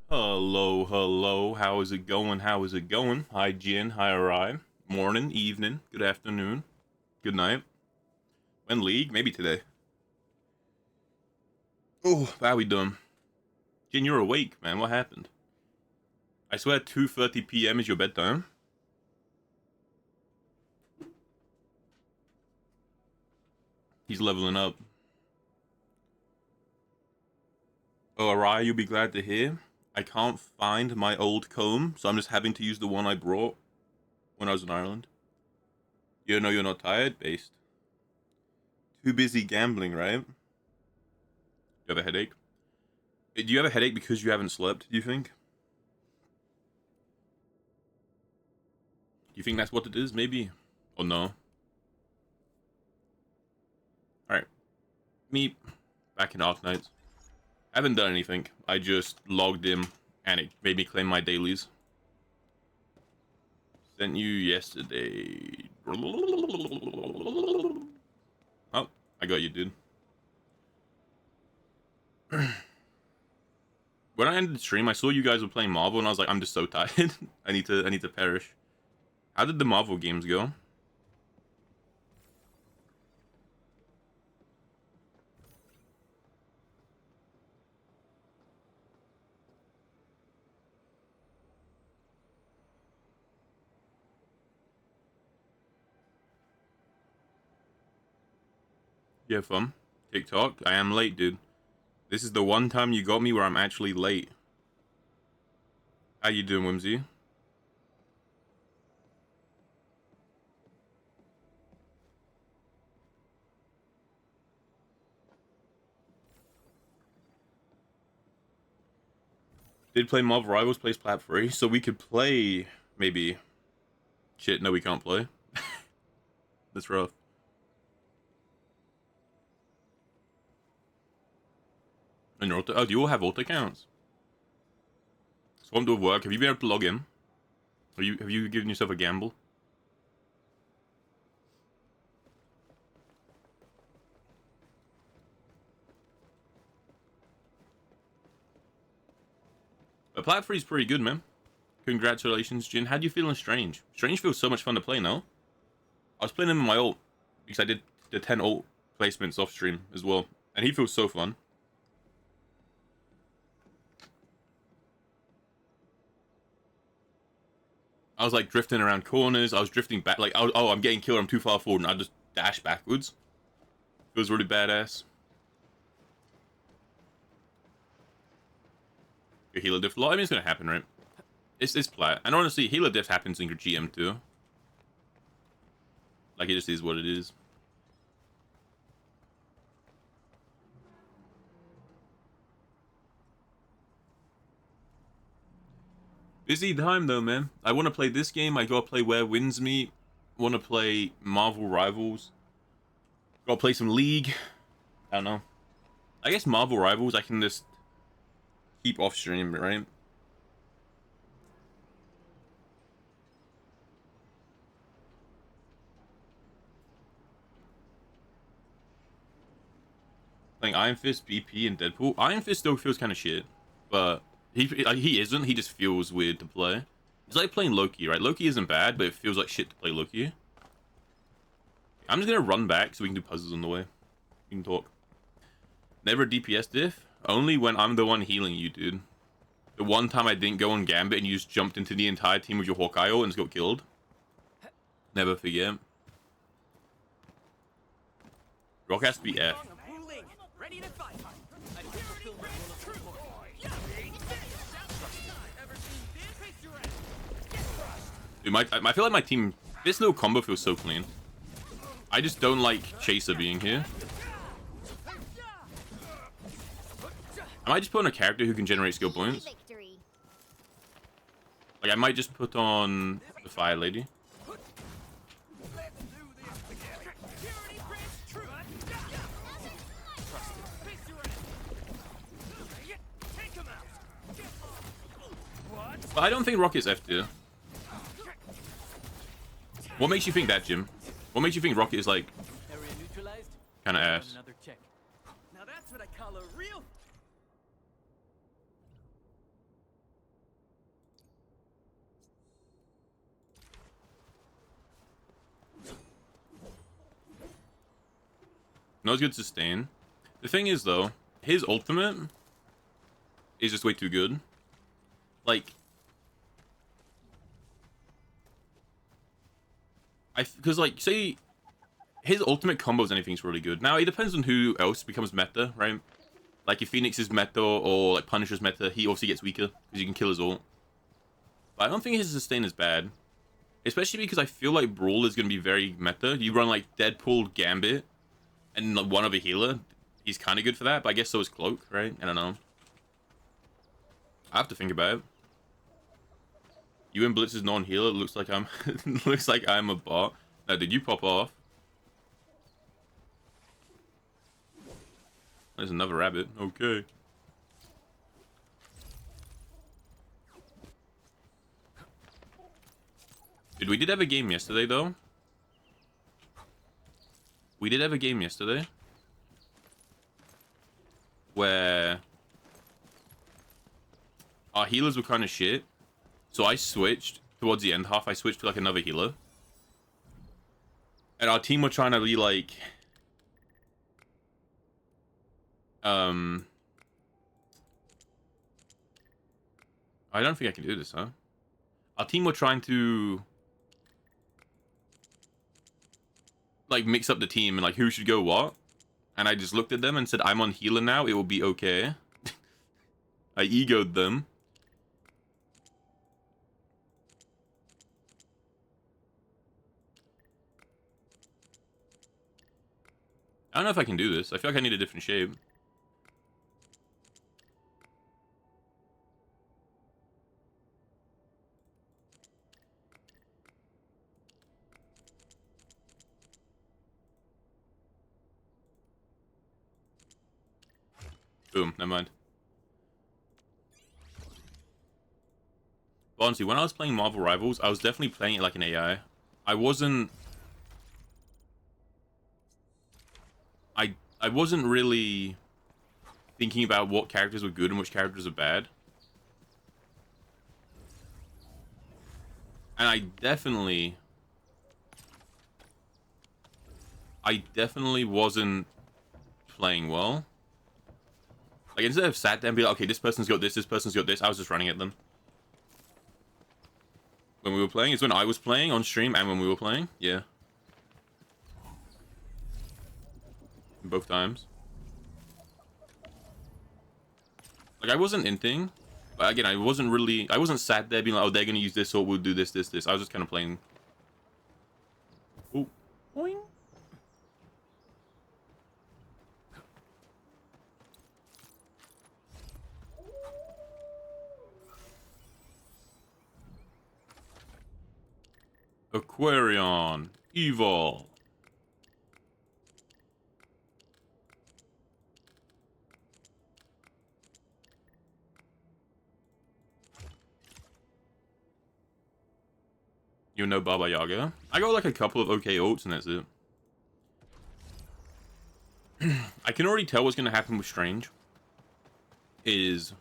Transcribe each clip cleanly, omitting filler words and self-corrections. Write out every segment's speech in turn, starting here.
Hello, hello. How is it going? How is it going? Hi, Jin. Hi, Arai. Morning, evening, good afternoon, good night. When league? Maybe today. Oh, how we doing? Jin, you're awake, man. What happened? I swear 2:30 p.m. is your bedtime. He's leveling up. Oh, Arai, you'll be glad to hear. I can't find my old comb, so I'm just having to use the one I brought when I was in Ireland. You know you're not tired? Based. Too busy gambling, right? You have a headache? Do you have a headache because you haven't slept, do you think? Do you think that's what it is, maybe? Or no? Alright. Me, back in Arknights. I haven't done anything. I just logged in, and it made me claim my dailies. Sent you yesterday. Oh, I got you, dude. When I ended the stream, I saw you guys were playing Marvel, and I was like, I'm just so tired. I need to perish. How did the Marvel games go? You have fun? TikTok? I am late, dude. This is the one time you got me where I'm actually late. How you doing, Whimsy? Did play Marvel Rivals, plays Plat 3, so we could play, maybe. Shit, no we can't play. That's rough. And your auto, oh, do you all have auto accounts? Swamped with work. Have you been able to log in? Have you given yourself a gamble? But Plat 3 is pretty good, man. Congratulations, Jin. How do you feel in Strange? Strange feels so much fun to play now. I was playing him in my ult because I did the 10 ult placements off stream as well, and he feels so fun. I was like drifting around corners. I was drifting back, like, oh, I'm getting killed. I'm too far forward, and I just dash backwards. Feels really badass. Your healer diff. I mean, it's gonna happen, right? It's Plat, and honestly, healer diff happens in your GM too. Like, it just is what it is. Busy time though, man. I want to play this game. I gotta play Where Wins Me. Want to play Marvel Rivals. Gotta play some League. I don't know. I guess Marvel Rivals I can just keep off stream, right? Like Iron Fist, BP, and Deadpool. Iron Fist still feels kind of shit, but he isn't. He just feels weird to play. It's like playing Loki, right? Loki isn't bad, but it feels like shit to play Loki. I'm just gonna run back so we can do puzzles on the way. We can talk. Never a DPS diff. Only when I'm the one healing you, dude. The one time I didn't go on Gambit and you just jumped into the entire team with your Hawkeye ult and just got killed. Never forget. Rock has to be F. Dude, I feel like my team, this little combo feels so clean. I just don't like Chaser being here. I might just put on a character who can generate skill points. Like, I might just put on the Fire Lady. But I don't think Rocket's F tier. What makes you think that, Jim? What makes you think Rocket is like kind of ass? Now that's what I call a real. Not as good sustain. The thing is, though, his ultimate is just way too good. Like, because, like, say, his ultimate combos anything's really good. Now, it depends on who else becomes meta, right? Like, if Phoenix is meta or, like, Punisher's meta, he obviously gets weaker because you can kill his ult. But I don't think his sustain is bad. Especially because I feel like Brawl is going to be very meta. You run, like, Deadpool, Gambit, and like, one other healer. He's kind of good for that, but I guess so is Cloak, right? I don't know. I have to think about it. You and Blitz is non-healer. Looks like I'm looks like I'm a bot. Now, did you pop off? There's another rabbit. Okay. Dude, we did have a game yesterday, though. We did have a game yesterday where our healers were kind of shit. So I switched towards the end half. I switched to like another healer. And our team were trying to be like... I don't think I can do this, huh? Our team were trying to... like mix up the team and like who should go what. And I just looked at them and said, I'm on healer now. It will be okay. I egoed them. I don't know if I can do this. I feel like I need a different shape. Boom, never mind. But honestly, when I was playing Marvel Rivals, I was definitely playing it like an AI. I wasn't really thinking about what characters were good and which characters are bad. And I definitely wasn't playing well. Like, instead of sat there and be like, okay, this person's got this person's got this, I was just running at them. When we were playing, it's when I was playing on stream and when we were playing, yeah. Both times. Like, I wasn't inting, but again, I wasn't sat there being like, oh, they're gonna use this, or we'll do this, this, this. I was just kind of playing. Ooh. Boing. Aquarion. Evil. You know Baba Yaga? I got like a couple of okay ults and that's it. I can already tell what's going to happen with Strange. Is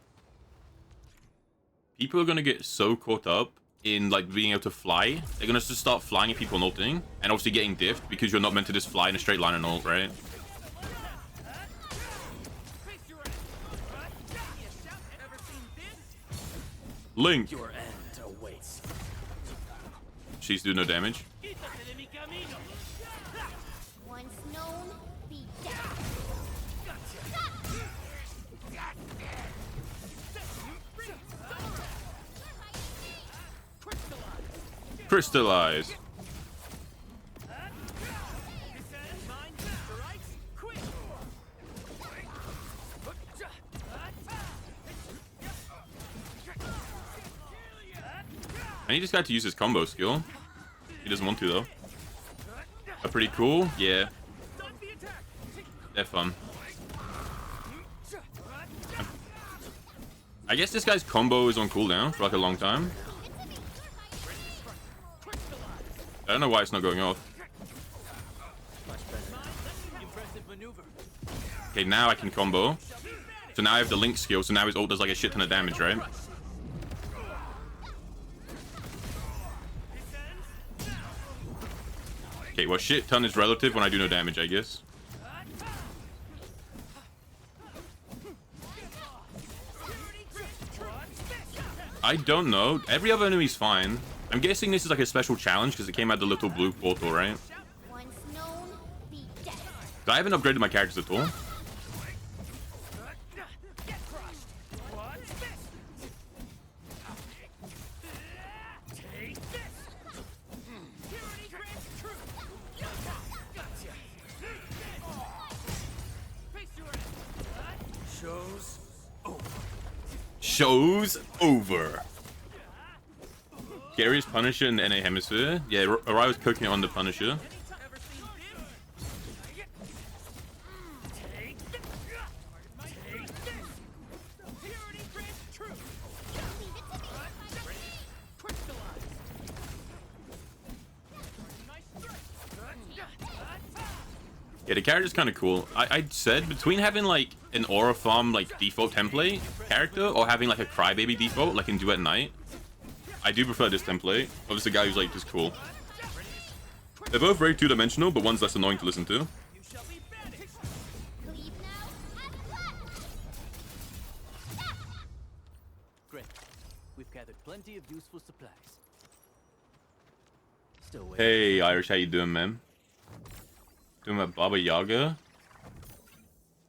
people are going to get so caught up in like being able to fly. They're going to just start flying at people and ulting. And obviously getting diffed because you're not meant to just fly in a straight line and ult, right? Link! She's doing no damage. Once known, be down. Crystallize. I need this guy to use his combo skill. He doesn't want to, though. Are pretty cool? Yeah. They're fun. I guess this guy's combo is on cooldown for like a long time. I don't know why it's not going off. Okay, now I can combo. So now I have the Link skill, so now his ult does like a shit ton of damage, right? Okay, well, shit ton is relative when I do no damage, I guess. I don't know. Every other enemy's fine. I'm guessing this is like a special challenge because it came out the little blue portal, right? Once known, be dead. I haven't upgraded my characters at all. Show's over. Gary's Punisher in the NA Hemisphere. Yeah, Arai was cooking it on the Punisher. Yeah, the character's kind of cool. I said between having like an aura farm like default template character or having like a crybaby default like in Duet Knight, I do prefer this template. Obviously, the guy who's like just cool. They're both very two-dimensional, but one's less annoying to listen to. Leave now and clap. Great. We've gathered plenty of useful supplies. Still waiting. Hey, Irish, how you doing, man? Doing my Baba Yaga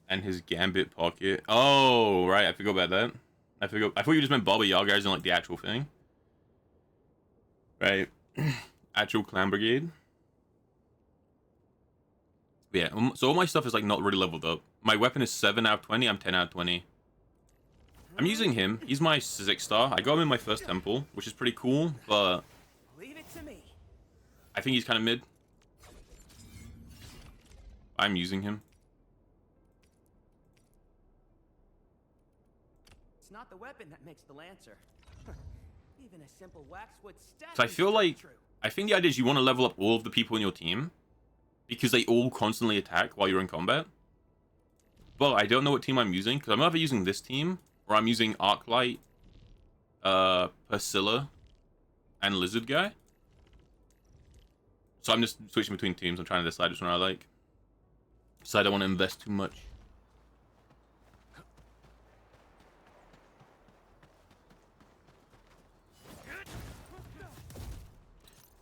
and his Gambit pocket. Oh, right, I forgot about that. I thought you just meant Baba Yaga as in like the actual thing. Right. Actual clan brigade. Yeah, so all my stuff is like not really leveled up. My weapon is 7 out of 20. I'm 10 out of 20. I'm using him. He's my 6-star. I got him in my first temple, which is pretty cool, but Leave it to me. I think he's kind of mid. I'm using him. It's not the weapon that makes the Lancer. Even a simple waxwood staff. So I feel like, I think the idea is you want to level up all of the people in your team because they all constantly attack while you're in combat. But I don't know what team I'm using because I'm either using this team or I'm using Arklight, Persilla, and Lizard Guy. So I'm just switching between teams. I'm trying to decide which one I like. So I don't want to invest too much.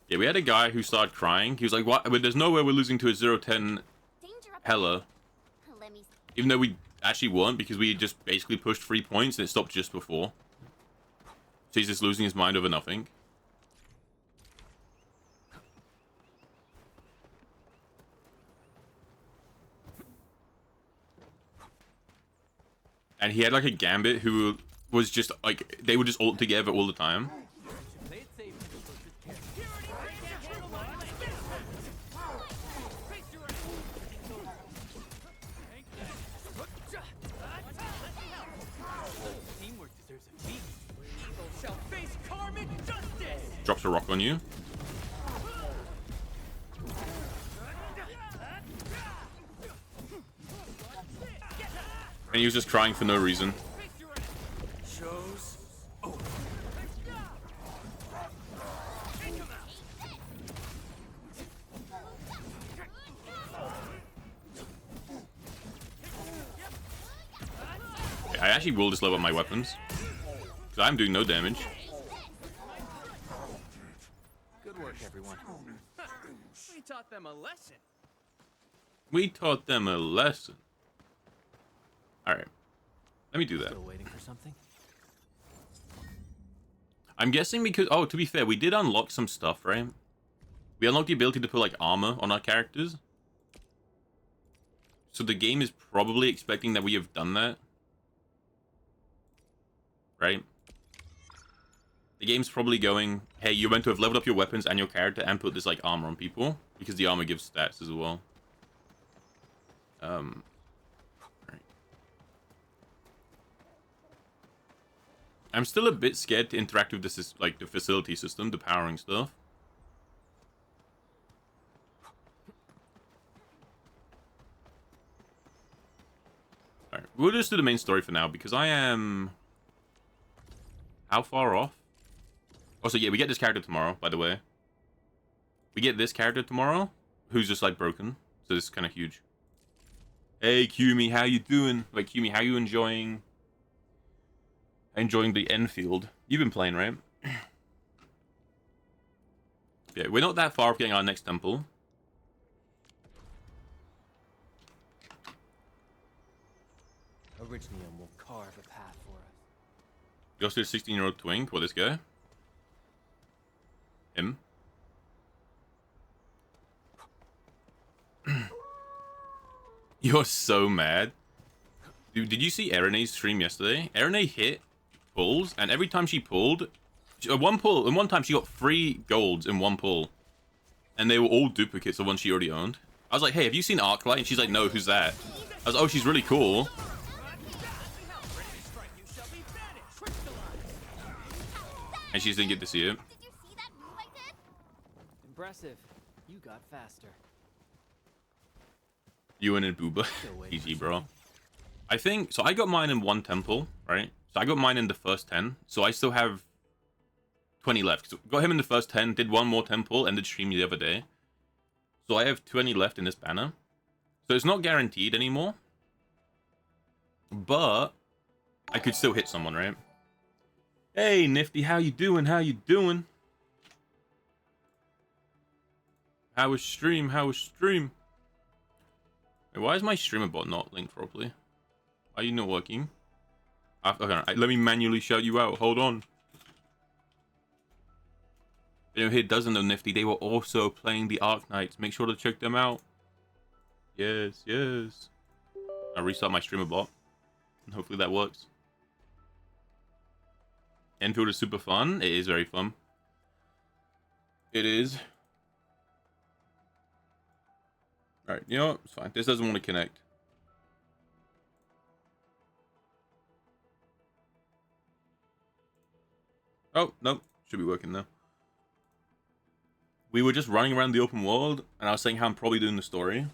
Yeah, we had a guy who started crying. He was like, "What? But there's no way we're losing to a 0-10 Danger up. Hella." Let me. Even though we actually weren't because we just basically pushed 3 points and it stopped just before. So he's just losing his mind over nothing. And he had like a Gambit who was just like, they would just ult together all the time. Play it safe. Teamwork deserves a beat. Evil shall face karmic justice. Drops a rock on you. And he was just crying for no reason. Shows. I actually will just level up my weapons. Because I'm doing no damage. Good work, everyone. We taught them a lesson. We taught them a lesson. Alright. Let me do that. Still waiting for something? I'm guessing because... Oh, to be fair, we did unlock some stuff, right? We unlocked the ability to put, like, armor on our characters. So the game is probably expecting that we have done that. Right? The game's probably going, hey, you're meant to have leveled up your weapons and your character and put this, like, armor on people. Because the armor gives stats as well. Right. I'm still a bit scared to interact with this, like, the facility system, the powering stuff. Alright, we'll just do the main story for now, because I am... How far off? Oh, so yeah, we get this character tomorrow, by the way. We get this character tomorrow, who's just, like, broken. So this is kind of huge. Hey, Qumi, how you doing? Like, Qumi, how you enjoying... Enjoying the Enfield. You've been playing, right? Yeah, we're not that far off getting our next temple. Originium will carve a path for us. Goes to a 16-year-old twink. What, this guy? Him? You're so mad. Dude, did you see Erene's stream yesterday? Erene hit pulls, and every time she pulled, one time she got 3 golds in one pull. And they were all duplicates of one she already owned. I was like, hey, have you seen Arklight? And she's like, no, who's that? I was like, oh, she's really cool. And she just didn't get to see it. Did you see that move I did? Impressive. You got faster. Ewan and Booba. GG, bro. I think, so I got mine in 1 temple, right? So I got mine in the first 10. So I still have 20 left. So got him in the first 10, did 1 more temple, ended stream the other day. So I have 20 left in this banner. So it's not guaranteed anymore. But I could still hit someone, right? Hey, Nifty, how you doing? How you doing? How was stream? How was stream? Wait, why is my streamer bot not linked properly? Are you not working? Okay, right, let me manually shout you out. Hold on. You know, here doesn't know Nifty. They were also playing the Arknights. Make sure to check them out. Yes, yes. I restart my streamer bot. And hopefully that works. Enfield is super fun. It is very fun. It is. Alright, you know what? It's fine. This doesn't want to connect. Oh, nope. Should be working now. We were just running around the open world, and I was saying how I'm probably doing the story.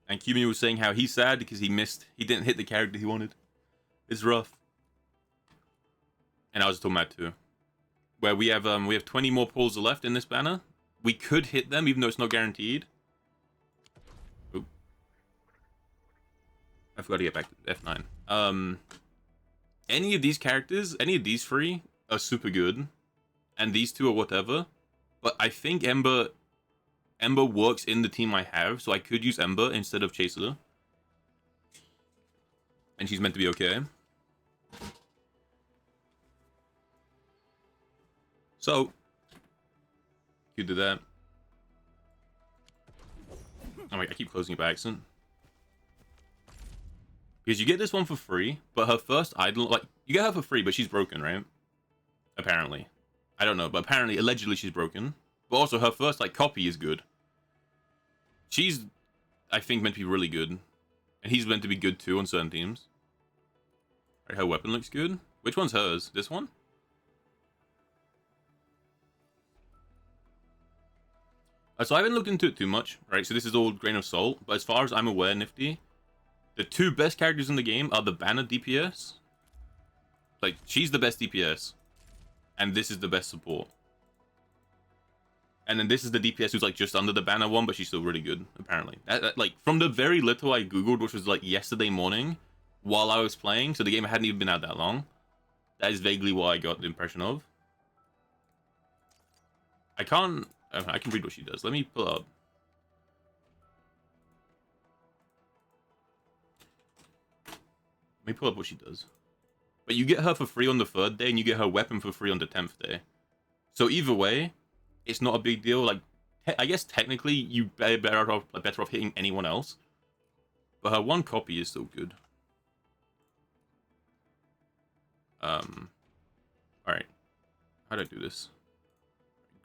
And Cuban was saying how he's sad because he didn't hit the character he wanted. It's rough. And I was talking about too. Where we have 20 more pulls left in this banner. We could hit them, even though it's not guaranteed. Oop. I forgot to get back to F9. Any of these characters, any of these 3 are super good. And these 2 are whatever. But I think Ember works in the team I have, so I could use Ember instead of Chaser. And she's meant to be okay. So, you do that. Oh my, I keep closing it by accident. Because you get this one for free, but her first idol, like, you get her for free, but she's broken, right? Apparently. I don't know, but apparently, allegedly, she's broken. But also, her first, like, copy is good. She's, I think, meant to be really good. And he's meant to be good, too, on certain teams. Right, her weapon looks good. Which one's hers? This one? So I haven't looked into it too much, right? So this is all grain of salt. But as far as I'm aware, Nifty, the 2 best characters in the game are the banner DPS. Like, she's the best DPS. And this is the best support. And then this is the DPS who's like just under the banner one, but she's still really good, apparently. Like, from the very little I googled, which was like yesterday morning, while I was playing, so the game hadn't even been out that long. That is vaguely what I got the impression of. I can read what she does. Let me pull up. Let me pull up what she does. But you get her for free on the 3rd day, and you get her weapon for free on the 10th day. So either way, it's not a big deal. Like, I guess technically you better off hitting anyone else. But her 1 copy is still good. Alright. How do I do this?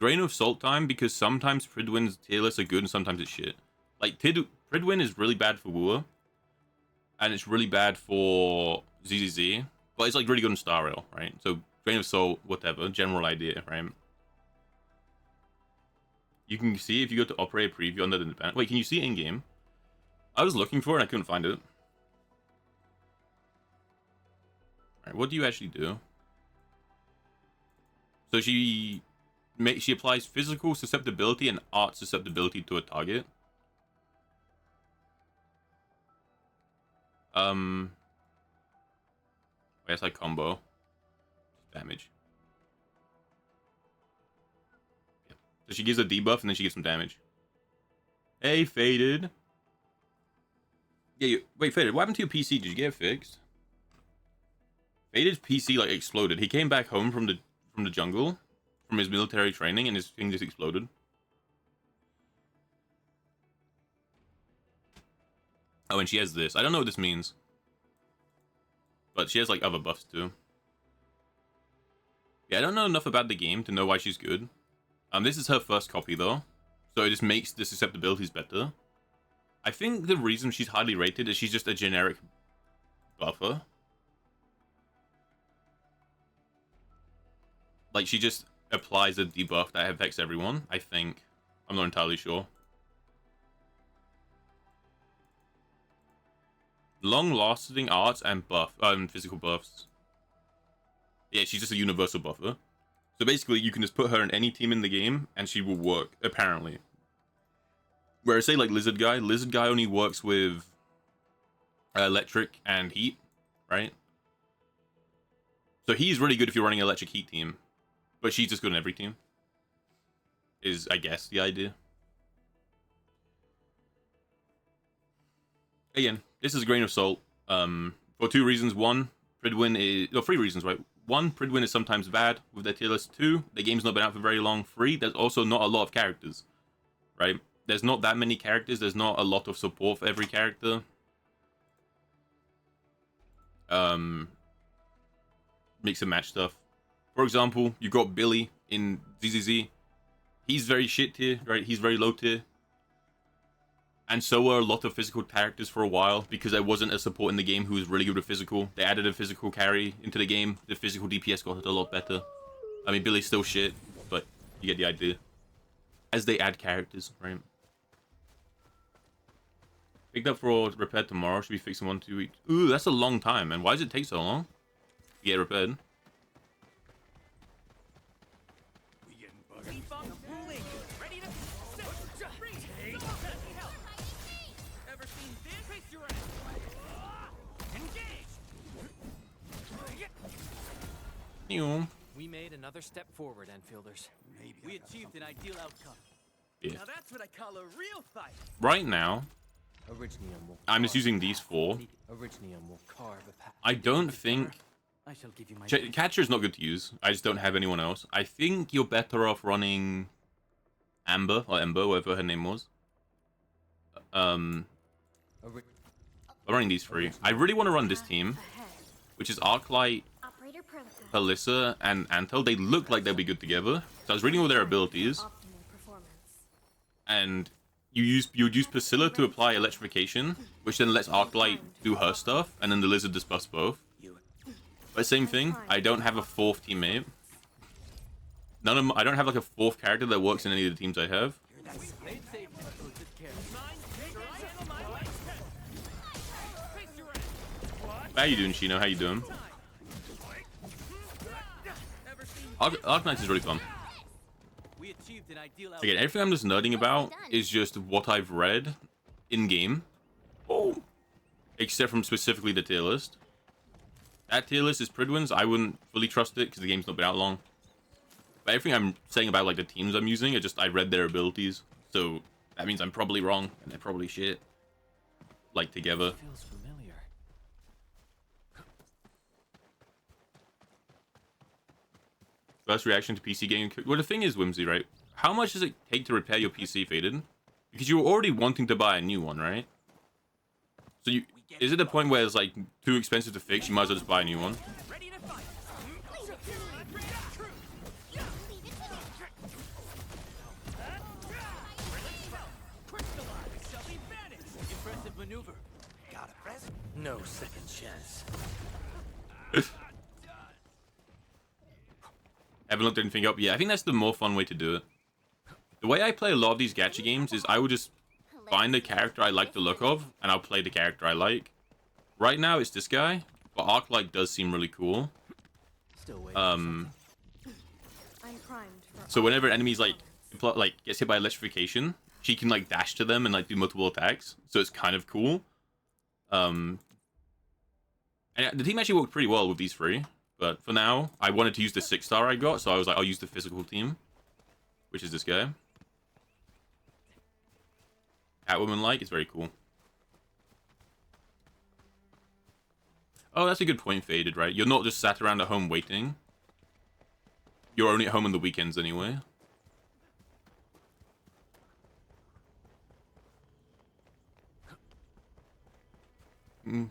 Grain of salt time, because sometimes Pridwin's tier lists are good and sometimes it's shit. Like, Pridwin is really bad for Wooer. And it's really bad for ZZZ. But it's like really good in Star Rail, right? So, grain of salt, whatever. General idea, right? You can see if you go to Operator Preview under the banner. Wait, can you see it in-game? I was looking for it and I couldn't find it. Alright, what do you actually do? So she applies physical susceptibility and art susceptibility to a target. Where's like combo? damage. Yeah. So she gives a debuff and then she gives some damage. Hey, Faded. Yeah, wait, Faded, what happened to your PC? Did you get it fixed? Faded's PC like exploded. He came back home from the jungle, from his military training, and his thing just exploded. Oh, and she has this. I don't know what this means. But she has like other buffs too. Yeah, I don't know enough about the game to know why she's good. This is her first copy though, so it just makes the susceptibilities better. I think the reason she's highly rated is she's just a generic buffer. Like, she just applies a debuff that affects everyone, I think. I'm not entirely sure. Long-lasting arts and physical buffs. Yeah, she's just a universal buffer. So basically, you can just put her in any team in the game, and she will work, apparently. Whereas, say, like Lizard Guy only works with electric and heat, right? So he's really good if you're running an electric heat team. But she's just good in every team. Is, I guess, the idea. Again, this is a grain of salt. For two reasons. One, Pridwin is... No, 3 reasons, right? 1, Pridwin is sometimes bad with their tier list. 2, the game's not been out for very long. 3, there's also not a lot of characters, right? There's not that many characters. There's not a lot of support for every character. Mix and match stuff. For example, you got Billy in ZZZ. He's very shit tier, right? He's very low tier. And so were a lot of physical characters for a while, because there wasn't a support in the game who was really good with physical. They added a physical carry into the game. The physical DPS got a lot better. I mean, Billy's still shit, but you get the idea. As they add characters, right? Picked up for repair tomorrow. Should be fixed in 1-2 weeks. Ooh, that's a long time, man. Why does it take so long to get repaired? We made another step forward, Enfielders. We achieved an ideal outcome. Yeah. Now that's what I call a real fight. Right now, I'm just using these 4. I don't think... I shall give you my Catcher's not good to use. I just don't have anyone else. I think you're better off running Amber, or Ember, whatever her name was. I'm running these 3. I really want to run this team, which is Arclight, Alyssa, and Antel. They look like they'll be good together. So I was reading all their abilities. And you would use Priscilla to apply electrification, which then lets Arclight do her stuff, and then the Lizard disperse both. But same thing, I don't have a 4th teammate. I don't have like a 4th character that works in any of the teams I have. How you doing, Shino? How you doing? Arknights is really fun. Again, everything I'm just nerding about is just what I've read in-game. Oh! Except from specifically the tier list. That tier list is Pridwin's. I wouldn't fully trust it because the game's not been out long. But everything I'm saying about like the teams I'm using, I read their abilities. So that means I'm probably wrong and they're probably shit. Like together. Feels familiar. First reaction to PC gaming. Well, the thing is, Whimsy, right? How much does it take to repair your PC, Faded? Because you were already wanting to buy a new one, right? So is it a point where it's like too expensive to fix? You might as well just buy a new one. Maneuver. Got a present? No second chance. Haven't looked anything up. Yeah, I think that's the more fun way to do it. The way I play a lot of these gacha games is I will just find a character I like the look of, and I'll play the character I like. Right now, it's this guy, but Arclight does seem really cool. So whenever enemies like gets hit by electrification, she can like dash to them and like do multiple attacks. So it's kind of cool. And the team actually worked pretty well with these 3. But for now, I wanted to use the 6-star I got, so I was like, I'll use the physical team, which is this guy. Catwoman-like, it's very cool. Oh, that's a good point, Faded, right? You're not just sat around at home waiting. You're only at home on the weekends anyway.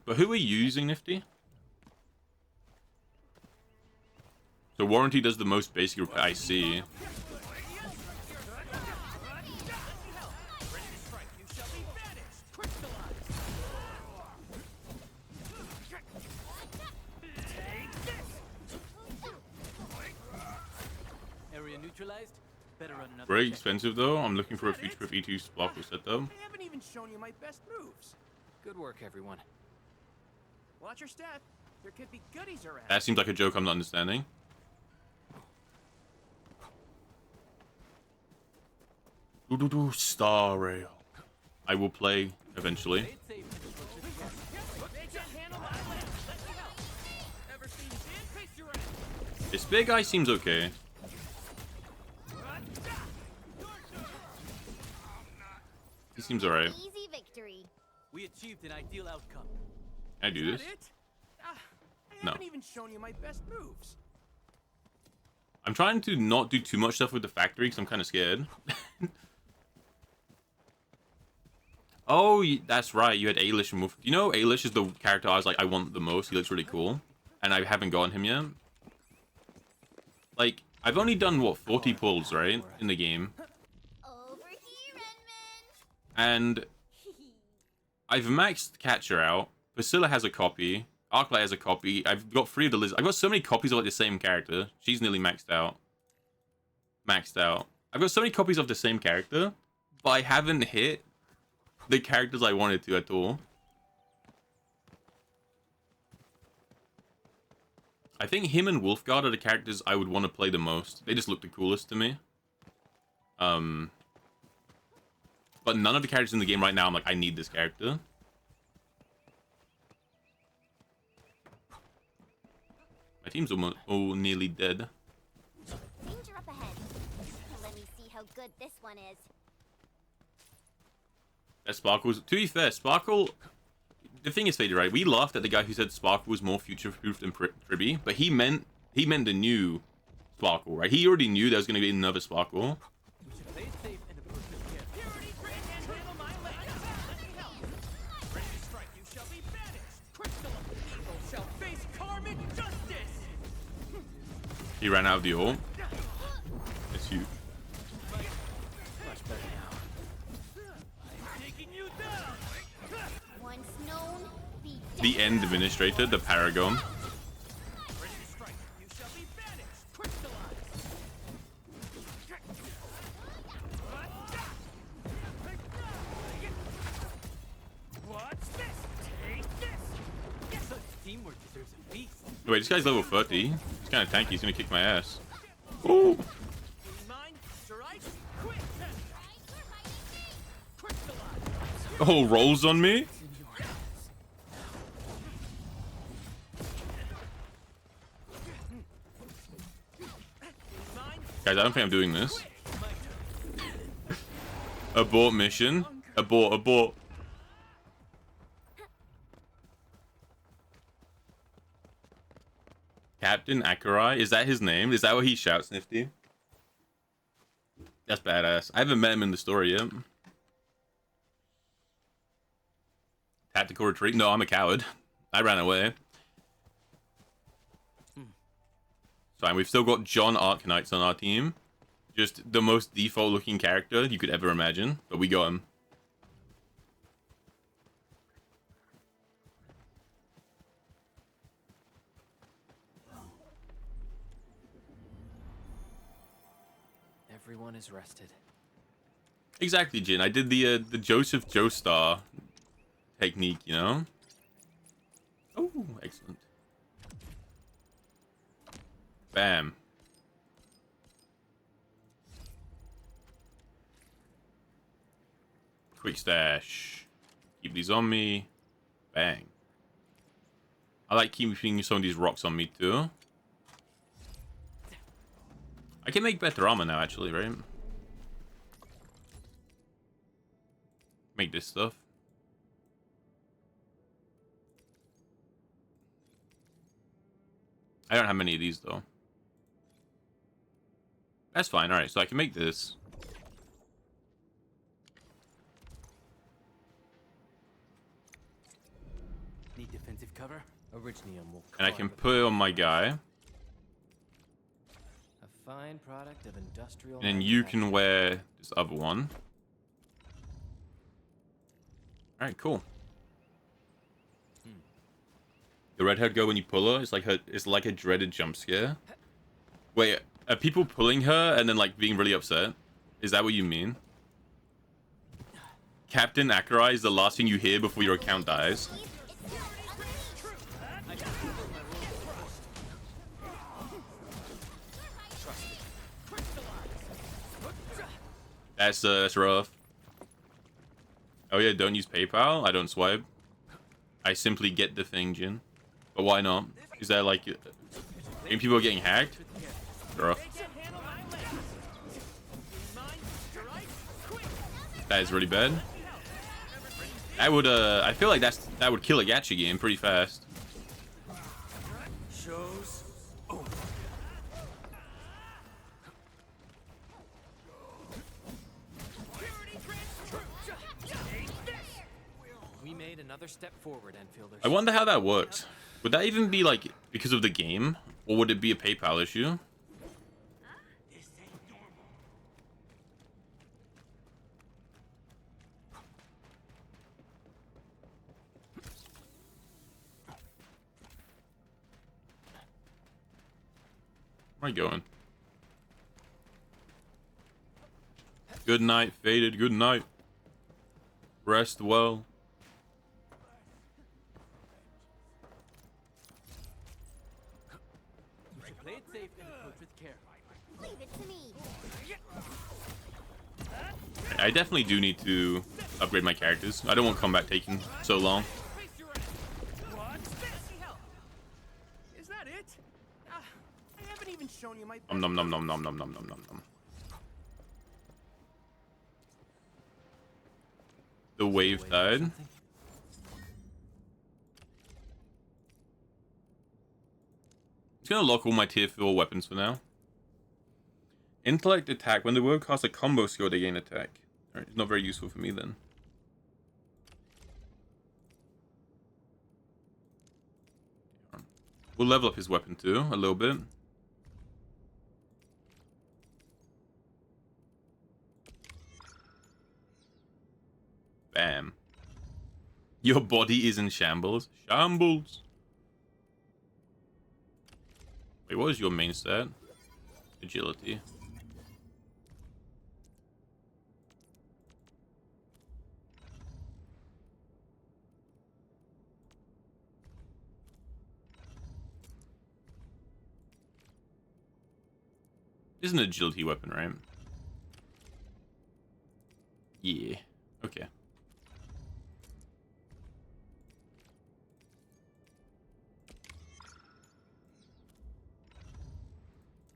But who are you using, Nifty? So Warranty does the most basic repair, I see. Area neutralized. Better run another Very check. expensive though. I'm looking for a future-proof E2 sparkle setup. I haven't even shown you my best moves. Good work, everyone. Watch your step. There could be goodies around. That seems like a joke I'm not understanding. Star Rail. I will play eventually. They can't handle my land. Let me help. Ever seen Jin? Face your ass. This big guy seems okay. He seems alright. Easy victory. We achieved an ideal outcome. Can I do Is this? that it? I No. haven't even shown you my best moves. I'm trying to not do too much stuff with the factory because I'm kind of scared. Oh, that's right. You had Ailish and Wolf. You know, Ailish is the character I was like, I want the most. He looks really cool. And I haven't gotten him yet. Like, I've only done, what, 40 pulls, right? In the game. Over here, Renman. And I've maxed Catcher out. Priscilla has a copy. Arklight has a copy. I've got 3 of the lizards. I've got so many copies of like the same character. She's nearly maxed out. Maxed out. I've got so many copies of the same character, but I haven't hit the characters I wanted to at all. I think him and Wolfguard are the characters I would want to play the most. They just look the coolest to me. But none of the characters in the game right now, I'm like, I need this character. My team's almost nearly dead. Danger up ahead. Let me see how good this one is. That Sparkle's... To be fair, Sparkle... The thing is, Faded, right? We laughed at the guy who said Sparkle was more future-proof than Brb, but he meant the new Sparkle, right? He already knew there was going to be another Sparkle. We should play it safe and approach with care. Purity Grid can't handle my land. Let me help. Ready to strike, you shall be banished. Crystal of evil shall face karmic justice. He ran out of the ult. It's you. Much better now. I'm taking you down. Once known, be The End Administrator, the Paragon. Ready to strike, you shall be banished. Crystallize. Watch this. Take this. Yes, such teamwork deserves a feast. Wait, this guy's level 30. He's kind of tanky. He's going to kick my ass. Oh! In mind, strike, quick. Crystallize. Oh, rolls on me? It's in your hands. In mind, Guys, I don't think I'm doing this. my turn. Abort mission. Abort, abort. Captain Akurai? Is that his name? Is that what he shouts, Nifty? That's badass. I haven't met him in the story yet. Tactical retreat? No, I'm a coward. I ran away. Fine, we've still got John Arknights on our team. Just the most default looking character you could ever imagine. But we got him. Everyone is rested. Exactly, Jin. I did the Joseph Joestar technique, you know? Oh, excellent. Bam. Quick stash. Keep these on me. Bang. I like keeping some of these rocks on me too. I can make better armor now, actually, right? Make this stuff. I don't have many of these, though. That's fine. Alright, so I can make this. Need defensive cover? Originium will And I can put it on my guy. A fine product of industrial. And you can wear this other one. Alright, cool. The redhead girl, when you pull her, it's like a dreaded jump scare. Wait, are people pulling her and then like being really upset? Is that what you mean? Captain Akerai is the last thing you hear before your account dies. That's rough. Oh yeah, don't use PayPal. I don't swipe. I simply get the thing, Jin. But why not? Is that like, any people are getting hacked? Rough. That is really bad. That would I feel like that would kill a gacha game pretty fast. Shows. We made another step forward, Enfielders. I wonder how that works. Would that even be like because of the game, or would it be a PayPal issue? Where am I going? Good night, Faded. Good night. Rest well. Play it safe and approach with care. Leave it to me. I definitely do need to upgrade my characters. I don't want combat taking so long. What's this? Is that it? I haven't even shown you my. Nom nom nom nom nom nom nom nom nom. The wave died. Just gonna lock all my tier 4 weapons for now. Intellect attack. When the word casts a combo skill, they gain attack. Alright, it's not very useful for me then. We'll level up his weapon too, a little bit. Bam. Your body is in shambles. Shambles. Wait, what was your main stat? Agility. This is an agility weapon, right? Yeah. Okay.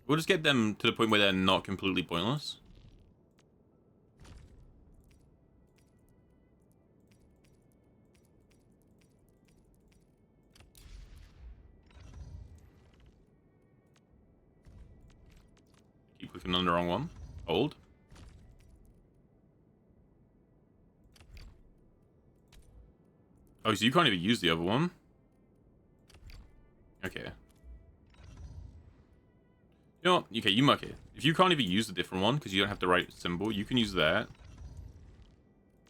We'll just get them to the point where they're not completely pointless. Keep clicking on the wrong one. Hold. Oh, so you can't even use the other one? Okay. You know what? Okay, you muck it. If you can't even use the different one, because you don't have the right symbol, you can use that.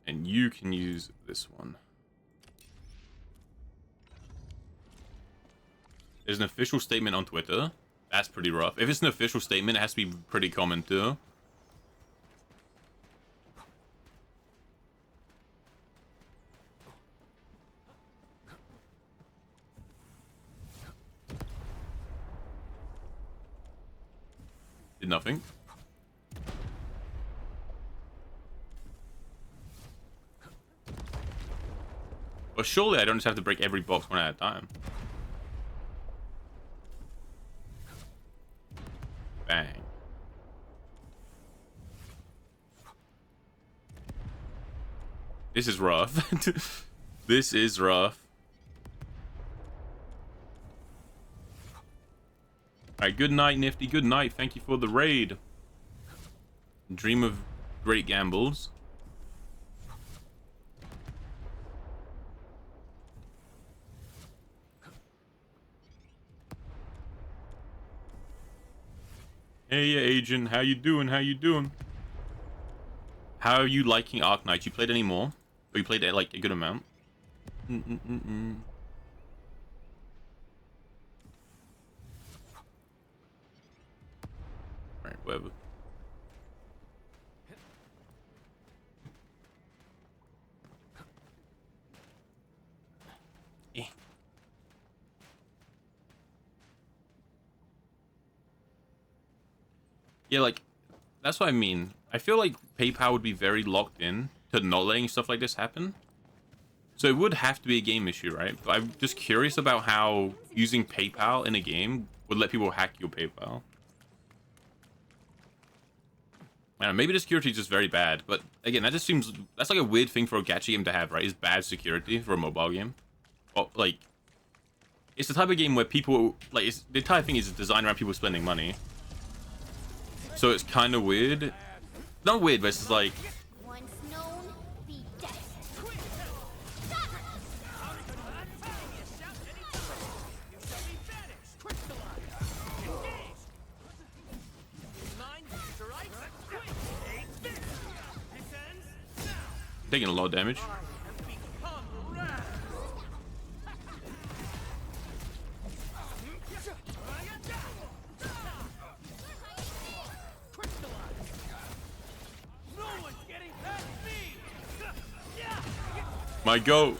And you can use this one. There's an official statement on Twitter. That's pretty rough. If it's an official statement, it has to be pretty common too. Did nothing. But surely I don't just have to break every box one at a time. Bang. This is rough. This is rough. Alright, good night, Nifty. Good night. Thank you for the raid. Dream of great gambles. Hey, agent. How you doing? How you doing? How are you liking Arknights? You played any more? Or you played it like a good amount? Alright, whatever. Eh. Yeah, like, that's what I mean. I feel like PayPal would be very locked in to not letting stuff like this happen. So it would have to be a game issue, right? But I'm just curious about how using PayPal in a game would let people hack your PayPal. I don't know, maybe the security is just very bad, but again, that just seems... That's like a weird thing for a gacha game to have, right? Is bad security for a mobile game. Or, like... It's the type of game where people... Like, the entire thing is designed around people spending money. So it's kind of weird. Not weird, but it's just like... Once known, be dead. Taking a lot of damage. My go.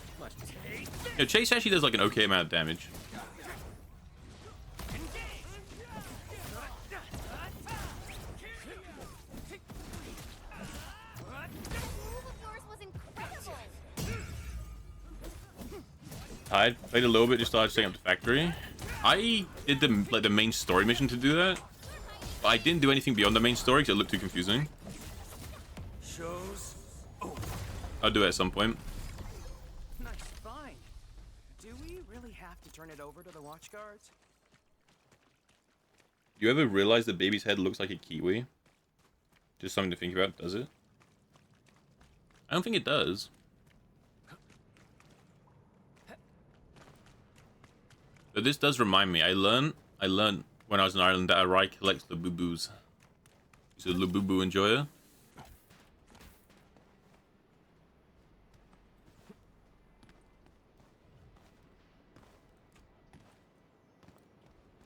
Yeah, Chase actually does like an okay amount of damage. I played a little bit, just started setting up the factory. I did the main story mission to do that, but I didn't do anything beyond the main story because it looked too confusing. I'll do it at some point. Nice find. Do we really have to turn it over to the watch guards? You ever realize the baby's head looks like a kiwi? Just something to think about, does it? I don't think it does. But this does remind me, I learned when I was in Ireland that Arai collects the boo-boos. He's a Labubu enjoyer.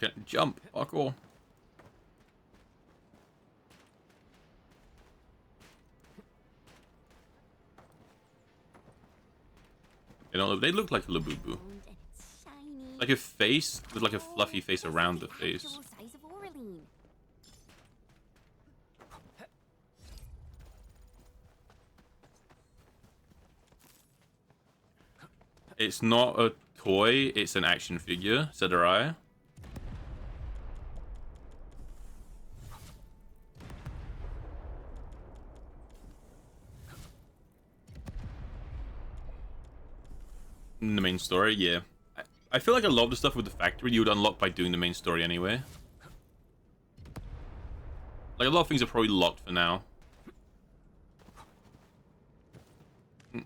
Can't jump, parkour. They look like a Labubu. Like a face with like a fluffy face around the face. It's not a toy, it's an action figure, said Arai. In the main story, yeah. I feel like a lot of the stuff with the factory you would unlock by doing the main story anyway. Like, a lot of things are probably locked for now. This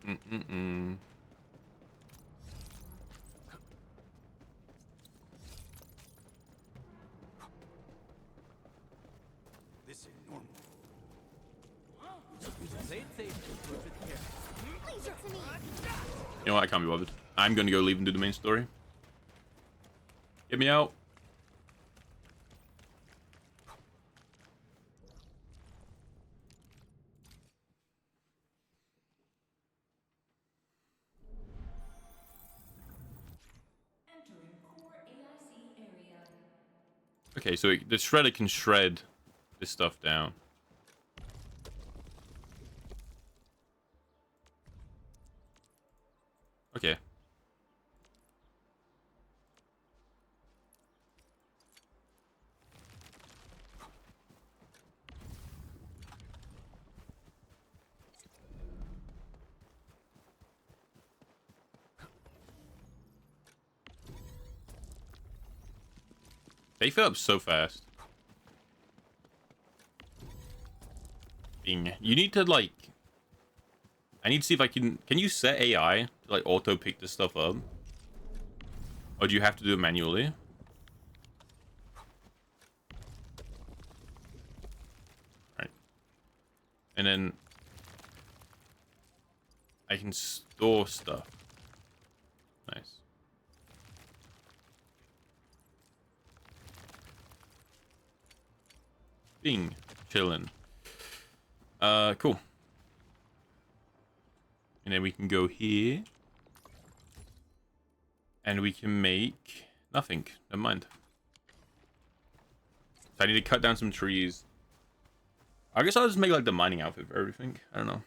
ain't normal. Play it safe and prove it here. Leave it to me. You know what, I can't be bothered. I'm gonna go leave and do the main story. Get me out. Okay, so the shredder can shred this stuff down. Okay. They fill up so fast. You need to, like... I need to see if I can... Can you set AI to, like, auto-pick this stuff up? Or do you have to do it manually? Alright. And then... I can store stuff. Nice. Bing. Chillin'. Cool. And then we can go here. And we can make nothing. Never mind. So I need to cut down some trees. I guess I'll just make like the mining outfit for everything. I don't know.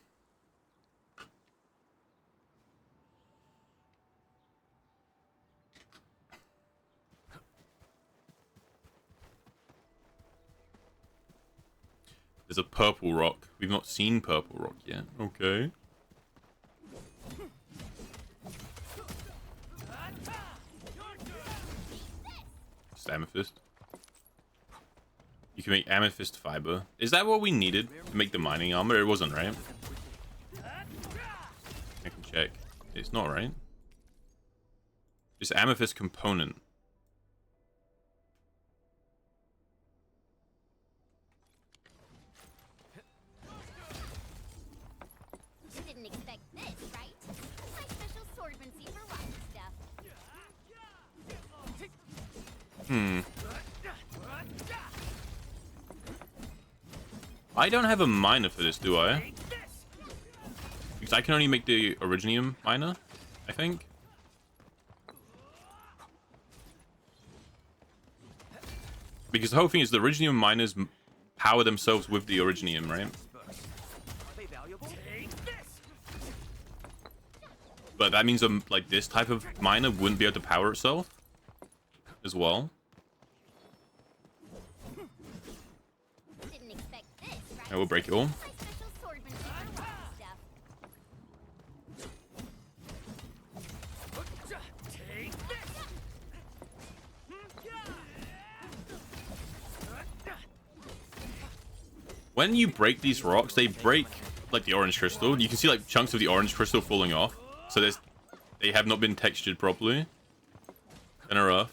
There's a purple rock. We've not seen purple rock yet. Okay. Just amethyst. You can make amethyst fiber. Is that what we needed to make the mining armor? It wasn't, right? I can check. It's not, right? It's amethyst component. Didn't expect this, right? My special swordmancy for rock stuff. I don't have a miner for this, do I? Because I can only make the originium miner, I think. Because the whole thing is the originium miners power themselves with the originium, right? But that means like this type of miner wouldn't be able to power itself as well. Didn't expect this, right? I will break it all. My special swordmancy for rock stuff. When you break these rocks, they break like the orange crystal. You can see like chunks of the orange crystal falling off. So they have not been textured properly. And are rough.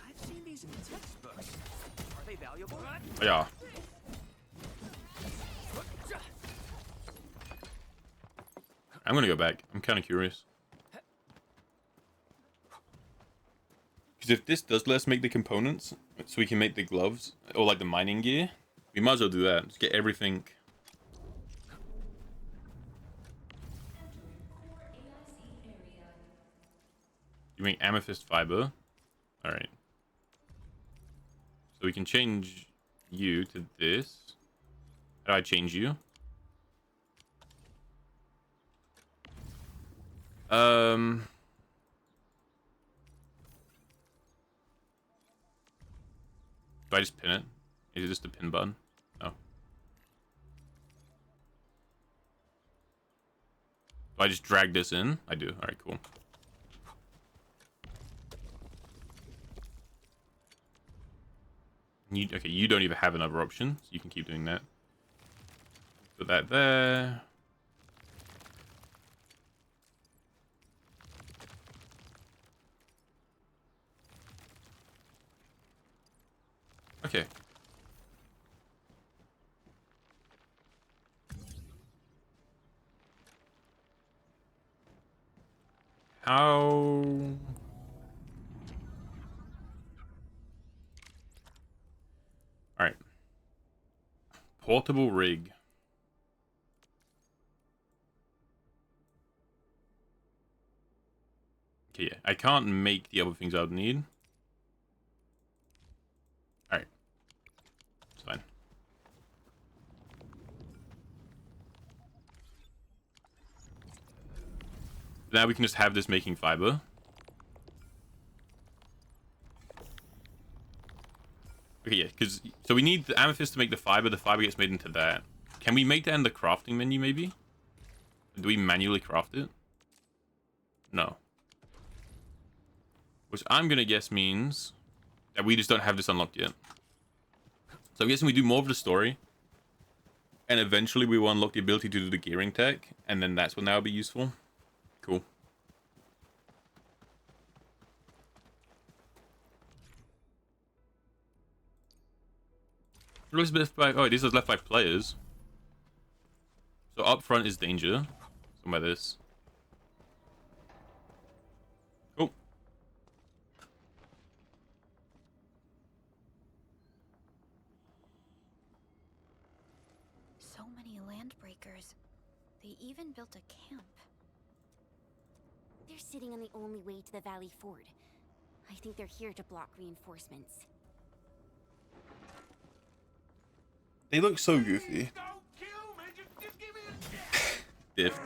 I've seen these in textbooks. Are they valuable? Yeah. I'm gonna go back. I'm kind of curious. Because if this does let us make the components, so we can make the gloves, or like the mining gear, we might as well do that. Just get everything. You make amethyst fiber. Alright. So we can change you to this. How do I change you? Do I just pin it? Is it just a pin button? No. Do I just drag this in? I do. Alright, cool. Okay, you don't even have another option, so you can keep doing that. Put that there. Okay. How... Alright. Portable rig. Okay, yeah. I can't make the other things I would need. Alright. It's fine. Now we can just have this making fiber. Okay, yeah, because... So we need the amethyst to make the fiber gets made into that. Can we make that in the crafting menu, maybe? Do we manually craft it? No. Which I'm gonna guess means that we just don't have this unlocked yet. So I'm guessing we do more of the story. And eventually we will unlock the ability to do the gearing tech. And then that's when that will be useful. Cool. Left by, oh, this is left by players. So up front is danger. So by this. Cool. So many land breakers. They even built a camp. They're sitting on the only way to the Valley Ford. I think they're here to block reinforcements. They look so goofy. Diff.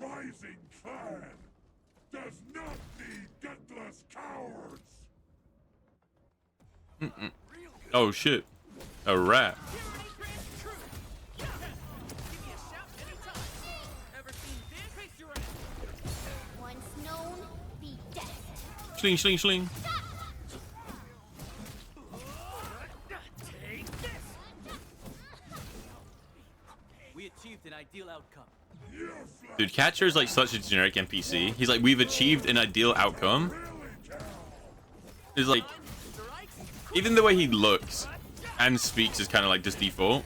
Our rising clan does not need gutless cowards. Oh shit. A rat. Once known, be dead. Schling, schling, schling. We achieved an ideal outcome. Dude, Catcher is like such a generic NPC. He's like, we've achieved an ideal outcome. It's like, even the way he looks and speaks is kind of like just default.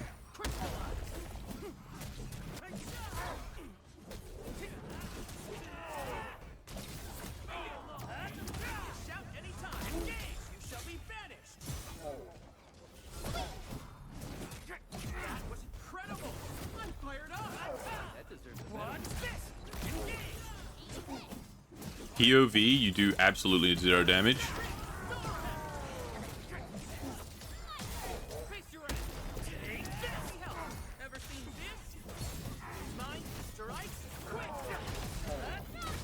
Shout anytime. Engage. You shall be banished. That was incredible. I'm fired up. That deserves a What's this? Engage. POV, you do absolutely 0 damage. Face your end. Take this. Help. Ever seen this? Mine strikes quick.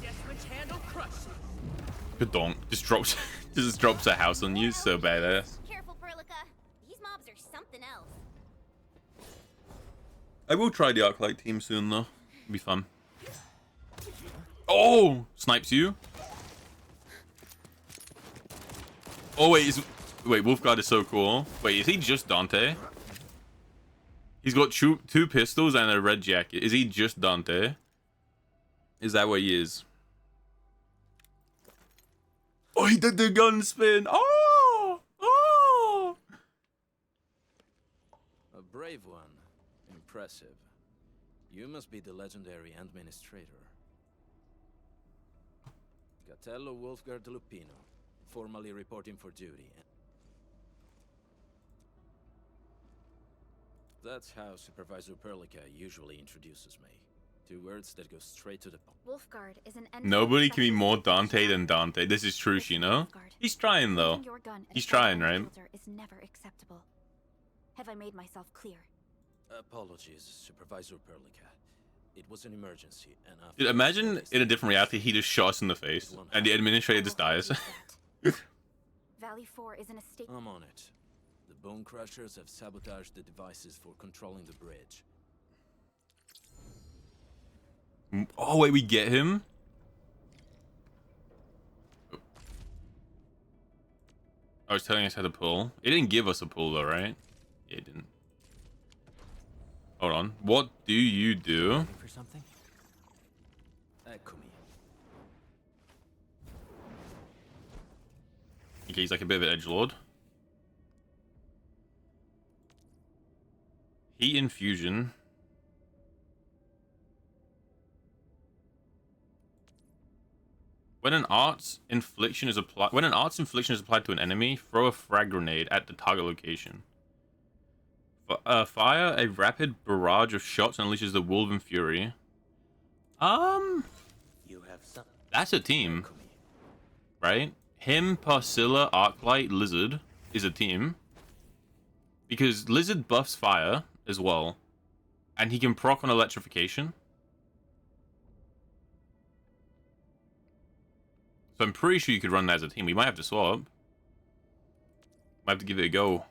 Guess which handle crushes. Good donk. Just drops a house on you. So badass. Careful, Perlica. These mobs are something else. I will try the Arknight team soon though. It'll be fun. Oh! Snipes you. Oh wait, wait, Wolfguard is so cool. Wait, is he just Dante? He's got two pistols and a red jacket. Is he just Dante? Is that what he is? Oh, he did the gun spin. Oh! Oh! A brave one. Impressive. You must be the legendary administrator. Catello Wolfguard Lupino, formally reporting for duty. That's how Supervisor Perlica usually introduces me. 2 words that go straight to the point. Wolfguard is an Nobody can be more Dante than Dante. This is true, you know? He's trying though. He's trying, right? Is never acceptable. Have I made myself clear? Apologies, Supervisor Perlica. It was an emergency, and after Dude, imagine in a different reality he just shot us in the face and the administrator just dies. Valley 4 is in a state. I'm on it. The Bone Crushers have sabotaged the devices for controlling the bridge. Oh wait, we get him? I was telling us how to pull. It didn't give us a pull though, right? Yeah, it didn't. Hold on. What do you do? Looking for something? Eccomi. Okay, he's like a bit of an edgelord. Heat infusion. When an art's infliction is applied to an enemy, throw a frag grenade at the target location. Fire a rapid barrage of shots and unleashes the Wolven Fury. You have some. That's a team, right? Him, Parcilla, Arclight, Lizard is a team. Because Lizard buffs fire as well. And he can proc on electrification. So I'm pretty sure you could run that as a team. We might have to swap. Might have to give it a go.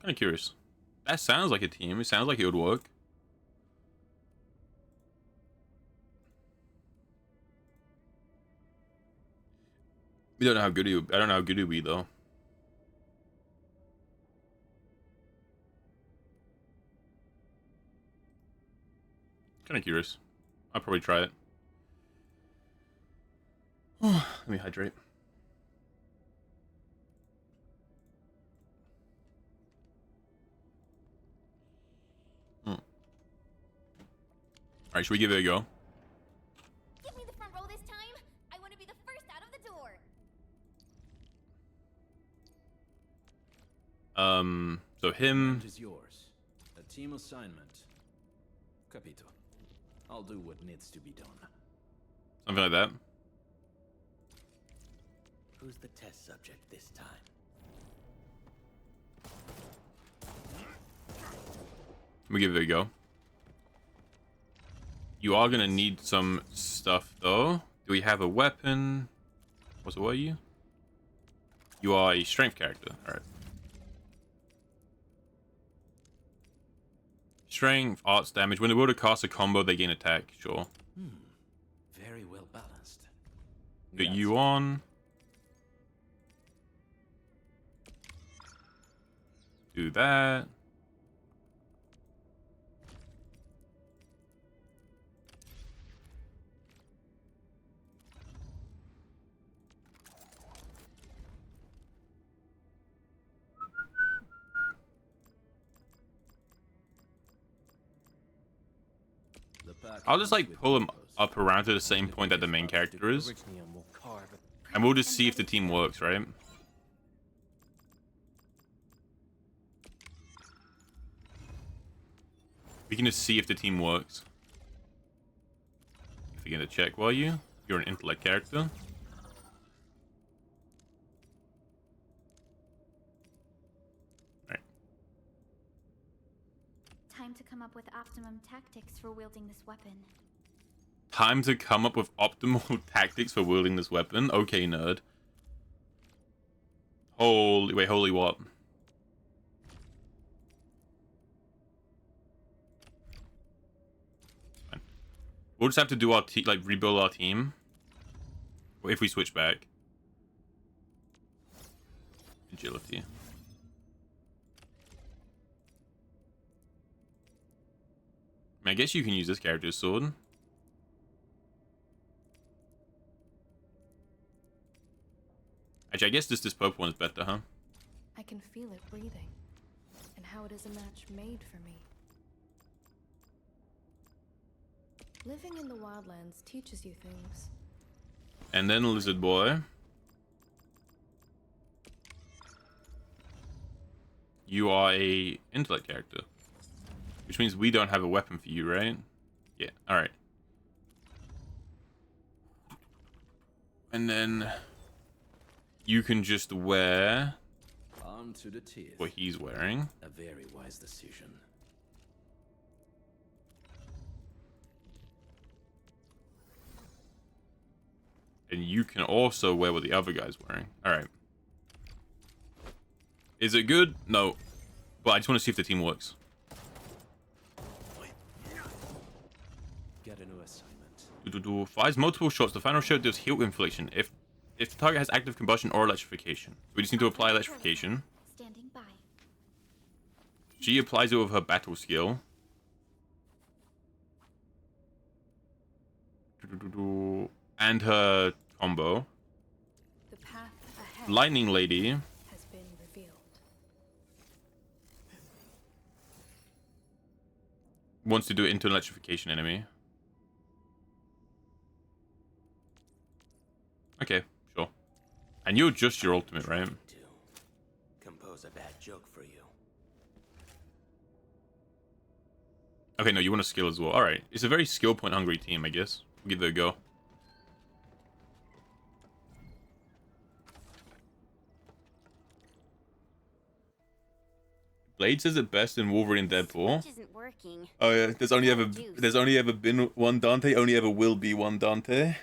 Kind of curious. That sounds like a team. It sounds like it would work. We don't know how good he would, I don't know how good he would be though. Kind of curious. I'll probably try it. Let me hydrate. Alright, should we give it a go? Give me the front row this time. I want to be the first out of the door. So him. It is yours. A team assignment. Capito. I'll do what needs to be done. Something like that. Who's the test subject this time? Let me give it a go. You are gonna need some stuff though. Do we have a weapon? What are you? You are a strength character. Alright. Strength, arts, damage. When the wielder casts a combo, they gain attack. Sure. Very well balanced. Put you on. Do that. I'll just like pull him up around to the same point that the main character is. And we'll just see if the team works, right? We can just see if the team works. If you're gonna check, while you're an intellect character. Right. Time to come up with optimum tactics for wielding this weapon. Time to come up with optimal tactics for wielding this weapon. Okay, nerd. Holy what? Fine. We'll just have to do our rebuild our team. If we switch back. Agility. I guess you can use this character's sword. Actually, I guess this purple one is better, huh? I can feel it breathing, and how it is a match made for me. Living in the wildlands teaches you things. And then Lizard Boy. You are a intellect character. Which means we don't have a weapon for you, right? Yeah, alright. And then you can just wear On to the teeth. what he's wearing. A very wise decision. And you can also wear what the other guy's wearing. Alright. Is it good? No. But I just want to see if the team works. Get a new assignment. Fires multiple shots. The final shot does heal infliction. If the target has active combustion or electrification. We just need to apply electrification. Standing by. She applies it with her battle skill. And her combo. The path ahead Lightning Lady has been revealed. wants to do it into an electrification enemy. Okay, sure. And you're just your ultimate, right? To compose a bad joke for you. Okay, no, you want a skill as well. Alright. It's a very skill point hungry team, I guess. We'll give it a go. Blade says it best in Wolverine Deadpool. Which isn't working. Oh yeah, there's only ever been one Dante, only ever will be one Dante.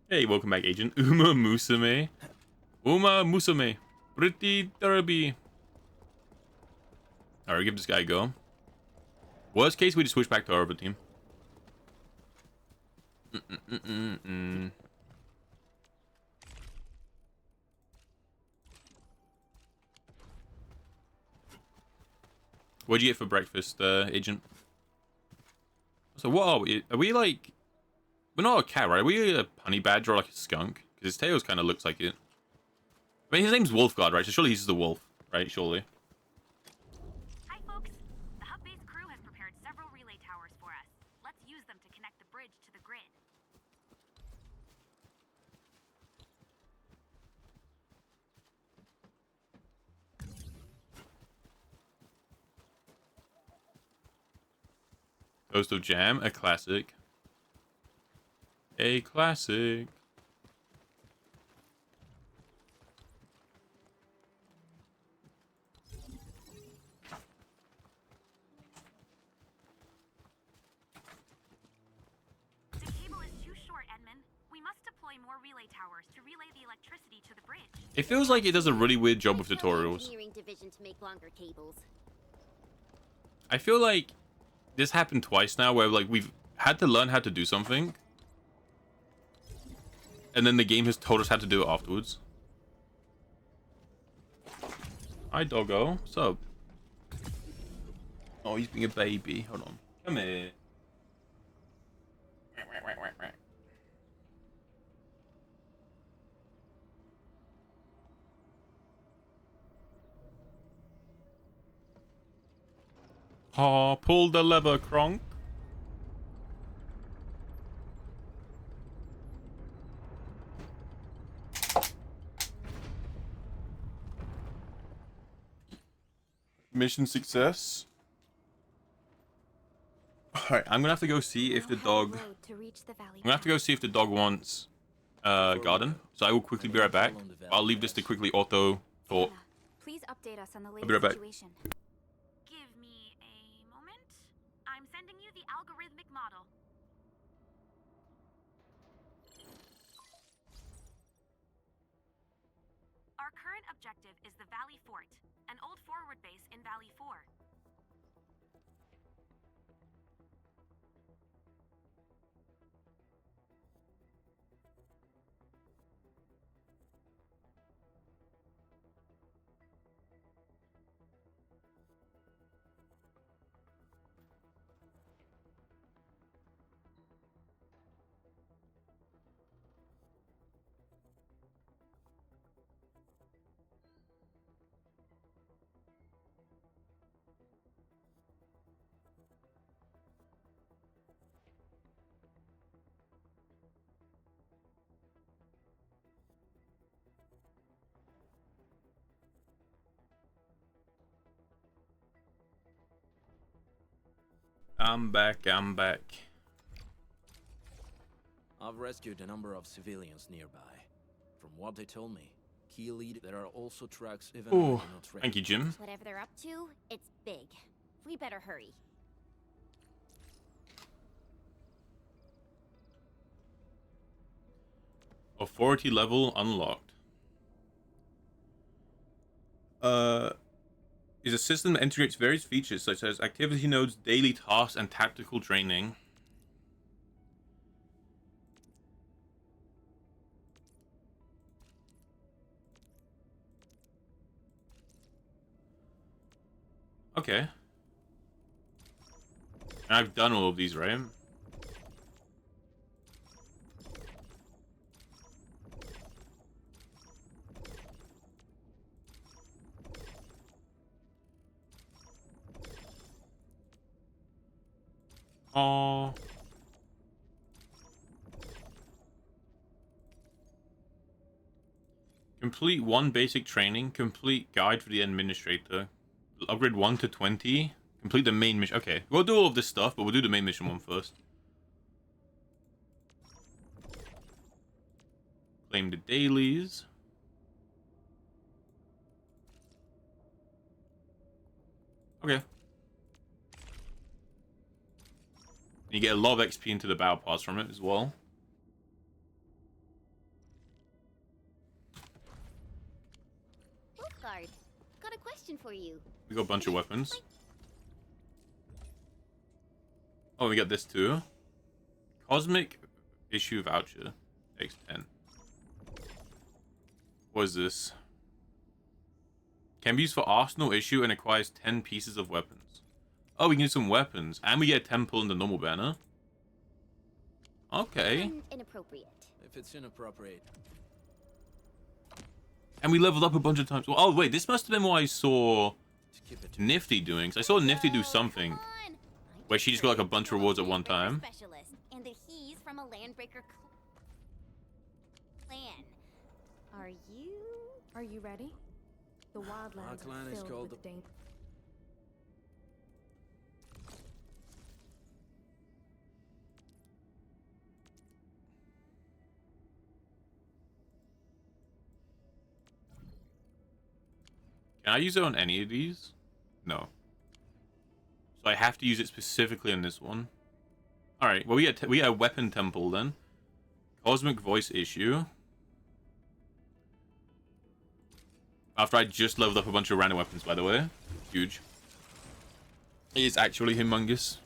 Hey, welcome back, Agent Uma Musume. Uma Musume. Pretty derby. Alright, give this guy a go. Worst case, we just switch back to our other team. What'd you get for breakfast, Agent? So what are we? Are we like... We're not a cat, right? Are we a honey badger or like a skunk? Because his tails kind of looks like it. I mean, his name's Wolfguard, right? So surely he's the wolf, right? Surely. Hi, folks. The hub base crew has prepared several relay towers for us. Let's use them to connect the bridge to the grid. Toast of Jam, a classic. A classic. The cable is too short, Edmund. We must deploy more relay towers to relay the electricity to the bridge. It feels like it does a really weird job with Let's tell the tutorials. engineering division to make longer cables. I feel like this happened twice now where like we've had to learn how to do something. And then the game has told us how to do it afterwards. Hi, doggo. What's up? Oh, he's being a baby. Hold on. Come here. Oh, pull the lever, Kronk. Mission success. Alright, I'm gonna have to go see if the dog... I'm gonna have to go see if the dog wants garden. So I will quickly be right back. I'll leave this to quickly auto thought. Please update us on the I'll be right back. situation. Give me a moment. I'm sending you the algorithmic model. Our current objective is the Valley Fort, an old forward base in Valley 4. I'm back. I've rescued a number of civilians nearby. From what they told me, key lead, there are also tracks even Ooh, not thank you, Jim. Whatever they're up to, it's big. We better hurry. Authority level unlocked. Is a system that integrates various features such as activity nodes, daily tasks, and tactical training. Okay. And I've done all of these, right? Oh. Complete one basic training. Complete guide for the administrator. Upgrade 1 to 20. Complete the main mission. Okay, we'll do all of this stuff, but we'll do the main mission one first. Claim the dailies. Okay. You get a lot of XP into the battle pass from it as well. guard. Got a question for you. We got a bunch of weapons. Oh, we got this too. Cosmic issue voucher. X10. What is this? Can be used for arsenal issue and acquires 10 pieces of weapons. Oh, we can do some weapons. And we get 10 pull in the normal banner. Okay. Inappropriate. If it's inappropriate. And we leveled up a bunch of times. Oh, wait, this must have been what I saw To keep it Nifty doing. So I saw Nifty do something Come on. where she just got like a bunch of rewards at one time. Specialist, and that he's from a landbreaker clan. Are you ready? The wildlands clan are is filled called with the- danger. Can I use it on any of these? No. So I have to use it specifically on this one. Alright, well we got a weapon temple then. Cosmic voice issue. After I just leveled up a bunch of random weapons, by the way. Huge. It is actually humongous.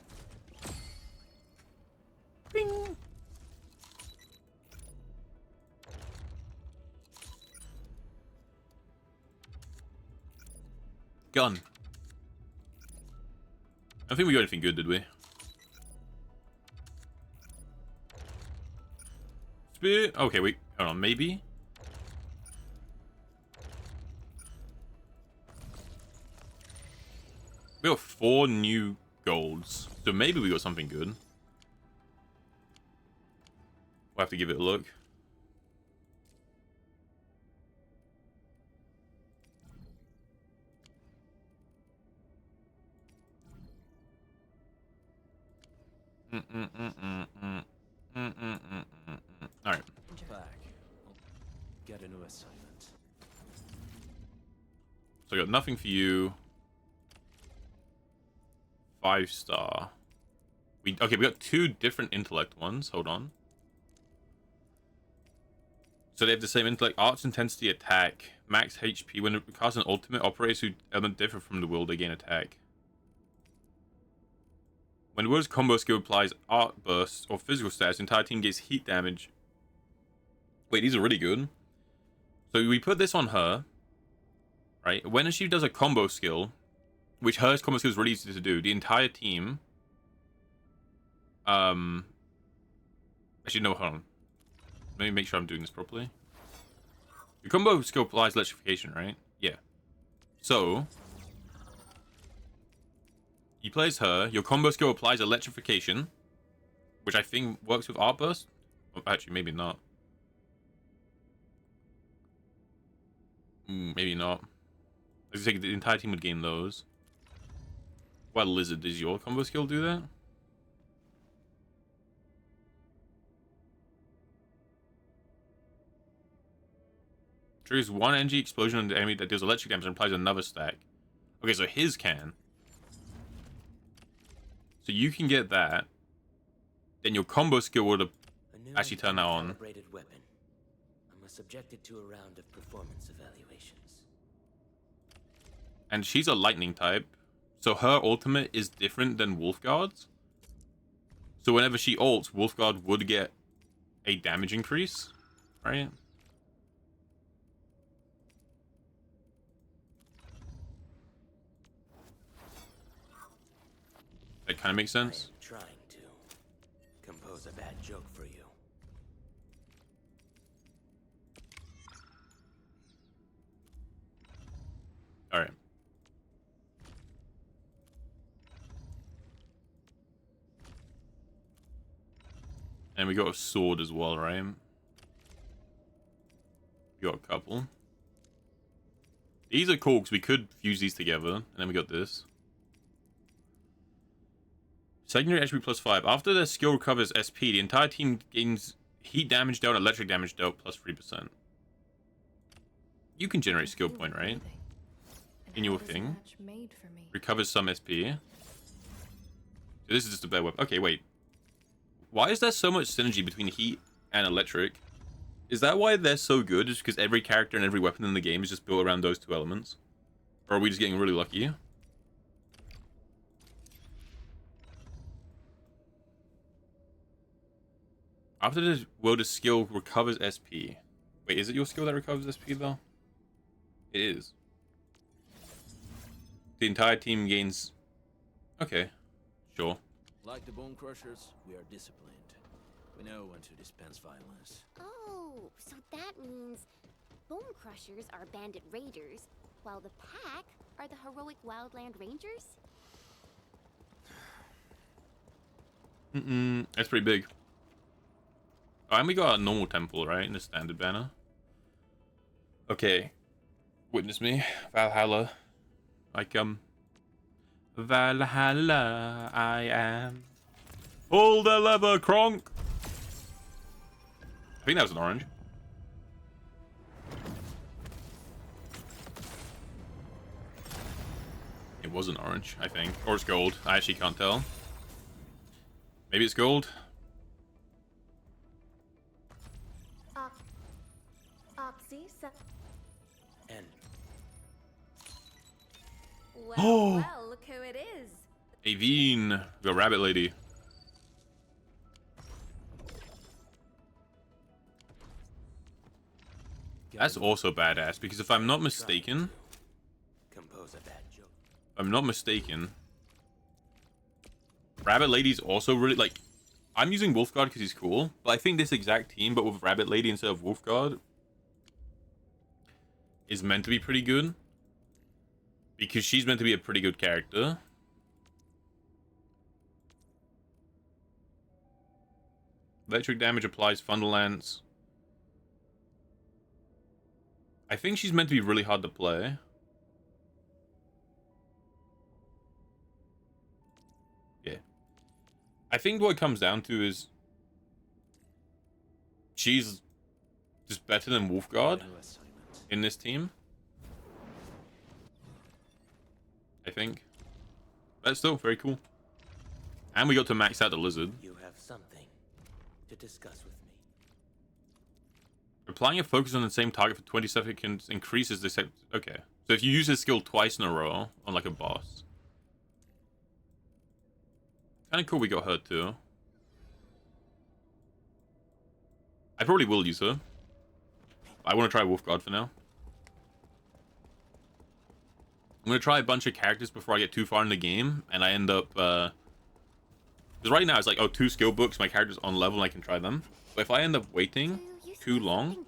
Bing! Gun. I don't think we got anything good, did we? Spear? Okay, wait. Hold on, maybe? We got 4 new golds. So maybe we got something good. We'll have to give it a look. Alright. Back. I'll get a new assignment. So I got nothing for you. 5-star. Okay, we got 2 different intellect ones. Hold on. So they have the same intellect, arts intensity, attack, max HP. When it casts an ultimate, operators who element differ from the will, they gain attack. When the word's combo skill applies art bursts or physical stats, the entire team gets heat damage. Wait, these are really good. So we put this on her, right? When she does a combo skill, which her combo skill is really easy to do, the entire team. Actually, no, hold on. Let me make sure I'm doing this properly. Your combo skill applies electrification, right? Yeah. So you play as her. Your combo skill applies electrification, which I think works with art burst. Oh, actually, maybe not. Maybe not. I was thinking the entire team would gain those. What lizard, does your combo skill do that? Triggers 1 energy explosion on the enemy that deals electric damage and applies another stack. Okay, so his can. So you can get that. Then your combo skill would actually turn that on. Calibrated weapon. I'm subjected to a round of performance evaluations. And she's a lightning type. So her ultimate is different than Wolfguard's. So whenever she ults, Wolfguard would get a damage increase, right? That kind of makes sense. I am trying to compose a bad joke for you. All right. And we got a sword as well, right? We got a couple. These are cool because we could fuse these together. And then we got this. Secondary attribute plus 5. After their skill recovers SP, the entire team gains heat damage dealt, electric damage dealt plus 3%. You can generate skill point, right? In your thing. Recovers some SP. So this is just a better weapon. Okay, wait. Why is there so much synergy between heat and electric? Is that why they're so good? Just because every character and every weapon in the game is just built around those two elements? Or are we just getting really lucky? After the world, a skill recovers SP. Wait, is it your skill that recovers SP though? It is. The entire team gains... Okay, sure. Like the Bone Crushers, we are disciplined. We know when to dispense violence. Oh, so that means Bone Crushers are bandit raiders, while the Pack are the heroic wildland rangers? That's pretty big. Oh, and we got a normal temple, right? In the standard banner. Okay. Witness me. Valhalla. Valhalla, I am. Pull the lever, Kronk! I think that was an orange. It was an orange, I think. Or it's gold. I actually can't tell. Maybe it's gold. End. Well, well, look who it is. Aveen, the rabbit lady. That's also badass, because if I'm not mistaken... Compose a bad joke. If I'm not mistaken... Rabbit Lady's also really, like... I'm using Wolfguard because he's cool, but I think this exact team, but with Rabbit Lady instead of Wolfguard... is meant to be pretty good. Because she's meant to be a pretty good character. Electric damage applies Thunder Lance. I think she's meant to be really hard to play. Yeah. I think what it comes down to is... she's just better than Wolfguard in this team. I think. But still, very cool. And we got to max out the lizard. You have something to discuss with me. Applying a focus on the same target for 20 seconds increases this... Okay. So if you use this skill twice in a row on like a boss. Kind of cool we got her too. I probably will use her. I want to try Wolfguard for now. I'm going to try a bunch of characters before I get too far in the game, and I end up, because right now it's like, oh, 2 skill books, my character's on level, and I can try them. But if I end up waiting too long,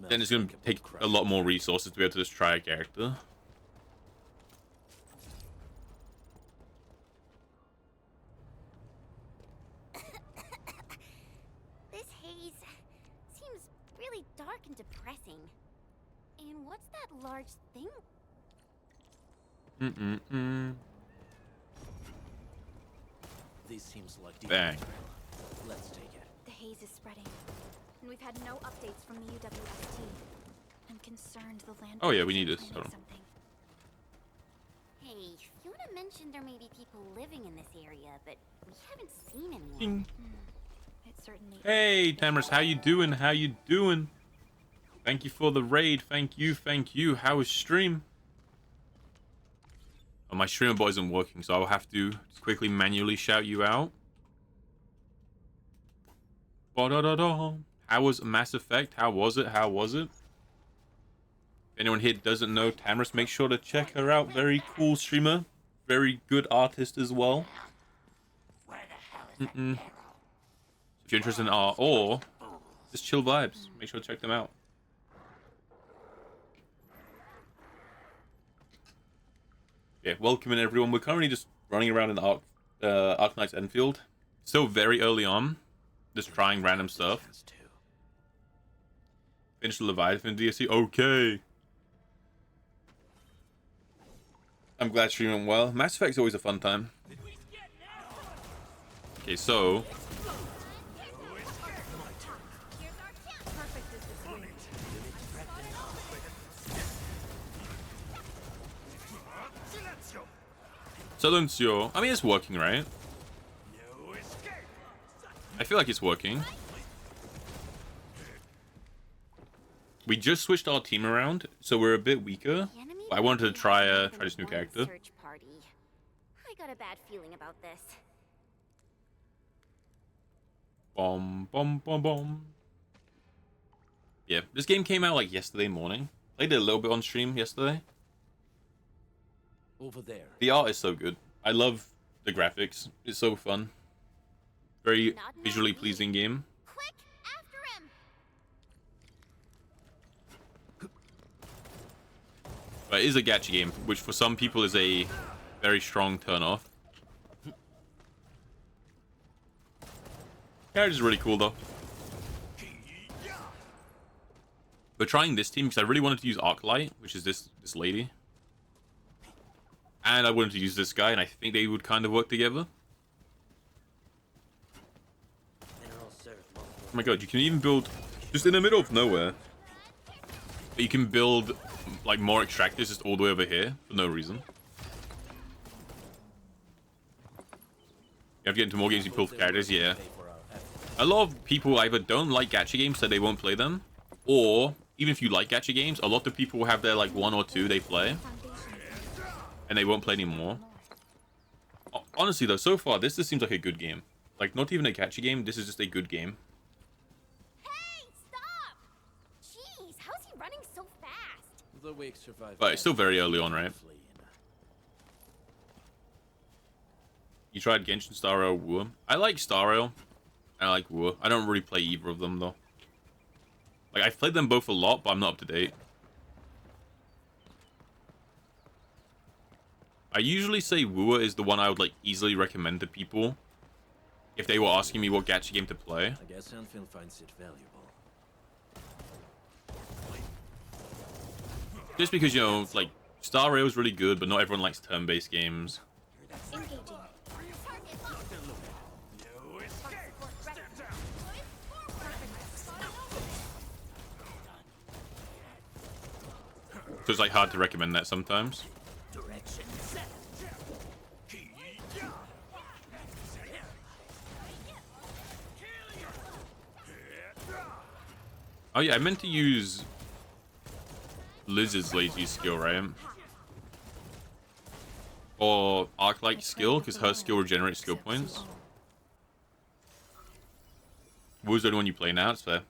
then it's going to take a lot more resources to be able to just try a character. This haze seems really dark and depressing. And what's that large thing? This seems like Bang. Let's take it. The haze is spreading, and we've had no updates from the UWST. I'm concerned the land. Oh yeah, we need this. Something. Hold on. Hey, Fiona mentioned there may be people living in this area, but we haven't seen anyone. Ding. It certainly. Hey, Tamras, how you doing? How you doing? Thank you for the raid. Thank you, thank you. How was stream? Oh, my streamer bot isn't working, so I'll have to just quickly manually shout you out. Ba-da-da-da. How was Mass Effect? How was it? How was it? If anyone here doesn't know Tamras, make sure to check her out. Very cool streamer. Very good artist as well. If you're interested in art or just chill vibes, make sure to check them out. Yeah, welcome in everyone. We're currently just running around in Arknights Endfield. Still very early on. Just trying random stuff. Finish the Leviathan DLC. Okay. I'm glad stream went well. Mass Effect's always a fun time. Okay, so... Silencio. I mean, it's working, right? I feel like it's working. We just switched our team around, so we're a bit weaker. The enemy I wanted to only try has more try than this new one character. Search party. I got a bad feeling about this. Bom bom bom bom. Yeah, this game came out like yesterday morning. Played it a little bit on stream yesterday. Over there. The art is so good. I love the graphics. It's so fun. Very visually pleasing game. Quick, after him! But it is a gacha game, which for some people is a very strong turn-off. Character's really cool though. We're trying this team because I really wanted to use Arklight, which is this lady. And I wanted to use this guy, and I think they would kind of work together. Oh my god, you can even build just in the middle of nowhere. You can build like more extractors just all the way over here for no reason. You have to get into more games you pull for characters, yeah. A lot of people either don't like gacha games, so they won't play them, or even if you like gacha games, a lot of people have their like 1 or 2 they play, and they won't play anymore. Honestly though, so far this just seems like a good game. Like not even a gacha game, this is just a good game. Hey, stop! Jeez, how's he running so fast? The weak survive. But it's still very early on, right? You tried Genshin, Star Rail, Wu? I like Star Rail. I like Wu. I don't really play either of them though. Like I've played them both a lot, but I'm not up to date. I usually say Wu is the one I would like easily recommend to people if they were asking me what gacha game to play. I guess Endfield finds it valuable. Just because, you know, like Star Rail is really good, but not everyone likes turn-based games. Engaging. So it's like hard to recommend that sometimes. Oh yeah, I meant to use Liz's lazy skill, right? Or Arc-like skill, because her skill regenerates skill points. Wu's the only one you play now, it's fair.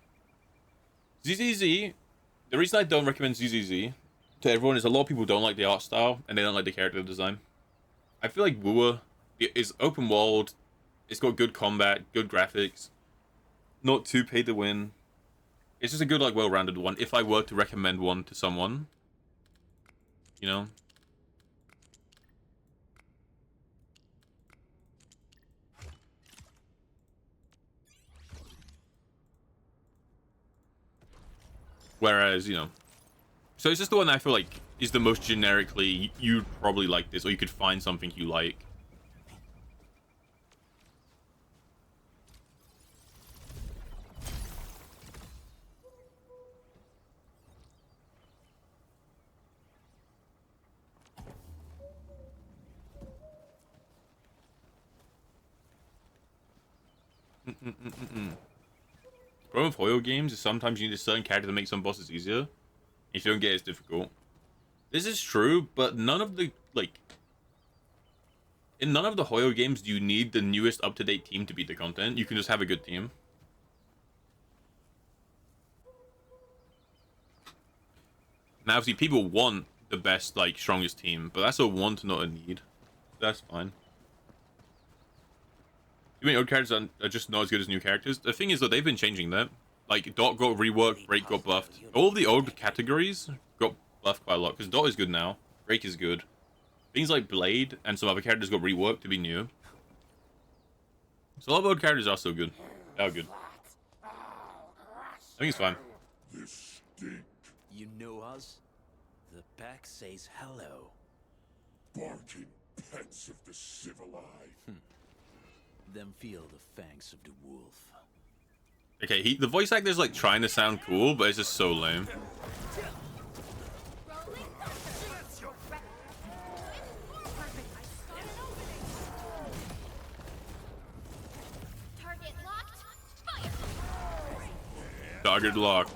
ZZZ, the reason I don't recommend ZZZ to everyone is a lot of people don't like the art style, and they don't like the character design. I feel like Wu is open world, it's got good combat, good graphics, not too pay to win. It's just a good, like, well-rounded one, if I were to recommend one to someone. You know? Whereas, you know... So it's just the one I feel like is the most generically, you'd probably like this, or you could find something you like. Problem with Hoyo games is sometimes you need a certain character to make some bosses easier. If you don't get it, it's difficult. This is true, but none of the, like... In none of the Hoyo games do you need the newest up-to-date team to beat the content. You can just have a good team. Now, obviously, people want the best, like, strongest team, but that's a want, not a need. That's fine. You mean old characters are just not as good as new characters? The thing is that they've been changing that. Like, Dot got reworked, Break got buffed. All of the old categories got buffed quite a lot, because Dot is good now, Break is good. Things like Blade and some other characters got reworked to be new. So a lot of old characters are still good. They are good. I think it's fine. This stink. You know us? The pack says hello. Barking pets of the civilized. Then feel the fangs of the wolf. Okay, the voice actor's like trying to sound cool, but it's just so lame. Target locked. Fire. Target locked.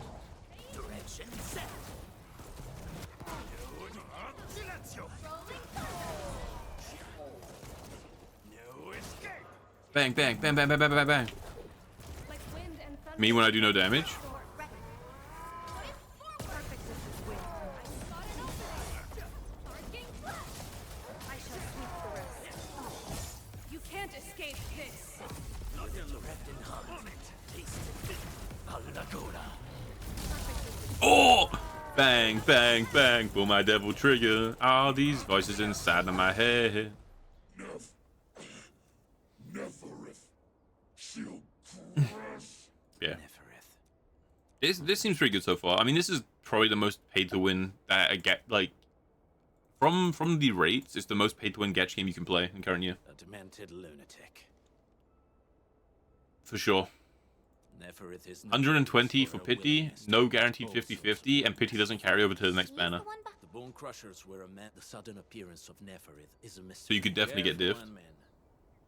Bang, bang, bang, bang, bang, bang, bang, bang. Like wind and thunder. Me when I do no damage. Perfect as this wind. I shall sweep the rest. You can't escape this. Oh! Bang, bang, bang. Pull my devil trigger. All these voices inside of my head. Neferith. She'll crush. Yeah. This seems pretty good so far. I mean, this is probably the most paid to win that I get. Like, from the rates, it's the most paid to win gacha game you can play in current year. A demented lunatic. For sure. Neferith is 120 for pity, no guaranteed 50-50, and pity doesn't carry over to the next She's banner. the one The Bone Crushers were a man. The sudden appearance of Neferith is a mystery. So you could definitely get Careful, diffed. man.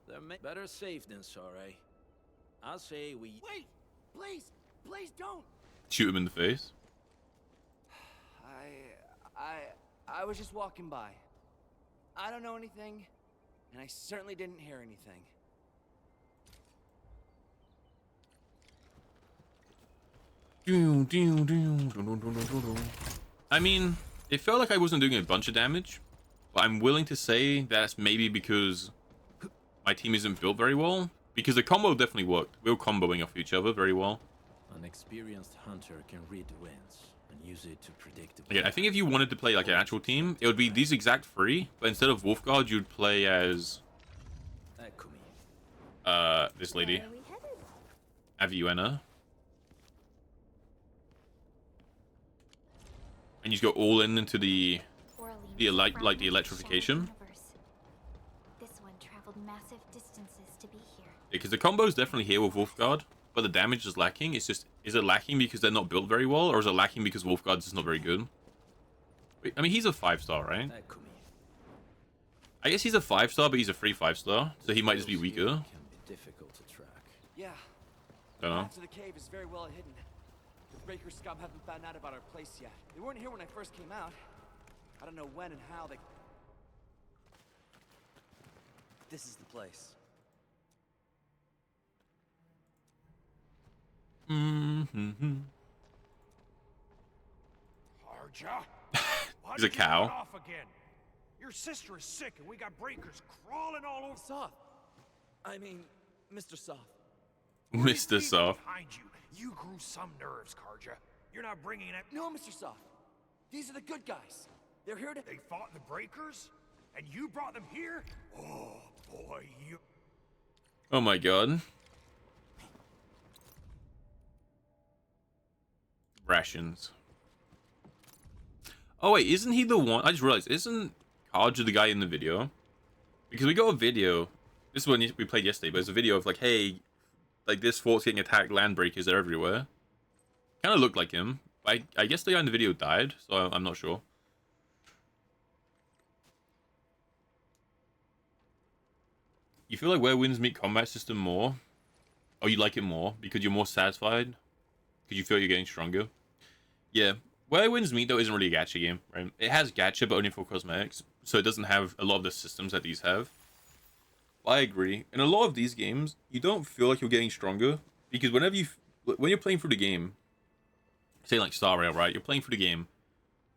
They're better safe than sorry. I'll say we. Wait! Please! Please don't! Shoot him in the face. I was just walking by. I don't know anything, and I certainly didn't hear anything. I mean, it felt like I wasn't doing a bunch of damage, but I'm willing to say that's maybe because my team isn't built very well. Because the combo definitely worked. We were comboing off each other very well. An experienced hunter can read the winds and use it to predict the. Again, I think if you wanted to play like an actual team, it would be these exact three, but instead of Wolfguard, you'd play as this lady, Where are we headed? Avienna. And you just go all in into the electrification. This one traveled massive distances to be here. Because the combo is definitely here with Wolfguard, but the damage is lacking. It's just, is it lacking because they're not built very well, or is it lacking because Wolfguard is not very good? Wait, I mean, he's a 5-star, right? I guess he's a 5-star, but he's a free 5-star, so he might just be weaker. Can be difficult to track. Yeah. Don't know. The path to the cave is very well hidden. The Breaker scum haven't found out about our place yet. They weren't here when I first came out. I don't know when and how they... This is the place. Mm-hmm. Arja? Why He's a did you run cow. off again? Your sister is sick and we got breakers crawling all over. Soft. I mean, Mr. Soft. Mr. Soft. Behind you. You grew some nerves, Karja. You're not bringing it. No, Mr. Soft. These are the good guys. They're here to... They fought the breakers? And you brought them here? Oh, boy, you... Oh my god. Rations. Oh wait, isn't he the one? I just realized, isn't Karja the guy in the video? Because we got a video. This is one we played yesterday, but it's a video of like, hey, like this fort's getting attacked, land breakers are everywhere. Kind of looked like him. I guess the guy in the video died, so I'm not sure. You feel like Where Winds Meet combat system more? Or you like it more because you're more satisfied? Because you feel you're getting stronger? Yeah. Where Winds Meet, though, isn't really a gacha game, right? It has gacha, but only for cosmetics. So it doesn't have a lot of the systems that these have. I agree. In a lot of these games, you don't feel like you're getting stronger. Because when you're playing through the game, say like Star Rail, right? You're playing through the game.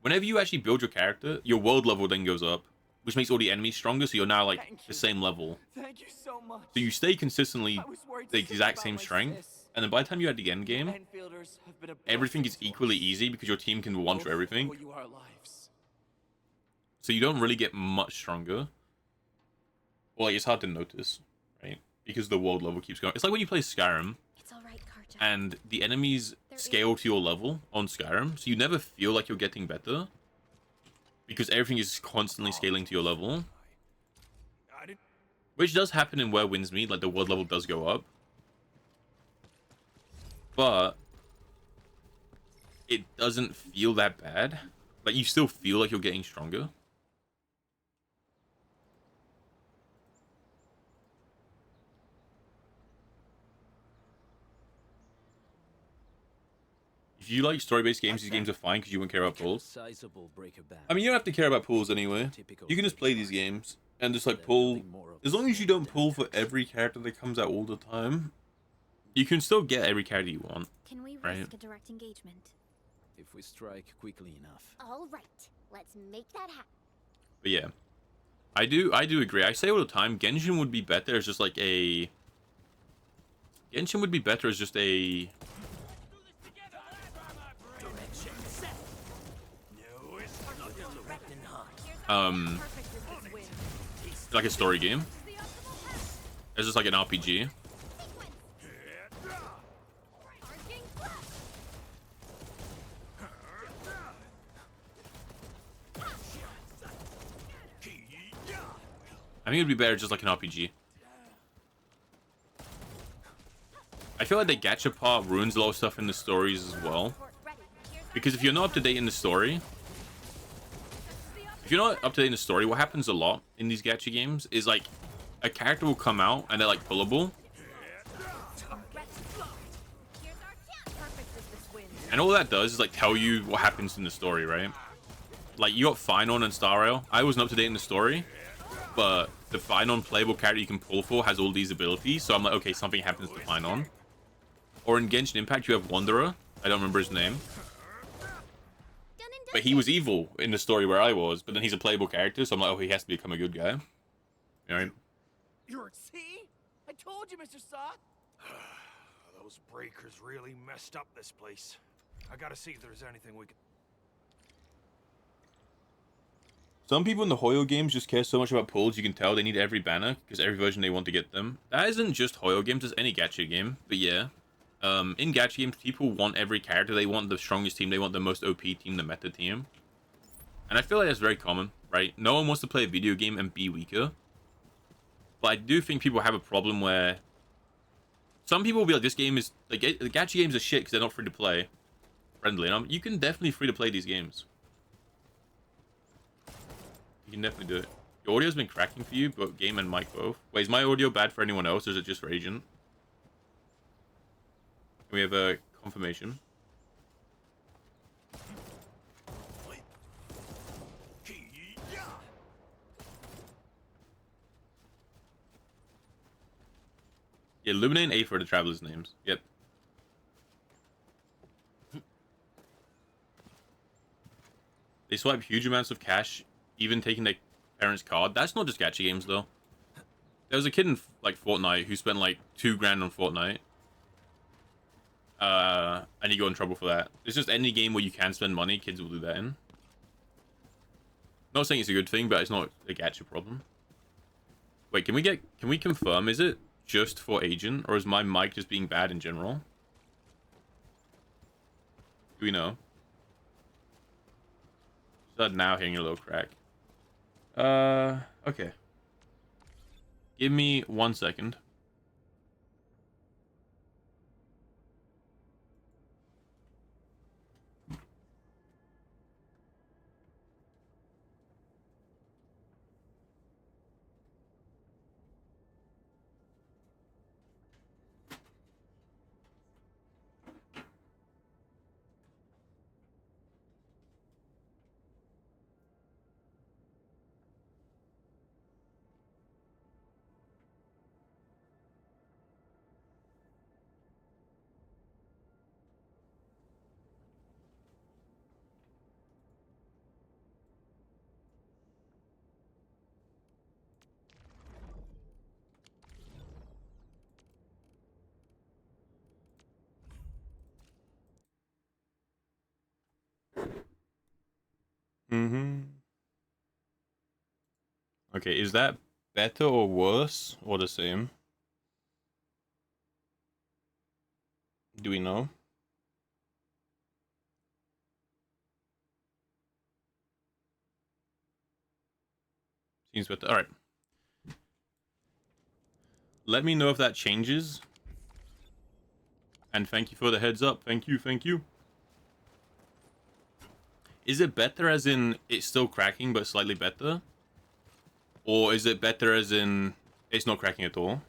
Whenever you actually build your character, your world level then goes up. Which makes all the enemies stronger, so you're now like the same level. Thank you so much. So you stay consistently I was worried the sick exact about same my strength. sis. And then by the time you're at the end game, Enfielders have been a everything is blessing to equally us. easy because your team can one for everything. Owe you our lives. So you don't really get much stronger. Well, like, it's hard to notice, right? Because the world level keeps going. It's like when you play Skyrim It's all right, Karja. and the enemies scale to your level on Skyrim, so you never feel like you're getting better because everything is constantly scaling to your level. I didn't... Which does happen in Where Winds Meet, like the world level does go up. But it doesn't feel that bad. Like, you still feel like you're getting stronger. If you like story-based games, these games are fine because you won't care about pools. Sizable breaker band. I mean, you don't have to care about pools anyway. Typical You can just play these games. and just like There's pull. nothing more of As the long as you smoke don't pull for detectors. every character that comes out all the time, you can still get every character you want. Can we Right. risk a direct engagement? If we strike quickly enough. All right, let's make that happen. But yeah, I do agree. I say all the time, Genshin would be better as just like a. Genshin would be better as just a. Direction set. No, it's direct and hot. Like a story game. It's just like an RPG. I think it'd be better just like an RPG. I feel like the gacha part ruins a lot of stuff in the stories as well. Because if you're not up to date in the story, what happens a lot in these gacha games is like a character will come out and they're like pullable. And all that does is like tell you what happens in the story, right? Like you got Finon and Star Rail. I wasn't up to date in the story, but the Finon playable character you can pull for has all these abilities. So I'm like, okay, something happens to Finon. Or in Genshin Impact, you have Wanderer. I don't remember his name. But he was evil in the story where I was. But then he's a playable character, so I'm like, oh, he has to become a good guy. Alright. You're see? I told you, Mr. Sock. Those breakers really messed up this place. I gotta see if there's anything we can. Some people in the Hoyo games just care so much about pulls, you can tell they need every banner, because every version they want to get them. That isn't just Hoyo games, it's any gacha game. But yeah. In gacha games, people want every character. They want the strongest team. They want the most OP team, the meta team. And I feel like that's very common, right? No one wants to play a video game and be weaker. But I do think people have a problem where some people will be like, this game is like, the gacha games are shit because they're not free to play friendly. And you can definitely free to play these games. You can definitely do it. Your audio's been cracking for you, but game and mic both. Wait, is my audio bad for anyone else, or is it just for Agent? We have a confirmation. Yeah, Luminate and Aether are the travelers' names. Yep. They swipe huge amounts of cash, even taking their parents' card. That's not just gacha games, though. There was a kid in, like, Fortnite who spent, like, $2 grand on Fortnite. And he got in trouble for that. It's just any game where you can spend money, kids will do that in. Not saying it's a good thing, but it's not a gacha problem. Wait, can we confirm, is it just for Agent, or is my mic just being bad in general? Do we know? Start now hearing a little crack. Okay. Give me 1 second. Okay, is that better or worse or the same? Do we know? Seems better. Alright. Let me know if that changes. And thank you for the heads up. Thank you, thank you. Is it better as in it's still cracking but slightly better? Or is it better as in it's not cracking at all?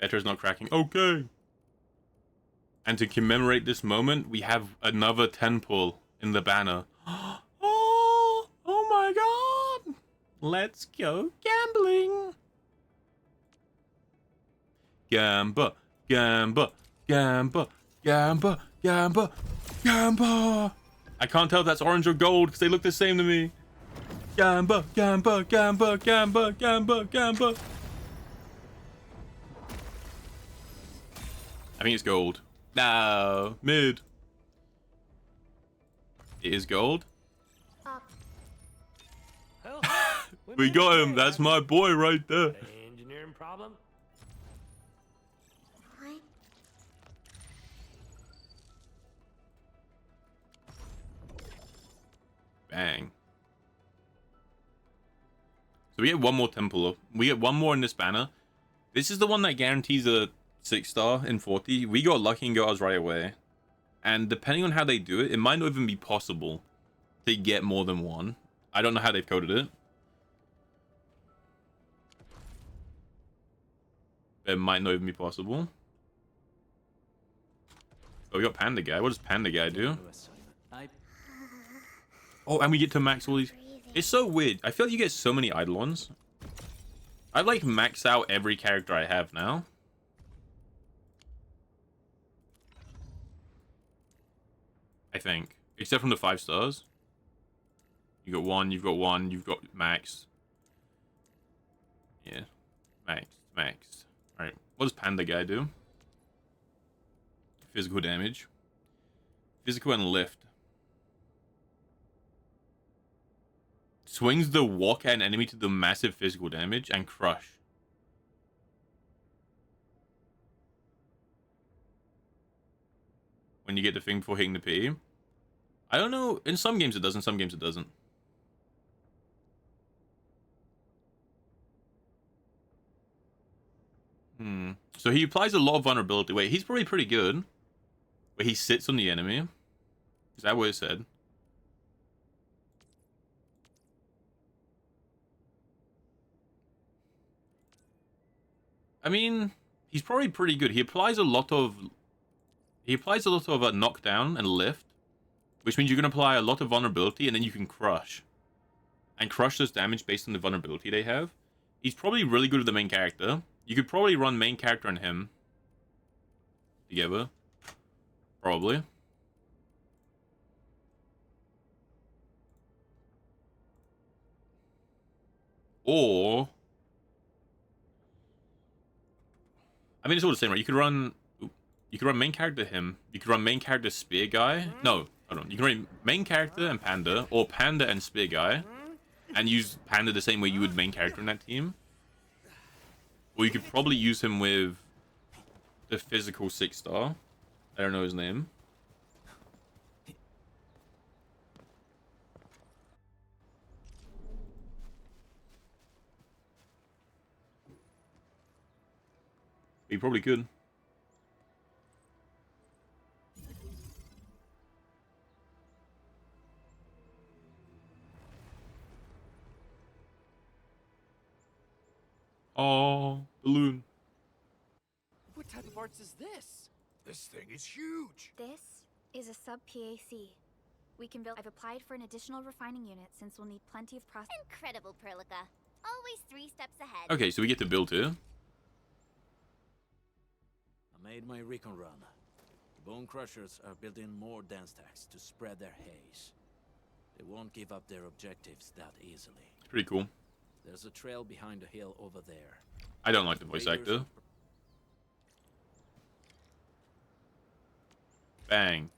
Better's not cracking. Okay. And to commemorate this moment, we have another 10 pull in the banner. Oh my god! Let's go gambling! Gamba, gamba, gamba, gamba, gamba, gamba! I can't tell if that's orange or gold because they look the same to me. Gamba, gamba, gamba, gamba, gamba, gamba. I think it's gold. No, mid. It is gold. We got him. That's my boy right there. Engineering problem? What? Bang. So we get one more temple up. We get one more in this banner. This is the one that guarantees a 6-star in 40. We got lucky and got ours right away. And depending on how they do it, it might not even be possible to get more than one. I don't know how they've coded it. It might not even be possible. Oh, we got Panda Guy. What does Panda Guy do? Oh, and we get to max all these. It's so weird. I feel like you get so many Eidolons. I like max out every character I have now. I think. Except from the 5 stars. You got one, you've got one, you've got max. Yeah. Max. Max. Alright. What does Panda Guy do? Physical damage. Physical and lift. Swings the walk at an enemy to the massive physical damage and crush. When you get the thing before hitting the P. I don't know. In some games it does, in some games it doesn't. So he applies a lot of vulnerability. Wait, he's probably pretty good. Wait, he sits on the enemy. Is that what it said? I mean, he's probably pretty good. He applies a lot of knockdown and lift, which means you can apply a lot of vulnerability and then you can crush. And crush does damage based on the vulnerability they have. He's probably really good with the main character. You could probably run main character and him together. Probably. Or I mean, it's all the same, right? You could run main character him. You could run main character spear guy. No, hold on. You can run main character and Panda, or Panda and spear guy, and use Panda the same way you would main character in that team. Or you could probably use him with the physical 6-star. I don't know his name. You probably could. Oh, balloon. What type of arts is this? This thing is huge. This is a sub PAC. We can build. I've applied for an additional refining unit since we'll need plenty of process. Incredible, Perlica. Always 3 steps ahead. Okay, so we get to build here. I made my recon run. The Bone Crushers are building more dance stacks to spread their haze. They won't give up their objectives that easily. It's pretty cool. There's a trail behind the hill over there. I don't like the voice actor. Bang.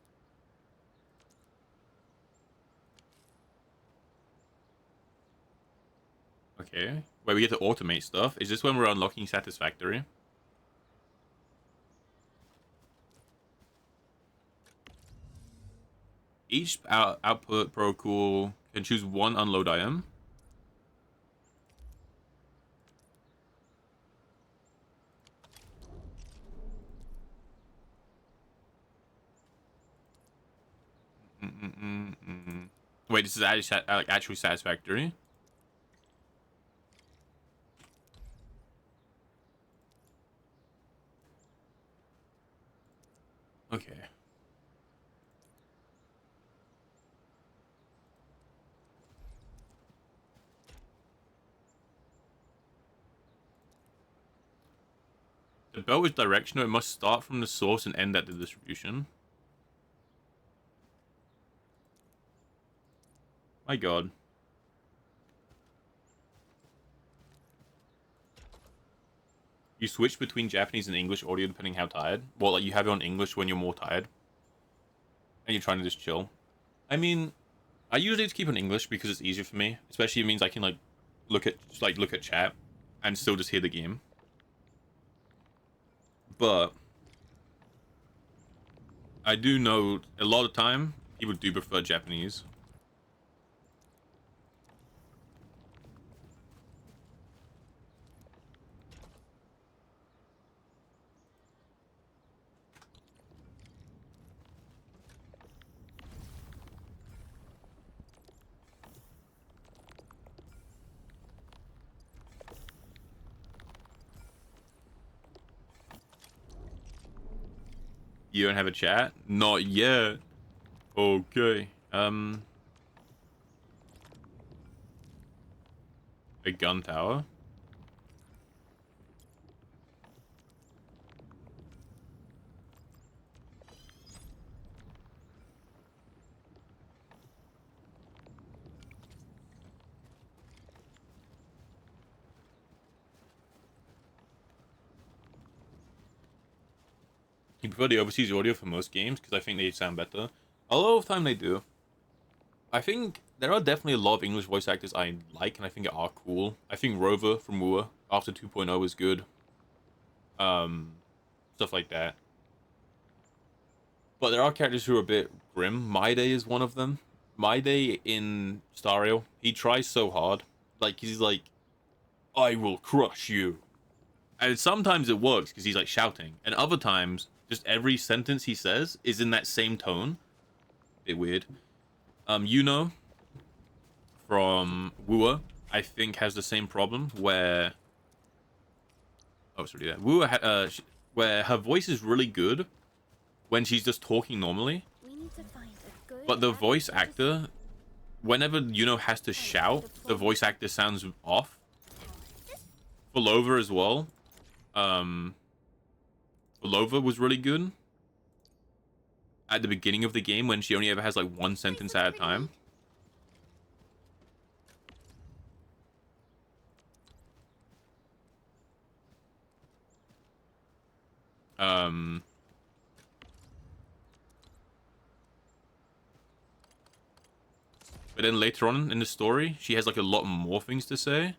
Okay. Wait, we get to automate stuff. Is this when we're unlocking Satisfactory? Each output pro cool can choose one unload item. Wait, this is actually Satisfactory. Okay. The belt is directional. It must start from the source and end at the distribution. My god. You switch between Japanese and English audio depending how tired. Well, like you have it on English when you're more tired. And you're trying to just chill. I mean, I usually just keep it in English because it's easier for me. Especially it means I can like look at chat and still just hear the game. But I do know a lot of time people do prefer Japanese. You don't have a chat? Not yet. Okay. A gun tower? You prefer the overseas audio for most games because I think they sound better. A lot of the time they do. I think there are definitely a lot of English voice actors I like and I think are cool. I think Rover from Wua after 2.0 was good. Stuff like that. But there are characters who are a bit grim. My Day is one of them. My Day in Stario, he tries so hard. Like, he's like, I will crush you. And sometimes it works because he's like shouting. And other times, just every sentence he says is in that same tone. Bit weird. Yuno from Wua, I think, has the same problem where... Oh, sorry, yeah. Wua, where her voice is really good when she's just talking normally. We need to find a good But the voice actor, whenever Yuno has to shout, the voice actor sounds off. For Lover as well. Lover was really good at the beginning of the game when she only ever has like one sentence at a time. But then later on in the story, she has like a lot more things to say.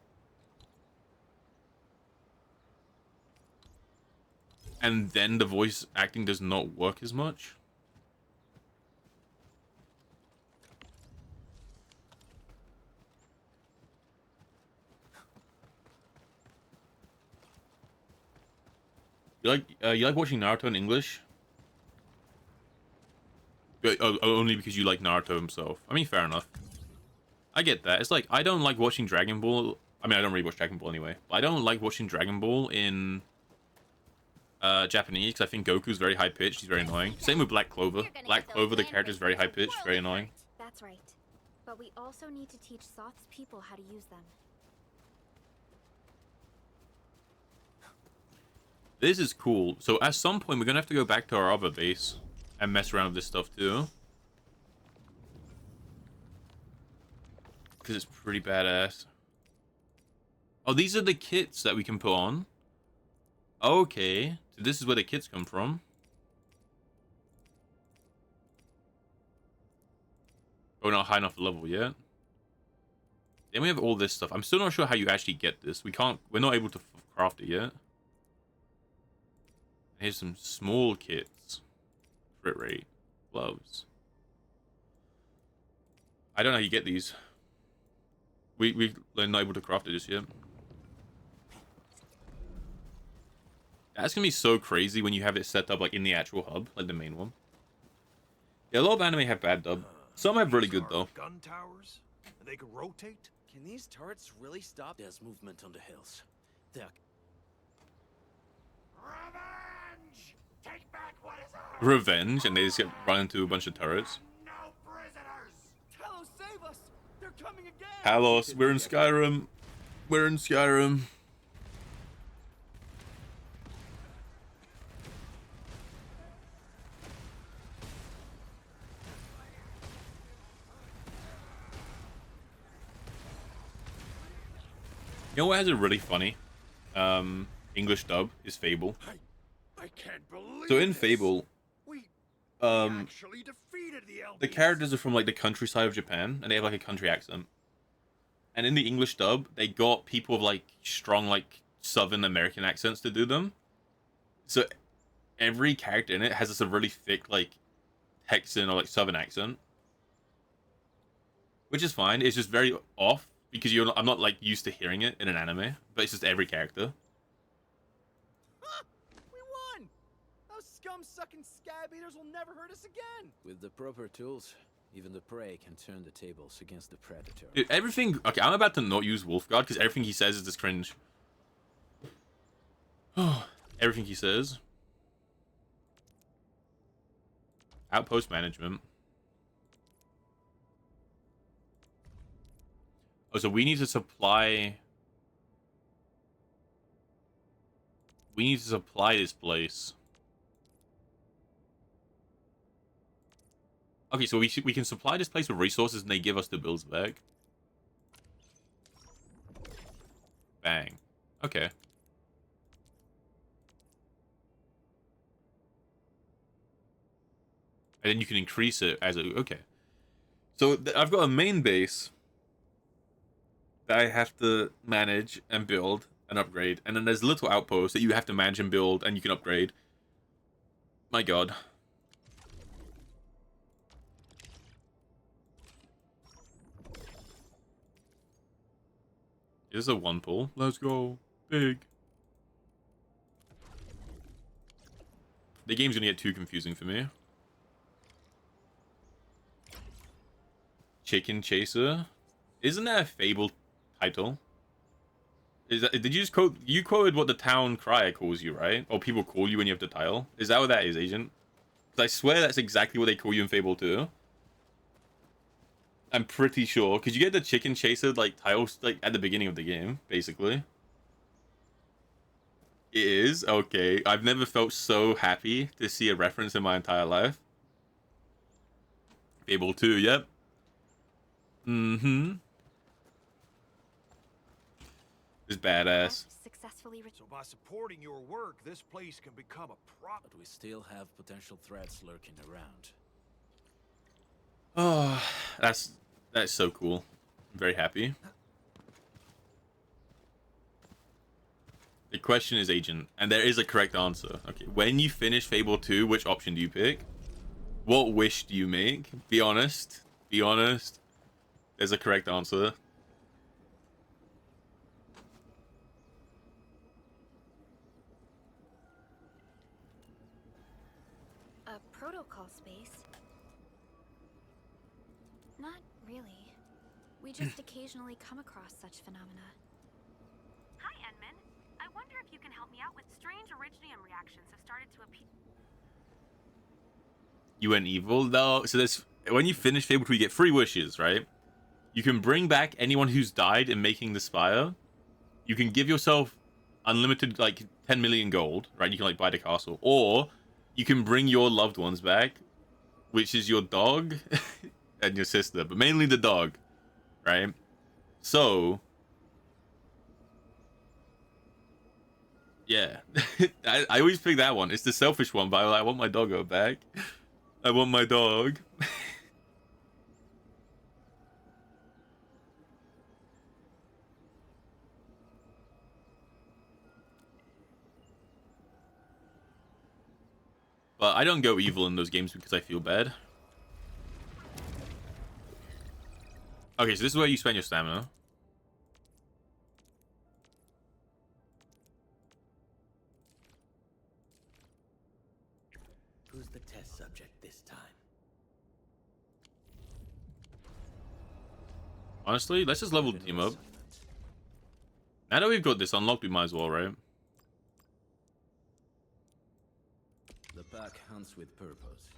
And then the voice acting does not work as much. You like watching Naruto in English? Only because you like Naruto himself. I mean, fair enough. I get that. It's like, I don't like watching Dragon Ball. I mean, I don't really watch Dragon Ball anyway. But I don't like watching Dragon Ball in Japanese because I think Goku's very high-pitched. He's very annoying. Same with Black Clover. Black Clover, the character's very high-pitched, very annoying. That's right. But we also need to teach Soth's people how to use them. This is cool. So at some point, we're going to have to go back to our other base and mess around with this stuff too. Because it's pretty badass. Oh, these are the kits that we can put on. Okay. So this is where the kits come from. Oh, not high enough level yet. Then we have all this stuff. I'm still not sure how you actually get this. We're not able to craft it yet. Here's some small kits. Crit rate. Gloves. I don't know how you get these. We're not able to craft it just yet. That's gonna be so crazy when you have it set up like in the actual hub, like the main one. Yeah, a lot of anime have bad dub. Some have really good though. Gun towers? And they can rotate? Can these turrets really stop? There's movement on the hills. They're... Revenge! Take back what is revenge, and they just get run into a bunch of turrets. No prisoners! Talos, save us! They're coming again! Talos, we're in Skyrim. We're in Skyrim. You know what has it really funny? English dub is Fable. I can't believe So in this. Fable, We um, actually defeated the Elves. the characters are from like the countryside of Japan, and they have like a country accent. And in the English dub, they got people of like strong like Southern American accents to do them. So every character in it has this a really thick like Texan or like Southern accent, which is fine. It's just very off because I'm not like used to hearing it in an anime, but it's just every character. We won! Those scum-sucking scab eaters will never hurt us again! With the proper tools, even the prey can turn the tables against the predator. Dude, everything. Okay, I'm about to not use Wolfguard because everything he says is just cringe. Everything he says. Outpost management. Oh, so we need to supply. We need to supply this place. Okay, so we can supply this place with resources and they give us the builds back. Bang. Okay. And then you can increase it as a... Okay. So I've got a main base that I have to manage and build and upgrade. And then there's little outposts that you have to manage and build and you can upgrade. My god. This is a one pull. Let's go. Big. The game's gonna get too confusing for me. Chicken Chaser? Isn't that a Fable title? Is that, did you just quote... You quoted what the town crier calls you, right? Or people call you when you have the title? Is that what that is, Agent? Because I swear that's exactly what they call you in Fable 2. I'm pretty sure. Because you get the Chicken Chaser, like, titles, like, at the beginning of the game, basically. It is? Okay. I've never felt so happy to see a reference in my entire life. Fable 2, yep. Mm-hmm. It's badass. Successfully So by supporting your work, this place can become a prop. But we still have potential threats lurking around. Oh, that's so cool. I'm very happy. The question is, Agent, and there is a correct answer. Okay, when you finish Fable 2, which option do you pick? What wish do you make? Be honest. Be honest. There's a correct answer. a protocol space. Not really. We just occasionally come across such phenomena. Hi, Enman. I wonder if you can help me out with strange originium reactions have started to appear. You went evil? No. So there's... When you finish Fable 2, you get 3 wishes, right? You can bring back anyone who's died in making the spire. You can give yourself unlimited, like, 10 million gold, right? You can, like, buy the castle. Or you can bring your loved ones back, which is your dog and your sister, but mainly the dog, right? So... Yeah. I always pick that one. It's the selfish one, but I want my doggo back. I want my dog. But I don't go evil in those games because I feel bad. Okay, so this is where you spend your stamina. Who's the test subject this time? Honestly, let's just level the team up. Now that we've got this unlocked, we might as well, right? The pack hunts with purpose.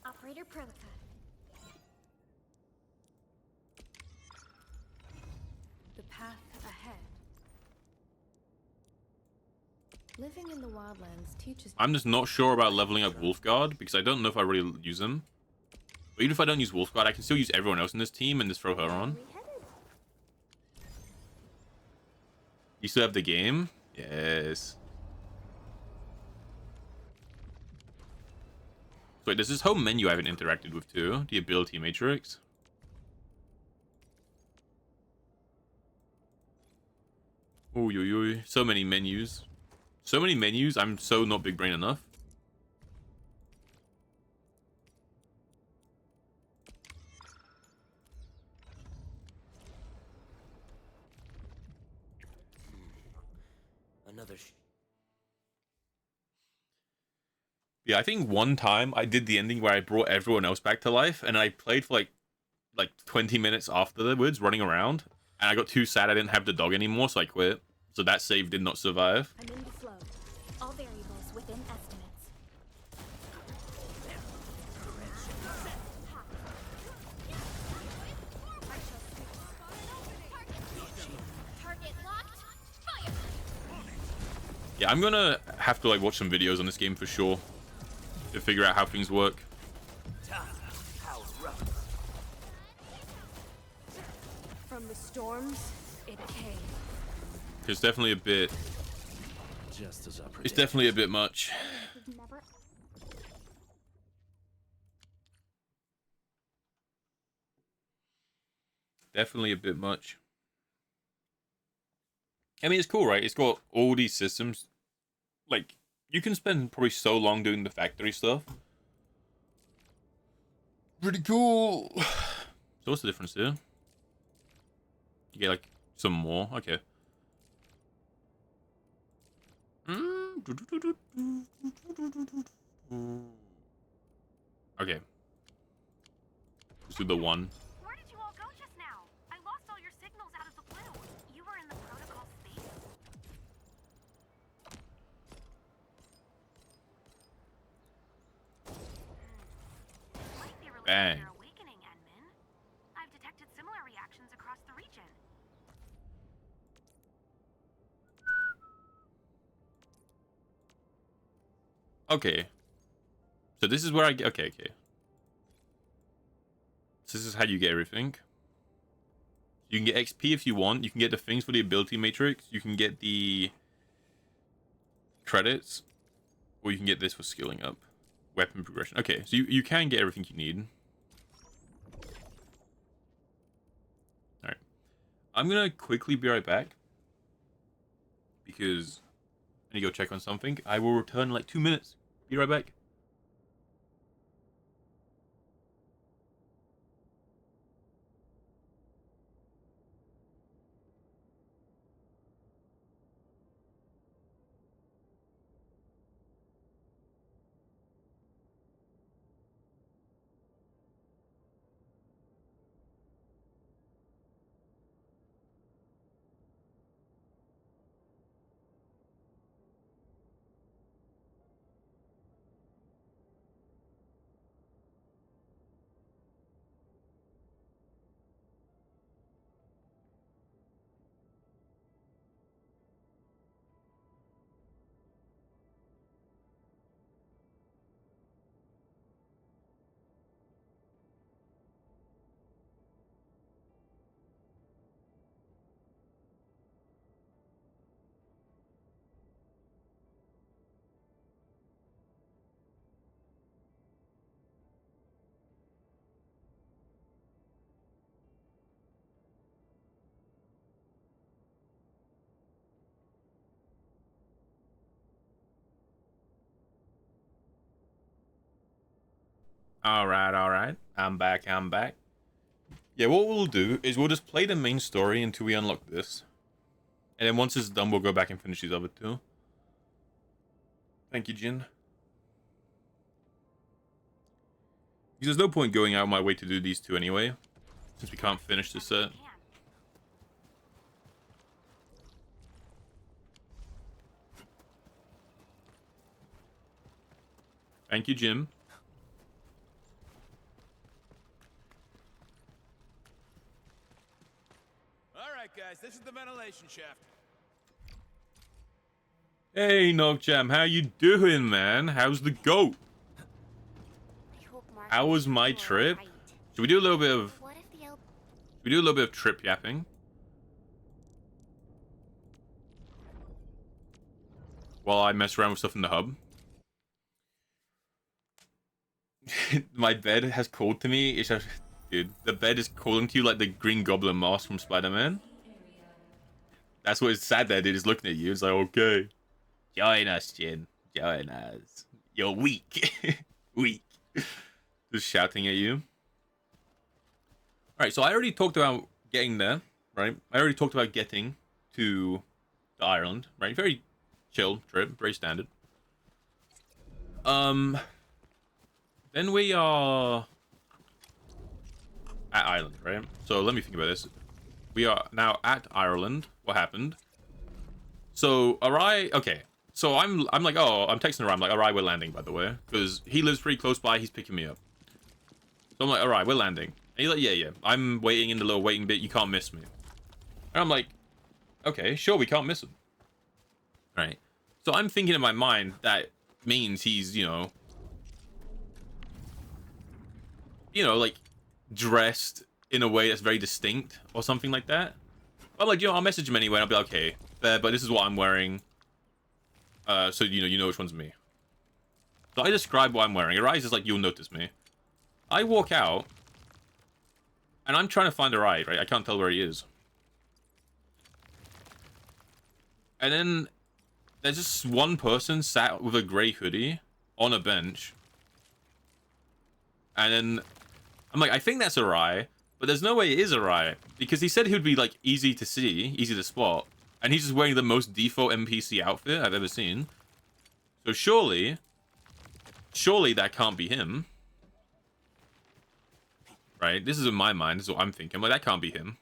Operator Prolica. The path ahead. Living in the wildlands teaches. I'm just not sure about leveling up Wolfguard because I don't know if I really use him. But even if I don't use Wolfguard, I can still use everyone else in this team and just throw her on. You still have the game? Yes. So wait, there's this home menu I haven't interacted with too. The ability matrix. Ooh, ooh, ooh. So many menus. So many menus, I'm so not big brain enough. Another Yeah, I think one time I did the ending where I brought everyone else back to life, and I played for like 20 minutes afterwards, running around, and I got too sad I didn't have the dog anymore, so I quit. So that save did not survive. I'm in the flow. All variables within estimates. Target locked. Fire. Yeah, I'm gonna have to like watch some videos on this game for sure to figure out how things work. From the storms, it came. It's definitely a bit. Just as I predicted. It's definitely a bit much. Never. Definitely a bit much. I mean, it's cool, right? It's got all these systems. Like, you can spend probably so long doing the factory stuff. Pretty cool. So what's the difference here? You get, like, some more. Okay. Okay. Let's do the one. Where did you all go just now? I lost all your signals out of the blue. You were in the protocol space? Might be related Bang. to their awakening, Edmund. I've detected similar reactions across the region. Okay. So this is where I get... Okay, okay. So this is how you get everything. You can get XP if you want. You can get the things for the ability matrix. You can get the credits. Or you can get this for skilling up. Weapon progression. Okay, so you can get everything you need. Alright. I'm going to quickly be right back. Because I need to go check on something. I will return in like 2 minutes. Be right back. Alright. I'm back. Yeah, what we'll do is we'll just play the main story until we unlock this. And then once it's done, we'll go back and finish these other two. Thank you, Jin. Because there's no point going out of my way to do these two anyway, since we can't finish this set. Thank you, Jim. All right, guys, this is the ventilation shaft. Hey, Nogjam, how you doing, man? How's the goat? I hope Mark How and was my Joe are trip? alright. Should we do a little bit of What if the trip yapping? While I mess around with stuff in the hub. My bed has called to me. It's just, dude, the bed is calling to you like the Green Goblin mask from Spider-Man. That's what it's sad there, dude. It's looking at you. It's like, okay. Join us, Jin. Join us. You're weak. Weak. Just shouting at you. Alright, so I already talked about getting there, right? I already talked about getting to the island, right? Very chill trip, very standard. Then we are at Ireland, right? So let me think about this. We are now at Ireland. What happened? So Arai, okay. So I'm like, oh, I'm texting Arai. I'm like, Arai, we're landing, by the way, because he lives pretty close by. He's picking me up. So I'm like, Arai, we're landing. And he's like, yeah. I'm waiting in the little waiting bit. You can't miss me. And I'm like, okay, sure, we can't miss him. Right. So I'm thinking in my mind that means he's, you know, like dressed in a way that's very distinct or something like that. I'm like, I'll message him anyway. And I'll be like, okay, but this is what I'm wearing. So you know which one's me. So I describe what I'm wearing. Arai is like, you'll notice me. I walk out, and I'm trying to find Arai, right? I can't tell where he is. And then there's just one person sat with a grey hoodie on a bench. And then I'm like, I think that's Arai, but there's no way it is Arai, because he said he would be like easy to see, easy to spot, and he's just wearing the most default NPC outfit I've ever seen. So surely that can't be him, right? This is in my mind. This is what I'm thinking. Like, that can't be him.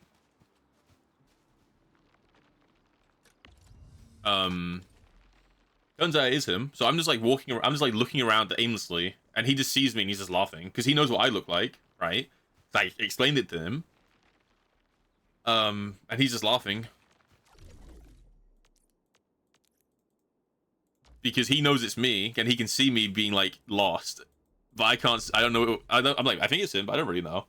Turns out it is him. So I'm just like walking around. I'm just like looking around aimlessly, and he just sees me and he's just laughing because he knows what I look like, right? So I explained it to him. And he's just laughing because he knows it's me and he can see me being like lost, but I can't. I don't know. I'm like, I think it's him, but I don't really know.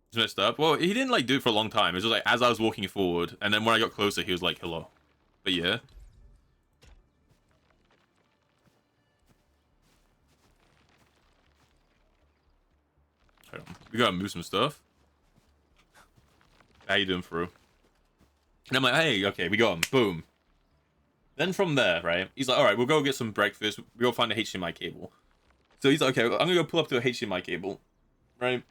It's messed up. Well, he didn't like do it for a long time. It was just like as I was walking forward, and then when I got closer, he was like, "Hello." But yeah. Hold on. We gotta move some stuff. How you doing, Fru? And I'm like, hey, okay, we got him. Boom. Then from there, right? He's like, all right, we'll go get some breakfast. We'll go find a HDMI cable. So he's like, okay, I'm gonna go pull up to a HDMI cable, right?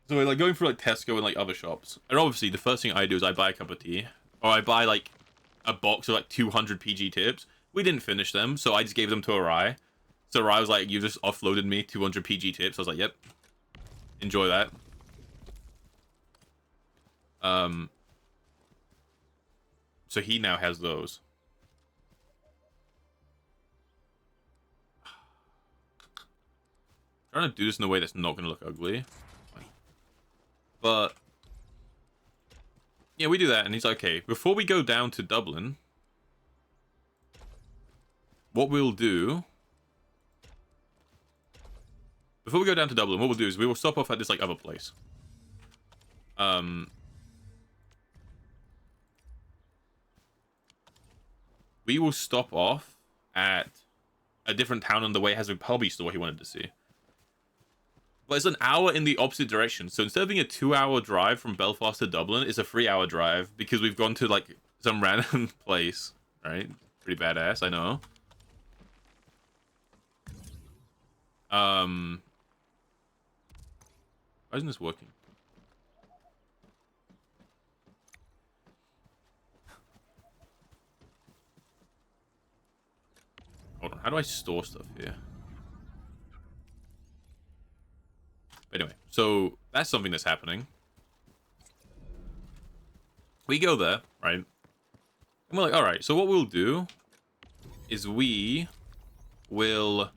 So we're like going through like Tesco and like other shops. And obviously, the first thing I do is I buy a cup of tea, or I buy like a box of like 200 PG tips. We didn't finish them, so I just gave them to Arai. So Arai was like, you just offloaded me 200 PG tips. I was like, yep. Enjoy that. So he now has those. I'm trying to do this in a way that's not going to look ugly. But yeah, we do that, and he's like, okay, before we go down to Dublin, what we'll do... Before we go down to Dublin, what we'll do is we will stop off at this, like, other place. We will stop off at a different town on the way. It has a hobby store he wanted to see. But it's an hour in the opposite direction. So instead of being a 2-hour drive from Belfast to Dublin, it's a 3-hour drive because we've gone to, like, some random place. Right? Pretty badass, I know. Why isn't this working? Hold on, how do I store stuff here? Anyway, so that's something that's happening. We go there, right? And we're like, alright, so what we'll do is we we'll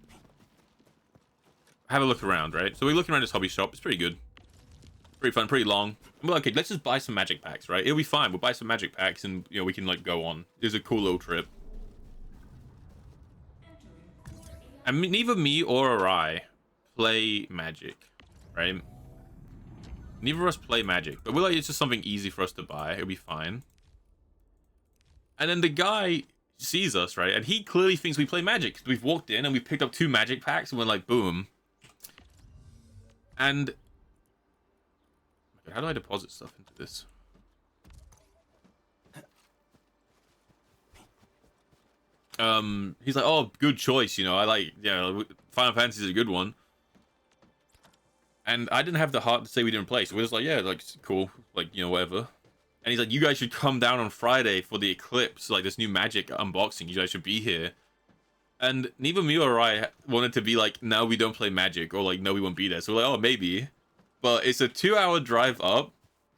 have a look around, right? So we're looking around this hobby shop. It's pretty good. Pretty fun, pretty long. Well, okay, let's just buy some magic packs, right? It'll be fine. We'll buy some magic packs and, you know, we can, like, go on. It's a cool little trip. And neither me or Arai play magic, right? Neither of us play magic. But we're like, it's just something easy for us to buy. It'll be fine. And then the guy sees us, right? And he clearly thinks we play magic. We've walked in and we've picked up 2 magic packs and we're like, boom. And how do I deposit stuff into this? He's like, oh, good choice, you know, I like, you know, Final Fantasy is a good one. And I didn't have the heart to say we didn't play, so we're just like, yeah, like, cool, like, you know, whatever. And he's like, you guys should come down on Friday for the Eclipse, like, this new magic unboxing, you guys should be here. And neither me or I wanted to be like, no, we don't play magic, or like, no, we won't be there. So we're like, oh, maybe. But it's a 2-hour drive up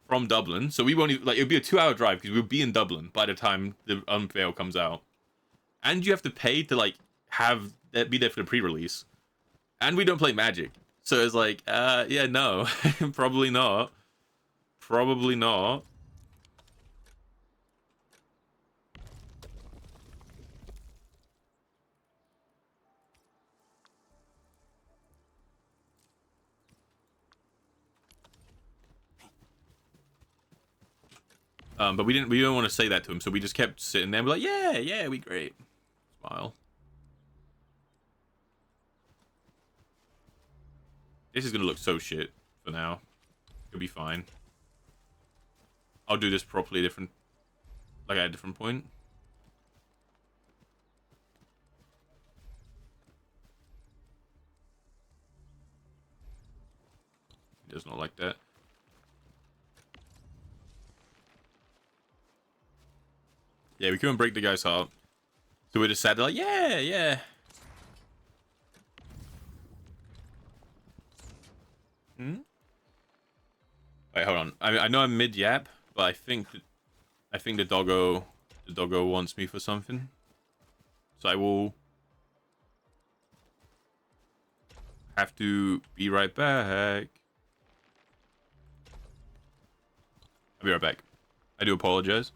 from Dublin, so we won't even, like, it'll be a 2-hour drive, because we'll be in Dublin by the time the unveil comes out. And you have to pay to, like, be there for the pre-release. And we don't play magic. So it's like, yeah, no. Probably not. Probably not. But we don't want to say that to him, so we just kept sitting there and be like, yeah, we great. Smile. This is gonna look so shit for now. It'll be fine. I'll do this properly at a different point. He does not like that. Yeah, we couldn't break the guy's heart. So we just sat there like, yeah. Wait, hold on. I know I'm mid-yap, but I think the doggo wants me for something. So I will have to be right back. I'll be right back. I do apologize.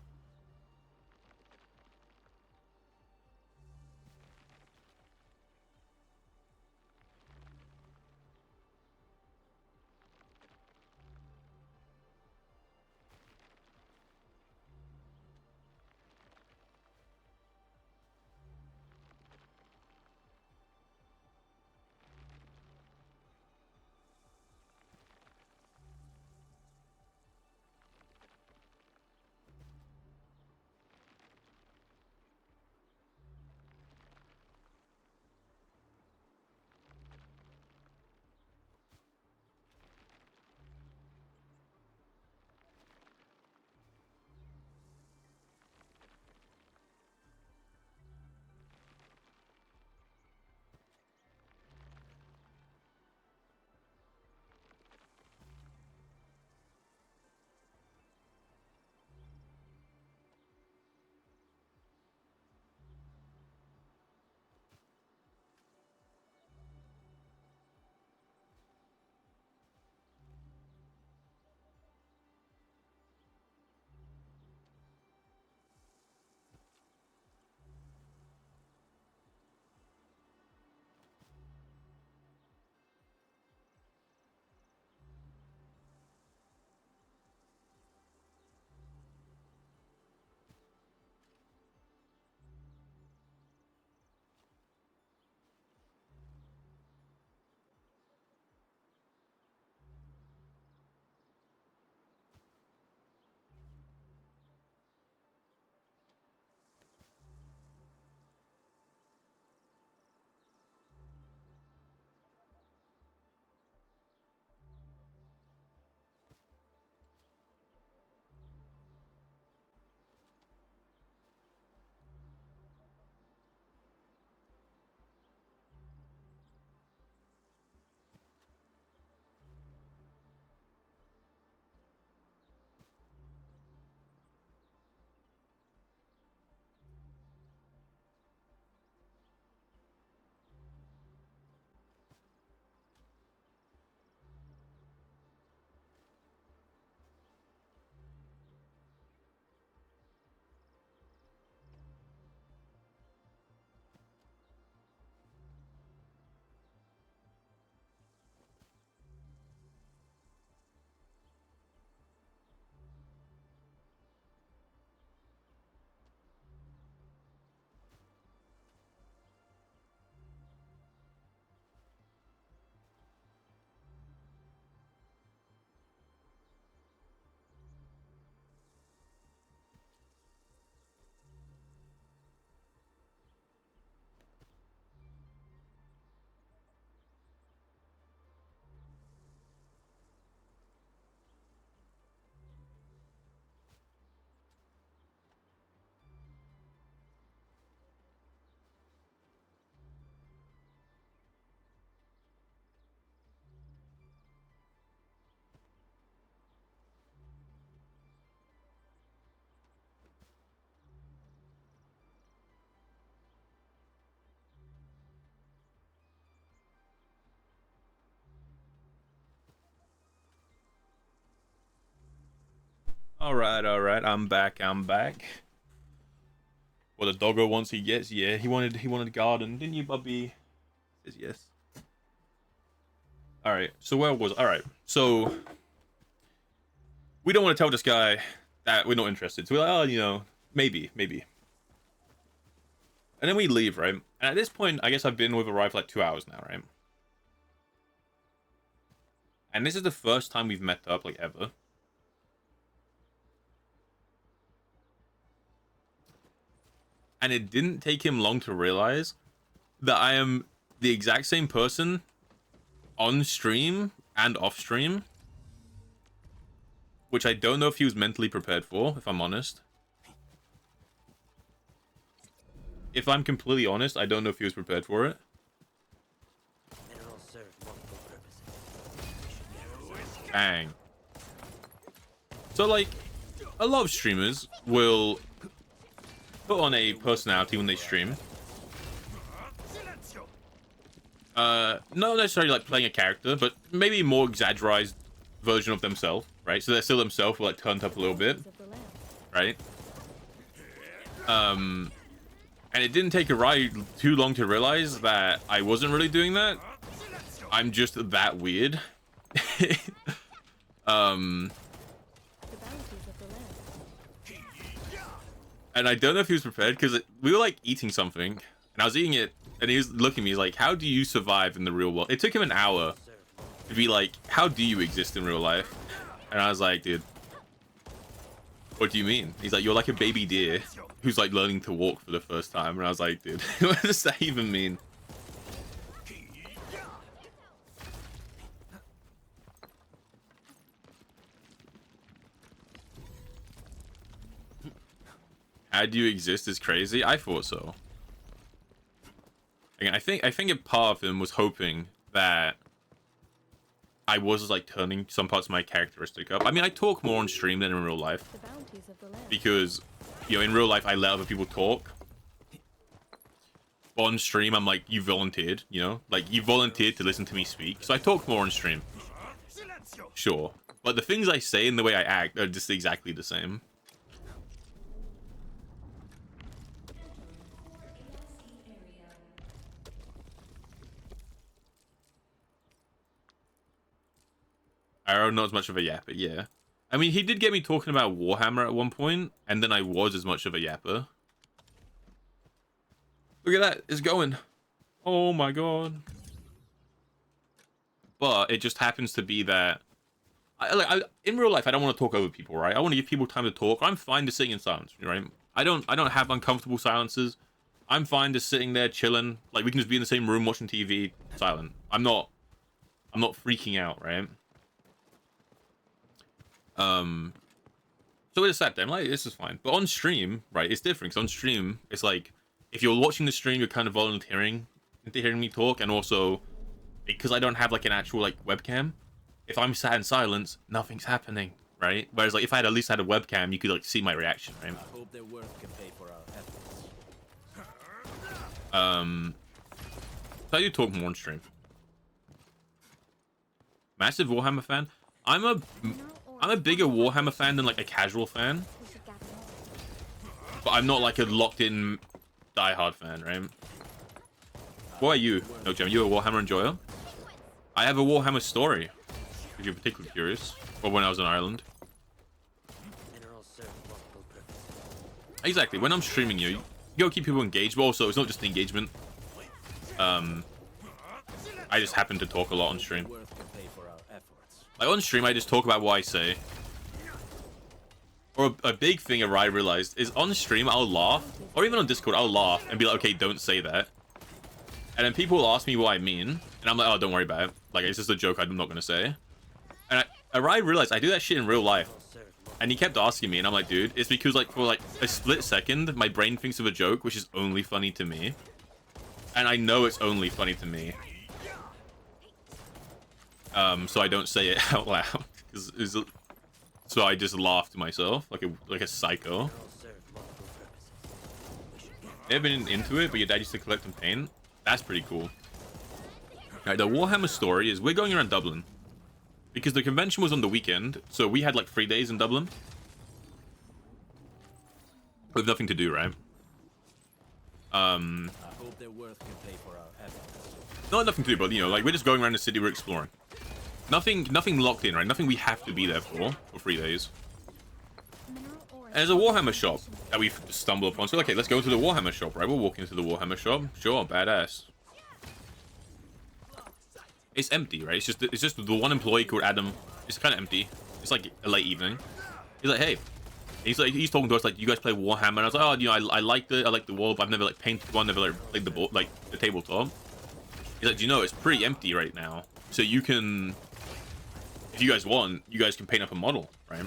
All right. I'm back. What the doggo wants, he gets. Yeah, he wanted garden, didn't you, Bubby? Says yes. All right. So where was? All right. So we don't want to tell this guy that we're not interested. So we're like, oh, you know, maybe. And then we leave, right? And at this point, I guess I've been with Arrive for like 2 hours now, right? And this is the first time we've met up, like, ever. And it didn't take him long to realize that I am the exact same person on stream and off stream. Which I don't know if he was mentally prepared for, if I'm honest. If I'm completely honest, I don't know if he was prepared for it. Bang. So, like, a lot of streamers will put on a personality when they stream. Not necessarily like playing a character, but maybe a more exaggerated version of themselves, right? So they're still themselves, but like turned up a little bit, right? And it didn't take a ride too long to realize that I wasn't really doing that. I'm just that weird. And I don't know if he was prepared because we were like eating something and I was eating it and he was looking at me, he's like, how do you survive in the real world? It took him an hour to be like, how do you exist in real life? And I was like, dude, what do you mean? He's like, you're like a baby deer who's like learning to walk for the first time. And I was like, dude, what does that even mean? How do you exist is crazy. I thought so. Again, I think a part of him was hoping that I was like turning some parts of my characteristic up. I mean, I talk more on stream than in real life because, you know, in real life I let other people talk. But on stream, I'm like, you volunteered, you know, like you volunteered to listen to me speak. So I talk more on stream. Sure, but the things I say and the way I act are just exactly the same. Arrow, not as much of a yapper, yeah. I mean, he did get me talking about Warhammer at one point, and then I was as much of a yapper. Look at that, it's going. Oh my god. But it just happens to be that... in real life, I don't want to talk over people, right? I want to give people time to talk. I'm fine to sitting in silence, right? I don't have uncomfortable silences. I'm fine just sitting there chilling. Like, we can just be in the same room watching TV, silent. I'm not freaking out, right? So it's sat there, I'm like, this is fine. But on stream, right, it's different. Because on stream, it's like, if you're watching the stream, you're kind of volunteering into hearing me talk. And also, because I don't have, like, an actual, like, webcam, if I'm sat in silence, nothing's happening, right? Whereas, like, if I had at least had a webcam, you could, like, see my reaction, right? I hope their work can pay for our efforts. So I do talk more on stream. Massive Warhammer fan. I'm a bigger Warhammer fan than like a casual fan, but I'm not like a locked-in die-hard fan, right? What are you? No, Gem, you a Warhammer enjoyer? I have a Warhammer story, if you're particularly curious, or when I was in Ireland. Exactly, when I'm streaming you gotta keep people engaged, but also it's not just engagement. I just happen to talk a lot on stream. Like, on stream, I just talk about what I say. Or a big thing I realized is on stream, I'll laugh. Or even on Discord, I'll laugh and be like, okay, don't say that. And then people will ask me what I mean. And I'm like, oh, don't worry about it. Like, it's just a joke I'm not going to say. And I realized I do that shit in real life. And he kept asking me, and I'm like, dude, it's because, like, for, like, a split second, my brain thinks of a joke, which is only funny to me. And I know it's only funny to me. So I don't say it out loud. So I just laugh to myself, like a psycho. Never been into it, but your dad used to collect and paint. That's pretty cool. Alright, the Warhammer story is we're going around Dublin. Because the convention was on the weekend, so we had like 3 days in Dublin. with nothing to do, right? I hope their worth can pay for our efforts. Not nothing to do, but you know, like we're just going around the city, we're exploring. Nothing locked in, right? Nothing we have to be there for 3 days. And there's a Warhammer shop that we've stumbled upon. So okay, let's go to the Warhammer shop, right? We'll walk into the Warhammer shop. Sure, badass. It's empty, right? It's just the one employee called Adam. It's kind of empty. It's like a late evening. He's like, hey. He's talking to us like, you guys play Warhammer. And I was like, oh, you know, I like the wall, but I've never like painted one, never like played the tabletop. He's like, do you know it's pretty empty right now? So you can, if you guys want, you guys can paint up a model, right?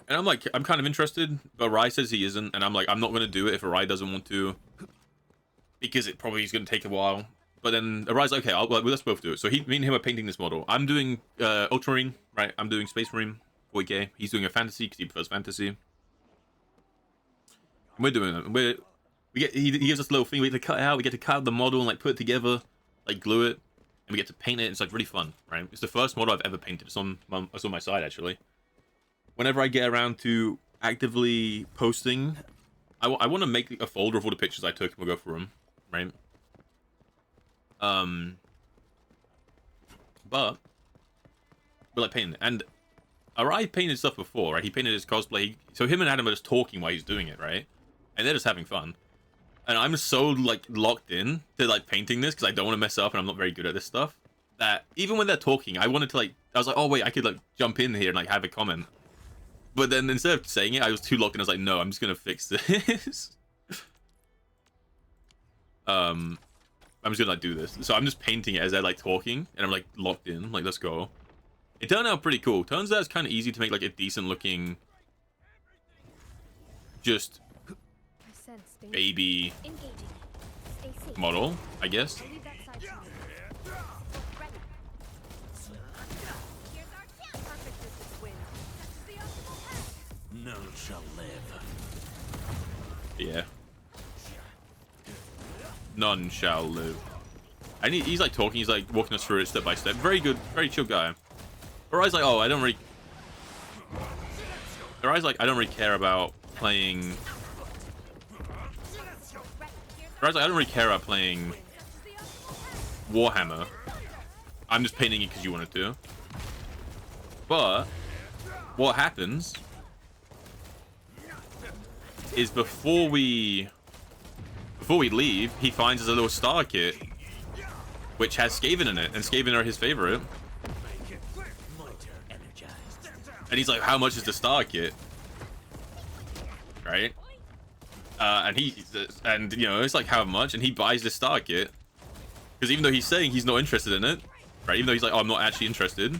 And I'm like, I'm kind of interested, but Rai says he isn't, and I'm like, I'm not gonna do it if Rai doesn't want to, because it probably is gonna take a while. But then Rai's like, okay, let's both do it. So me and him are painting this model. I'm doing Ultramarine, right? I'm doing Space Marine, 40k. He's doing a fantasy because he prefers fantasy. And we're doing it. He gives us a little thing. We get to cut it out. We get to cut out the model and like put it together, like glue it, and we get to paint it. It's like really fun, right? It's the first model I've ever painted. It's on my side actually. Whenever I get around to actively posting, I want to make a folder of all the pictures I took and we'll go through them, right? But we're like painting it. And Arai painted stuff before, right? He painted his cosplay. So him and Adam are just talking while he's doing it, right? And they're just having fun. And I'm so like locked in to like painting this because I don't want to mess up and I'm not very good at this stuff. That even when they're talking, I wanted to like, I was like, oh wait, I could like jump in here and like have a comment. But then instead of saying it, I was too locked in. I was like, no, I'm just gonna fix this. I'm just gonna like do this. So I'm just painting it as they're like talking, and I'm like locked in. Like, let's go. It turned out pretty cool. Turns out it's kind of easy to make like a decent looking, just baby model, I guess. None shall live. Yeah. None shall live. And he's like talking, he's like walking us through it step by step. Very good, very chill guy. Arai's like, oh, I don't really care about playing. Arai's like, I don't really care about playing Warhammer. I'm just painting it because you wanted to. But what happens is before we leave, he finds us a little star kit which has Skaven in it, and Skaven are his favorite. And he's like, how much is the star kit? Right? And you know, it's like, how much? And he buys the star kit because even though he's saying he's not interested in it, right? Even though he's like, oh, I'm not actually interested.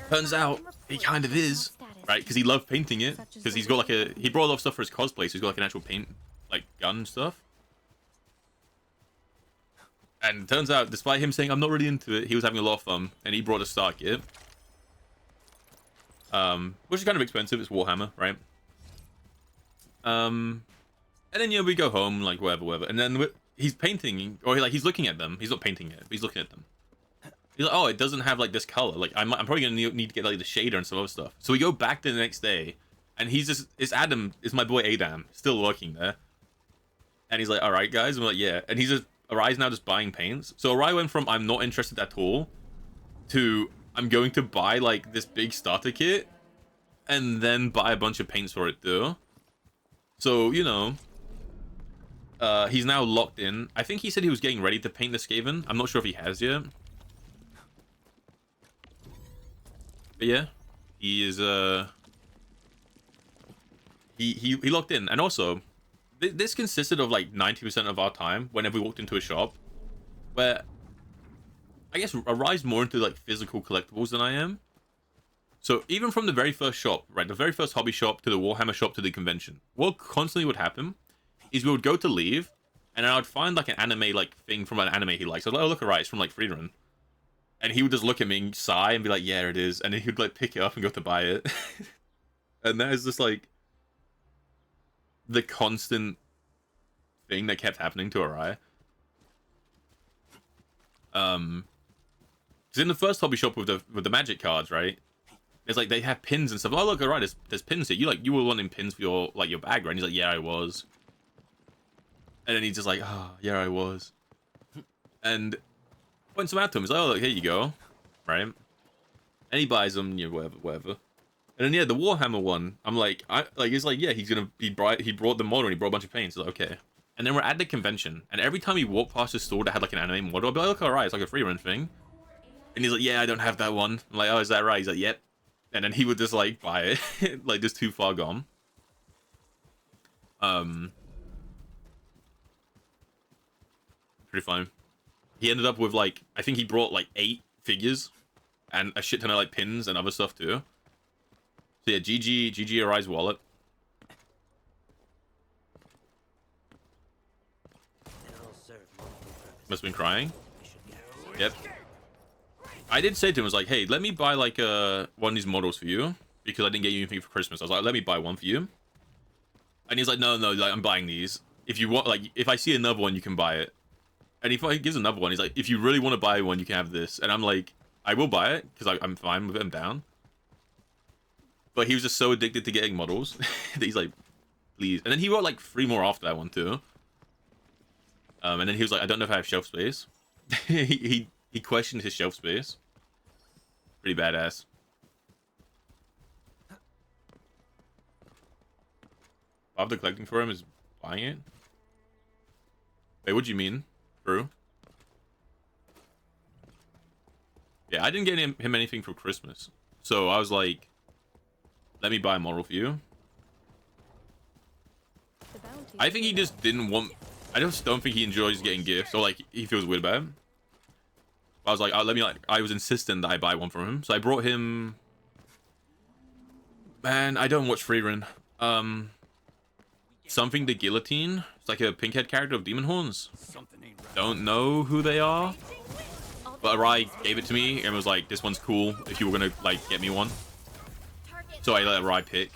Turns out he kind of is, right? Because he loved painting it. Because he's got like he brought a lot of stuff for his cosplay, so he's got like an actual paint, like gun and stuff. And it turns out, despite him saying I'm not really into it, he was having a lot of fun, and he brought a star kit, which is kind of expensive. It's Warhammer, right? And then you know, we go home, like whatever, and then he's painting, or like he's looking at them. He's not painting it, but he's looking at them. He's like, oh, it doesn't have like this color. Like I'm probably gonna need to get like the shader and some other stuff. So we go back to the next day, and it's Adam, it's my boy Adam, still working there. And he's like, all right, guys. And we're like, yeah. And he's just, Arai's now just buying paints. So Arai went from I'm not interested at all to I'm going to buy like this big starter kit and then buy a bunch of paints for it too. So, you know, he's now locked in. I think he said he was getting ready to paint the Skaven. I'm not sure if he has yet. But yeah, he is he locked in. And also, this consisted of like 90% of our time whenever we walked into a shop, where I guess Arai's more into like physical collectibles than I am. So even from the very first shop, right, the very first hobby shop to the Warhammer shop to the convention, what constantly would happen is we would go to leave, and I would find like an anime like thing from an anime he likes. I was like, oh look, Arai, it's from like Friedrich. And he would just look at me, sigh, and be like, yeah, it is. And then he'd like pick it up and go to buy it. And that is just like the constant thing that kept happening to Arai. Because in the first hobby shop with the magic cards, right? It's like they have pins and stuff. Oh look, alright, there's pins here. You were wanting pins for your your bag, right? And he's like, yeah, I was. And then he's just like, oh yeah, I was. And points them out to him. He's like, oh look, here you go, right? And he buys them, you know, whatever. And then yeah, the Warhammer one, I'm like, it's like, yeah, he brought the model and he brought a bunch of paints. Like, okay. And then we're at the convention, and every time he walked past a store that had like an anime model, I'd be like, look, alright, it's like a free run thing. And he's like, yeah, I don't have that one. I'm like, oh, is that right? He's like, yep. And then he would just like buy it, like just too far gone. Pretty fun. He ended up with like, I think he brought like 8 figures and a shit ton of like pins and other stuff too. So yeah, GG Arise wallet. Must have been crying. Yep. I did say to him, I was like, hey, let me buy like one of these models for you because I didn't get you anything for Christmas. I was like, let me buy one for you. And he's like, no, like I'm buying these. If you want, like, if I see another one, you can buy it. And if he gives another one, he's like, if you really want to buy one, you can have this. And I'm like, I will buy it because I'm fine with it. I'm down. But he was just so addicted to getting models that he's like, please. And then he wrote like 3 more after that one too. And then he was like, I don't know if I have shelf space. he questioned his shelf space. Pretty badass. Part of the collecting for him is buying it. Wait, what do you mean, bro? Yeah, I didn't get him anything for Christmas. So I was like, let me buy a model for you. I think he just didn't want... I just don't think he enjoys getting gifts, or like he feels weird about it. I was like, oh, I was insistent that I buy one from him, so I brought him. Man, I don't watch Freerun. Something the Guillotine. It's like a pinkhead character of Demon Horns. Don't know who they are, but Arai gave it to me and was like, "This one's cool. If you were gonna like get me one," so I let Arai pick.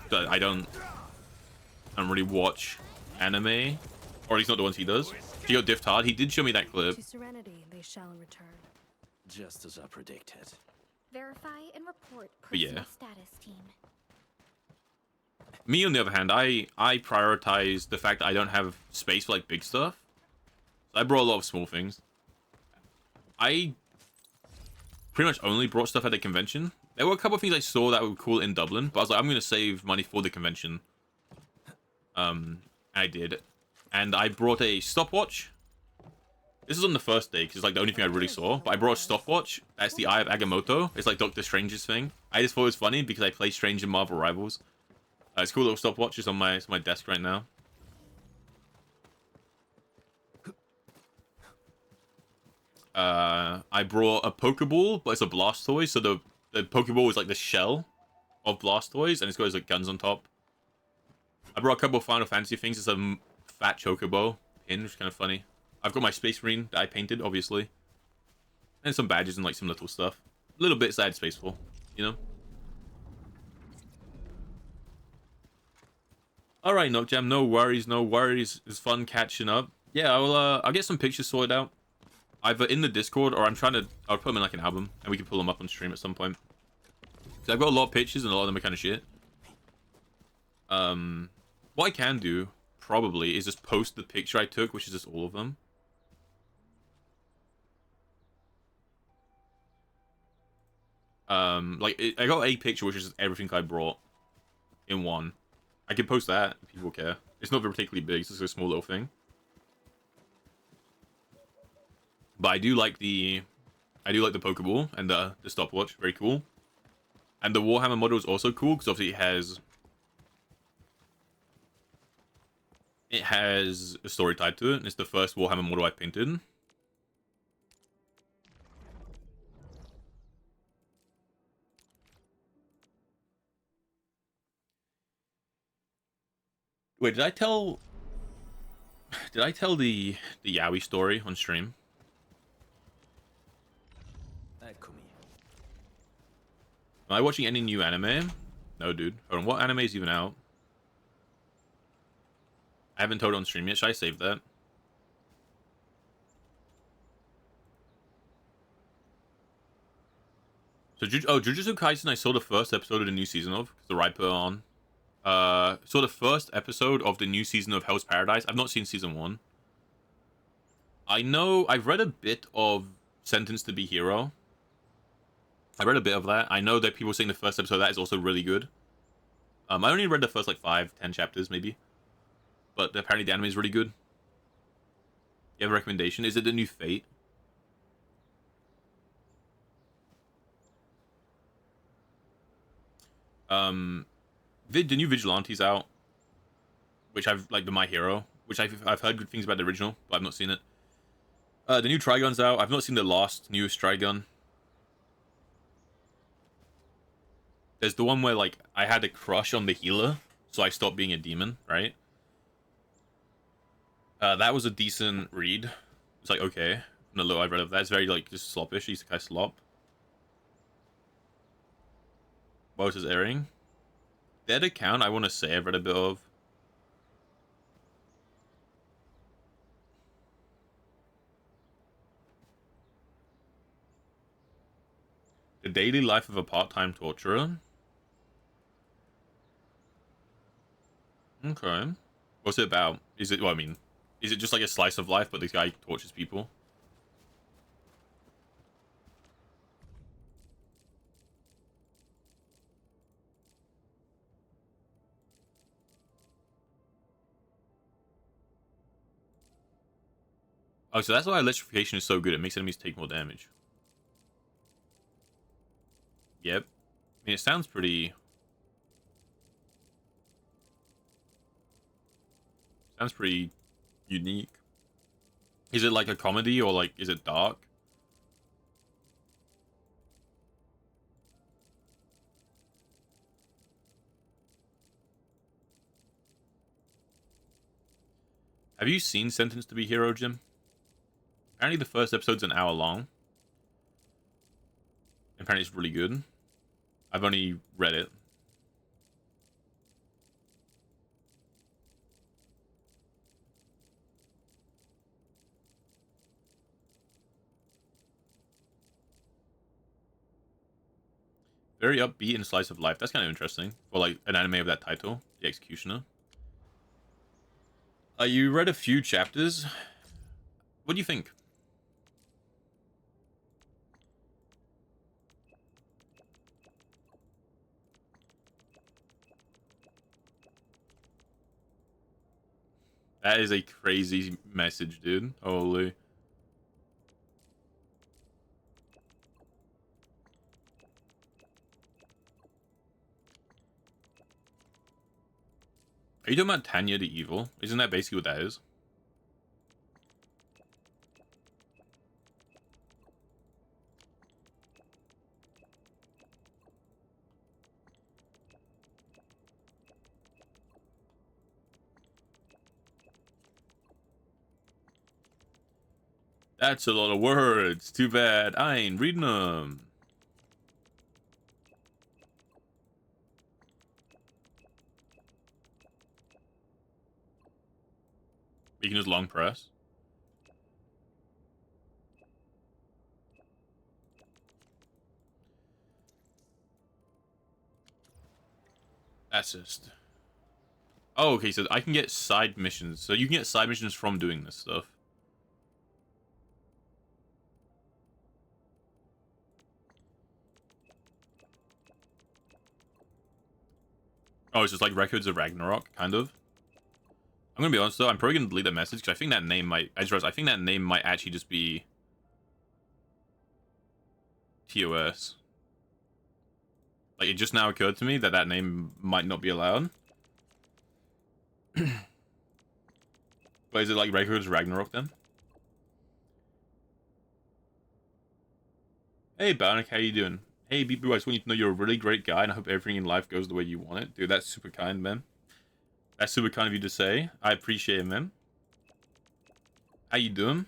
But I don't really watch anime, or at least not the ones he does. He got diffed hard. He did show me that clip. To serenity they shall return. Just as I predicted. Verify and report But yeah. personal status team. Me, on the other hand, I prioritize the fact that I don't have space for like big stuff. So I brought a lot of small things. I pretty much only brought stuff at the convention. There were a couple of things I saw that were cool in Dublin, but I was like, I'm gonna save money for the convention. I did. And I brought a stopwatch. This is on the first day, because it's like the only thing I really saw. But I brought a stopwatch. That's the Eye of Agamotto. It's like Doctor Strange's thing. I just thought it was funny because I play Strange in Marvel Rivals. It's a cool little stopwatch. It's on my desk right now. I brought a Pokeball, but it's a Blastoise. So the Pokeball is like the shell of Blastoise, and it's got like guns on top. I brought a couple of Final Fantasy things. It's a fat Chocobo pin, which is kind of funny. I've got my Space Marine that I painted, obviously. And some badges and like some little stuff. Little bits that I had space for, you know? Alright, Knockjam, no worries, no worries. It's fun catching up. Yeah, I'll get some pictures sorted out. Either in the Discord, or I'll put them in like an album, and we can pull them up on stream at some point. Because I've got a lot of pictures, and a lot of them are kind of shit. What I can do, probably, is just post the picture I took, which is just all of them. I got a picture, which is just everything I brought in one. I can post that if people care. It's not particularly big, it's just a small little thing. But I do like the Pokeball and the stopwatch, very cool. And the Warhammer model is also cool because obviously it has a story tied to it, and it's the first Warhammer model I painted. Wait, did I tell the Yaoi story on stream? Am I watching any new anime? No, dude. Hold on, what anime is even out? I haven't told it on stream yet. Should I save that? So, Jujutsu Kaisen, I saw the first episode of the new season of, because the right put it on. Saw the first episode of the new season of Hell's Paradise. I've not seen season 1. I know, I've read a bit of Sentenced to Be Hero. I read a bit of that. I know that people saying the first episode of that is also really good. I only read the first, like, 5-10 chapters, maybe. But apparently the anime is really good. You have a recommendation? Is it the new Fate? The new Vigilante's out, which I've like the My Hero, which I've heard good things about the original, but I've not seen it. The new Trigun's out. I've not seen the last newest Trigun. There's the one where like I had a crush on the healer, so I stopped being a demon, right? That was a decent read. It's like okay, the little I've read of that, it's very like just sloppish. Isekai slop. What else is airing? Dead Account, I want to say I've read a bit of. The Daily Life of a Part-Time Torturer. Okay. What's it about? Is it, well, I mean, is it just like a slice of life, but this guy tortures people? Oh, so that's why electrification is so good. It makes enemies take more damage. Yep. I mean, it sounds pretty... Sounds pretty unique. Is it like a comedy or like, is it dark? Have you seen Sentenced to Be Hero, Jim? Apparently the first episode's an hour long. Apparently it's really good. I've only read it. Very upbeat and slice of life. That's kind of interesting. For like an anime of that title, The Executioner. You read a few chapters. What do you think? That is a crazy message, dude. Holy. Are you talking about Tanya the Evil? Isn't that basically what that is? That's a lot of words. Too bad. I ain't reading them. You can just long press. That's just... Oh, okay, so I can get side missions. So you can get side missions from doing this stuff. Oh, it's just like Records of Ragnarok, kind of. I'm gonna be honest though, I'm probably gonna delete that message because I think that name might... I just realized, I think that name might actually just be... TOS. Like, it just now occurred to me that that name might not be allowed. But is it like Records of Ragnarok then? Hey, Bionic, how you doing? Hey, BeepBoopBlitz, I just want you to know you're a really great guy, and I hope everything in life goes the way you want it. Dude, that's super kind, man. That's super kind of you to say. I appreciate it, man. How you doing?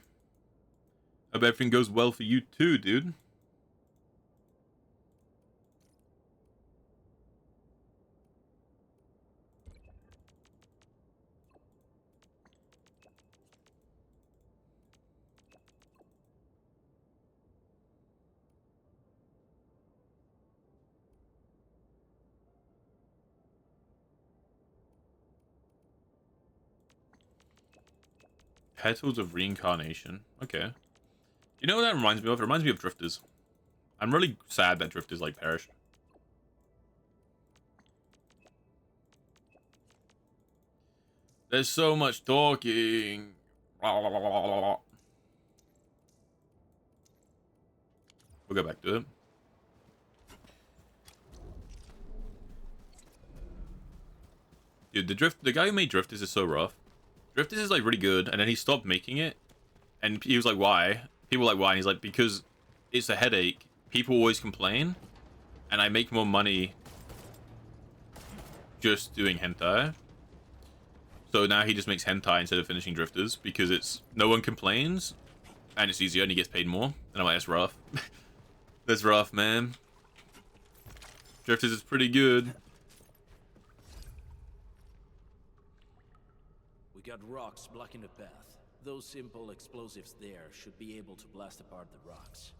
Hope everything goes well for you too, dude. Petals of Reincarnation. Okay. You know what that reminds me of? It reminds me of Drifters. I'm really sad that Drifters like perished. There's so much talking. We'll go back to it. Dude, the guy who made Drifters is so rough. Drifters is like really good, and then he stopped making it, and he was like, "Why?" People were like, "Why?" And he's like, "Because it's a headache. People always complain, and I make more money just doing hentai." So now he just makes hentai instead of finishing Drifters because it's no one complains, and it's easier, and he gets paid more. And I'm like, that's rough. That's rough, man. Drifters is pretty good. We got rocks blocking the path. Those simple explosives there should be able to blast apart the rocks.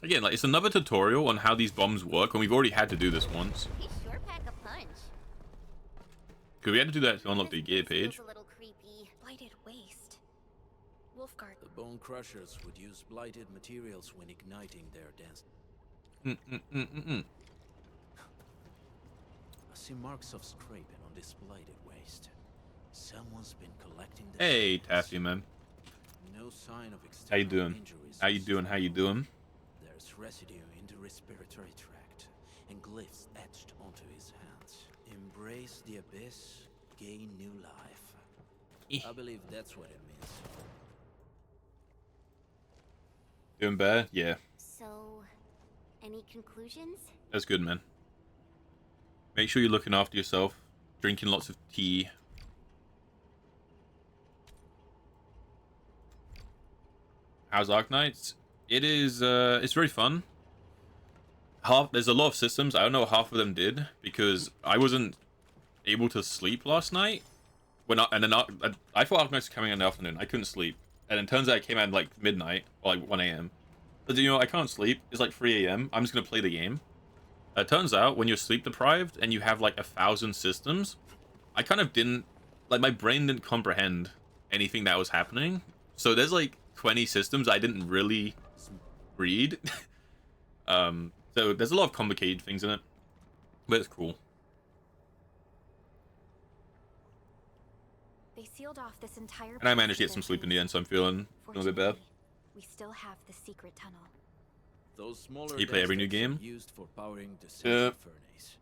Again, like, it's another tutorial on how these bombs work, and we've already had to do this once. They sure pack a punch. Because we had to do that to unlock the gear page. Feels a little creepy. Blighted waste. Wolfguard. The Bone Crushers would use blighted materials when igniting their dance. I see marks of scraping on this blighted waste. Someone's been collecting the Hey, shards. Taffy, man. No sign of How you external doing? injuries. How you doing? How you doing? There's residue in the respiratory tract and glyphs etched onto his hands. Embrace the abyss, gain new life. I believe that's what it means. Doing bad? Yeah. So, any conclusions? That's good, man. Make sure you're looking after yourself. Drinking lots of tea. How's Arknights? It is, it's very fun. There's a lot of systems. I don't know what half of them did, because I wasn't able to sleep last night. I thought Arknights was coming in the afternoon. I couldn't sleep. And it turns out it came out like midnight, or like 1 a.m. But you know, I can't sleep. It's like 3 a.m. I'm just going to play the game. It turns out when you're sleep deprived and you have like 1,000 systems, I kind of didn't, like my brain didn't comprehend anything that was happening. So there's like 20 systems I didn't really read. So there's a lot of complicated things in it, but it's cool. They sealed off this entire. And I managed to get some sleep in the end, so I'm feeling a bit bad. We still have the secret tunnel. Those smaller You play every new dance game? decks are used for powering the central furnace.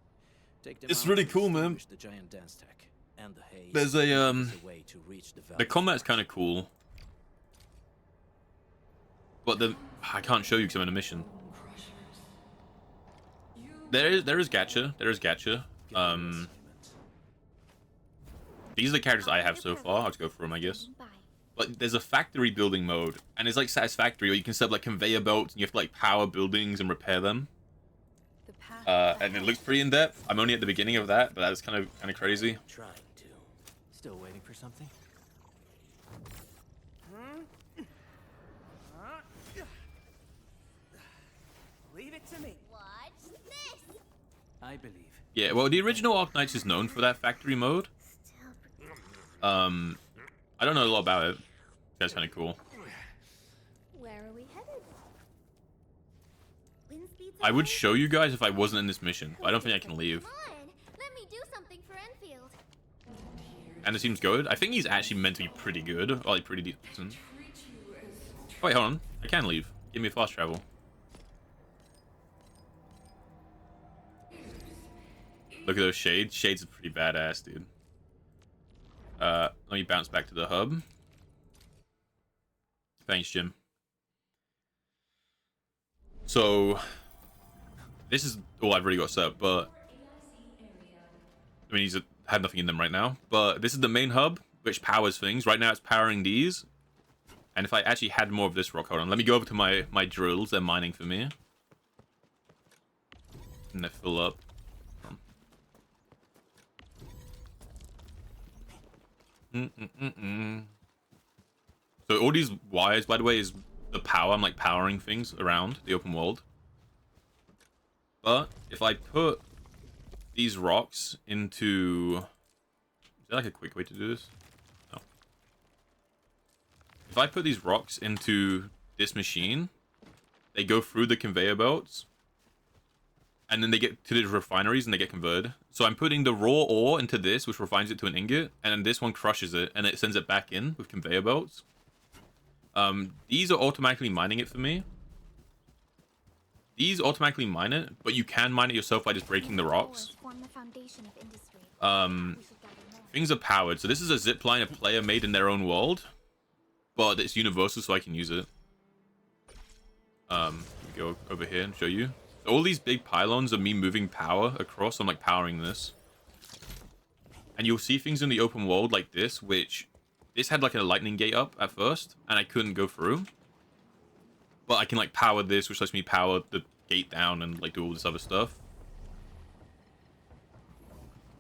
Take them It's out really to cool, man. extinguish the giant dance tech and the haze. There's a way to reach the the combat's kind of cool, but I can't show you because I'm in a mission. There is gacha. There is gacha. These are the characters I have so far. I'll just go through them, I guess. But there's a factory building mode, and it's like Satisfactory, where you can set up like conveyor belts, and you have to like power buildings and repair them. And it looks pretty in depth. I'm only at the beginning of that, but that's kind of crazy. Trying to. Still waiting for something? Leave it to me. Watch this. I believe. Yeah, well, the original Arknights is known for that factory mode. I don't know a lot about it. That's kind of cool. Where are we headed? Wind speeds I would ahead? show you guys if I wasn't in this mission, but I don't think I can leave. Come on, let me do something for Enfield. And it seems good. I think he's actually meant to be pretty good, or like pretty decent. Oh, wait, hold on. I can leave. Give me a fast travel. Look at those shades. Shades are pretty badass, dude. Let me bounce back to the hub. Thanks, Jim. So, this is all I've really got set up, but I mean, he's had nothing in them right now. But this is the main hub, which powers things. Right now, it's powering these. And if I actually had more of this rock, hold on. Let me go over to my drills. They're mining for me. And they fill up. So all these wires, by the way, is the power. I'm like powering things around the open world. But if I put these rocks into... Is there like a quick way to do this? if I put these rocks into this machine, they go through the conveyor belts, and then they get to the refineries and they get converted. So I'm putting the raw ore into this, which refines it to an ingot, and then this one crushes it, and it sends it back in with conveyor belts. These are automatically mining it for me. These automatically mine it, but you can mine it yourself by just breaking the rocks. Things are powered. So this is a zip line a player made in their own world, but it's universal, so I can use it. Let me go over here and show you. All these big pylons are me moving power across. I'm like powering this. And you'll see things in the open world like this, which this had like a lightning gate up at first, and I couldn't go through. But I can like power this, which lets me power the gate down and like do all this other stuff.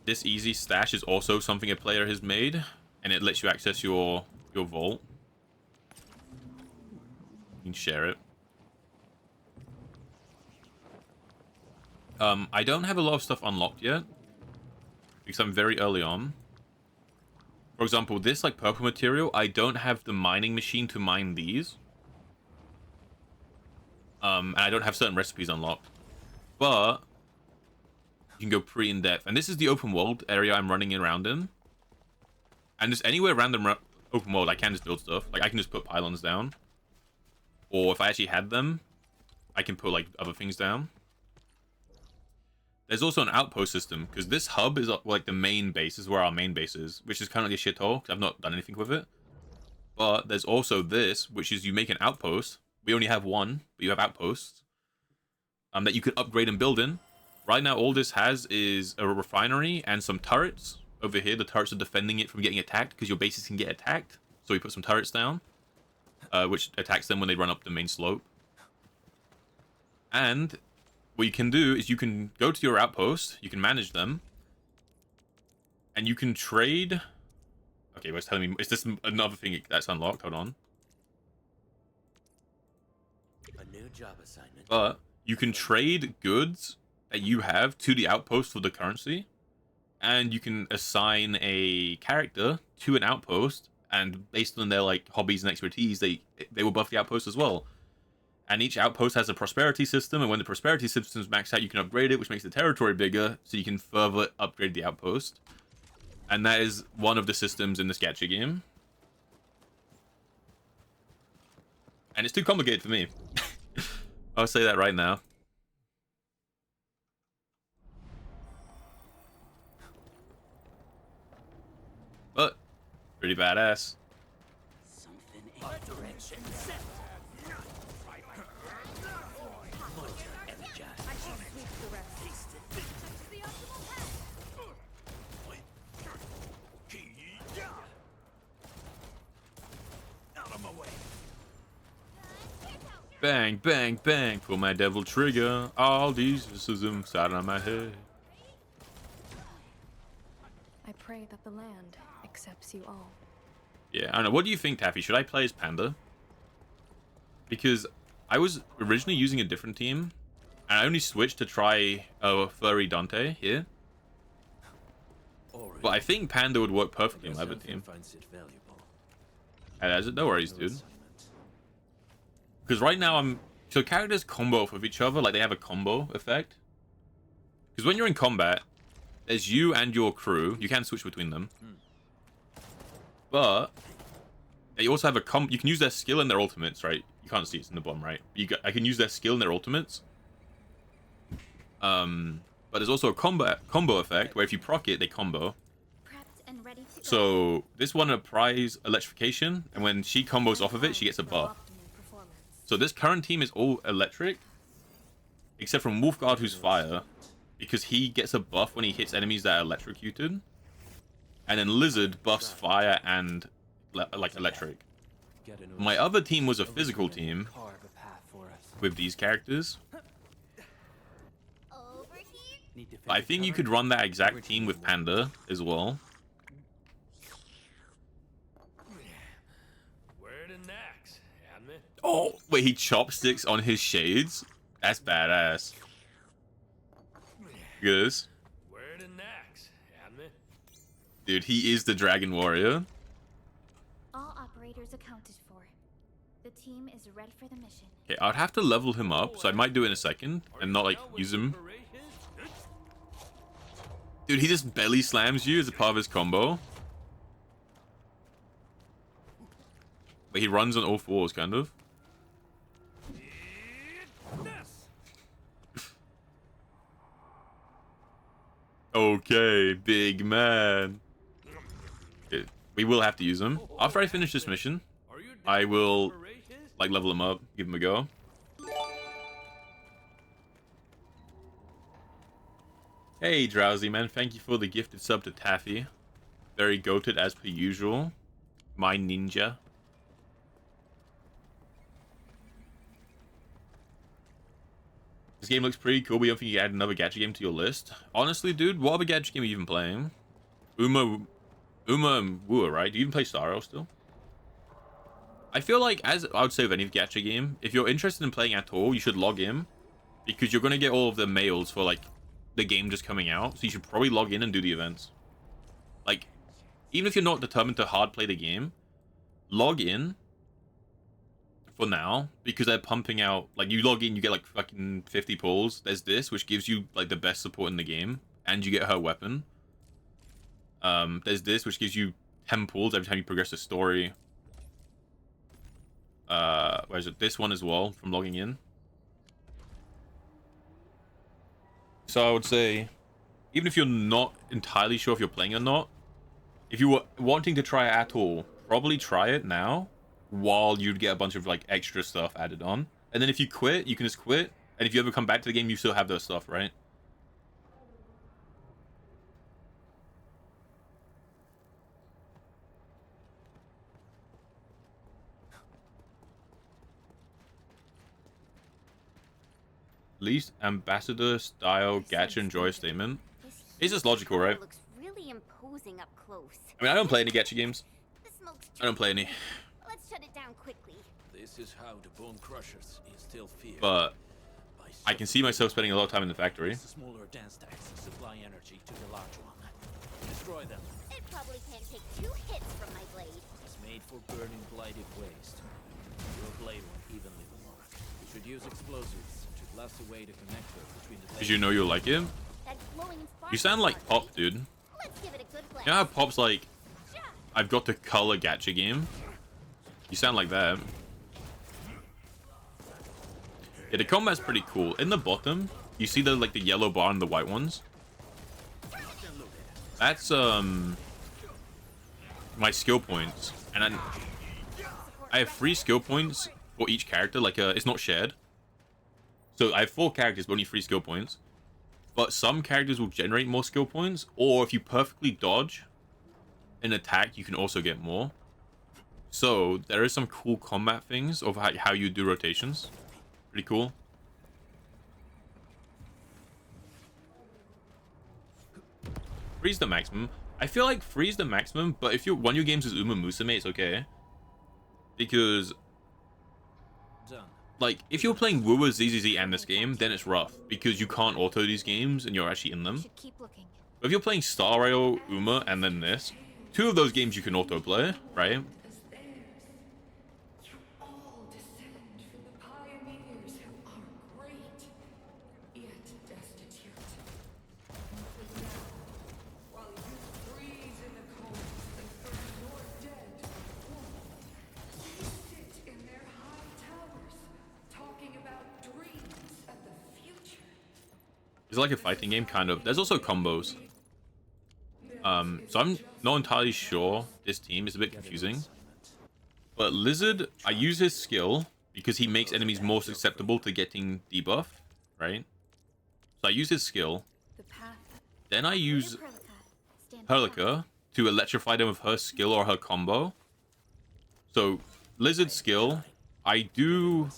This easy stash is also something a player has made, and it lets you access your vault. You can share it. I don't have a lot of stuff unlocked yet, because I'm very early on. For example, this like purple material, I don't have the mining machine to mine these. And I don't have certain recipes unlocked. But you can go pretty in depth. And this is the open world area I'm running around in. And just anywhere around the open world, I can just build stuff. Like I can just put pylons down. Or if I actually had them, I can put like other things down. There's also an outpost system, because this hub is like the main base, is where our main base is, which is kind of like a shithole, because I've not done anything with it. But there's also this, which is you make an outpost. We only have one, but you have outposts that you can upgrade and build in. Right now, all this has is a refinery and some turrets. Over here, the turrets are defending it from getting attacked, because your bases can get attacked. So we put some turrets down, which attacks them when they run up the main slope. And what you can do is you can go to your outpost, you can manage them, and you can trade. Okay, what's telling me? Is this another thing that's unlocked? Hold on. A new job assignment. But you can trade goods that you have to the outpost for the currency, and you can assign a character to an outpost, and based on their like hobbies and expertise, they will buff the outpost as well. And each outpost has a prosperity system, and when the prosperity system's maxed out, you can upgrade it, which makes the territory bigger, so you can further upgrade the outpost. And that is one of the systems in this gacha game. And it's too complicated for me. I'll say that right now. But pretty badass. Something in direction set. Bang, bang, bang. Pull my devil trigger. All these systems out of my head. I pray that the land accepts you all. Yeah, I don't know. What do you think, Taffy? Should I play as Panda? Because I was originally using a different team, and I only switched to try Furry Dante here. But I think Panda would work perfectly in my other team. No worries, dude. Because right now so characters combo off of each other, like they have a combo effect. Because when you're in combat, there's you and your crew. You can switch between them. But they also have you can use their skill and their ultimates, right? You can't see it's in the bottom right. I can use their skill and their ultimates. But there's also a combo effect where if you proc it, they combo. So this one applies electrification, and when she combos off of it, she gets a buff. So this current team is all electric, except from Wolfguard, who's fire, because he gets a buff when he hits enemies that are electrocuted. And then Lizard buffs fire and like electric. My other team was a physical team with these characters. I think you could run that exact team with Panda as well. Oh, wait, he chopsticks on his shades? That's badass. Look at this. Dude, he is the Dragon Warrior. All operators accounted for. The team is ready for the mission. Okay, I'd have to level him up, so I might do it in a second and not like use him. Dude, he just belly slams you as a part of his combo. But he runs on all fours, kind of. Okay, big man. Okay, we will have to use him. After I finish this mission, I will like level him up, give him a go. Hey, Drowsy man, thank you for the gifted sub to Taffy. Very goated as per usual. My ninja. This game looks pretty cool, but you don't think you add another gacha game to your list? Honestly, dude, what other gacha game are you even playing? Uma and Wua, right? Do you even play Star Rail still? I feel like, as I would say with any gacha game, if you're interested in playing at all, you should log in. Because you're going to get all of the mails for, like, the game just coming out. So you should probably log in and do the events. Like, even if you're not determined to hard play the game, log in for now, because they're pumping out, like, you log in, you get like fucking 50 pulls. There's this, which gives you like the best support in the game, and you get her weapon. There's this, which gives you 10 pulls every time you progress the story. Where's it? This one as well from logging in. So I would say, even if you're not entirely sure if you're playing or not, if you were wanting to try it at all, probably try it now, while you'd get a bunch of like extra stuff added on. And then if you quit, you can just quit. And if you ever come back to the game, you still have those stuff, right? Least ambassador style gacha enjoy statement. It's just logical, right? Looks really imposing up close. I mean, I don't play any gacha games. The smoke's I don't play any. Let's shut it down quickly. This is how the Bone Crushers instill fear. But I can see myself spending a lot of time in the factory. The smaller dance stacks supply energy to the large one. Destroy them. It probably can't take 2 hits from my blade. It's made for burning blighted waste. Your blade won't evenly work. You should use explosives to blast away the connector between the. Did you know you'll like it? That glowing spark. You sound like Pop, dude. Let's give it a good blast. You know how Pop's like, I've got the color gacha game? You sound like that. Yeah, the combat's pretty cool. In the bottom, you see the like the yellow bar and the white ones. That's my skill points, and then I have 3 skill points for each character. Like it's not shared. So I have 4 characters, but only 3 skill points. But some characters will generate more skill points, or if you perfectly dodge an attack, you can also get more. So there is some cool combat things of how you do rotations. Pretty cool. Freeze the maximum. I feel like freeze the maximum, but if one of your games is Uma Musume, it's okay. Because, like, if you're playing Wua, ZZZ, and this game, then it's rough. Because you can't auto these games, and you're actually in them. But if you're playing Star Rail, Uma, and then this, 2 of those games you can auto play, right? It's like a fighting game, kind of. There's also combos. So I'm not entirely sure this team is a bit confusing. But Lizard, I use his skill because he makes enemies more susceptible to getting debuffed, right? So I use his skill. Then I use Perlica to electrify them with her skill or her combo. So Lizard's skill, I do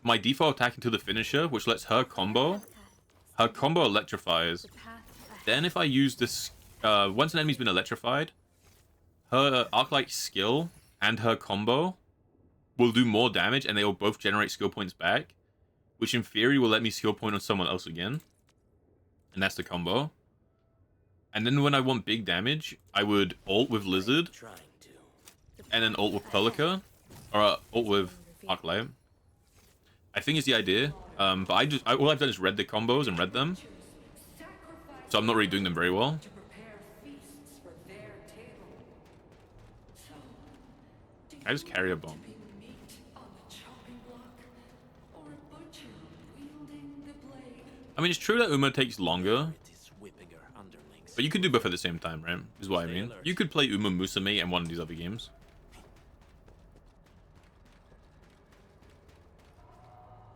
my default attack into the finisher, which lets her combo. Her combo electrifies. Then if I use this, once an enemy's been electrified, her Arc-Light skill and her combo will do more damage, and they will both generate skill points back, which in theory will let me skill point on someone else again. And that's the combo. And then when I want big damage, I would ult with Lizard, and then ult with Perlica, or ult with Arc Light. I think it's the idea. But all I've done is read the combos and read them. So I'm not really doing them very well. I just carry a bomb. I mean, it's true that Uma takes longer. But you could do both at the same time, right? Is what I mean. You could play Uma Musume and one of these other games.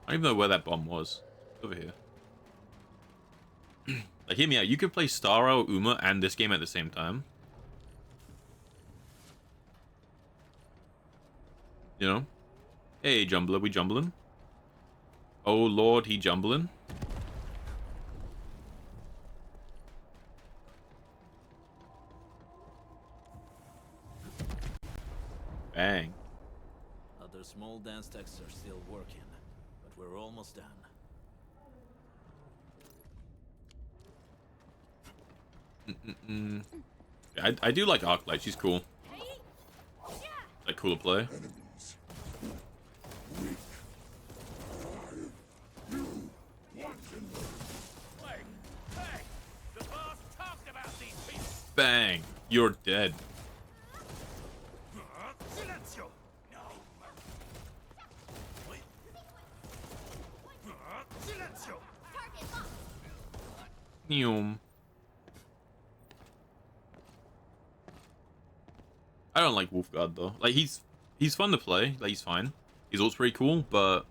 I don't even know where that bomb was. Over here. Like, hear me out. You could play Stara or Uma and this game at the same time. You know? Hey, Jumbler. We jumbling? Oh, Lord, he jumbling? Bang. Other small dance techs are still working, but we're almost done. I do like Arclight. She's cool. Like, cool to play. Bang! You're dead. Neum. I don't like Wolfguard though. Like, he's fun to play. Like, he's fine. His ult's pretty cool, but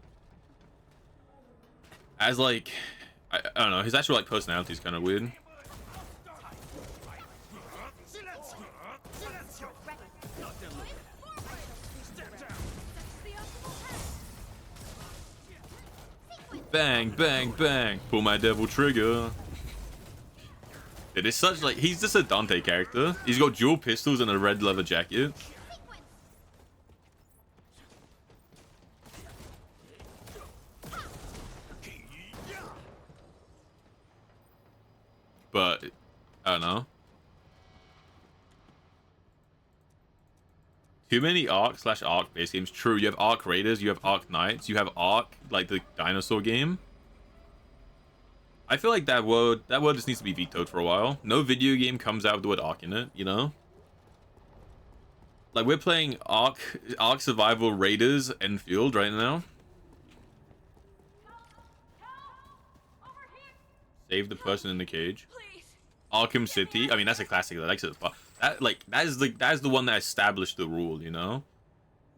as like I don't know, his actual like personality is kind of weird. Bang, bang, bang. Pull my devil trigger. It is such like, he's just a Dante character. He's got dual pistols and a red leather jacket. But I don't know. Too many Arc/Arc based games. True, you have Arc Raiders, you have Arknights, you have Arc, like the dinosaur game. I feel like that word just needs to be vetoed for a while. No video game comes out with the word Arc in it, you know? Like, we're playing Arc Survival Raiders Endfield right now. Save the person in the cage. Arkham City. I mean, that's a classic. That is the one that established the rule, you know?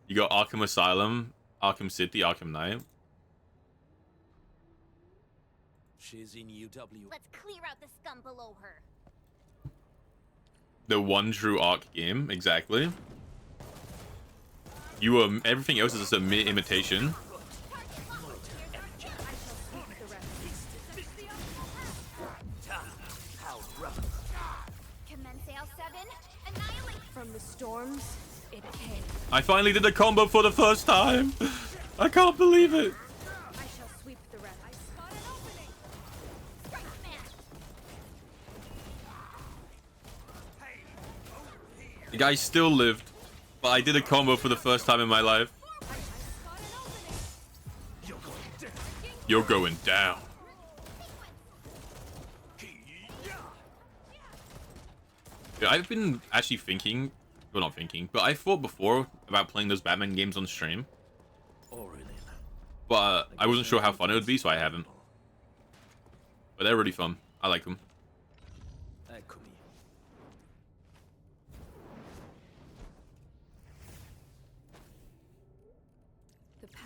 You got Arkham Asylum, Arkham City, Arkham Knight. She's in UW. Let's clear out the scum below her. The one true Arc game, exactly. Everything else is just a mere imitation. From the storms, it came. I finally did a combo for the first time. I can't believe it. I shall sweep the rest. I spot an opening. Strike smash. The guy still lived, but I did a combo for the first time in my life. You're going down. Yeah, I've been actually thinking, well, not thinking, but I thought before about playing those Batman games on stream. But I wasn't sure how fun it would be, so I haven't. But they're really fun. I like them.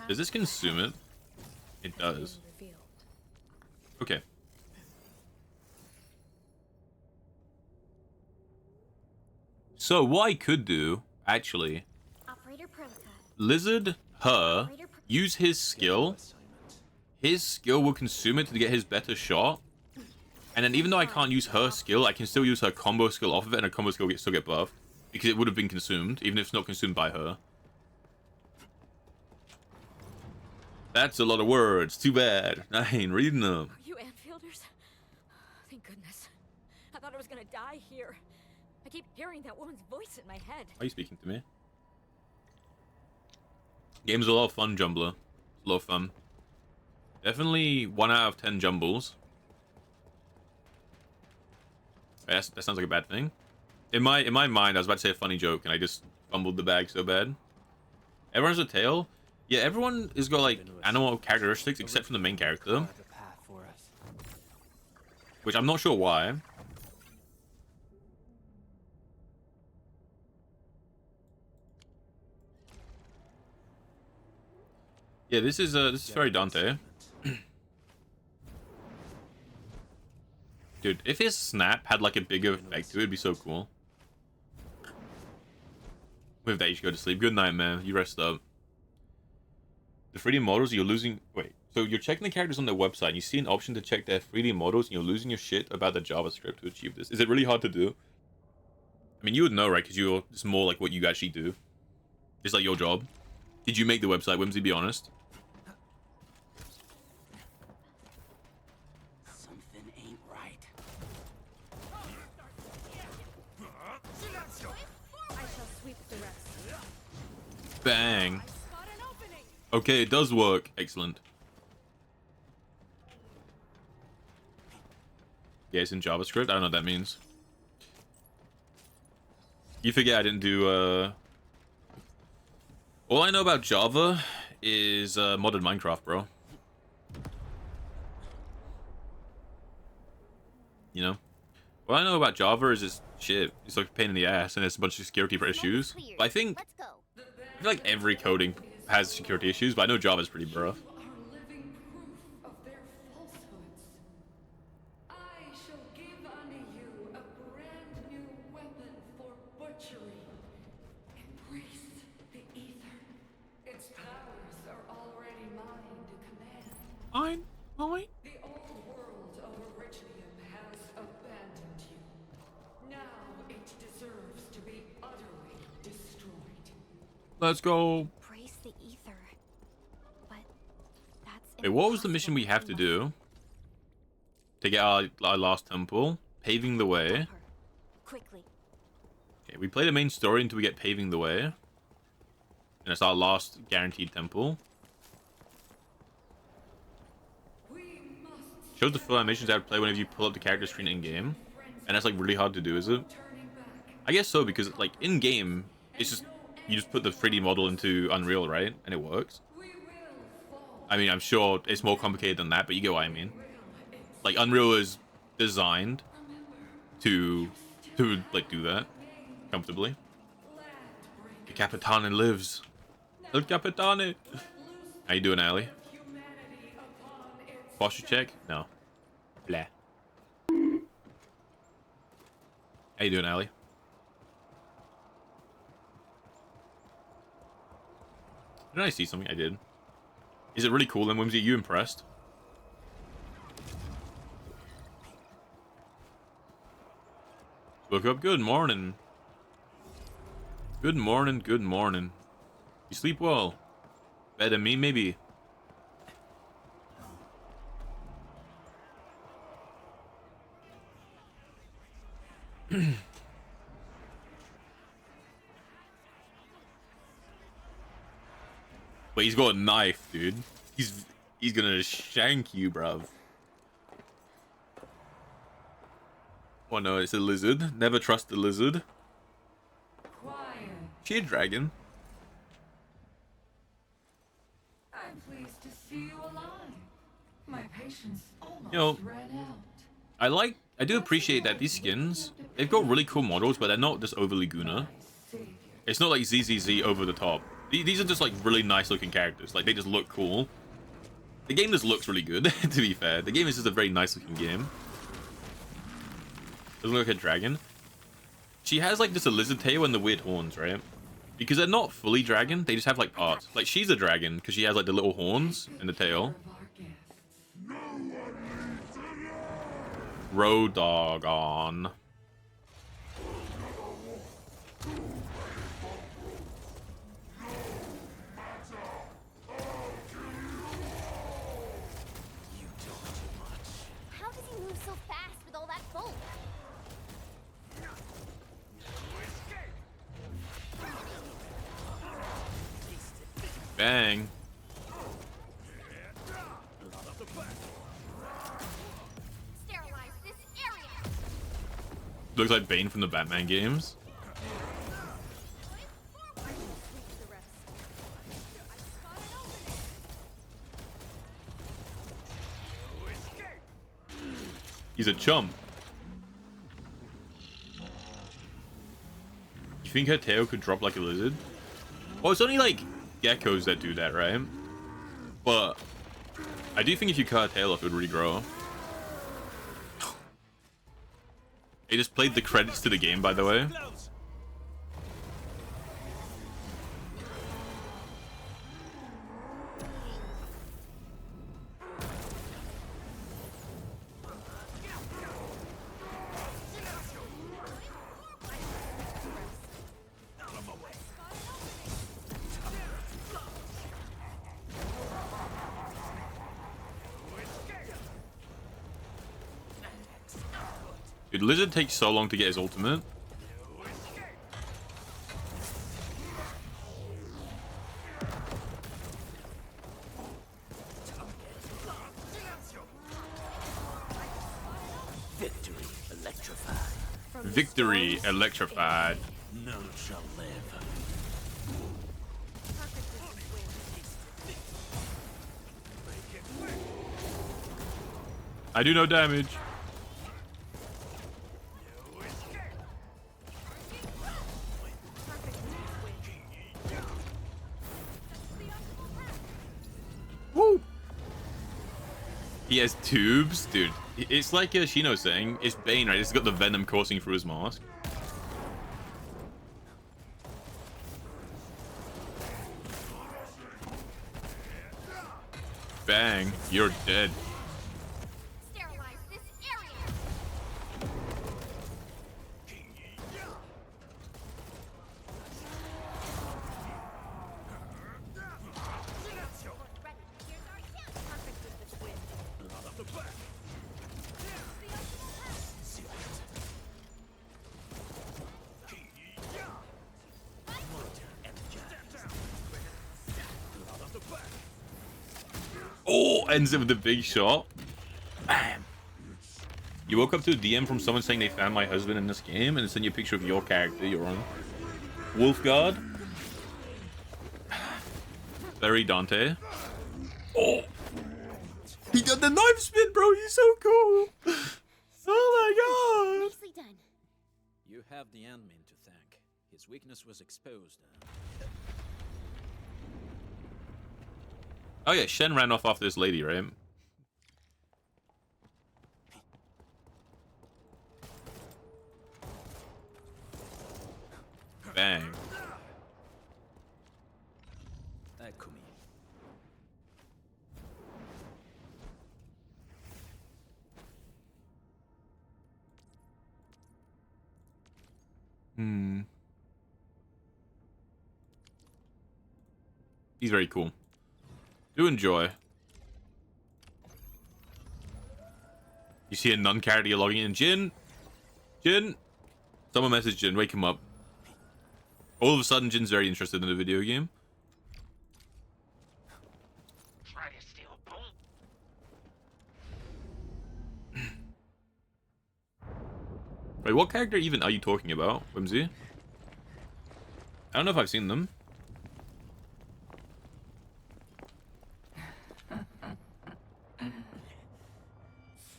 Does this consume it? It does. Okay. So what I could do, actually, Lizard, her, use his skill. His skill will consume it to get his better shot. And then even though I can't use her skill, I can still use her combo skill off of it, and her combo skill still get buffed. Because it would have been consumed, even if it's not consumed by her. That's a lot of words. Too bad. I ain't reading them. Are you Anfielders? Thank goodness. I thought I was gonna die here. I keep hearing that woman's voice in my head. Are you speaking to me? Game's a lot of fun, Jumbler. It's a lot of fun. Definitely 1 out of 10 jumbles. That sounds like a bad thing. In my mind, I was about to say a funny joke, and I just fumbled the bag so bad. Everyone has a tail. Yeah, everyone has got like animal characteristics except for the main character, which I'm not sure why. Yeah, this is very Dante. Dude, if his snap had like a bigger effect to it, it'd be so cool. With that, you should go to sleep. Good night, man. You rest up. The 3D models, you're losing... Wait, so you're checking the characters on their website, and you see an option to check their 3D models, and you're losing your shit about the JavaScript to achieve this. Is it really hard to do? I mean, you would know, right? Because it's more like what you actually do. It's like your job. Did you make the website, Whimsy? Be honest. Something ain't right. I shall sweep the rest. Bang. Okay, it does work. Excellent. Yeah, it's in JavaScript. I don't know what that means. You forget I didn't do, All I know about Java is, modded Minecraft, bro. You know? What I know about Java is it's shit. It's like a pain in the ass, and there's a bunch of security issues. But I feel like every coding has security issues, but I know Java's pretty rough. Fine. The old world over Richlium has abandoned you. Now it deserves to be utterly destroyed. Let's go. Embrace the ether. But that's Wait, what was the mission we have to do? To get our last temple? Paving the way. Quickly. Okay, we play the main story until we get Paving the Way. And it's our last guaranteed temple. Shows the full animations I would play whenever you pull up the character screen in game, and that's like really hard to do, is it? I guess so, because like in game, it's just you just put the 3D model into Unreal, right, and it works. I mean, I'm sure it's more complicated than that, but you get what I mean. Like Unreal is designed to like do that comfortably. The Capitane lives. El Capitane. How you doing, Ali? Posture check? No. Blah. How you doing, Ali? Did I see something? I did. Is it really cool then, Whimsy? Are you impressed? Woke up. Good morning. Good morning, good morning. You sleep well? Better than me, maybe. Wait, he's got a knife, dude. He's gonna shank you, bruv. Oh no, it's a lizard. Never trust the lizard. She a dragon. I'm pleased to see you alive. My patience almost You know, ran out. I do appreciate that these skins, they've got really cool models, but they're not just overly Guna. It's not like ZZZ over the top. These are just like really nice looking characters. Like they just look cool. The game just looks really good, to be fair. The game is just a very nice looking game. Doesn't look like a dragon. She has like just a lizard tail and the weird horns, right? Because they're not fully dragon, they just have like parts. Like she's a dragon because she has like the little horns and the tail. Road dog on. How does he move so fast with all that bulk? Bang. Sterilize this area. Looks like Bane from the Batman games. He's a chump. You think her tail could drop like a lizard? Well, it's only like geckos that do that, right? But I do think if you cut her tail off, it would regrow. They just played the credits to the game, by the way. Dude, Lizard takes so long to get his ultimate. Victory electrified. Victory electrified. None shall live. I do no damage. Woo! He has tubes, dude. It's like Shino's saying, it's Bane, right? It's got the venom coursing through his mask. Bang, you're dead. Sterilize this area. Oh, ends it with a big shot. Bam. You woke up to a DM from someone saying they found my husband in this game and sent you a picture of your character you're on. Wolfguard. Very Dante. Oh! He got the knife spin, bro! He's so cool! Oh my god! Nicely done. You have the Ant-Man to thank. His weakness was exposed. Oh yeah, Shen ran off after this lady, right? Bang. Akumi. He's very cool. Do enjoy. You see a nun character logging in. Jin! Jin! Someone message Jin, wake him up. All of a sudden, Jin's very interested in the video game. Try to steal boom. Wait, what character even are you talking about, Whimsy? I don't know if I've seen them.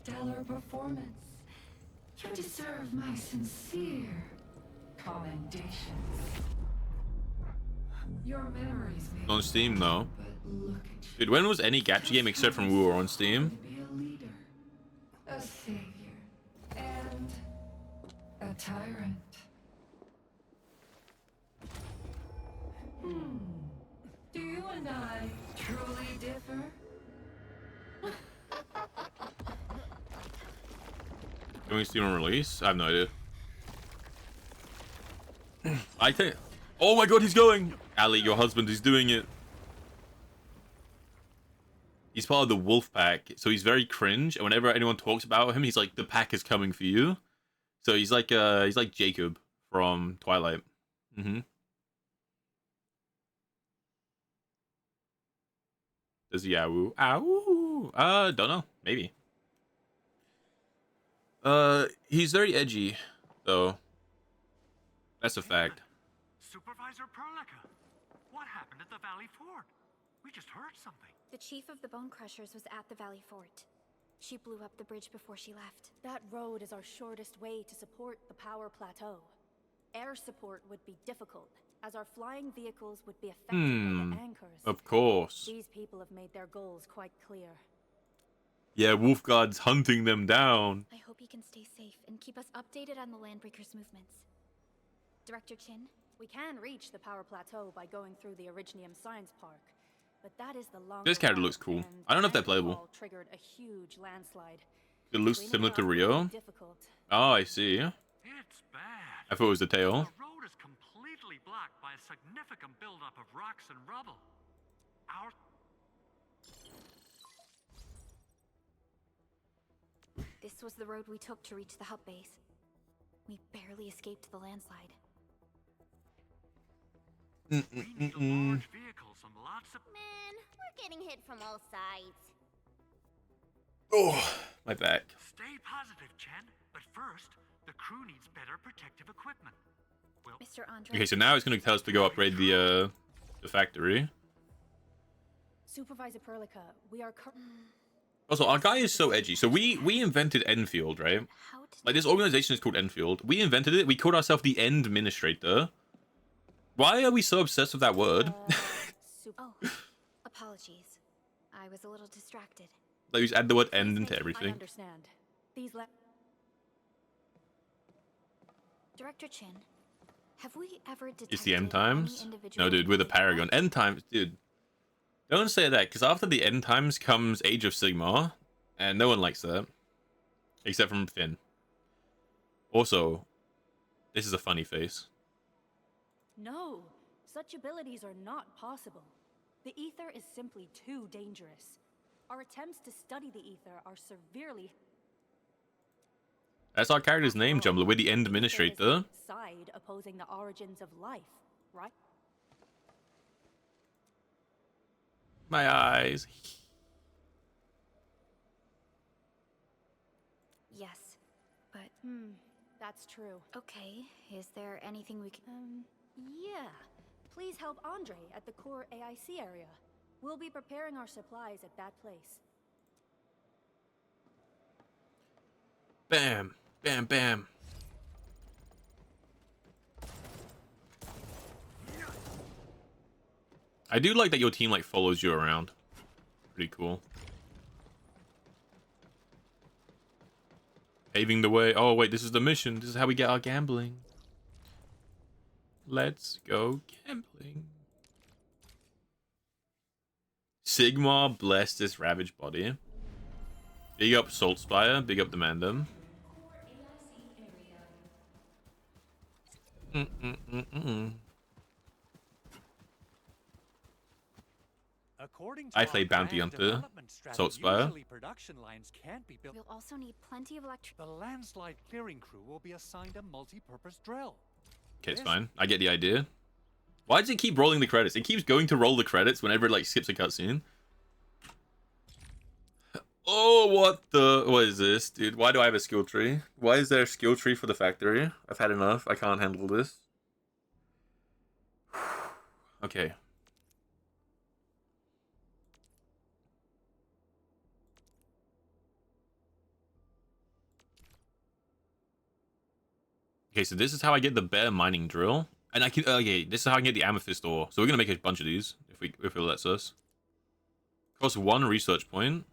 Stellar performance. You deserve my sincere commendations. Your memories may On Steam, though. but look at Dude, when was any gacha game except from Wu on Steam? be a leader, a savior, and a tyrant. Do you and I truly differ? Doing Steam on release? I have no idea. I think... Oh my god, he's going! Ali, your husband is doing it. He's part of the wolf pack, so he's very cringe, and whenever anyone talks about him, he's like, the pack is coming for you. So he's like Jacob from Twilight. There's Yahoo. Ow. Don't know. Maybe. He's very edgy, though. That's a fact. Supervisor Perlica, what happened at the Valley Fort? We just heard something. The chief of the Bone Crushers was at the Valley Fort. She blew up the bridge before she left. That road is our shortest way to support the power plateau. Air support would be difficult, as our flying vehicles would be affected by the anchors. Of course. These people have made their goals quite clear. Yeah, Wolfguard's hunting them down. I hope he can stay safe and keep us updated on the Landbreakers' movements. Director Chin? We can reach the power plateau by going through the Originium Science Park, but that is the long. This character looks cool. I don't know if they're playable. Triggered a huge landslide. It looks similar to Rio. Oh, I see. It's bad. I thought it was the tail. The road is completely blocked by a significant buildup of rocks and rubble. Our This was the road we took to reach the hub base. We barely escaped the landslide. we need large vehicles and lots of... Man, we're getting hit from all sides. Oh, my back. Stay positive, Chen. But first, the crew needs better protective equipment. Well, Mr. Andre. Okay, so now it's going to tell us to go upgrade the factory. Supervisor Perlica, we are Also, our guy is so edgy. So we invented Endfield, right? Like, this organization is called Endfield. We invented it. We called ourselves the End Administrator. Why are we so obsessed with that word? Oh, apologies. I was a little distracted. Like, we just add the word end into everything. I understand. These Director Chin, have we ever detected It's the end times? any individual No, dude, we're the Paragon. End times, dude. Don't say that, because after the end times comes Age of Sigmar, and no one likes that. Except from Finn. Also, this is a funny face. No, such abilities are not possible. The ether is simply too dangerous. Our attempts to study the ether are severely... That's our character's name, Jumbler. We're the End Administrator. Side opposing the origins of life, right? My eyes. Yes, but... that's true. Okay, is there anything we can... Yeah. Please help Andre at the core AIC area. We'll be preparing our supplies at that place. Bam. Bam, bam. I do like that your team, like, follows you around. Pretty cool. Paving the way. Oh, wait, this is the mission. This is how we get our gambling. Let's go gambling. Sigmar bless this ravaged body. Big up Saltspire. Big up Demandum. I play Bounty Hunter. Saltspire. Production lines can't be built. We'll also need plenty of electric... The landslide clearing crew will be assigned a multi-purpose drill. Okay, it's fine. I get the idea. Why does it keep rolling the credits? It keeps going to roll the credits whenever it, like, skips a cutscene. Oh, what is this, dude? Why do I have a skill tree? Why is there a skill tree for the factory? I've had enough. I can't handle this. Okay. Okay, so this is how I get the better mining drill. And I can, okay, this is how I can get the amethyst ore. So we're gonna make a bunch of these, if it lets us. Costs 1 research point.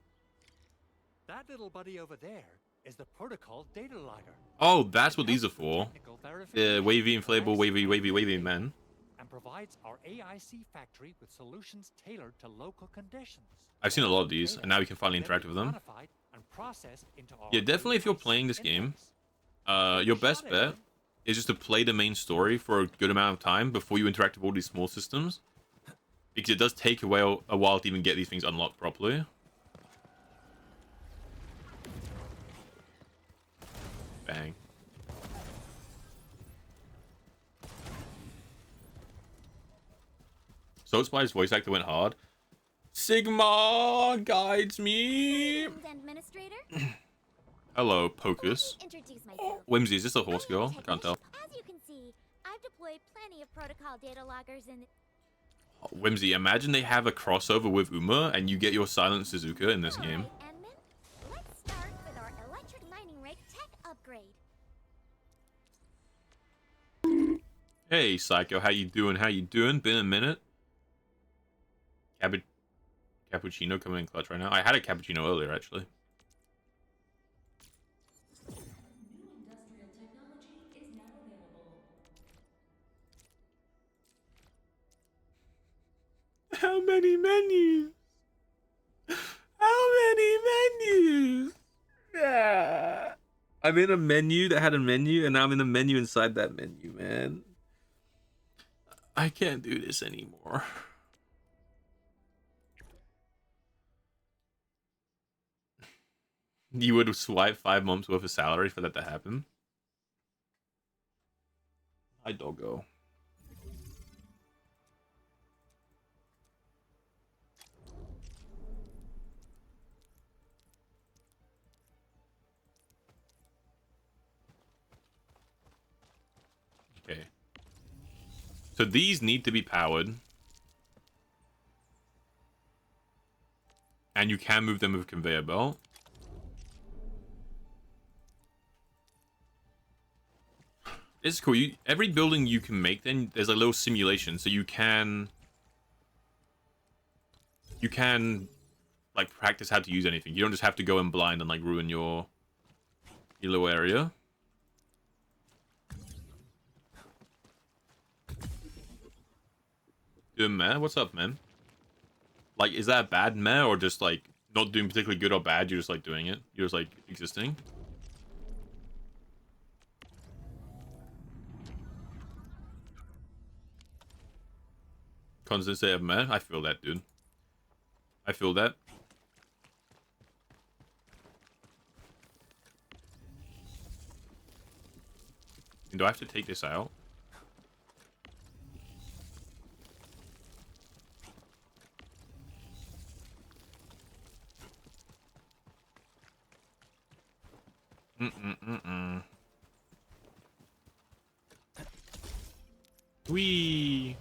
That little buddy over there is the protocol data logger. Oh, that's what these are for. The wavy, inflatable, wavy men. And provides our AIC factory with solutions tailored to local conditions. I've seen a lot of these, and now we can finally interact with them. Yeah, definitely if you're playing this game, your best bet is just to play the main story for a good amount of time before you interact with all these small systems. Because it does take a while to even get these things unlocked properly. Bang. Saltspire's voice actor went hard. Sigma guides me. Administrator? Hello, Pocus. Introduce myself. Whimsy, is this a horse girl? I can't tell. As you can see, I've deployed plenty of protocol data loggers in. Whimsy, imagine they have a crossover with Uma and you get your Silent Suzuka in this game. Let's start with our electric mining rig tech upgrade. Hey, Psycho, how you doing? How you doing? Been a minute. Cappuccino coming in clutch right now. I had a cappuccino earlier, actually. How many menus? How many menus? Yeah. I'm in a menu that had a menu, and now I'm in a menu inside that menu, man. I can't do this anymore. You would swipe 5 months worth of salary for that to happen? Hi, doggo. Okay. So these need to be powered. And you can move them with a conveyor belt. This is cool. Every building you can make, then there's a little simulation, so you can like practice how to use anything. You don't just have to go in blind and like ruin your little area. Doing meh? What's up, man? Like, is that bad meh, or just like not doing particularly good or bad? You're just like doing it. You're just like existing. Constant state of meh. I feel that, dude. I feel that. And do I have to take this out? Whee!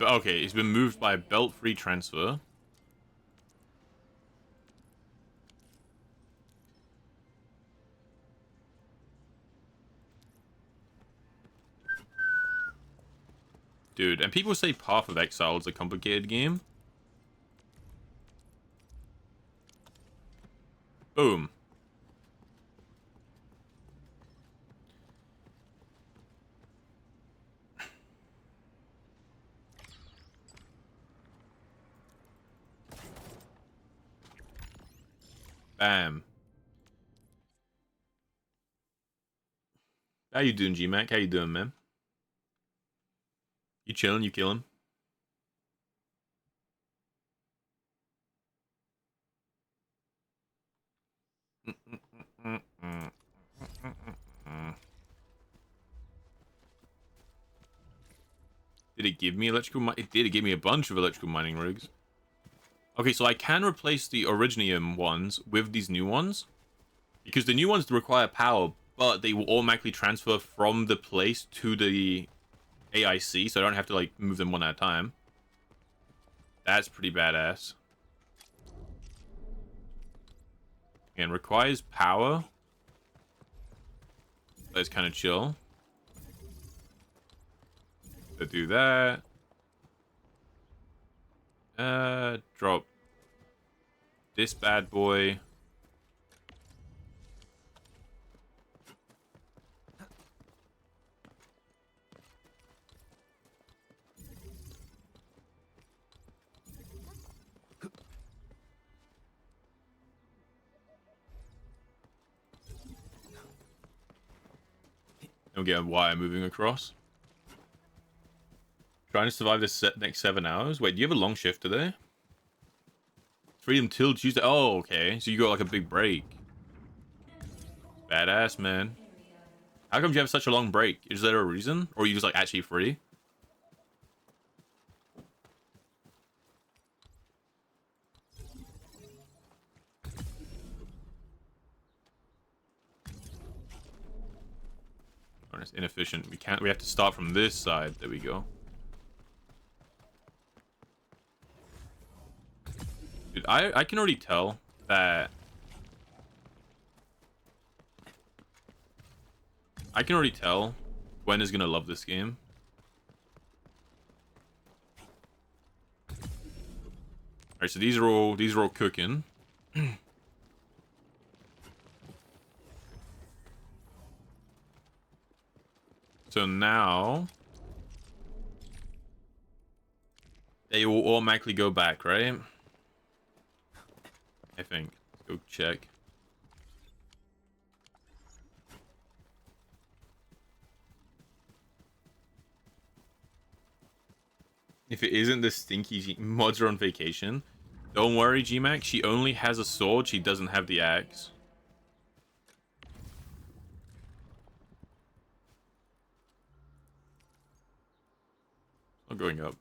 Okay, it's been moved by belt-free transfer. Dude, and people say Path of Exile is a complicated game. Boom. Bam. How you doing, G-Mac? How you doing, man? You chilling? You killing? Did it give me electrical? It did. It gave me a bunch of electrical mining rigs. Okay, so I can replace the Originium ones with these new ones, because the new ones require power, but they will automatically transfer from the place to the AIC, so I don't have to like move them one at a time. That's pretty badass. And requires power. That's kind of chill. So do that. Drop this bad boy. Don't get why I'm moving across. Trying to survive this next 7 hours. Wait, do you have a long shift today? Freedom till Tuesday. Oh, okay. So you got like a big break. Badass, man. How come you have such a long break? Is there a reason? Or are you just like actually free? Oh, it's inefficient. We have to start from this side. There we go. Dude, I can already tell that Gwen is gonna love this game. Alright, so these are all cooking. So now they will automatically go back, right? I think. Let's go check. If it isn't the stinky mods are on vacation, don't worry, GMAC. She only has a sword. She doesn't have the axe. I'm going up.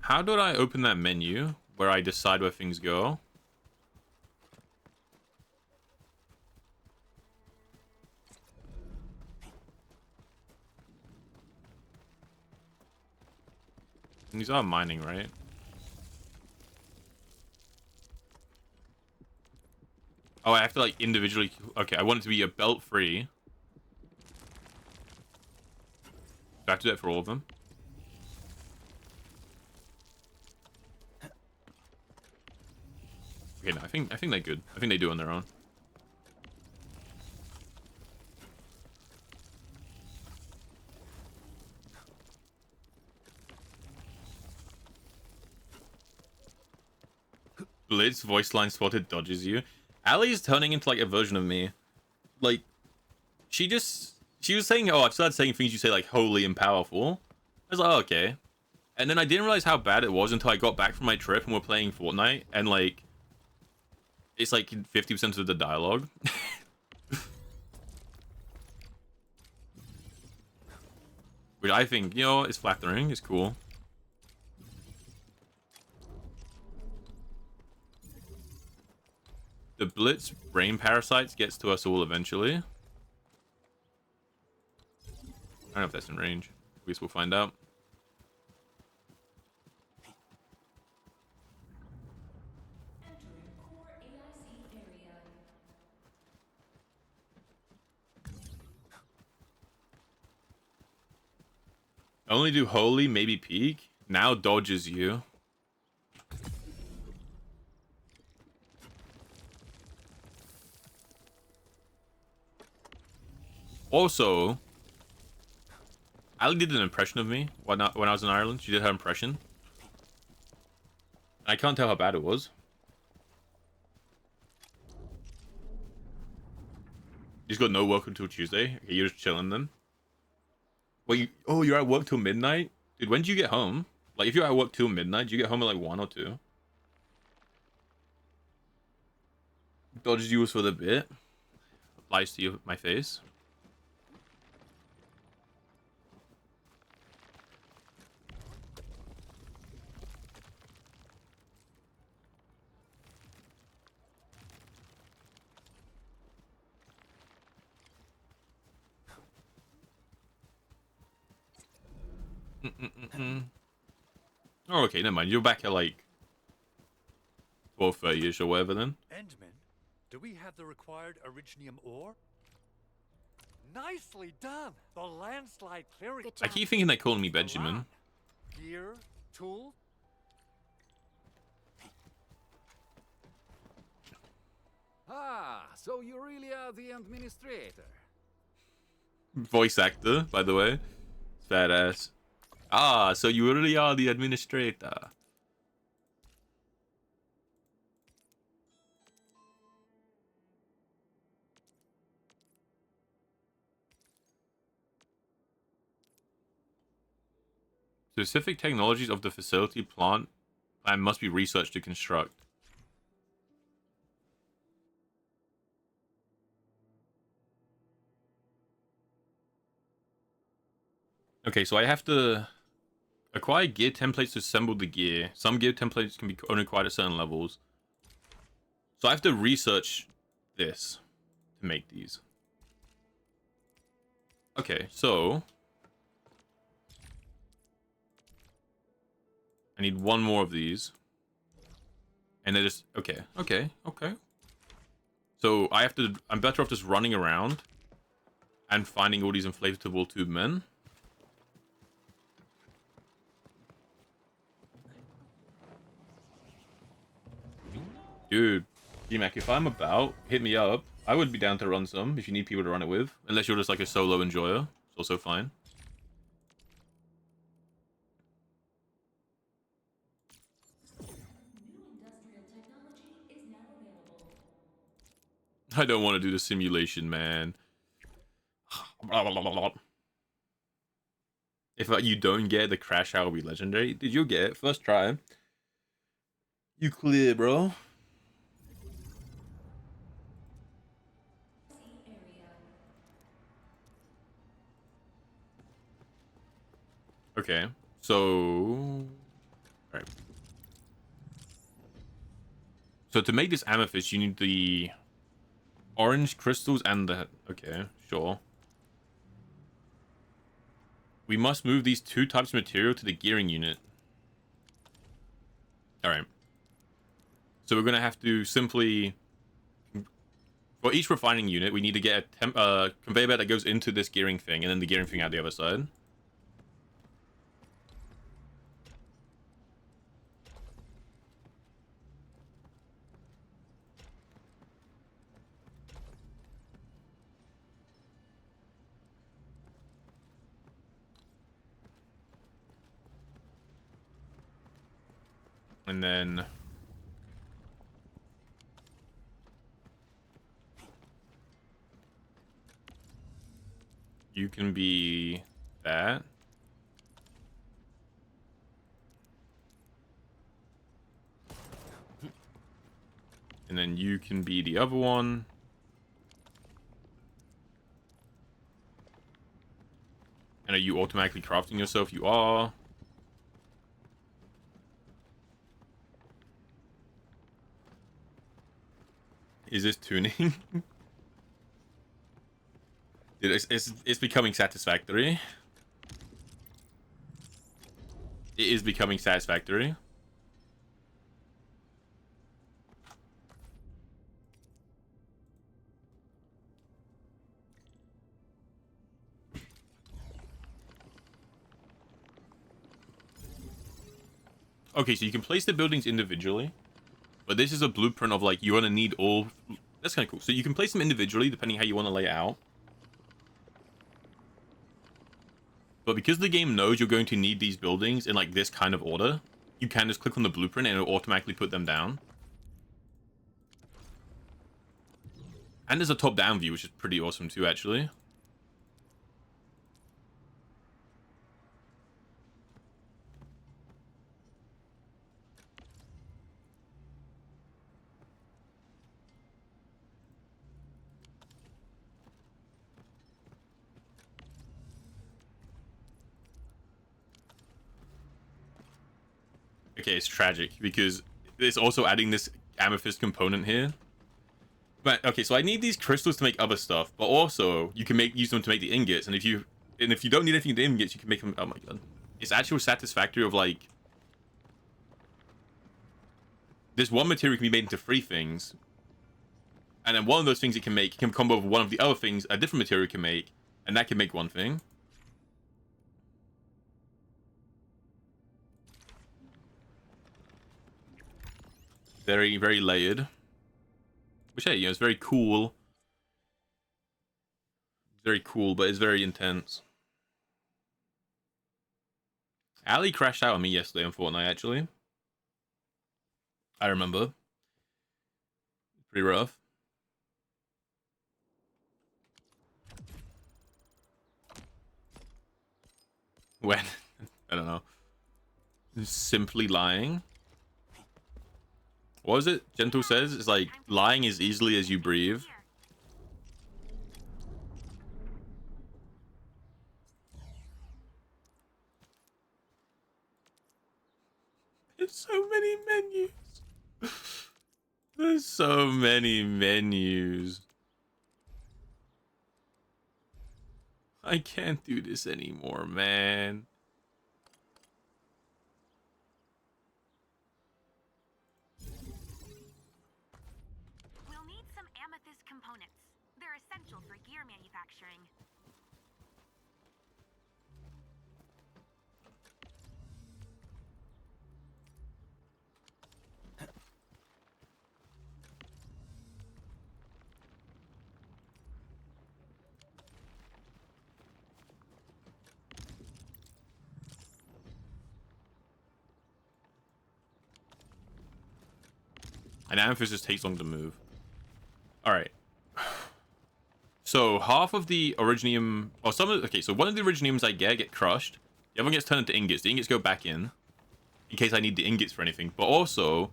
How do I open that menu where I decide where things go? And these are mining, right? Oh, I have to like individually. Okay, I want it to be a belt free. Do I have to do that for all of them? Okay, no, I think they're good. I think they do on their own. Blitz voice line spotted dodges you. Allie's turning into like a version of me. Like, she was saying, oh, I've started saying things you say like holy and powerful. I was like, oh, okay. And then I didn't realize how bad it was until I got back from my trip and we're playing Fortnite and like it's like 50% of the dialogue. Which I think, you know, is flattering, is cool. The Blitz brain parasites gets to us all eventually. I don't know if that's in range. I guess we'll find out. Only do holy, maybe peek. Now dodges you. Also, Ali did an impression of me when I was in Ireland. She did her impression. I can't tell how bad it was. You just got no work until Tuesday. Okay, you're just chilling then. Wait, you're at work till midnight? Dude, when do you get home? Like, if you're at work till midnight, do you get home at like 1 or 2? Dodges you for the bit. Lies to you, my face. Oh, okay, never mind. You're back at like 12:30ish or whatever then. Endman, do we have the required originium ore? Nicely done. The landslide clearing. I keep thinking they're calling me Benjamin. Gear, tool. Ah, so you really are the administrator. Voice actor, by the way. Badass. Ah, so you really are the administrator. Specific technologies of the facility plan must be researched to construct. Okay, so I have to acquire gear templates to assemble the gear. Some gear templates can be only acquired at certain levels. So I have to research this to make these. Okay, so I need one more of these. And they're just okay. So I'm better off just running around and finding all these inflatable tube men. Dude, G-Mac, if I'm about, hit me up. I would be down to run some if you need people to run it with. Unless you're just like a solo enjoyer. It's also fine. I don't want to do the simulation, man. If you don't get the crash, how will be legendary? Did you get it? First try. You clear, bro. Okay, so... Right. So to make this amethyst, you need the orange crystals and the... Okay, sure. We must move these 2 types of material to the gearing unit. Alright. So we're going to have to simply... For each refining unit, we need to get a conveyor belt that goes into this gearing thing, and then the gearing thing out the other side. And then... You can be that. And then you can be the other one. And are you automatically crafting yourself? You are. Is this tuning? Dude, it's becoming satisfactory. It is becoming satisfactory. Okay, so you can place the buildings individually. But this is a blueprint of like, you want to need all... That's kind of cool. So you can place them individually depending how you want to lay it out. But because the game knows you're going to need these buildings in like this kind of order, you can just click on the blueprint and it'll automatically put them down. And there's a top-down view, which is pretty awesome too, actually. Okay, it's tragic because it's also adding this amethyst component here. But okay, so I need these crystals to make other stuff, but also you can use them to make the ingots. And if you don't need anything to ingots, you can make them. Oh my god, it's actually satisfactory of like this one material can be made into 3 things, and then one of those things it can make can combo with one of the other things a different material can make, and that can make one thing. Very, very layered. Which, hey, you know, it's very cool. Very cool, but it's very intense. Ali crashed out on me yesterday on Fortnite, actually. I remember. Pretty rough. When? I don't know. simply lying. What was it? Gentle says it's like lying as easily as you breathe. There's so many menus. There's so many menus. I can't do this anymore, man. We'll need some amethyst components. They're essential for gear manufacturing. And amethyst just takes long to move. Alright. So half of the originium, or some of, okay, so one of the originiums I get crushed. The other one gets turned into ingots. The ingots go back in case I need the ingots for anything. But also,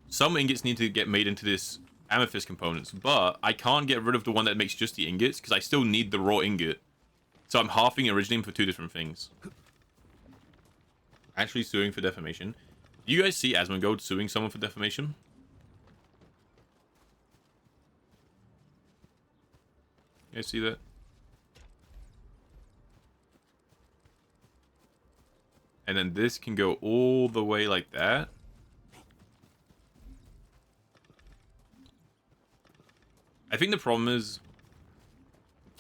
some ingots need to get made into this amethyst components. But I can't get rid of the one that makes just the ingots because I still need the raw ingot. So I'm halving originium for two different things. Actually suing for defamation. Do you guys see Asmongold suing someone for defamation? You guys see that? And then this can go all the way like that. I think the problem is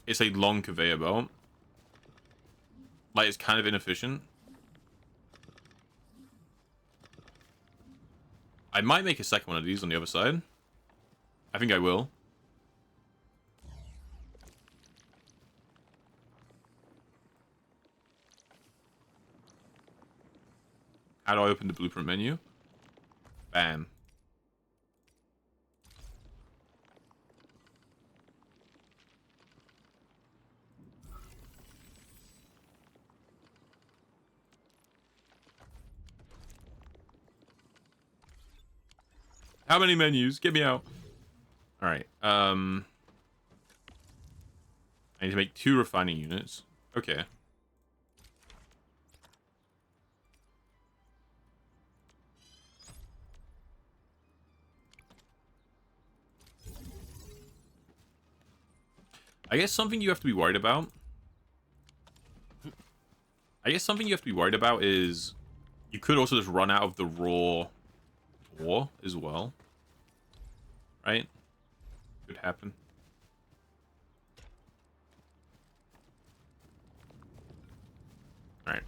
it's a long conveyor belt. Like, it's kind of inefficient. I might make a second one of these on the other side. I think I will. How do I open the blueprint menu? Bam. How many menus? Get me out. All right. I need to make 2 refining units. Okay. I guess something you have to be worried about. Is you could also just run out of the raw ore as well. Right? Could happen. Alright.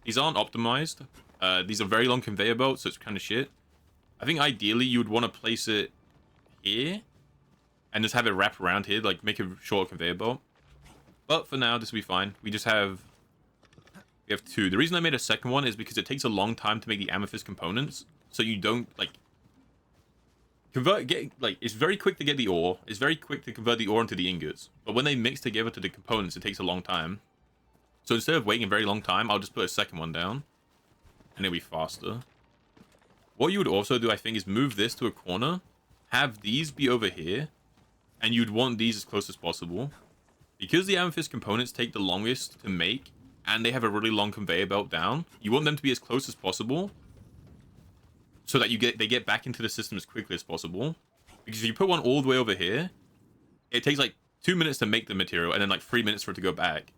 These aren't optimized. These are very long conveyor belts, so it's kind of shit. I think ideally you would want to place it here and just have it wrap around here, like make a short conveyor belt. But for now, this will be fine. We have 2. The reason I made a second one is because it takes a long time to make the amethyst components, so you don't like it's very quick to get the ore. It's very quick to convert the ore into the ingots. But when they mix together to the components, it takes a long time. So instead of waiting a very long time, I'll just put a second one down, and it'll be faster. What you would also do, I think, is move this to a corner, have these be over here, and you'd want these as close as possible. Because the amethyst components take the longest to make, and they have a really long conveyor belt down, you want them to be as close as possible, so that they get back into the system as quickly as possible. Because if you put one all the way over here, it takes like 2 minutes to make the material, and then like 3 minutes for it to go back.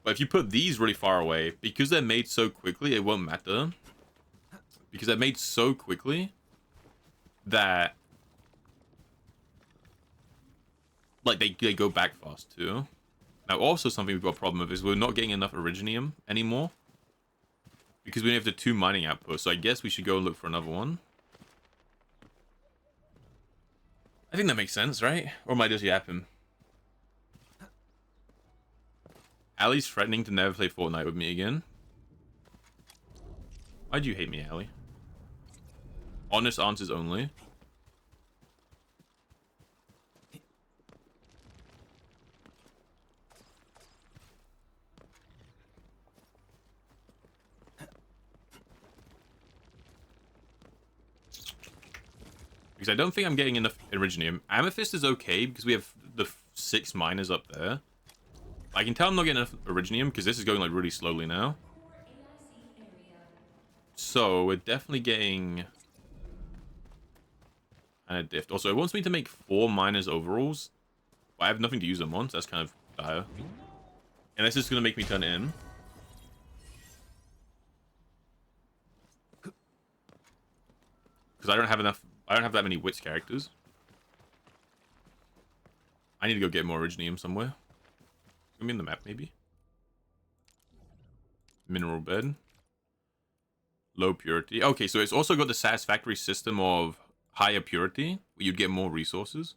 But if you put these really far away, because they're made so quickly, it won't matter. Because they're made so quickly that like they go back fast too. Now also something we've got a problem with is we're not getting enough originium anymore. Because we have the 2 mining outposts, so I guess we should go and look for another one. I think that makes sense, right? Or am I just yapping? Allie's threatening to never play Fortnite with me again. Why'd you hate me, Allie? Honest answers only. Because I don't think I'm getting enough Iridium. Amethyst is okay because we have the 6 miners up there. I can tell I'm not getting enough Iridium because this is going like really slowly now. So we're definitely getting kind of diffed. Also, it wants me to make 4 miners overalls. But I have nothing to use them on, so that's kind of dire. And this is going to make me turn it in. Because I don't have that many wits characters. I need to go get more Iridium somewhere. It's going to be in the map, maybe. Mineral bed. Low purity. Okay, so it's also got the satisfactory system of higher purity, where you'd get more resources.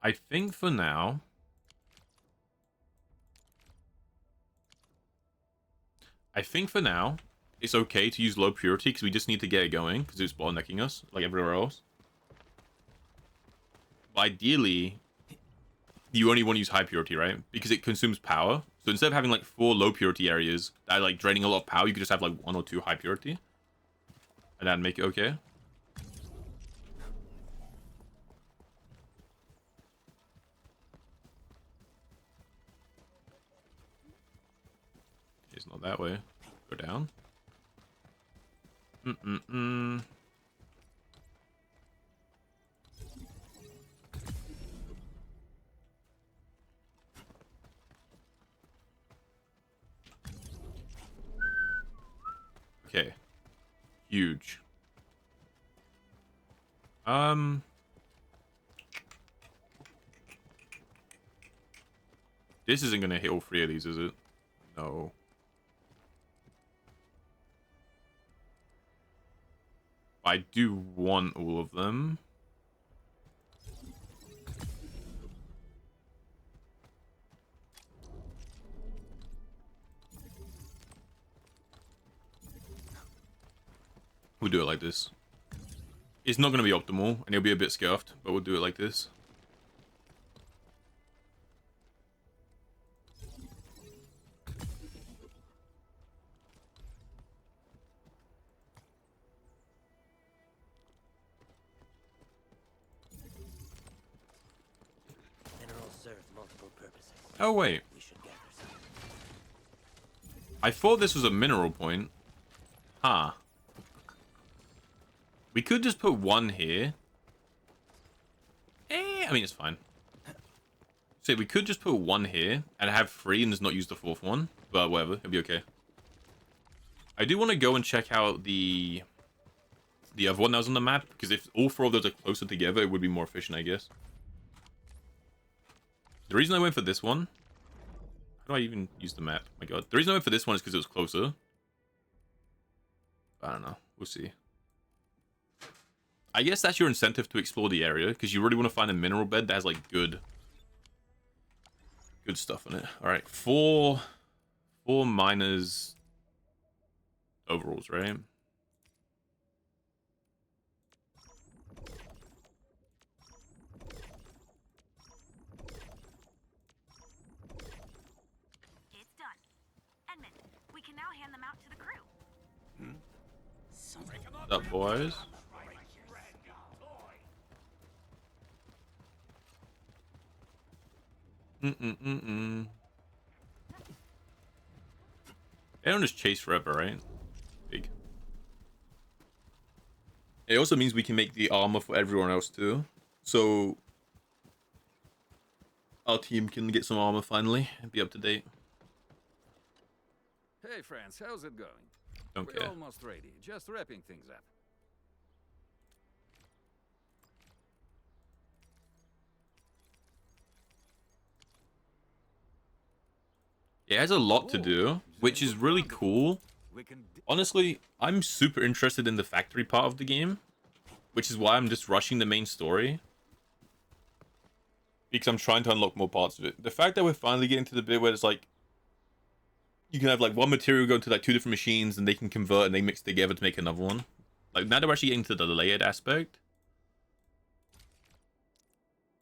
I think for now, it's okay to use low purity because we just need to get it going because it's bottlenecking us like everywhere else. But ideally, you only want to use high purity, right? Because it consumes power. So instead of having like 4 low purity areas that are like draining a lot of power, you could just have like 1 or 2 high purity. And that'd make it okay. It's not that way. Go down. Okay. Huge. This isn't gonna hit all 3 of these, is it? No. I do want all of them. We'll do it like this. It's not going to be optimal, and it'll be a bit scuffed, but we'll do it like this. Minerals serve multiple purposes. Oh, wait. We should gather some. I thought this was a mineral point. Huh. We could just put 1 here. I mean, it's fine. So we could just put 1 here and have 3 and just not use the 4th one. But whatever, it'll be okay. I do want to go and check out the other one that was on the map, because if all 4 of those are closer together, it would be more efficient, I guess. The reason I went for this one... How do I even use the map? Oh my god. The reason I went for this one is because it was closer. I don't know. We'll see. I guess that's your incentive to explore the area, because you really want to find a mineral bed that has, like, good stuff in it. Alright, 4 miners overalls, right? It's done. Edmund, we can now hand them out to the crew. What's up, boys? They don't just chase forever, right? Big. It also means we can make the armor for everyone else too. So our team can get some armor finally and be up to date. Hey friends, how's it going? Don't We're care. almost ready, just wrapping things up. It has a lot to do, which is really cool. Honestly, I'm super interested in the factory part of the game, which is why I'm just rushing the main story. Because I'm trying to unlock more parts of it. The fact that we're finally getting to the bit where it's like, you can have like one material go into like 2 different machines and they can convert and they mix together to make another one. Like now that we're actually getting to the layered aspect,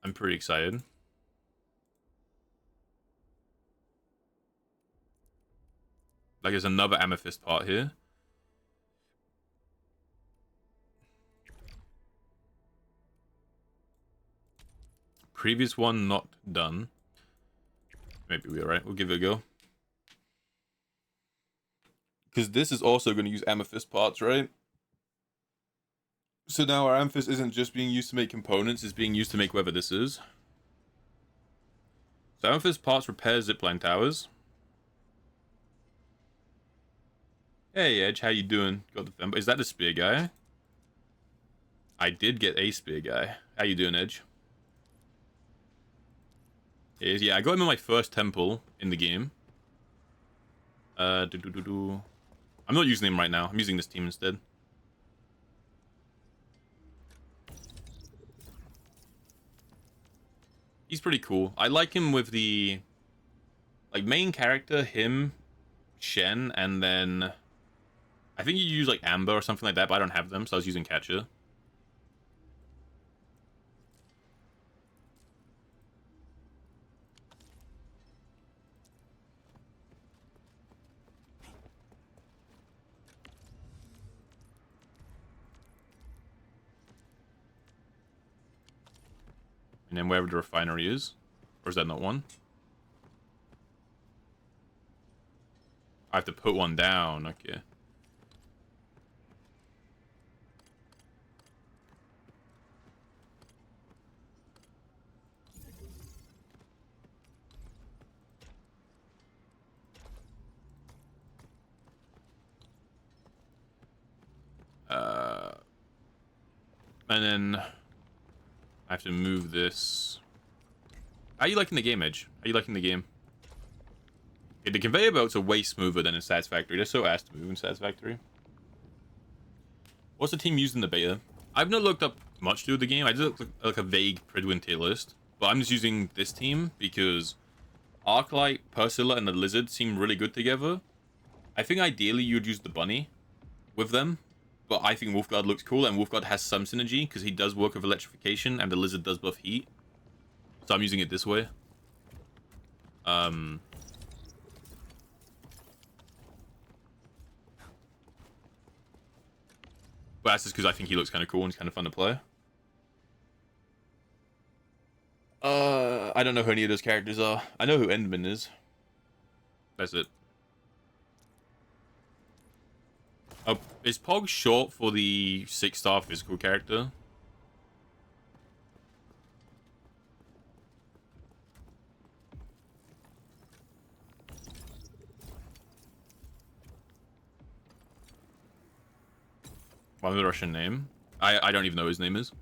I'm pretty excited. Like, there's another amethyst part here. Previous one not done. Maybe we're alright. We'll give it a go. Because this is also going to use amethyst parts, right? So now our amethyst isn't just being used to make components, it's being used to make whatever this is. So amethyst parts repair zipline towers. Hey Edge, how you doing? Got the fembo. Is that the spear guy? I did get a spear guy. How you doing, Edge? Yeah, I got him in my first temple in the game. I'm not using him right now. I'm using this team instead. He's pretty cool. I like him with the like main character, him, Shen, and then I think you use like Amber or something like that, but I don't have them, so I was using Catcher. And then wherever the refinery is. Or is that not one? I have to put one down, okay. And then I have to move this. How are you liking the game, Edge? How are you liking the game? Okay, the conveyor belts are way smoother than in Satisfactory. They're so ass to move in Satisfactory. What's the team used in the beta? I've not looked up much to the game. I just looked like a vague Pridwin tier list. But I'm just using this team because Arklight, Persilla, and the Lizard seem really good together. I think ideally you'd use the Bunny with them. But I think Wolfguard looks cool, and Wolfguard has some synergy because he does work with electrification, and the Lizard does buff heat. So I'm using it this way. But that's just because I think he looks kind of cool and it's kind of fun to play. I don't know who any of those characters are. I know who Endman is. That's it. Oh, is Pog short for the 6-star physical character? One of the Russian name? I don't even know what his name is.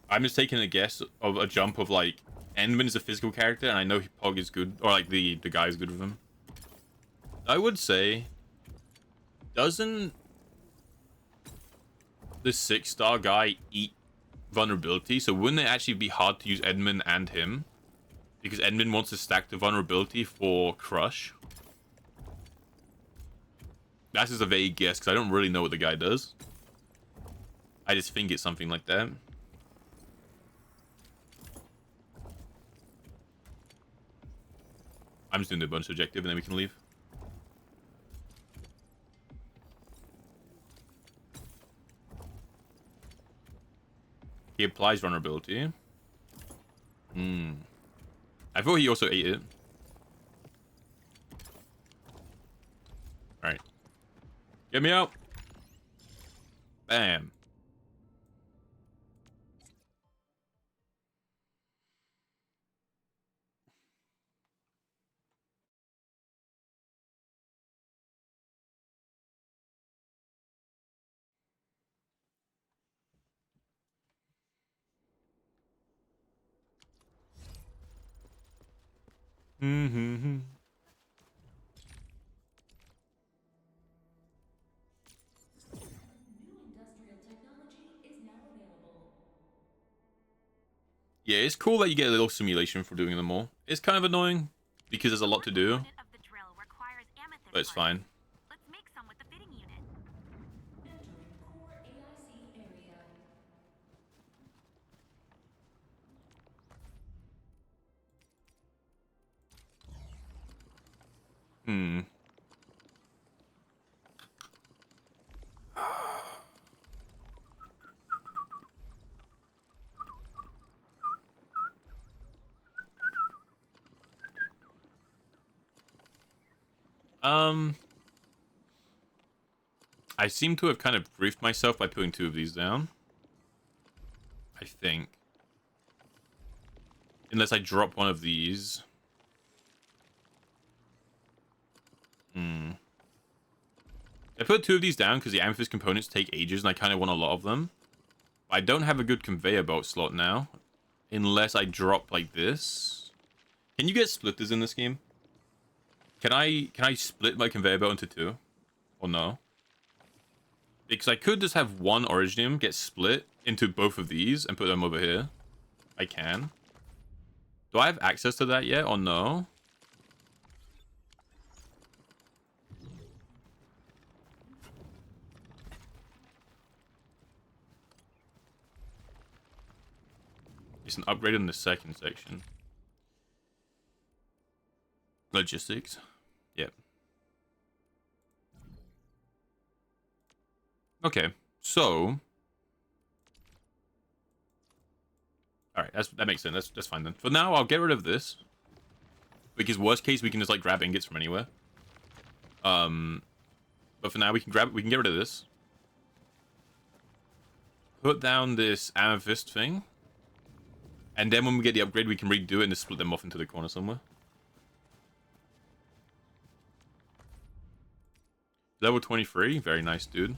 I'm just taking a guess of a jump of like Endman is a physical character and I know Pog is good, or like the guy is good with him. I would say, doesn't the 6-star guy eat vulnerability? So wouldn't it actually be hard to use Edmund and him? Because Edmund wants to stack the vulnerability for Crush. That's just a vague guess because I don't really know what the guy does. I just think it's something like that. I'm just doing the bonus objective and then we can leave. He applies vulnerability. I thought he also ate it. Alright. Get me out. Bam. Yeah, it's cool that you get a little simulation for doing them all. It's kind of annoying because there's a lot to do, but it's fine. Let's make some with the fitting unit. Entering core AIC area. Hmm. I seem to have kind of briefed myself by putting 2 of these down. I think. Unless I drop one of these. I put 2 of these down because the amethyst components take ages and I kind of want a lot of them. I don't have a good conveyor belt slot now. Unless I drop like this. Can you get splitters in this game? Can I split my conveyor belt into 2? Or no? Because I could just have one originium get split into both of these and put them over here. I can. Do I have access to that yet or no? It's an upgrade in the second section. Logistics. Yep. Okay, so... Alright, that makes sense. That's fine then. For now, I'll get rid of this. Because worst case, we can just like grab ingots from anywhere. But for now, we can get rid of this. Put down this amethyst thing. And then when we get the upgrade, we can redo it and just split them off into the corner somewhere. Level 23. Very nice, dude.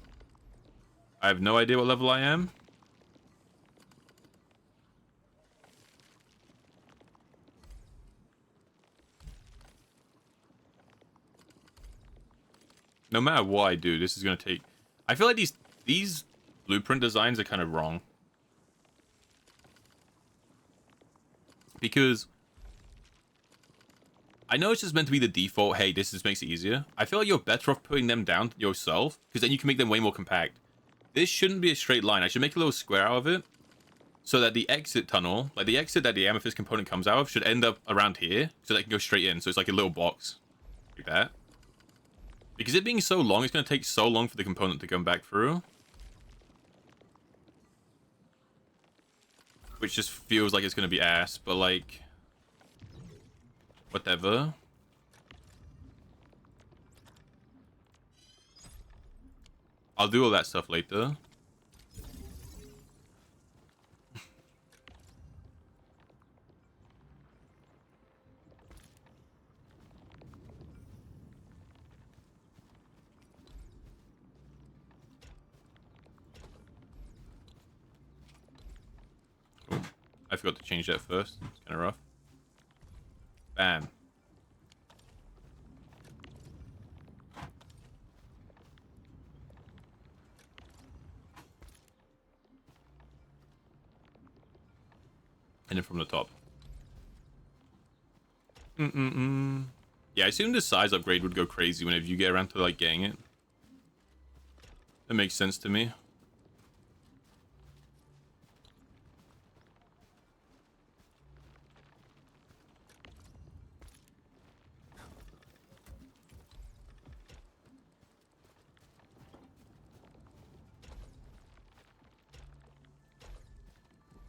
I have no idea what level I am. No matter what I do, this is going to take... I feel like these blueprint designs are kind of wrong. Because... I know it's just meant to be the default, hey, this just makes it easier. I feel like you're better off putting them down yourself, because then you can make them way more compact. This shouldn't be a straight line. I should make a little square out of it, so that the exit tunnel, like the exit that the amethyst component comes out of, should end up around here, so that it can go straight in. So it's like a little box, like that. Because it being so long, it's going to take so long for the component to come back through. Which just feels like it's going to be ass, but like... whatever. I'll do all that stuff later. Ooh, I forgot to change that first. It's kind of rough. Bam. And then from the top. Yeah, I assume the size upgrade would go crazy whenever you get around to like getting it. That makes sense to me.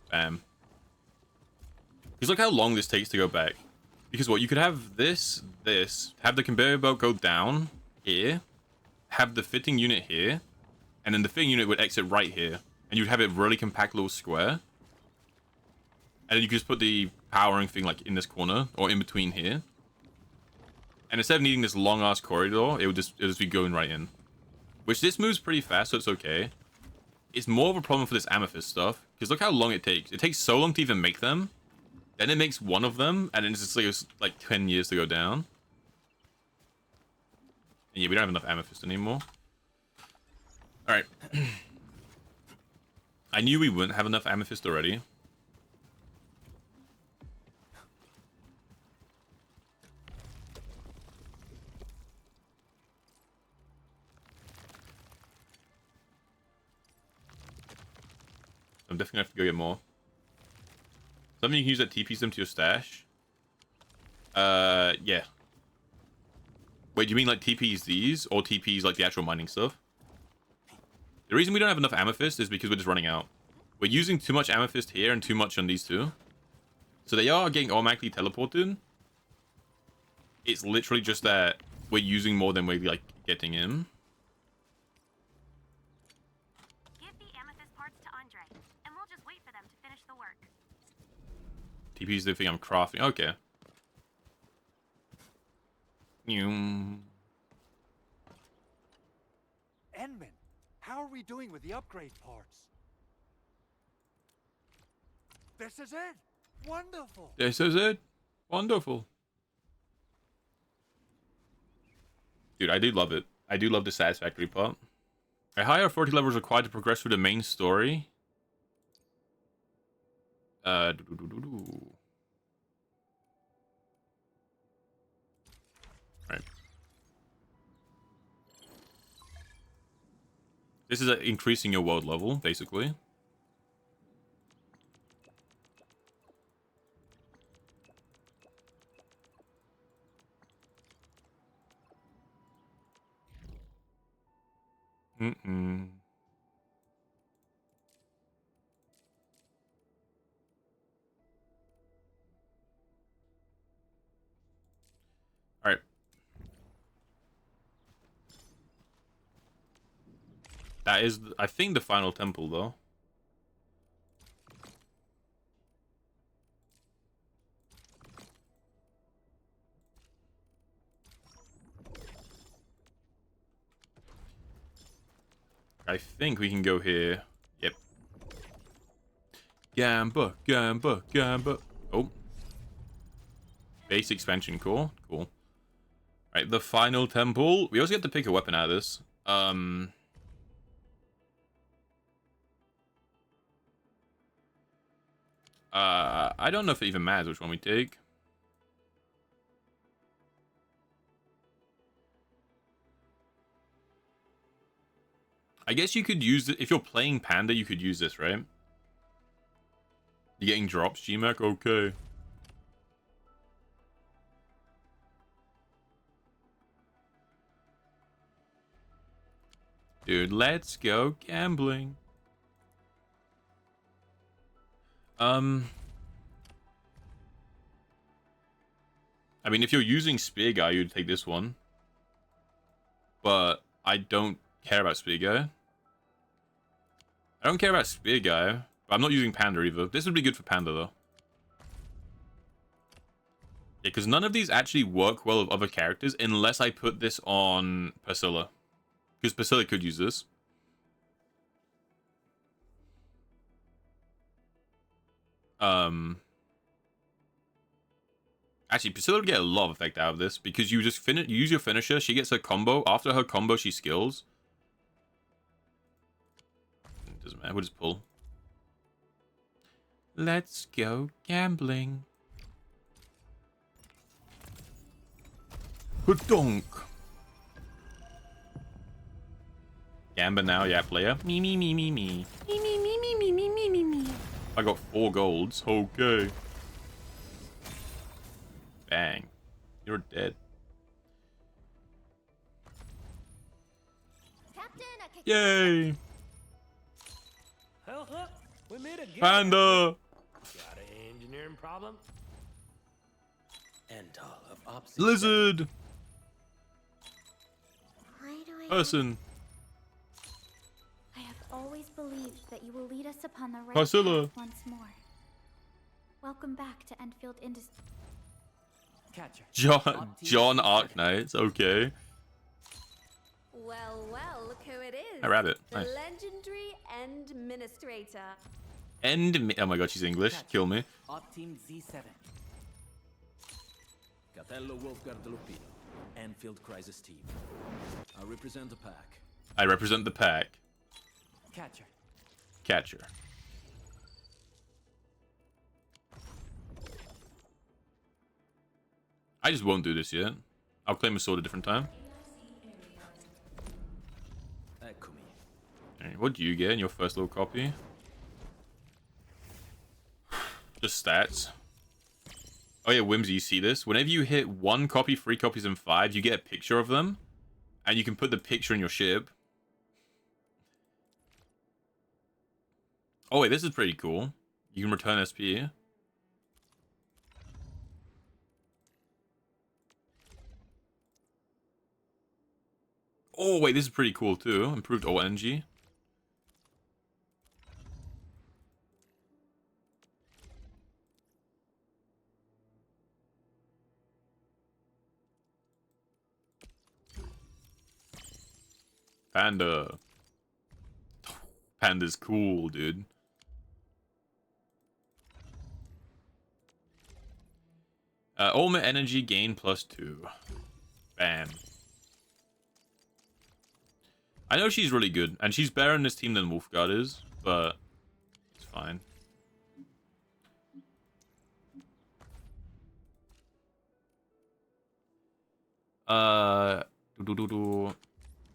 Bam. Because look how long this takes to go back. Because what, you could have this, have the conveyor belt go down here, have the fitting unit here, and then the fitting unit would exit right here. And you'd have it really compact little square. And then you could just put the powering thing like in this corner, or in between here. And instead of needing this long ass corridor, it would just be going right in. Which this moves pretty fast, so it's okay. It's more of a problem for this amethyst stuff, because look how long it takes. It takes so long to even make them. Then it makes one of them, and then it's just like 10 years to go down. And yeah, we don't have enough amethyst anymore. Alright. I knew we wouldn't have enough amethyst already. I'm definitely gonna have to go get more. Something you can use that TPs them to your stash. Yeah. Wait, do you mean like TPs these, or TPs like the actual mining stuff? The reason we don't have enough amethyst is because we're just running out. We're using too much amethyst here and too much on these two. So they are getting automatically teleported. It's literally just that we're using more than we're like getting in. Give the amethyst parts to Andre, and we'll just wait for them to finish the work. TP's the thing I'm crafting. Okay. Enman, how are we doing with the upgrade parts? This is it! Wonderful! This is it. Wonderful. Dude, I do love it. I do love the satisfactory part. A higher authority level is required to progress through the main story. Right. This is increasing your world level, basically. Alright. That is, I think, the final temple, though. I think we can go here. Yep. Gamba, Gamba, Gamba. Oh. Base expansion core. Cool. Right, the final temple. We also get to pick a weapon out of this. I don't know if it even matters which one we take. I guess you could use it if you're playing Panda. You could use this, right? You're getting drops, GMAC. Okay. Dude, let's go gambling. I mean, if you're using Spear Guy, you'd take this one. But I don't care about Spear Guy. I don't care about Spear Guy, but I'm not using Panda either. This would be good for Panda, though. Yeah, because none of these actually work well with other characters unless I put this on Priscilla. Because Priscilla could use this. Actually, Priscilla would get a lot of effect out of this because you just use your finisher. She gets her combo. After her combo, she skills. It doesn't matter. We'll just pull. Let's go gambling. Hodonk. Gamba now, yeah, player. Me, me, me, me, me. Me, me, me, me, me, me, me, me, me. I got 4 golds. Okay. Bang. You're dead. Yay! We made a Panda! Got an engineering problem? Endall of Ops. Lizard! Person. I have always believed that you will lead us upon the right Priscilla. path once more. Welcome back to Endfield Industries. John Arknights, okay. Well, well, look who it is. A rabbit. The Nice. legendary Endministrator. Oh my god, she's English. Kill me. Op Team Z7. Catello Wolfgard Lupino. Endfield Crisis Team. I represent the pack. I represent the pack. Catcher. Catcher. I just won't do this yet. I'll claim a sword a different time. Alright, what do you get in your first little copy? Just stats. Oh yeah, Whimsy, you see this? Whenever you hit 1 copy, 3 copies, and 5, you get a picture of them. And you can put the picture in your ship. Oh wait, this is pretty cool. You can return SP. Oh wait, this is pretty cool too. Improved all energy. Panda. Panda's cool, dude. Ultimate energy gain +2. Bam. I know she's really good, and she's better in this team than Wolfguard is, but it's fine.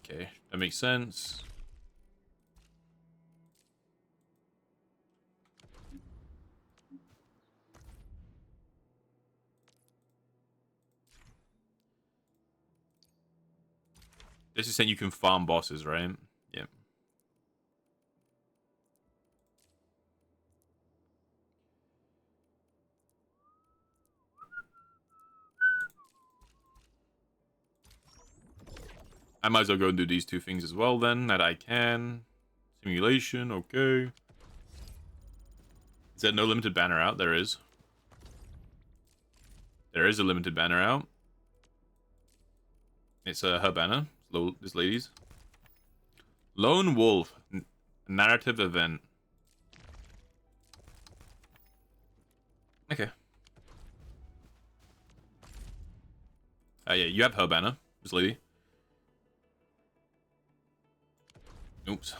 Okay, that makes sense. This is saying you can farm bosses, right? Yeah. I might as well go and do these 2 things as well then, that I can. Simulation, okay. Is there no limited banner out? There is. There is a limited banner out. It's her banner. This lady's. Lone Wolf. Narrative event. Okay. Yeah, you have her banner. This lady. Oops.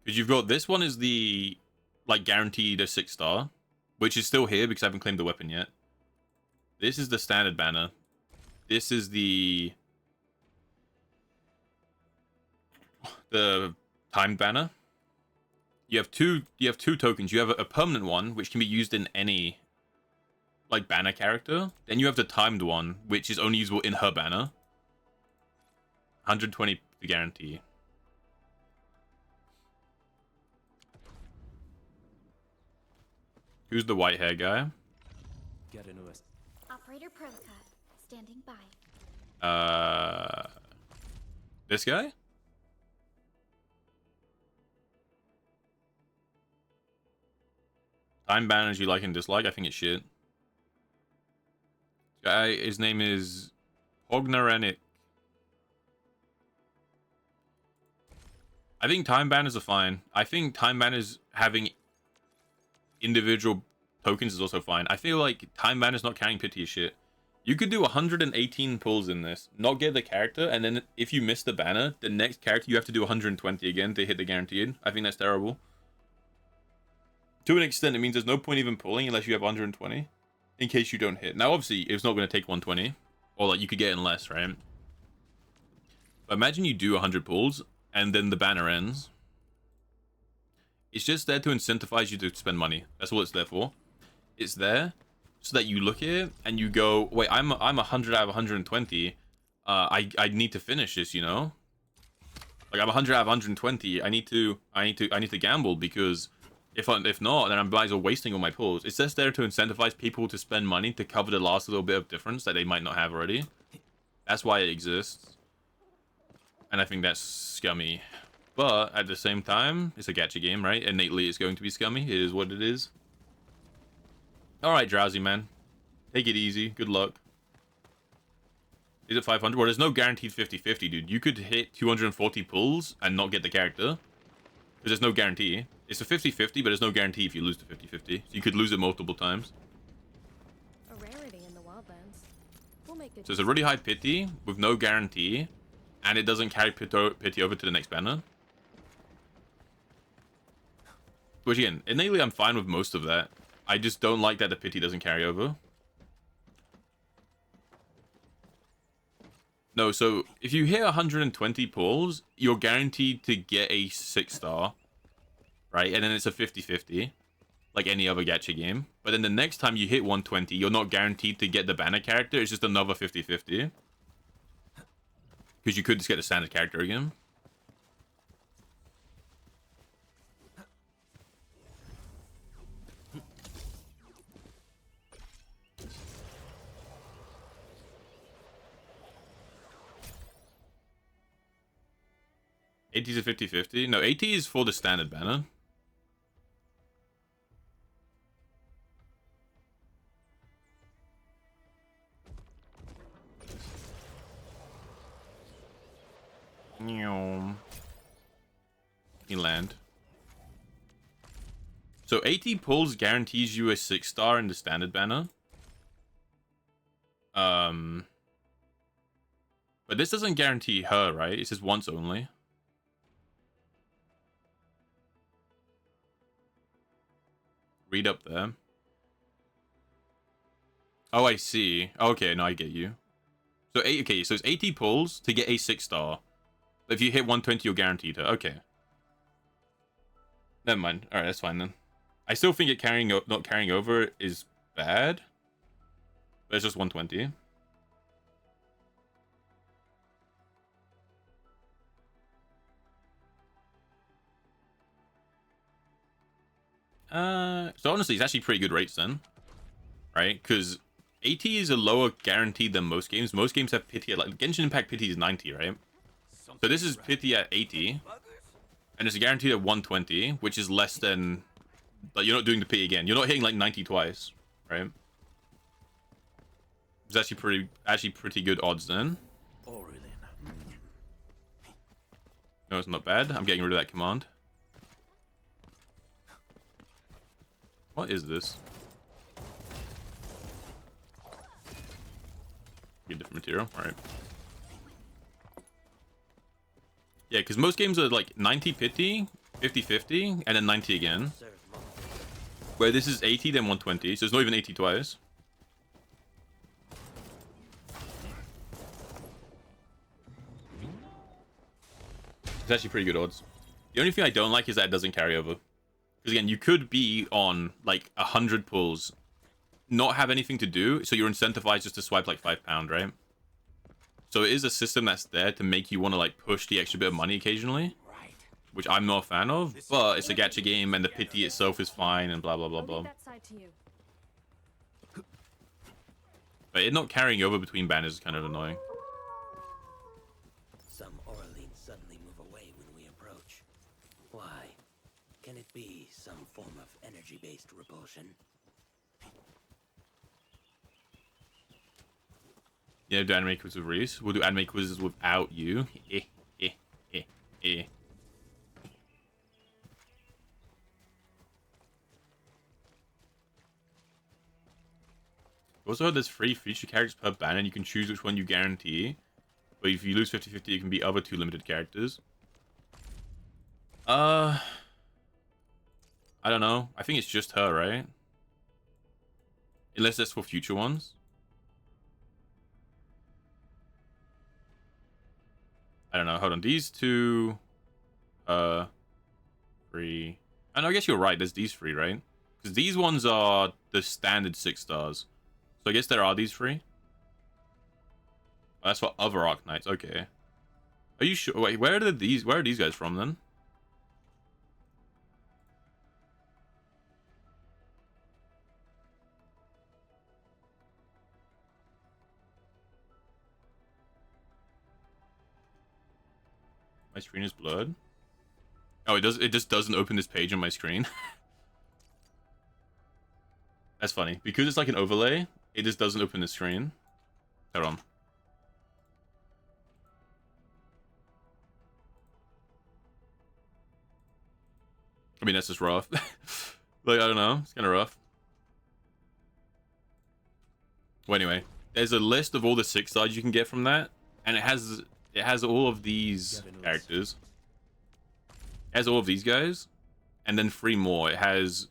Because you've got this one is the like guaranteed a 6-star, which is still here because I haven't claimed the weapon yet. This is the standard banner. This is the timed banner. You have two tokens. You have a permanent one, which can be used in any like banner character. Then you have the timed one, which is only usable in her banner. 120 the guarantee. Who's the white hair guy? Operator Prolica, standing by. This guy? Time banners you like and dislike? I think it's shit. Guy, his name is Hognarenic. I think time banners are fine. I think time banners having individual tokens is also fine. I feel like time banners not carrying pity is shit. You could do 118 pulls in this, not get the character, and then if you miss the banner, the next character you have to do 120 again to hit the guaranteed. I think that's terrible. To an extent, it means there's no point even pulling unless you have 120, in case you don't hit. Now, obviously, it's not going to take 120, or like you could get in less, right? But imagine you do 100 pulls, and then the banner ends. It's just there to incentivize you to spend money. That's all it's there for. It's there so that you look at it and you go, wait, I'm 100 out of 120. I need to finish this, you know? Like I'm 100 out of 120. I need to gamble because if not, then I might as well wasting all my pulls. It's just there to incentivize people to spend money to cover the last little bit of difference that they might not have already. That's why it exists. And I think that's scummy. But at the same time, it's a gacha game, right? Innately, it's going to be scummy. It is what it is. Alright, Drowsy Man. Take it easy. Good luck. Is it 500? Well, there's no guaranteed 50-50, dude. You could hit 240 pulls and not get the character. Because there's no guarantee. It's a 50-50, but there's no guarantee if you lose the 50-50. So you could lose it multiple times. A rarity in the wildlands. We'll make it. So it's a really high pity with no guarantee. And it doesn't carry pity over to the next banner. Which again, innately I'm fine with most of that. I just don't like that the pity doesn't carry over. No, so if you hit 120 pulls, you're guaranteed to get a 6-star. Right? And then it's a 50-50. like any other gacha game. But then the next time you hit 120, you're not guaranteed to get the banner character. It's just another 50-50. Because you could just get the standard character again. AT is a 50-50? No, AT is for the standard banner. You land. So AT pulls guarantees you a 6-star in the standard banner. But this doesn't guarantee her, right? It says once only. Read up there. Oh, I see. Okay, no, I get you. So, okay, so it's 80 pulls to get a 6-star. But if you hit 120, you're guaranteed her. Okay. Never mind. Alright, that's fine then. I still think it not carrying over is bad. But it's just 120. So honestly, it's actually pretty good rates then. Right? Because 80 is a lower guarantee than most games. Most games have pity at, like, Genshin Impact pity is 90, right? So this is pity at 80. And it's guaranteed at 120, which is less than... Like, you're not doing the pity again. You're not hitting, like, 90 twice, right? It's actually pretty good odds then. No, it's not bad. I'm getting rid of that command. What is this? Get different material. Alright. Yeah, because most games are like 90 pity, 50-50, and then 90 again. Where this is 80, then 120, so it's not even 80 twice. It's actually pretty good odds. The only thing I don't like is that it doesn't carry over. Because again, you could be on like 100 pulls, not have anything to do, so you're incentivized just to swipe like £5, right? So it is a system that's there to make you want to like push the extra bit of money occasionally, which I'm not a fan of. But it's a gacha game, and the pity itself is fine, and blah blah blah blah. But it not carrying over between banners is kind of annoying. Some Oralines suddenly move away when we approach. Why? Can it be some form of energy-based repulsion? Yeah, do anime quizzes with Reese. We'll do anime quizzes without you. Also, there's 3 feature characters per banner, and you can choose which one you guarantee. But if you lose 50-50, it can be other 2 limited characters. I don't know. I think it's just her, right? Unless that's for future ones. I don't know. Hold on. These 2... 3... And I guess you're right. There's these 3, right? Because these ones are the standard 6 stars. So I guess there are these 3. Oh, that's for other Arknights. Okay. Are you sure? Wait, where are these guys from then? My screen is blurred. Oh, it does. It just doesn't open this page on my screen. That's funny. Because it's like an overlay, it just doesn't open the screen. Hold on. I mean, that's just rough. Like, I don't know. It's kind of rough. Well, anyway, there's a list of all the 6 stars you can get from that, and it has all of these characters. It has all of these guys, and then 3 more. It has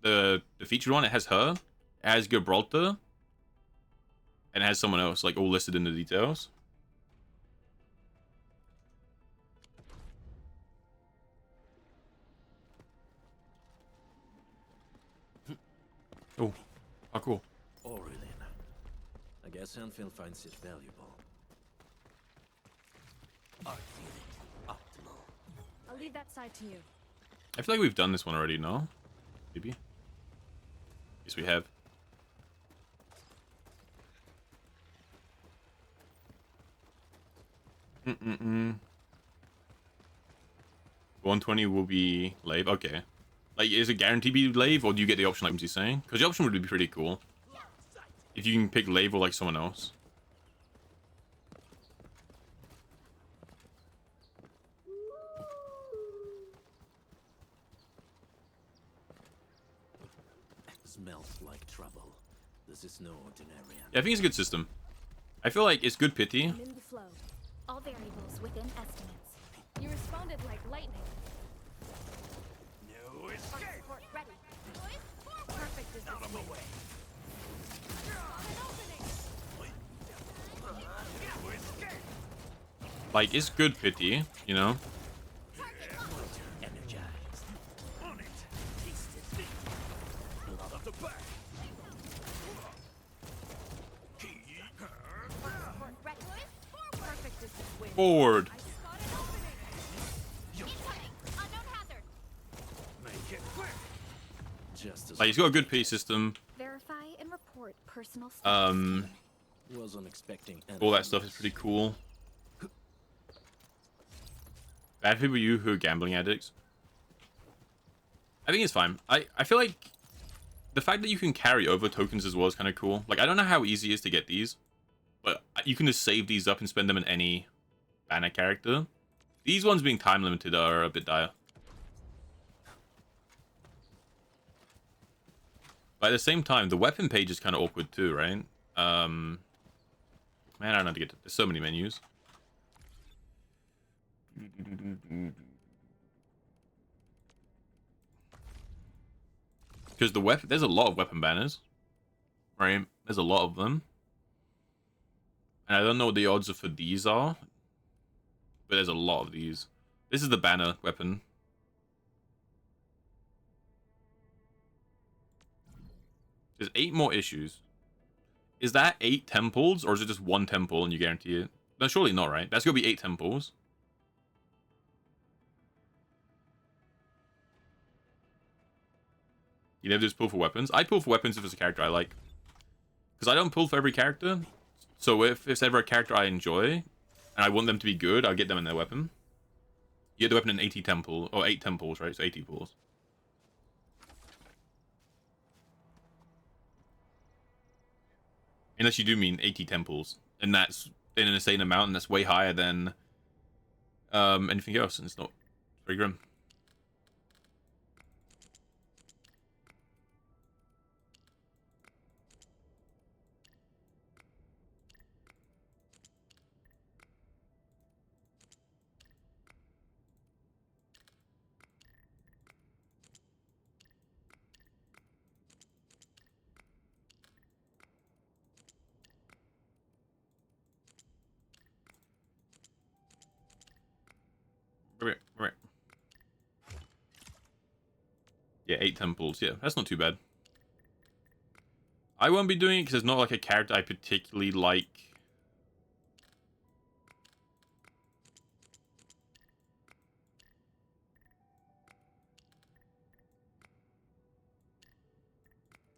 the featured one. It has her. It has Gibraltar, and it has someone else, like all listed in the details. Oh. Oh, cool. Aurelin. I guess Endfield finds it valuable. I'll leave that side to you. I feel like we've done this one already, no? Maybe? Yes, we have. Mm-mm-mm. 120 will be lave. Okay. Like, is it guaranteed to be lave, or do you get the option like he's saying? Because the option would be pretty cool. If you can pick lave or like someone else. Smells like trouble. This is no ordinary. Yeah, I think it's a good system. I feel like it's good pity. I'm in the flow. All variables within estimates. You responded like lightning. No escape! Support ready. Perfect is Out of my way. No escape! Like, it's good pity, you know? Energized. On it! Taste it. Out of the back! Support ready. Perfect is this win. Forward. Make it quick! Just as Like, he's got a good pity system. Verify and report personal status. wasn't expecting All that stuff is pretty cool. Bad people, you who are gambling addicts. I think it's fine. I feel like the fact that you can carry over tokens as well is kind of cool. Like, I don't know how easy it is to get these, but you can just save these up and spend them in any banner character. These ones being time limited are a bit dire. But at the same time, the weapon page is kind of awkward too, right? Man, I don't know how to get to. There's so many menus. Because the weapon, there's a lot of weapon banners, right? There's a lot of them, and I don't know what the odds for these are, but there's a lot of these. This is the banner weapon. There's 8 more issues. Is that 8 temples, or is it just 1 temple and you guarantee it? No, surely not, right? That's gonna be 8 temples. You never just pull for weapons? I pull for weapons if it's a character I like. Because I don't pull for every character. So if it's ever a character I enjoy, and I want them to be good, I'll get them in their weapon. You get the weapon in 80 temple, or 8 temples, right? So 80 pulls. Unless you do mean 80 temples. And that's in an insane amount, and that's way higher than anything else, and it's not very grim. Right. Yeah, 8 temples. Yeah, that's not too bad. I won't be doing it because it's not like a character I particularly like.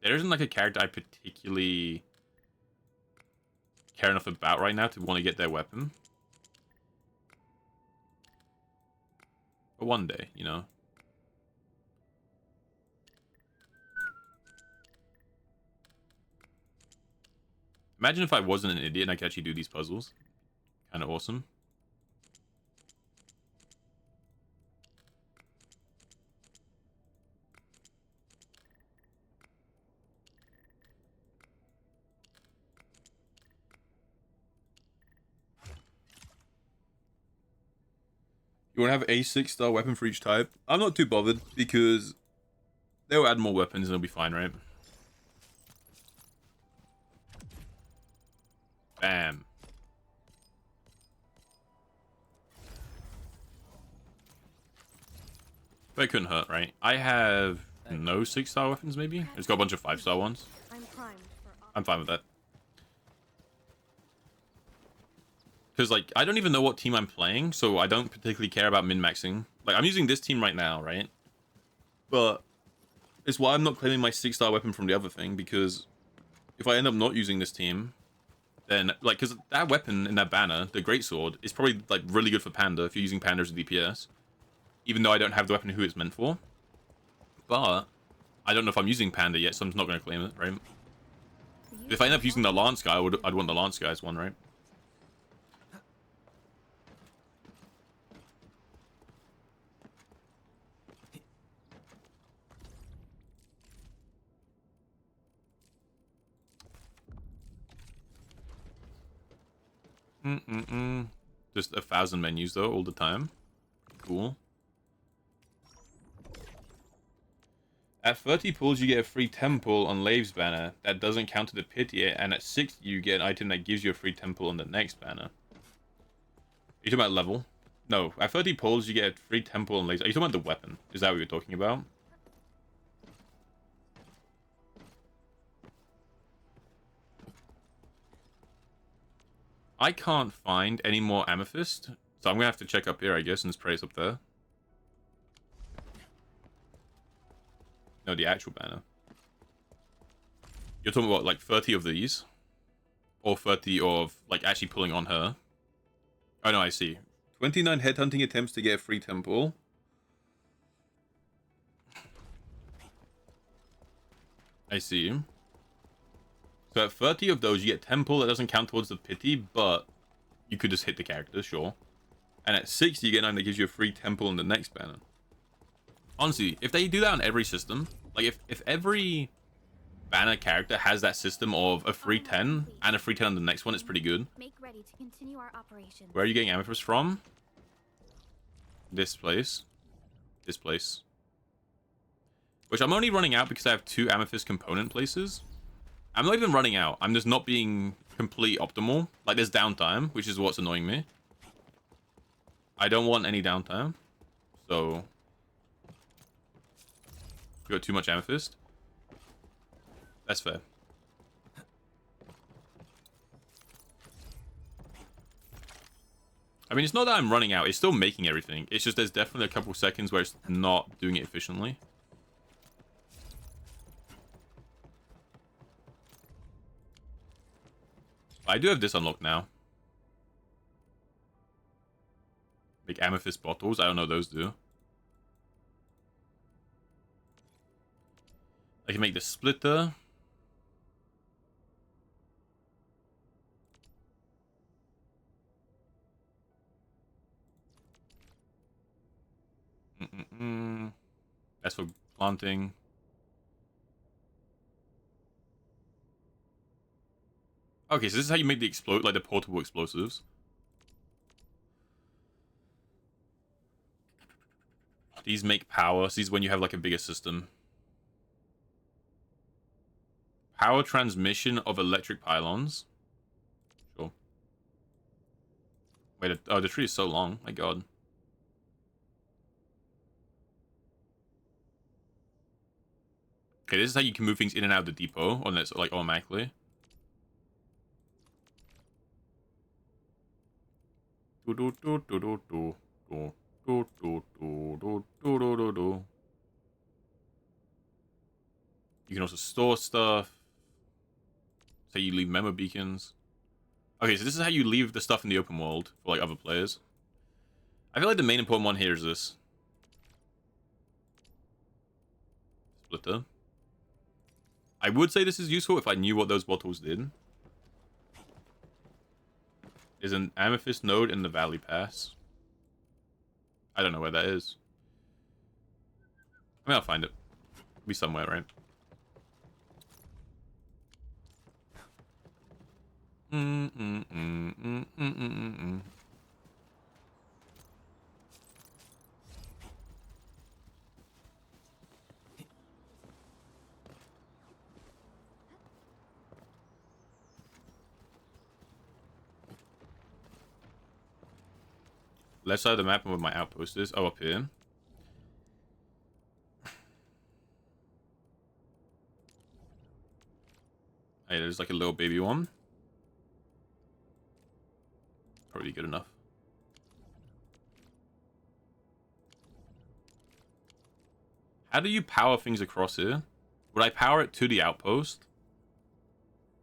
There isn't like a character I particularly care enough about right now to want to get their weapon. But one day, you know. Imagine if I wasn't an idiot and I could actually do these puzzles. Kind of awesome. You want to have a 6-star weapon for each type? I'm not too bothered because they'll add more weapons and it'll be fine, right? Bam. But it couldn't hurt, right? I have no 6-star weapons, maybe? It's got a bunch of 5-star ones. I'm fine with that. Because, like, I don't even know what team I'm playing, so I don't particularly care about min-maxing. Like, I'm using this team right now, right? But it's why I'm not claiming my 6-star weapon from the other thing, because if I end up not using this team, then, like, because that weapon in that banner, the Greatsword, is probably, like, really good for Panda if you're using Panda as a DPS. Even though I don't have the weapon who it's meant for. But I don't know if I'm using Panda yet, so I'm just not going to claim it, right? If I end up using the Lance guy, I'd want the Lance guy as one, right? Just 1,000 menus though, all the time. Cool. At 30 pulls, you get a free temple on Lave's banner. That doesn't count to the pit yet, and at 60, you get an item that gives you a free temple on the next banner. Are you talking about level? No, at 30 pulls, you get a free temple on Lave's. Are you talking about the weapon? Is that what you're talking about? I can't find any more amethyst, so I'm gonna have to check up here, I guess, and spray up there. No, the actual banner. You're talking about like 30 of these, or 30 of like actually pulling on her. Oh no, I see. 29 headhunting attempts to get a free temple. I see. So at 30 of those, you get temple. That doesn't count towards the pity, but you could just hit the character, sure. And at 60, you get 9 that gives you a free temple in the next banner. Honestly, if they do that on every system, like if every banner character has that system of a free 10 and a free 10 on the next one, it's pretty good. Make ready to continue our operations. Where are you getting amethyst from? This place. This place. Which I'm only running out because I have 2 amethyst component places. I'm not even running out. I'm just not being complete optimal. Like, there's downtime, which is what's annoying me. I don't want any downtime. So... you got too much amethyst. That's fair. I mean, it's not that I'm running out. It's still making everything. It's just there's definitely a couple seconds where it's not doing it efficiently. I do have this unlocked now. Big amethyst bottles. I don't know what those do. I can make the splitter. That's for planting. Okay, so this is how you make the the portable explosives. These make power. So these is when you have like a bigger system. Power transmission of electric pylons. Sure. Wait, oh, the tree is so long. My god. Okay, this is how you can move things in and out of the depot, on this, like, automatically. You can also store stuff. So you leave memo beacons. Okay, so this is how you leave the stuff in the open world for like other players. I feel like the main important one here is this. Splitter. I would say this is useful if I knew what those bottles did. There's an amethyst node in the Valley Pass. I don't know where that is. I mean, I'll find it. It'll be somewhere, right? Left side of the map and where my outpost is. Oh, up here. Hey, there's like a little baby one. Probably good enough. How do you power things across here? Would I power it to the outpost?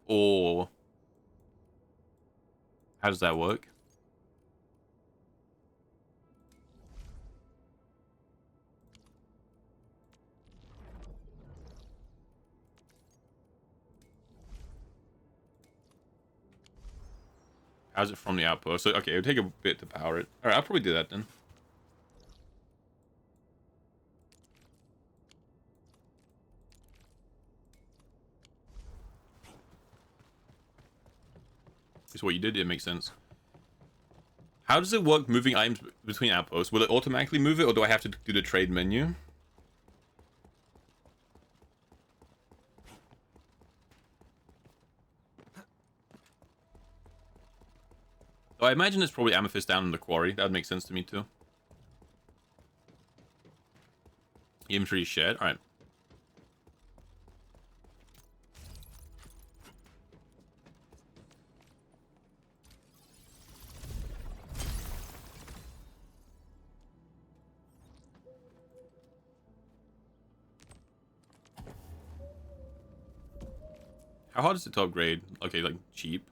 Or how does that work? How's it from the outpost? So, okay, it would take a bit to power it. Alright, I'll probably do that then. It's what you did, it makes sense. How does it work moving items between outposts? Will it automatically move it, or do I have to do the trade menu? So I imagine it's probably amethyst down in the quarry. That would make sense to me too. Inventory shared. Alright. How hard is it to upgrade? Okay, like cheap.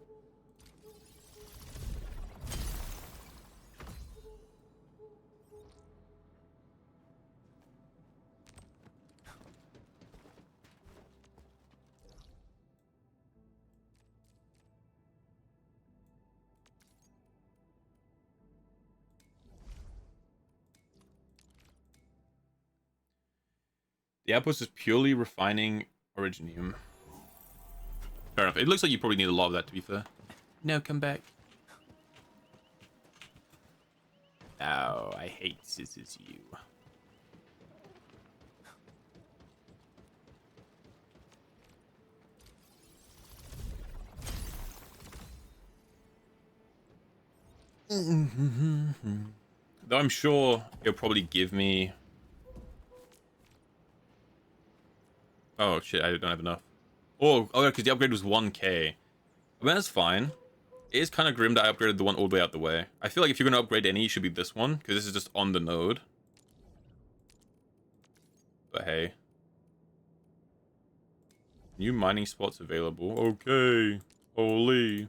The outpost is purely refining originium. Fair enough. It looks like you probably need a lot of that, to be fair. No, come back. Oh, I hate this is you. Though I'm sure it'll probably give me... Oh, shit, I don't have enough. Oh, because the upgrade was 1k. I mean, that's fine. It is kind of grim that I upgraded the one all the way out the way. I feel like if you're going to upgrade any, it should be this one, because this is just on the node. But hey. New mining spots available. Okay. Holy.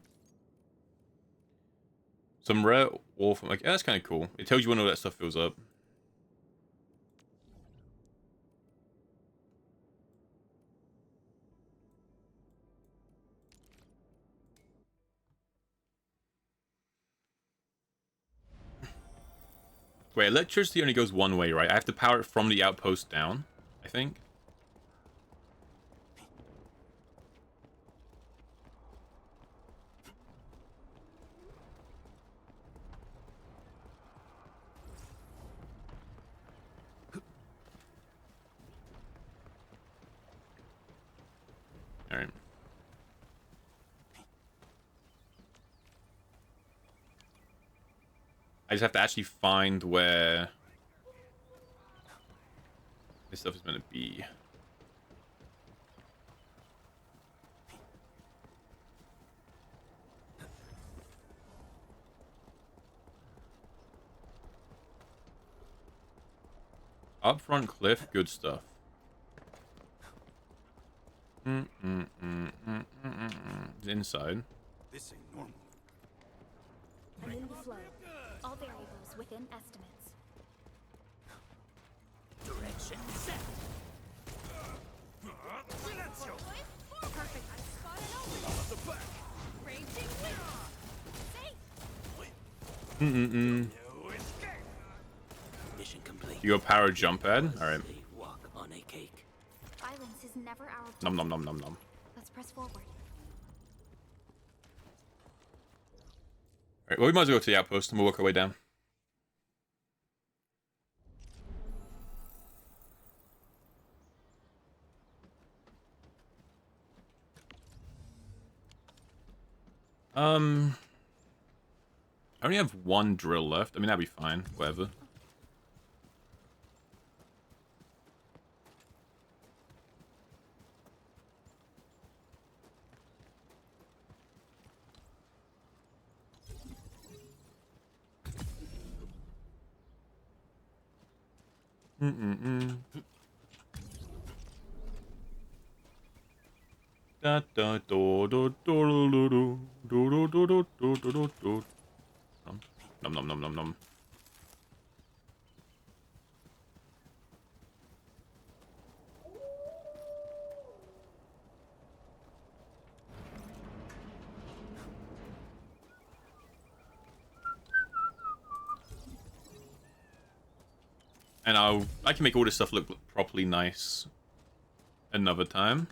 Some rare ore from... Like, yeah, that's kind of cool. It tells you when all that stuff fills up. Wait, electricity only goes one way, right? I have to power it from the outpost down, I think. Alright. I just have to actually find where this stuff is meant to be. Upfront cliff, good stuff. Inside. This ain't normal. I'm in the flow. All variables within estimates. Direction set. Perfect. I spotted open. Raging wind. Mission complete. You go power jump pad? Alright. Walk on a cake. Violence is never our Nom nom nom nom nom. Let's press forward. Alright, well, we might as well go to the outpost and we'll work our way down. I only have one drill left. I mean, that'd be fine. Whatever. Da da do do do do do do do do do do do do. Nom nom nom nom nom. And I can make all this stuff look properly nice another time.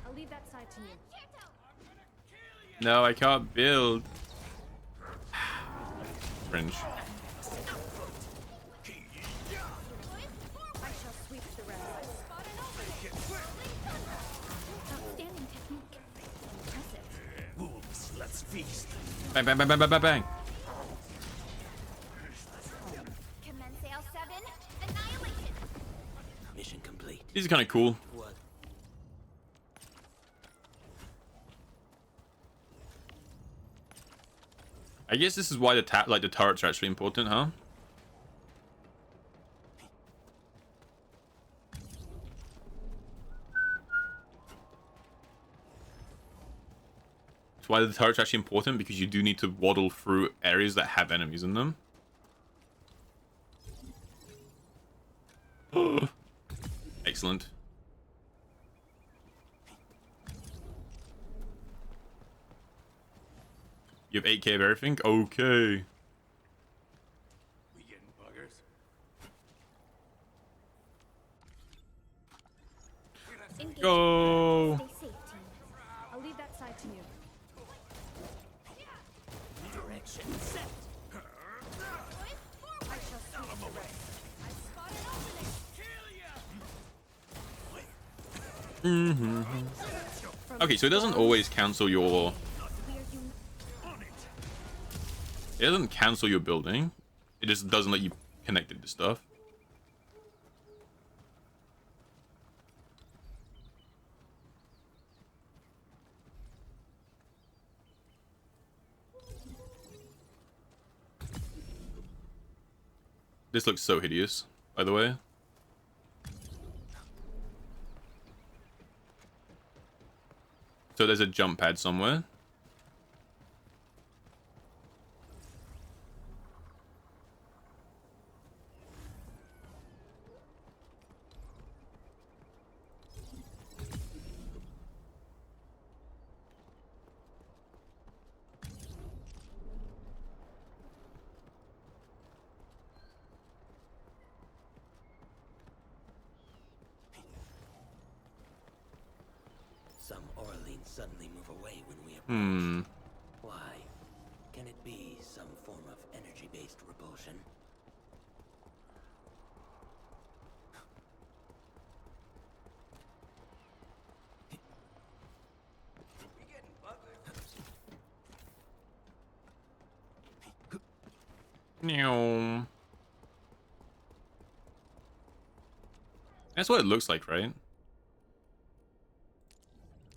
I'll leave that side to you. No, I can't build. Cringe. I shall sweep the rest. Outstanding technique. Impressive. Wolves, let's feast. Bang, bang, bang, bang, bang, bang, bang. Commence L7. Annihilation. Mission complete. These are kind of cool. What? I guess this is why the turrets are actually important, huh? It's why the turrets are actually important, because you do need to waddle through areas that have enemies in them. Excellent. You have 8k of everything? Okay. We getting buggers? Engage. Go. Stay safe, team. I'll leave that side to you. Direction set. I shall sweep the rest. I've spotted opening. Okay, so it doesn't always cancel your... It doesn't cancel your building. It just doesn't let you connect it to stuff. This looks so hideous, by the way. So there's a jump pad somewhere. Some Orleans suddenly move away when we approach. Why? Can it be some form of energy-based repulsion? Meow. That's what it looks like, right?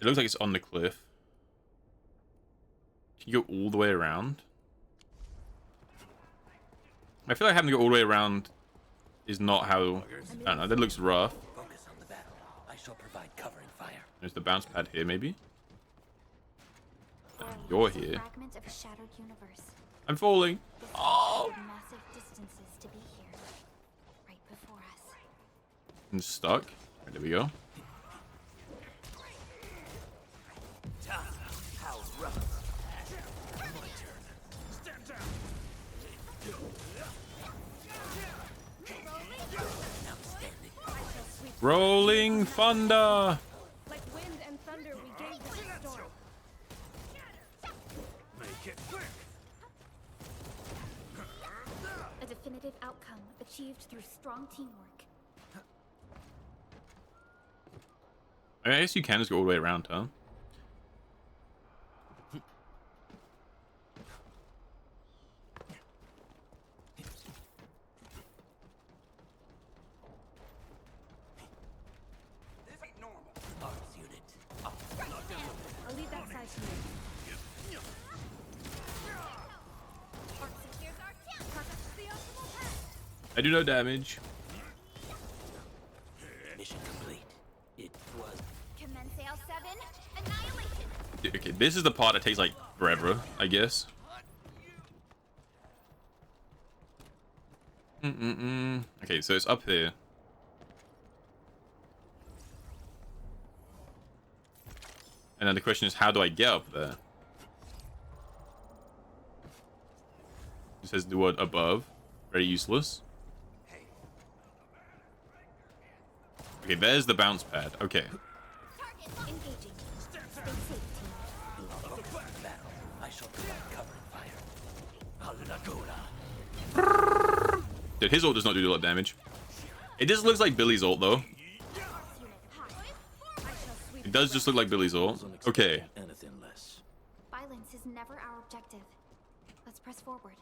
It looks like it's on the cliff. Can you go all the way around? I feel like having to go all the way around is not how... I don't know, that looks rough. Focus on the battle. I shall provide covering fire. There's the bounce pad here, maybe? You're here. Fragment of a shattered universe. I'm falling. Oh! Massive distances to be here, right before us. I'm stuck. Right, there we go. How rough. My turn. Stand down. Outstanding. Rolling thunder. Like wind and thunder, we gave them a storm. Make it quick. A definitive outcome achieved through strong teamwork. I guess you can just go all the way around, huh? Arms unit. Up. Knock down I do no damage. Mission complete. It was. Commence AL7, annihilation. Okay, this is the part that takes like forever, I guess. Okay, so it's up here. And then the question is, how do I get up there? It says the word above. Very useless. Okay, there's the bounce pad. Okay. Engaging. Stay safe, team. I shall provide covering fire. Dude, his ult does not do a lot of damage. It just looks like Billy's ult, though. It does just look like Billy's ult. Okay. Violence is never our objective. Let's press forward.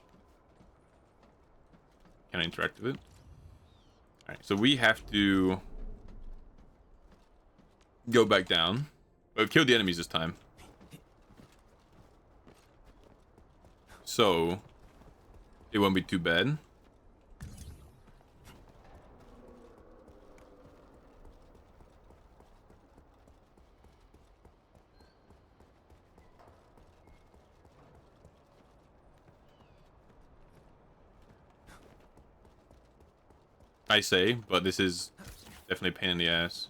Can I interact with it? Alright, so we have to go back down. But kill the enemies this time. So it won't be too bad. I say, but this is definitely a pain in the ass.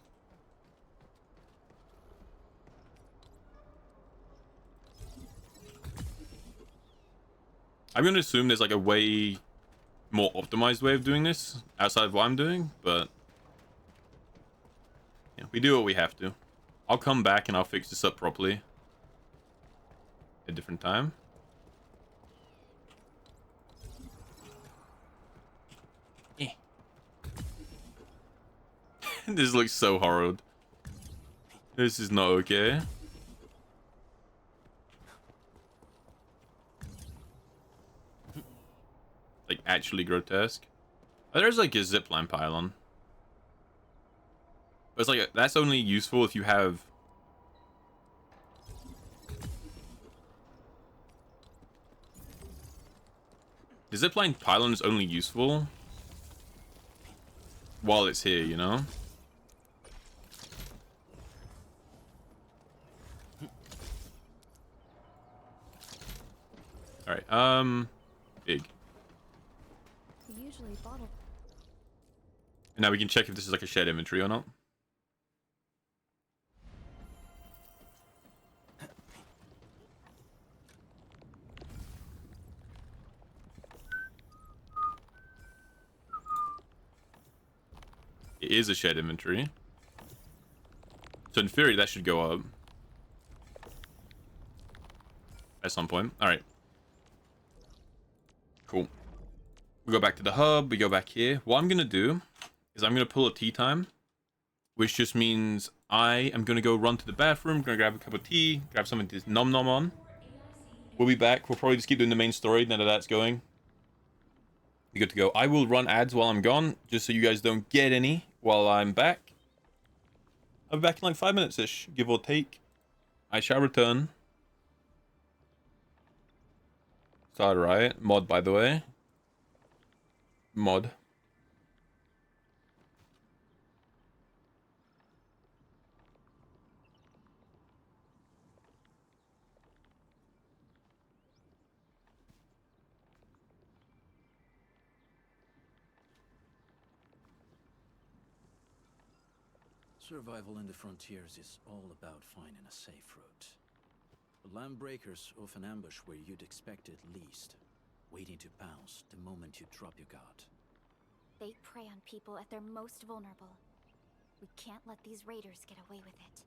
I'm going to assume there's like a way more optimized way of doing this outside of what I'm doing, but yeah, we do what we have to. I'll come back and I'll fix this up properly at a different time. This looks so horrid. This is not okay. Like, actually grotesque. Oh, there's like a zipline pylon. But it's like, that's only useful if you have... The zipline pylon is only useful while it's here, you know? Alright, big. Usually bottle. And now we can check if this is like a shared inventory or not. It is a shared inventory. So in theory, that should go up. At some point. Alright. Cool. We go back to the hub. We go back here. What I'm going to do is I'm going to pull a tea time. Which just means I am going to go run to the bathroom. Going to grab a cup of tea. Grab something to nom nom on. We'll be back. We'll probably just keep doing the main story now that that's going. Be good to go. I will run ads while I'm gone. Just so you guys don't get any while I'm back. I'll be back in like 5 minutes-ish. Give or take. I shall return. Start riot. Mod, by the way. Mod. Survival in the frontiers is all about finding a safe route. The land breakers often ambush where you'd expect it least, waiting to pounce the moment you drop your guard. They prey on people at their most vulnerable. We can't let these raiders get away with it.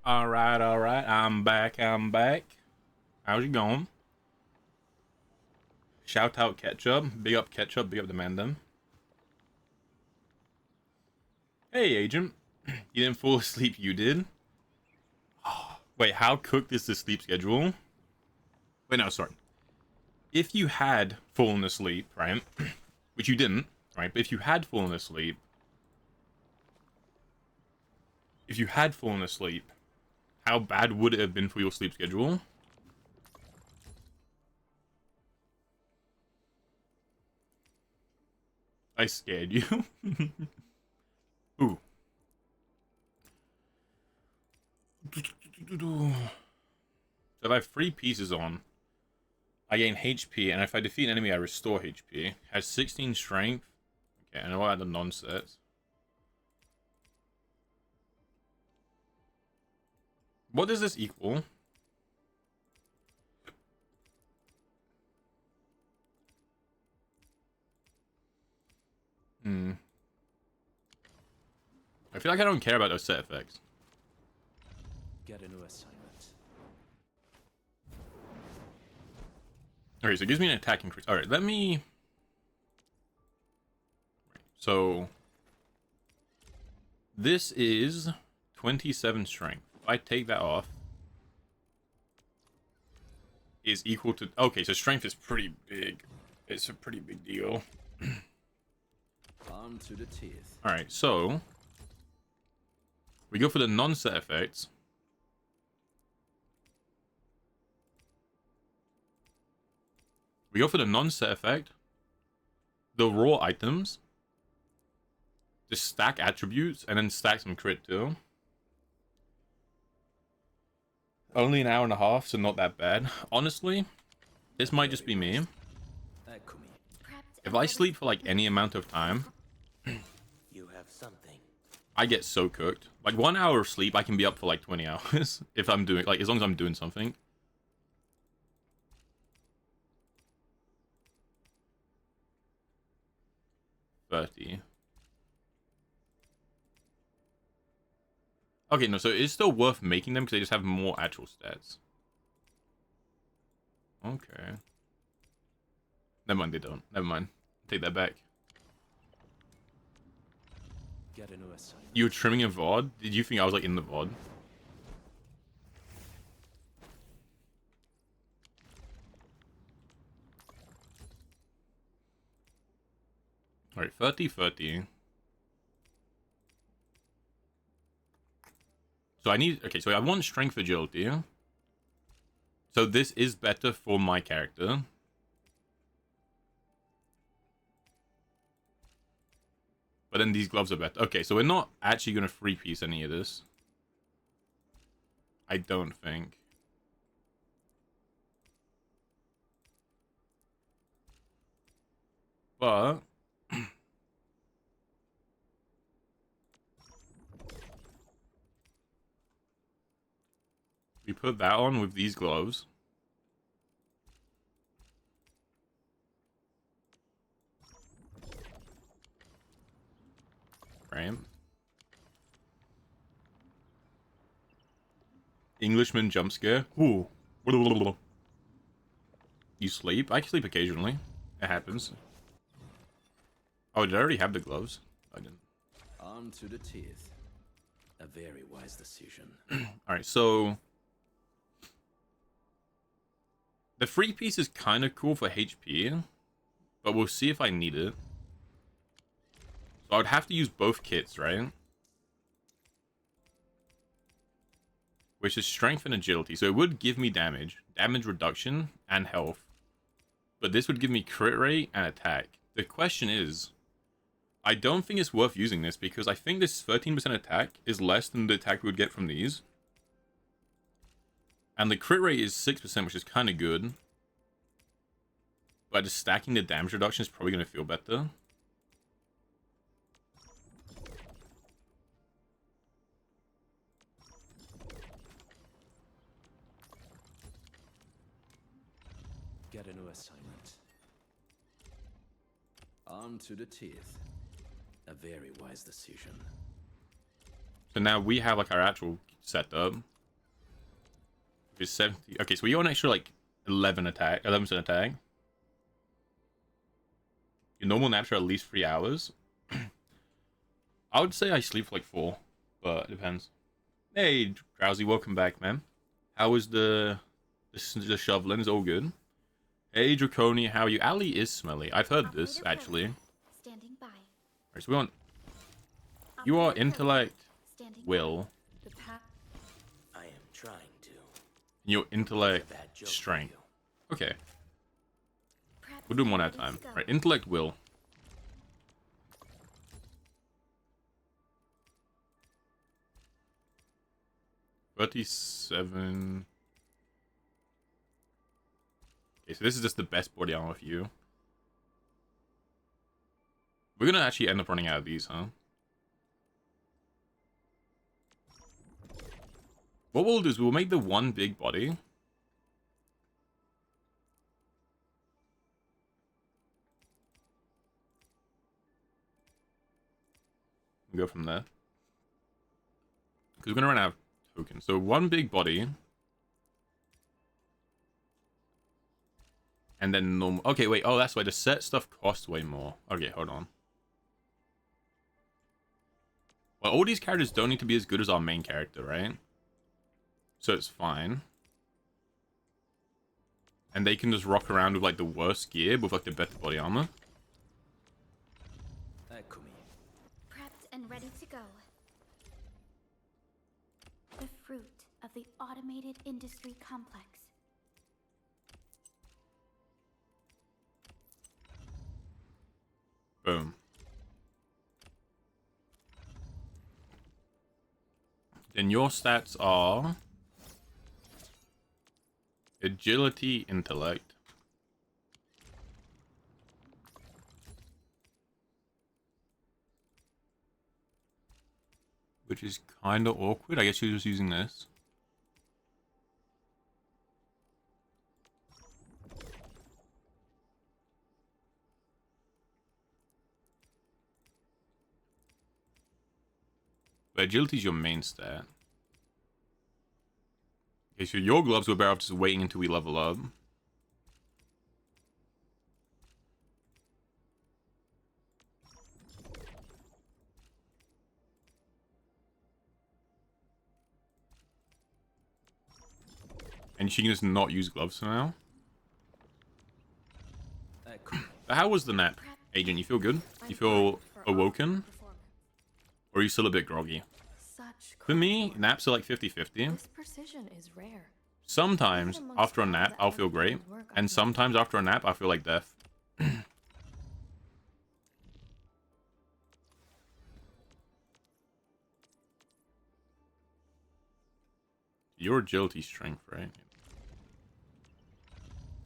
All right. I'm back. How's it going? Shout out Ketchup. Big up Ketchup. Big up the Mandem. Hey, Agent. You didn't fall asleep. You did? Wait, how cooked is the sleep schedule? Wait, no, sorry. If you had fallen asleep, right? Which you didn't, right? But if you had fallen asleep, how bad would it have been for your sleep schedule? I scared you. Ooh. So if I have 3 pieces on, I gain HP, and if I defeat an enemy, I restore HP. Has 16 strength. Okay, I know I had the non-sets. What does this equal? I feel like I don't care about those set effects. Get a new assignment. Okay, so it gives me an attack increase. Alright, let me... So... This is 27 strength. If I take that off... Is equal to... Okay, so strength is pretty big. It's a pretty big deal. On to the teeth. Alright, so... We go for the non-set effects. We go for the non-set effect. The raw items. Just stack attributes and then stack some crit too. Only an hour and a half, so not that bad. Honestly, this might just be me. If I sleep for like any amount of time, you have something. I get so cooked. Like 1 hour of sleep, I can be up for like 20 hours if I'm doing, like, as long as I'm doing something. $30. Okay, no, so it's still worth making them because they just have more actual stats. Okay. Never mind, they don't. Never mind. Take that back. Get a new assignment. You were trimming a VOD? Did you think I was like in the VOD? Alright, 30. So I need... Okay, so I want strength agility. So this is better for my character. But then these gloves are better. Okay, so we're not actually going to 3-piece any of this. I don't think. But... we put that on with these gloves. Right. Englishman jump scare. Ooh. You sleep? I can sleep occasionally. It happens. Oh, did I already have the gloves? I didn't. On to the teeth. A very wise decision. Alright, so... the 3-piece is kind of cool for HP, but we'll see if I need it. So I would have to use both kits, right? Which is strength and agility. So it would give me damage reduction, and health. But this would give me crit rate and attack. The question is, I don't think it's worth using this because I think this 13% attack is less than the attack we would get from these. And the crit rate is 6%, which is kind of good. But just stacking the damage reduction is probably going to feel better. Get a new assignment. On to the teeth. A very wise decision. So now we have like our actual setup. It's 70. Okay, so we got an extra like 11% attack. Your normal naps are at least 3 hours. I would say I sleep for like 4, but it depends. Hey, Drowsy, welcome back, man. How was the shoveling? Is all good? Hey, Draconia, how are you? Ali is smelly. I've heard this, actually. Standing by. Alright, so we want... You are intellect, will. I am trying to. And your intellect, strength. Okay. We'll do them one at a time. Right, intellect, will. $37. Okay, so this is just the best body armor for you. We're gonna actually end up running out of these, huh? What we'll do is we'll make the one big body. And go from there. Because we're gonna run out of tokens. So one big body. And then normal. Okay, wait. Oh, that's why the set stuff costs way more. Okay, hold on. Well, all these characters don't need to be as good as our main character, right? So it's fine. And they can just rock around with like the worst gear with like the better body armor. Prepped and ready to go. The fruit of the automated industry complex. Boom. Then your stats are agility, intellect. Which is kind of awkward. I guess you're just using this. But agility is your main stat. Okay, so your gloves, we're better off just waiting until we level up. And she can just not use gloves for now. How was the nap, Agent? You feel good? You feel awoken? Or are you still a bit groggy? For me, naps are like 50-50. This precision is rare. Sometimes, after a nap, I'll feel great. And sometimes, after a nap, I feel like death. Your agility strength, right?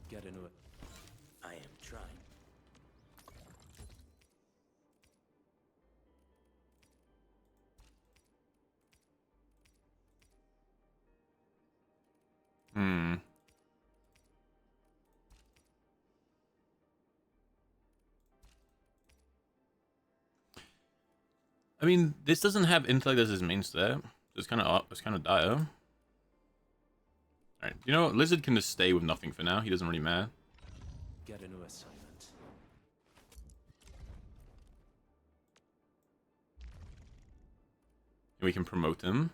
Get into it. I am trying. I mean, this doesn't have intellect as his main stat. It's kind of dire. Alright, you know what? Lizard can just stay with nothing for now. He doesn't really matter. Get into assignment. And we can promote him.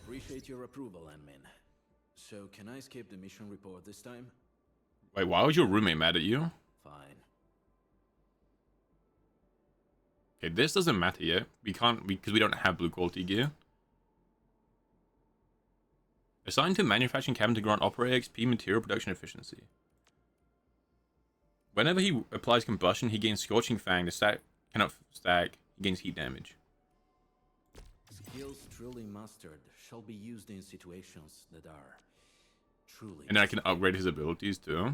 Appreciate your approval, admin. So, can I skip the mission report this time? Wait, why was your roommate mad at you? Fine. Okay, this doesn't matter yet. We can't, because we don't have blue quality gear. Assigned to manufacturing cabin to grant operator XP material production efficiency. Whenever he applies combustion, he gains Scorching Fang. The stack cannot stack. He gains heat damage. Skills truly mastered shall be used in situations that are truly... And then I can upgrade his abilities too.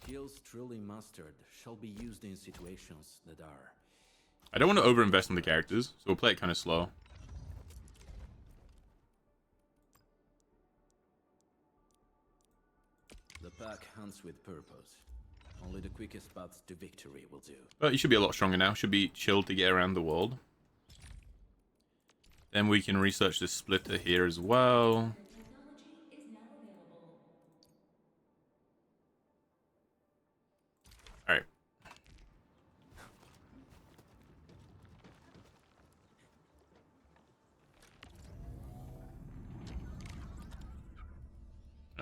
Skills truly mastered shall be used in situations that are... I don't want to overinvest in the characters, so we'll play it kind of slow. The pack hunts with purpose. Only the quickest paths to victory will do. But you should be a lot stronger now. Should be chill to get around the world. Then we can research this splitter here as well. Alright.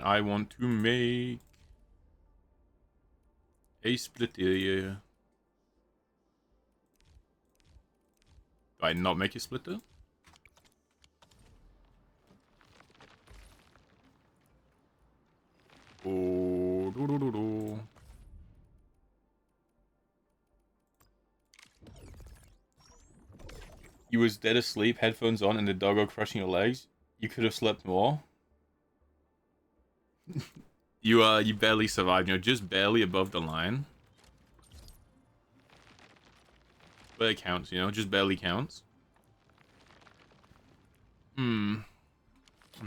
I want to make a splitter. Do I not make a splitter? Oh, do. You was dead asleep, headphones on, and the doggo crushing your legs. You could have slept more. You barely survived. You're just barely above the line. But it counts, you know, just barely counts. I'm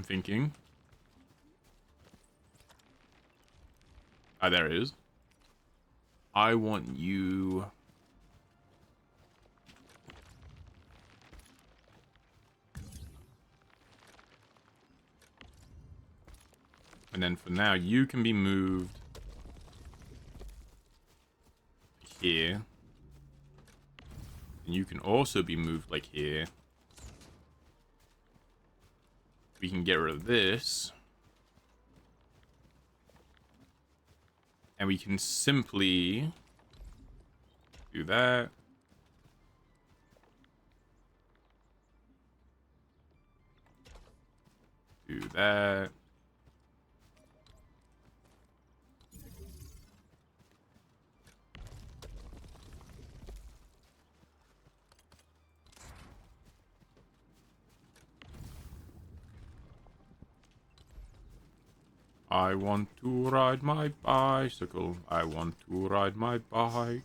thinking. Ah, there it is. I want you... And then for now, you can be moved here. And you can also be moved like here. We can get rid of this. And we can simply do that. Do that. I want to ride my bicycle. I want to ride my bike.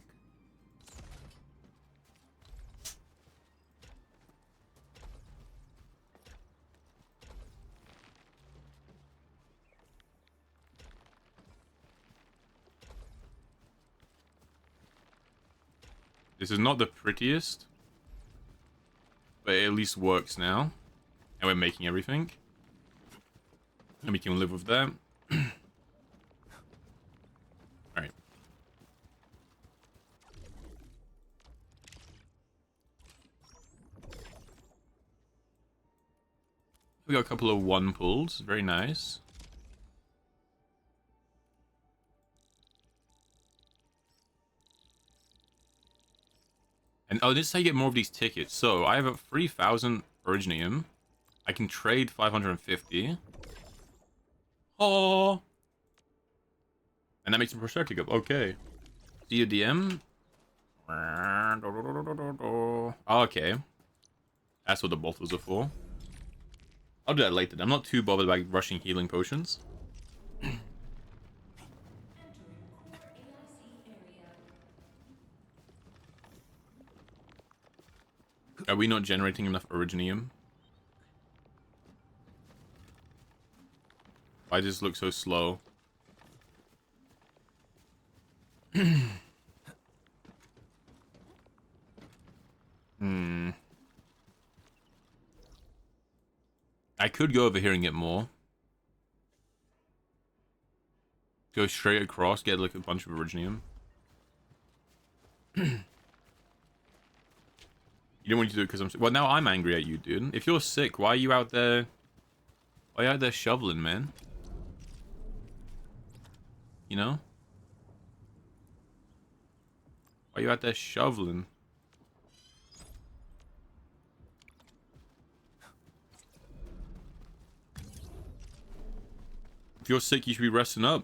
This is not the prettiest, but it at least works now. And we're making everything. And we can live with that. Alright. We got a couple of one pulls. Very nice. And oh, this is how you get more of these tickets. So I have a 3,000 Originium. I can trade 550. Oh. And that makes a Berserker up. Okay. See you, DM. Okay. That's what the bottles are for. I'll do that later. I'm not too bothered about rushing healing potions. Are we not generating enough Originium? Why does this look so slow? I could go over here and get more. Go straight across, get like a bunch of Originium. You don't want to do it because I'm sick. Well, now I'm angry at you, dude. If you're sick, why are you out there? Why are you out there shoveling, man? You know? Why are you out there shoveling? If you're sick, you should be resting up.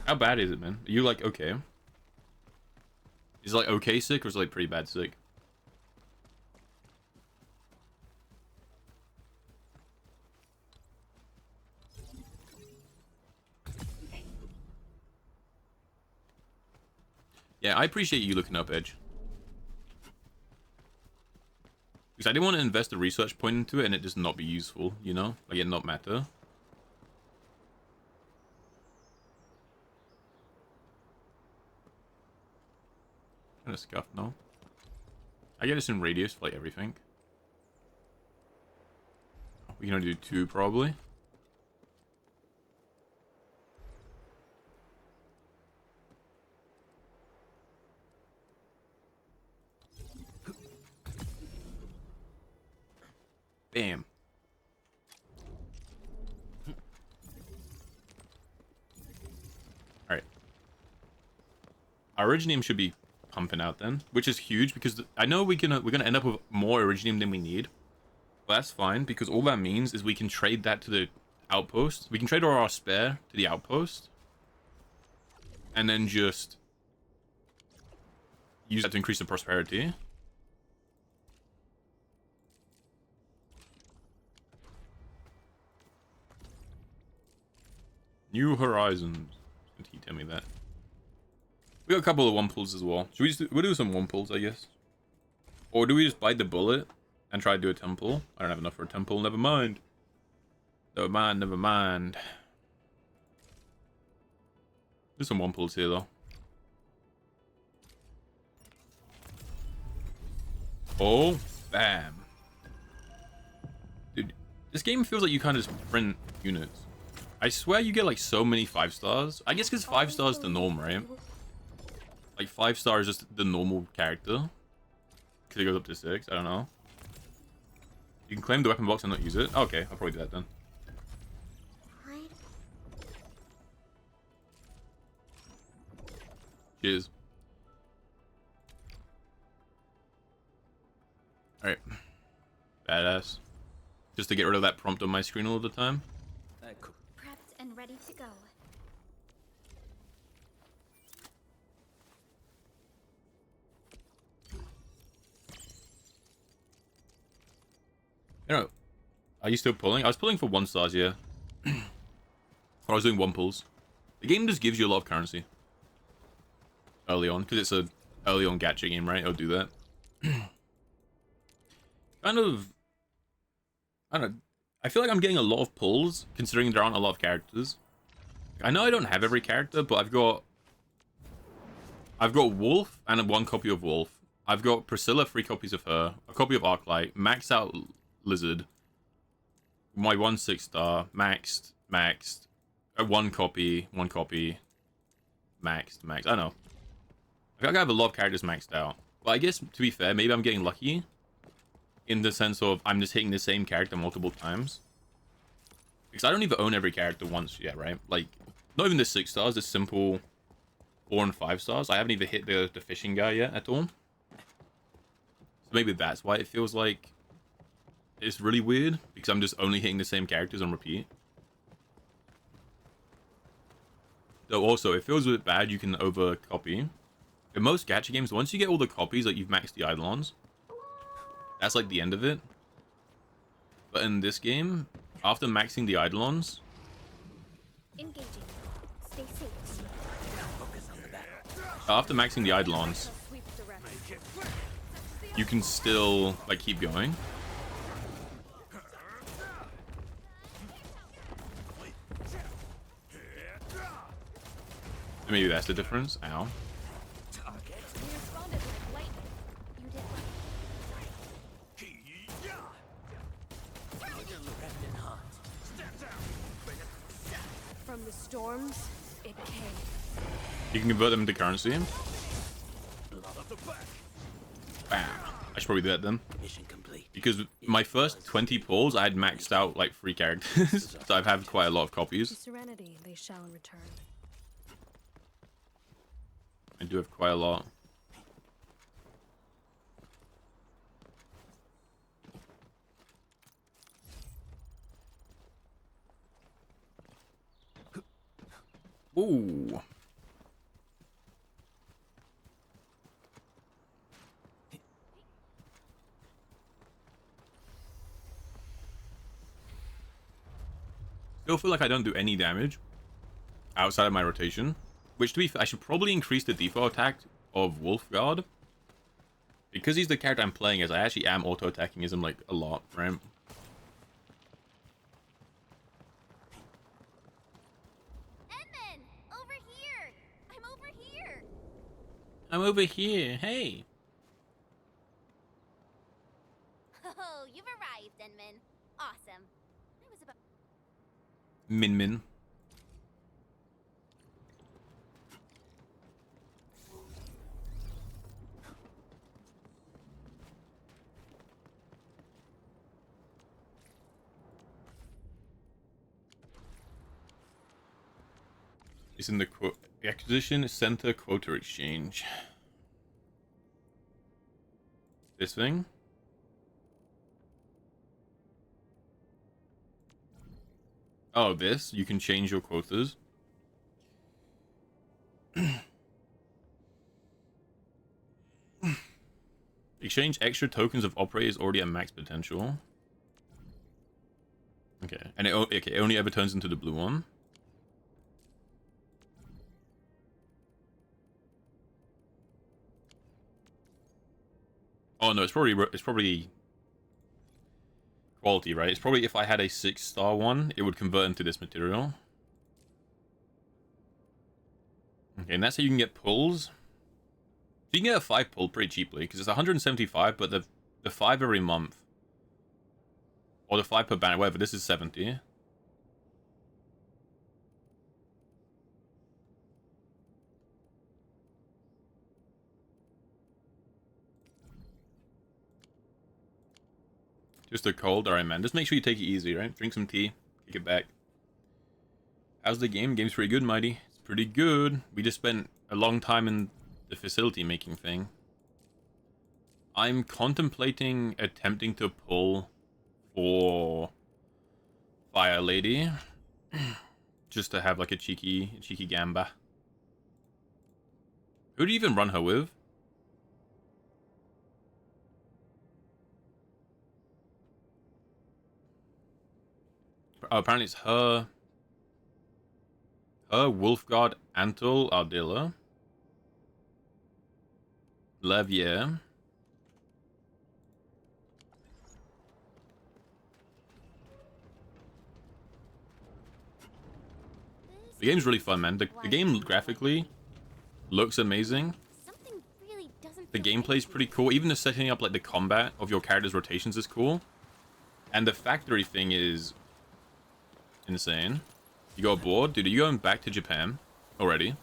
How bad is it, man? Are you like okay? Is it like okay sick or is it like pretty bad sick? Yeah, I appreciate you looking up, Edge. Because I didn't want to invest a research point into it and it just not be useful, you know? Like it not matter. Kind of scuffed, no? I get this in radius for like everything. We can only do 2 probably. Bam. Alright. Our Originium should be pumping out then, which is huge because I know we're gonna end up with more Originium than we need. But that's fine because all that means is we can trade that to the outpost. We can trade all our spare to the outpost. And then just use that to increase the prosperity. New Horizons. Did he tell me that? We got a couple of 1-pulls as well. Should we just we'll do some 1-pulls, I guess? Or do we just bite the bullet and try to do a 10-pull? I don't have enough for a 10-pull. Never mind. Never mind. Never mind. Do some 1-pulls here though. Oh, bam. Dude, this game feels like you kind of just print units. I swear you get like so many 5 stars. I guess because 5 stars is the norm, right? Like 5 stars is just the normal character. Because it goes up to 6. I don't know. You can claim the weapon box and not use it. Okay, I'll probably do that then. Cheers. Alright. Badass. Just to get rid of that prompt on my screen all the time. Prepped and ready to go. You know, are you still pulling? I was pulling for 1 stars, yeah. I was doing 1-pulls. The game just gives you a lot of currency. Early on, because it's a early on gacha game, right? It'll do that. Kind of... I don't know. I feel like I'm getting a lot of pulls, considering there aren't a lot of characters. I know I don't have every character, but I've got Wolf and 1 copy of Wolf. I've got Priscilla, 3 copies of her, a copy of Arklight, maxed out Lizard, my 1 6-star, maxed, 1 copy, maxed. I don't know. I feel like I have a lot of characters maxed out. But I guess, to be fair, maybe I'm getting lucky. In the sense of, I'm just hitting the same character multiple times. Because I don't even own every character once yet, right? Like, not even the 6 stars, the simple 4 and 5 stars. I haven't even hit the fishing guy yet at all. So maybe that's why it feels like it's really weird. Because I'm just only hitting the same characters on repeat. Though also, it feels a bit bad you can over-copy. In most gacha games, once you get all the copies, like, you've maxed the Eidolons. That's like the end of it. But in this game, after maxing the Eidolons... Engaging. Stay safe. After maxing the Eidolons, you can still, like, keep going. Maybe that's the difference. Ow. From the storms, it came. You can convert them into currency. Bam. I should probably do that then. Mission complete. Because my first 20 pulls, I had maxed out like 3 characters. So I've had quite a lot of copies. To serenity they shall return. I do have quite a lot. Ooh. Still feel like I don't do any damage outside of my rotation. Which, to be fair, I should probably increase the default attack of Wolfguard. Because he's the character I'm playing as, I actually am auto-attacking him like a lot, right? Edmund, over here. I'm over here. I'm over here. Hey. Oh, you've arrived, Edmund. Awesome. I was about. Min Min. It's in the acquisition center quota exchange. This thing. Oh, this? You can change your quotas. Exchange extra tokens of operators already at max potential. Okay, and it only ever turns into the blue one. Oh no, it's probably quality, right? It's probably if I had a 6-star one, it would convert into this material. Okay, and that's how you can get pulls. You can get a 5 pull pretty cheaply, because it's 175, but the 5 every month. Or the 5 per banner, whatever, this is 70. Just a cold? Alright, man. Just make sure you take it easy, right? Drink some tea. Kick it back. How's the game? Game's pretty good, Mighty. It's pretty good. We just spent a long time in the facility making thing. I'm contemplating attempting to pull for Fire Lady. Just to have like a cheeky gamba. Who do you even run her with? Oh, apparently it's her, Wolfguard, Antle, Ardilla, Levier, the game's really fun, man. The game graphically looks amazing. The gameplay's pretty cool. Even the setting up like the combat of your character's rotations is cool. And the factory thing is insane. You go aboard? Dude, are you going back to Japan already?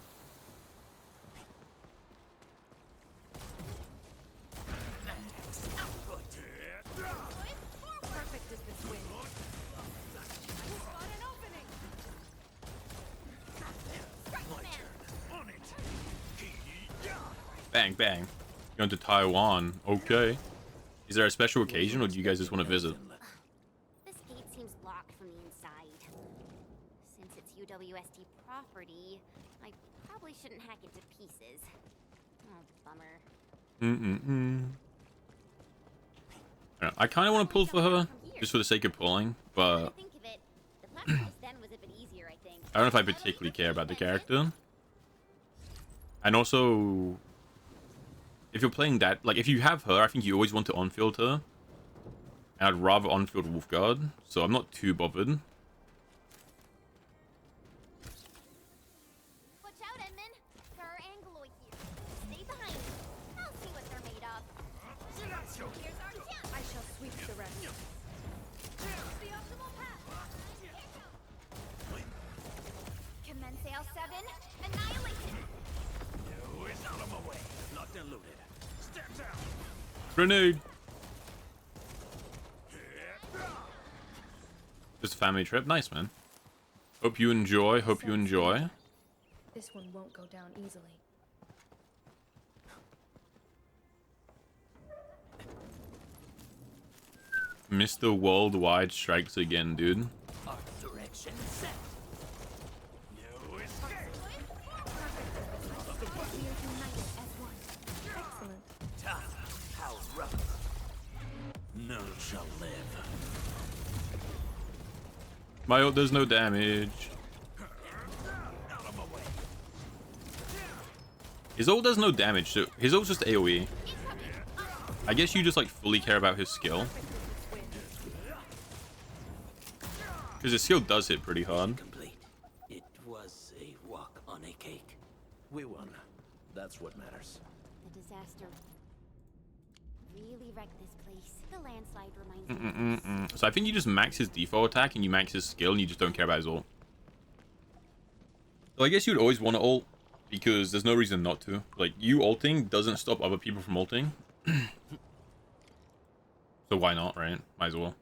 Bang, bang. Going to Taiwan. Okay. Is there a special occasion, or do you guys just want to visit? This gate seems locked from the inside. Since it's UWSD property, I probably shouldn't hack it to pieces. Oh, bummer. I kind of want to pull for her, just for the sake of pulling, but I don't know if I particularly care about the character. And also, if you're playing that, like, if you have her, I think you always want to on-field her. And I'd rather on-field Wolfguard, so I'm not too bothered. Watch out, Edmund. There are Angloid here. Stay behind. I'll see what they're made of. Here's our chance. I shall sweep the rest. The optimal path. Commence AL7. Annihilate it. No, it's out of my way. Locked and loaded. Step down. Grenade! Just a family trip. Nice, man. Hope you enjoy. Hope you enjoy. This one won't go down easily. Mr. Worldwide strikes again, dude. Arc direction set. No escape. Excellent. How rough. None shall live. My ult does no damage. His ult does no damage, so his ult's just AoE. I guess you just like fully care about his skill. Because his skill does hit pretty hard. It was a walk on a cake. We won. That's what matters. The disaster really wrecked this place. The landslide reminds me. So I think you just max his default attack and you max his skill and you just don't care about his ult. So I guess you'd always want to ult because there's no reason not to. Like, you ulting doesn't stop other people from ulting. So why not, right? Might as well.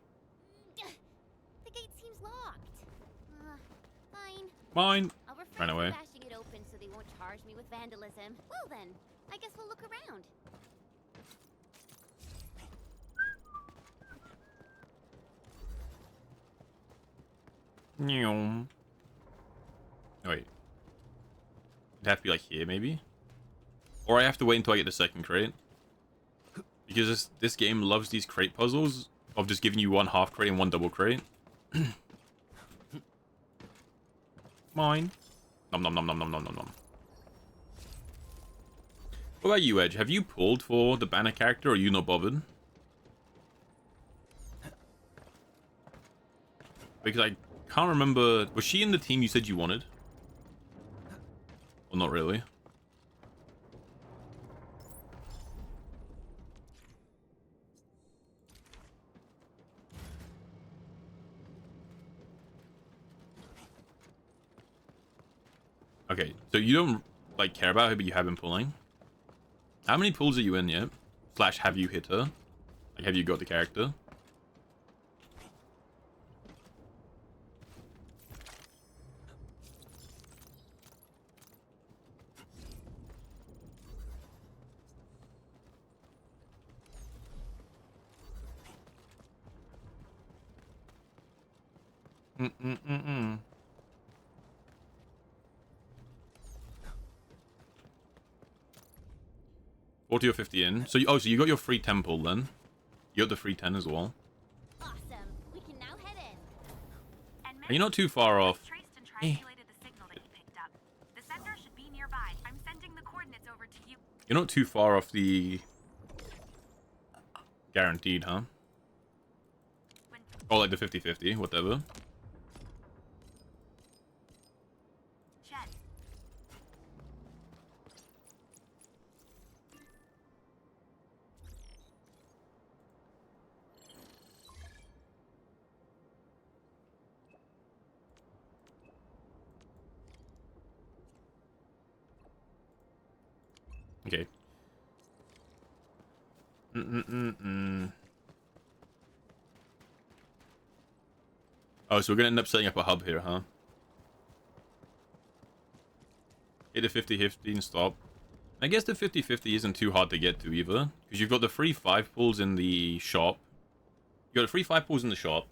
The gate seems locked. Fine. Mine. I'll refrain Ran away. from bashing it open so they won't charge me with vandalism. Well then, I guess we'll look around. Oh, wait. It'd have to be like here, maybe? Or I have to wait until I get the second crate. Because this game loves these crate puzzles of just giving you one half crate and one double crate. Mine. Nom nom nom nom nom nom nom nom. What about you, Edge? Have you pulled for the banner character or are you not bothered? Because I can't remember. Was she in the team you said you wanted? Well, not really. Okay, so you don't like care about her, but you have been pulling. How many pulls are you in yet? Slash, have you hit her? Like, have you got the character? Mm-mm-mm-mm. 40 or 50 in. So, so you got your free 10 pull then. You got the free 10 as well. Awesome. We can now head in. Are you not too far off? Traced and triangulated the signal that you picked up. The sender should be nearby. I'm sending the coordinates over to you. You're not too far off the guaranteed, huh? Or like the 50-50, whatever. Okay. Oh, so we're gonna end up setting up a hub here, huh? Hit the 50-50 and stop. I guess the 50-50 isn't too hard to get to either, because you've got the free 5 pulls in the shop. You got the free 5 pulls in the shop.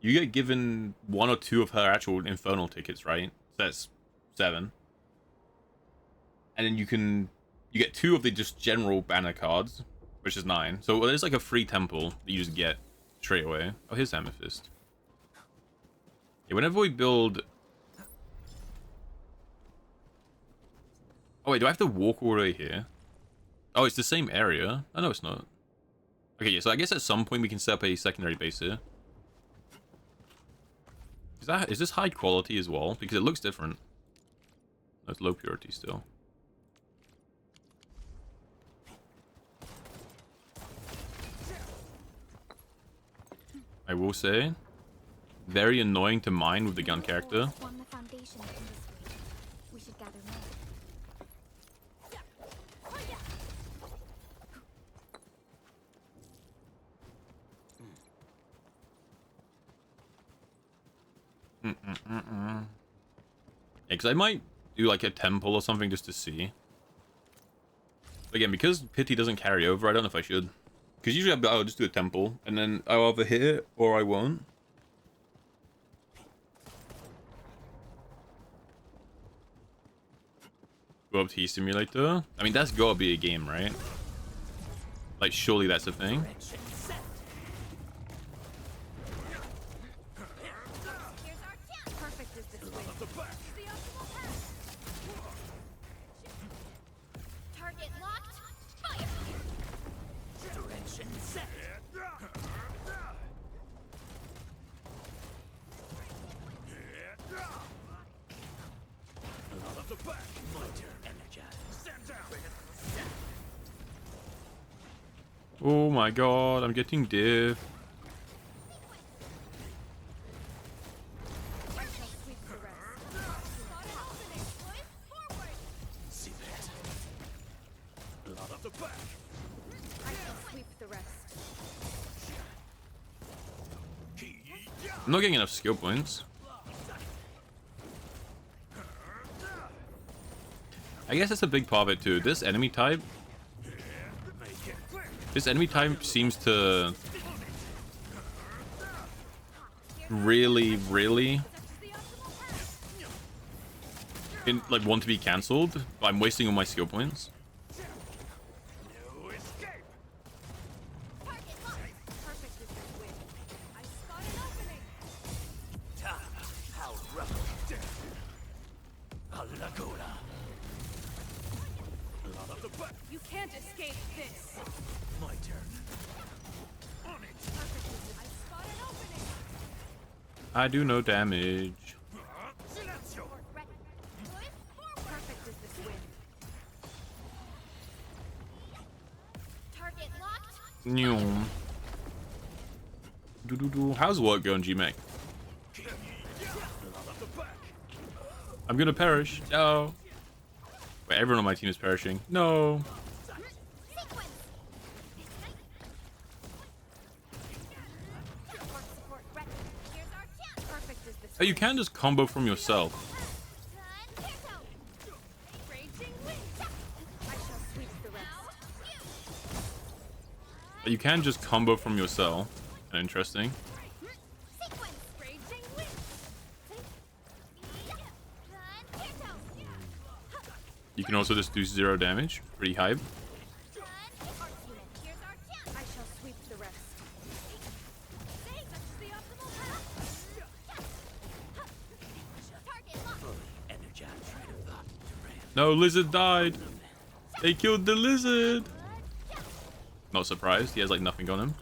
You get given 1 or 2 of her actual infernal tickets, right? So that's 7. And then you get 2 of the just general banner cards, which is 9. So there's like a free temple that you just get straight away. Oh, here's Amethyst. Yeah, whenever we build... Oh, wait, do I have to walk all the way here? Oh, it's the same area. Oh, no, it's not. Okay, yeah, so I guess at some point we can set up a secondary base here. Is this high quality as well? Because it looks different. No, it's low purity still. I will say, very annoying to mine with the gun character. Form the foundation of industry. We should gather more. Yeah, because I might do like a temple or something just to see. Again, because pity doesn't carry over, I don't know if I should. Because usually I'll just do a temple, and then I'll either hit it or I won't. Go up to simulator. I mean, that's gotta be a game, right? Like, surely that's a thing. Oh my god, I'm getting diff. I'm not getting enough skill points. I guess that's a big part of it too. This enemy type seems to really like want to be cancelled, but I'm wasting all my skill points. You can't escape this. My turn. I do no damage. Perfect is this win. Target locked. Nyum. How's work going, G-Mac? I'm gonna perish. No. Wait, everyone on my team is perishing. No. Oh, you can just combo from yourself. You can just combo from yourself. Interesting. You can also just do 0 damage. Pretty hype. No, lizard died. They killed the lizard. Not surprised. He has like nothing on him.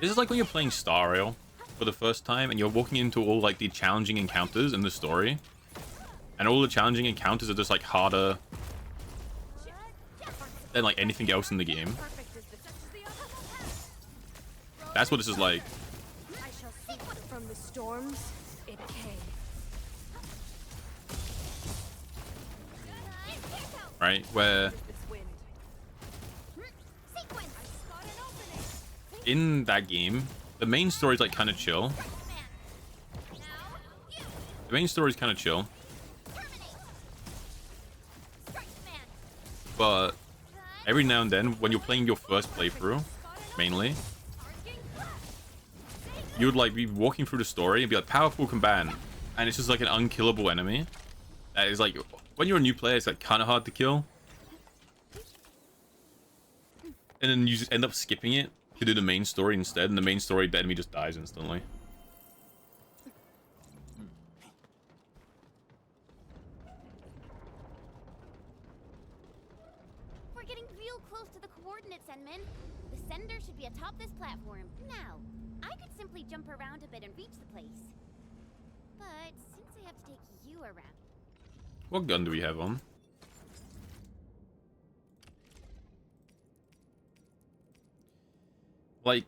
This is like when you're playing Star Rail for the first time and you're walking into all like the challenging encounters in the story, and all the challenging encounters are just like harder than like anything else in the game. That's what this is like. I shall seek from the storms it came. Right? Where in that game, the main story is like kind of chill. The main story is kind of chill. But every now and then, when you're playing your first playthrough, mainly, you would like be walking through the story and be like, powerful combatant, and it's just like an unkillable enemy. That is like, when you're a new player, it's like kind of hard to kill. And then you just end up skipping it to do the main story instead, and the main story, the enemy just dies instantly. We're getting real close to the coordinates, Enman. The sender should be atop this platform. Now, I could simply jump around a bit and reach the place. But since I have to take you around... What gun do we have on? Like...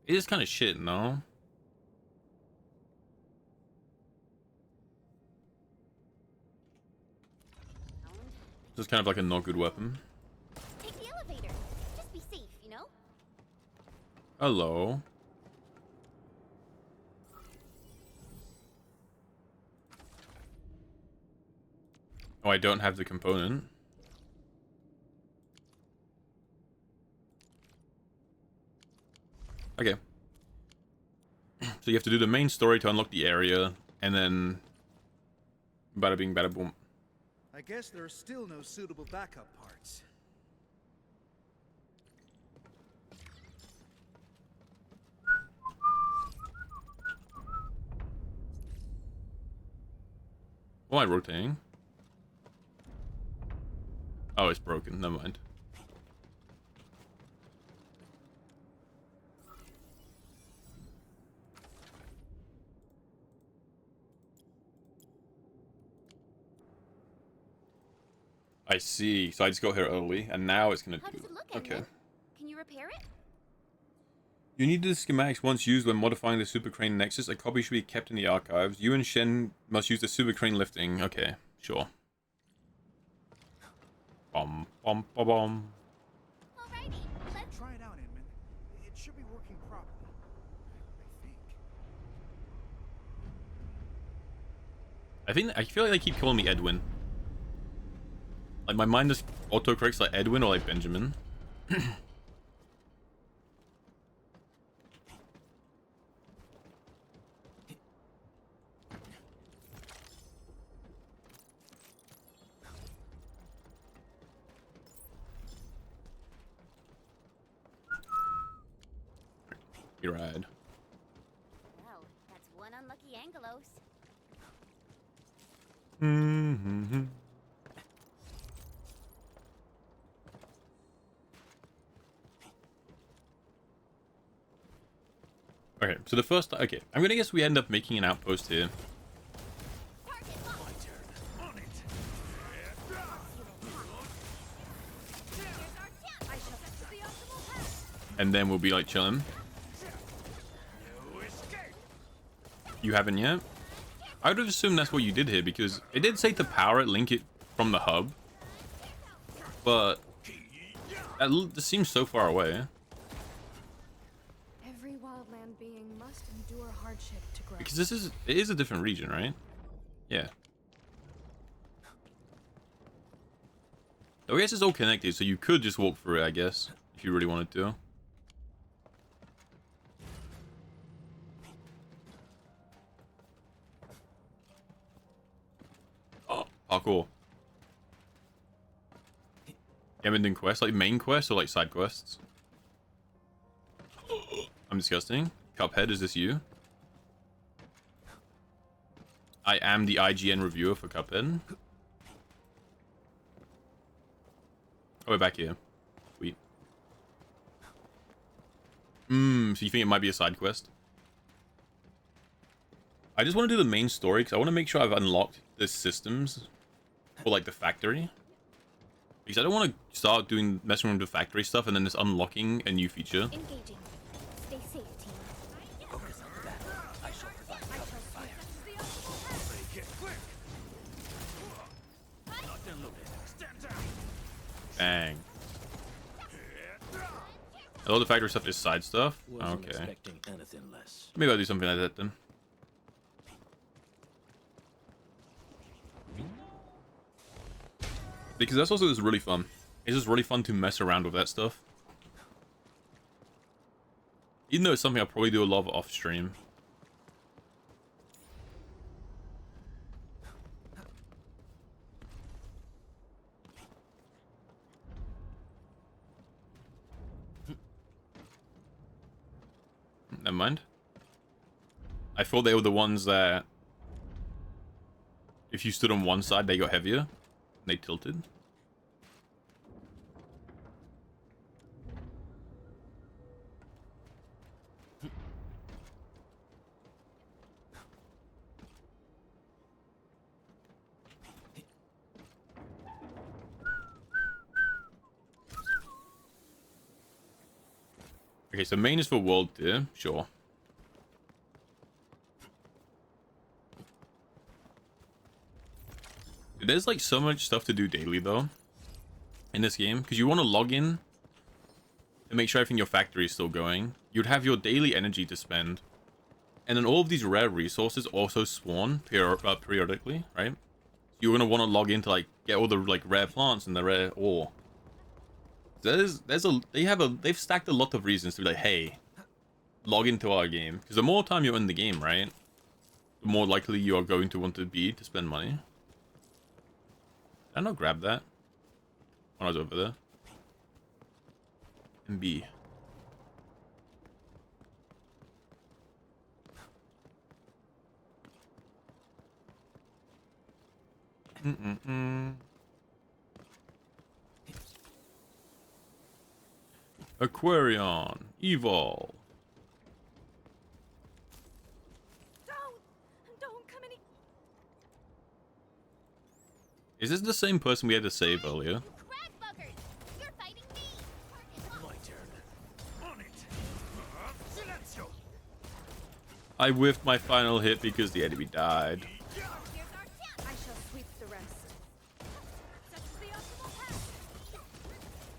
It is kind of shit, no? Just kind of like a not good weapon. Take the elevator. Just be safe, you know? Hello. Oh, I don't have the component. Okay. So you have to do the main story to unlock the area, and then bada bing, bada boom. I guess there are still no suitable backup parts. Why am I rotating? Oh, it's broken. Never mind. I see. So I just got here early, and now it's gonna How do. does it look, Okay. Edmund? Can you repair it? You need the schematics once used when modifying the Super Crane Nexus. A copy should be kept in the archives. You and Shen must use the Super Crane lifting. Okay, sure. Bum bum bum bum. Alrighty, let's try it out, Inman. It should be working properly. I feel like they keep calling me Edwin. Like my mind just autocorrects like Edwin or like Benjamin. You ride. Well, that's one unlucky Angelos. Mm-hmm. Okay, so the first... Okay, I'm gonna guess we end up making an outpost here. And then we'll be like chilling. You haven't yet? I would have assumed that's what you did here because it did say to power it, link it from the hub. But this seems so far away. Every wildland being must endure hardship to grow. Because it is a different region, right? Yeah. I guess it's all connected, so you could just walk through it, I guess, if you really wanted to. Oh, parkour. You haven't done quests? Like main quests or like side quests? I'm disgusting. Cuphead, is this you? I am the IGN reviewer for Cuphead. Oh, we're back here. Sweet. So you think it might be a side quest? I just want to do the main story because I want to make sure I've unlocked the systems for like the factory. Because I don't want to start messing with the factory stuff and then just unlocking a new feature. Engaging. Stay safe, team. Focus on the battle. I shall provide cover fire. Bang. All the factory stuff is side stuff? Wasn't Okay. expecting anything less. Maybe I'll do something like that then. Because that's also just really fun. It's just really fun to mess around with that stuff. Even though it's something I'll probably do a lot of off stream. Never mind. I thought they were the ones that if you stood on one side they got heavier. They tilted. Okay, so main is for world tier, sure. There's like so much stuff to do daily though in this game because you want to log in to make sure everything in your factory is still going. You'd have your daily energy to spend, and then all of these rare resources also spawn periodically, right? You're gonna want to log in to like get all the like rare plants and the rare ore. They've stacked a lot of reasons to be like, hey, log into our game, because the more time you're in the game, right, the more likely you are going to want to be to spend money. Did I not grab that when I was over there? MB. Aquarion, Evil. Don't come any. Is this the same person we had to save earlier? You're fighting me. My turn. On it. Silencio. I whiffed my final hit because the enemy died. I shall sweep the rest. Such is the optimal path.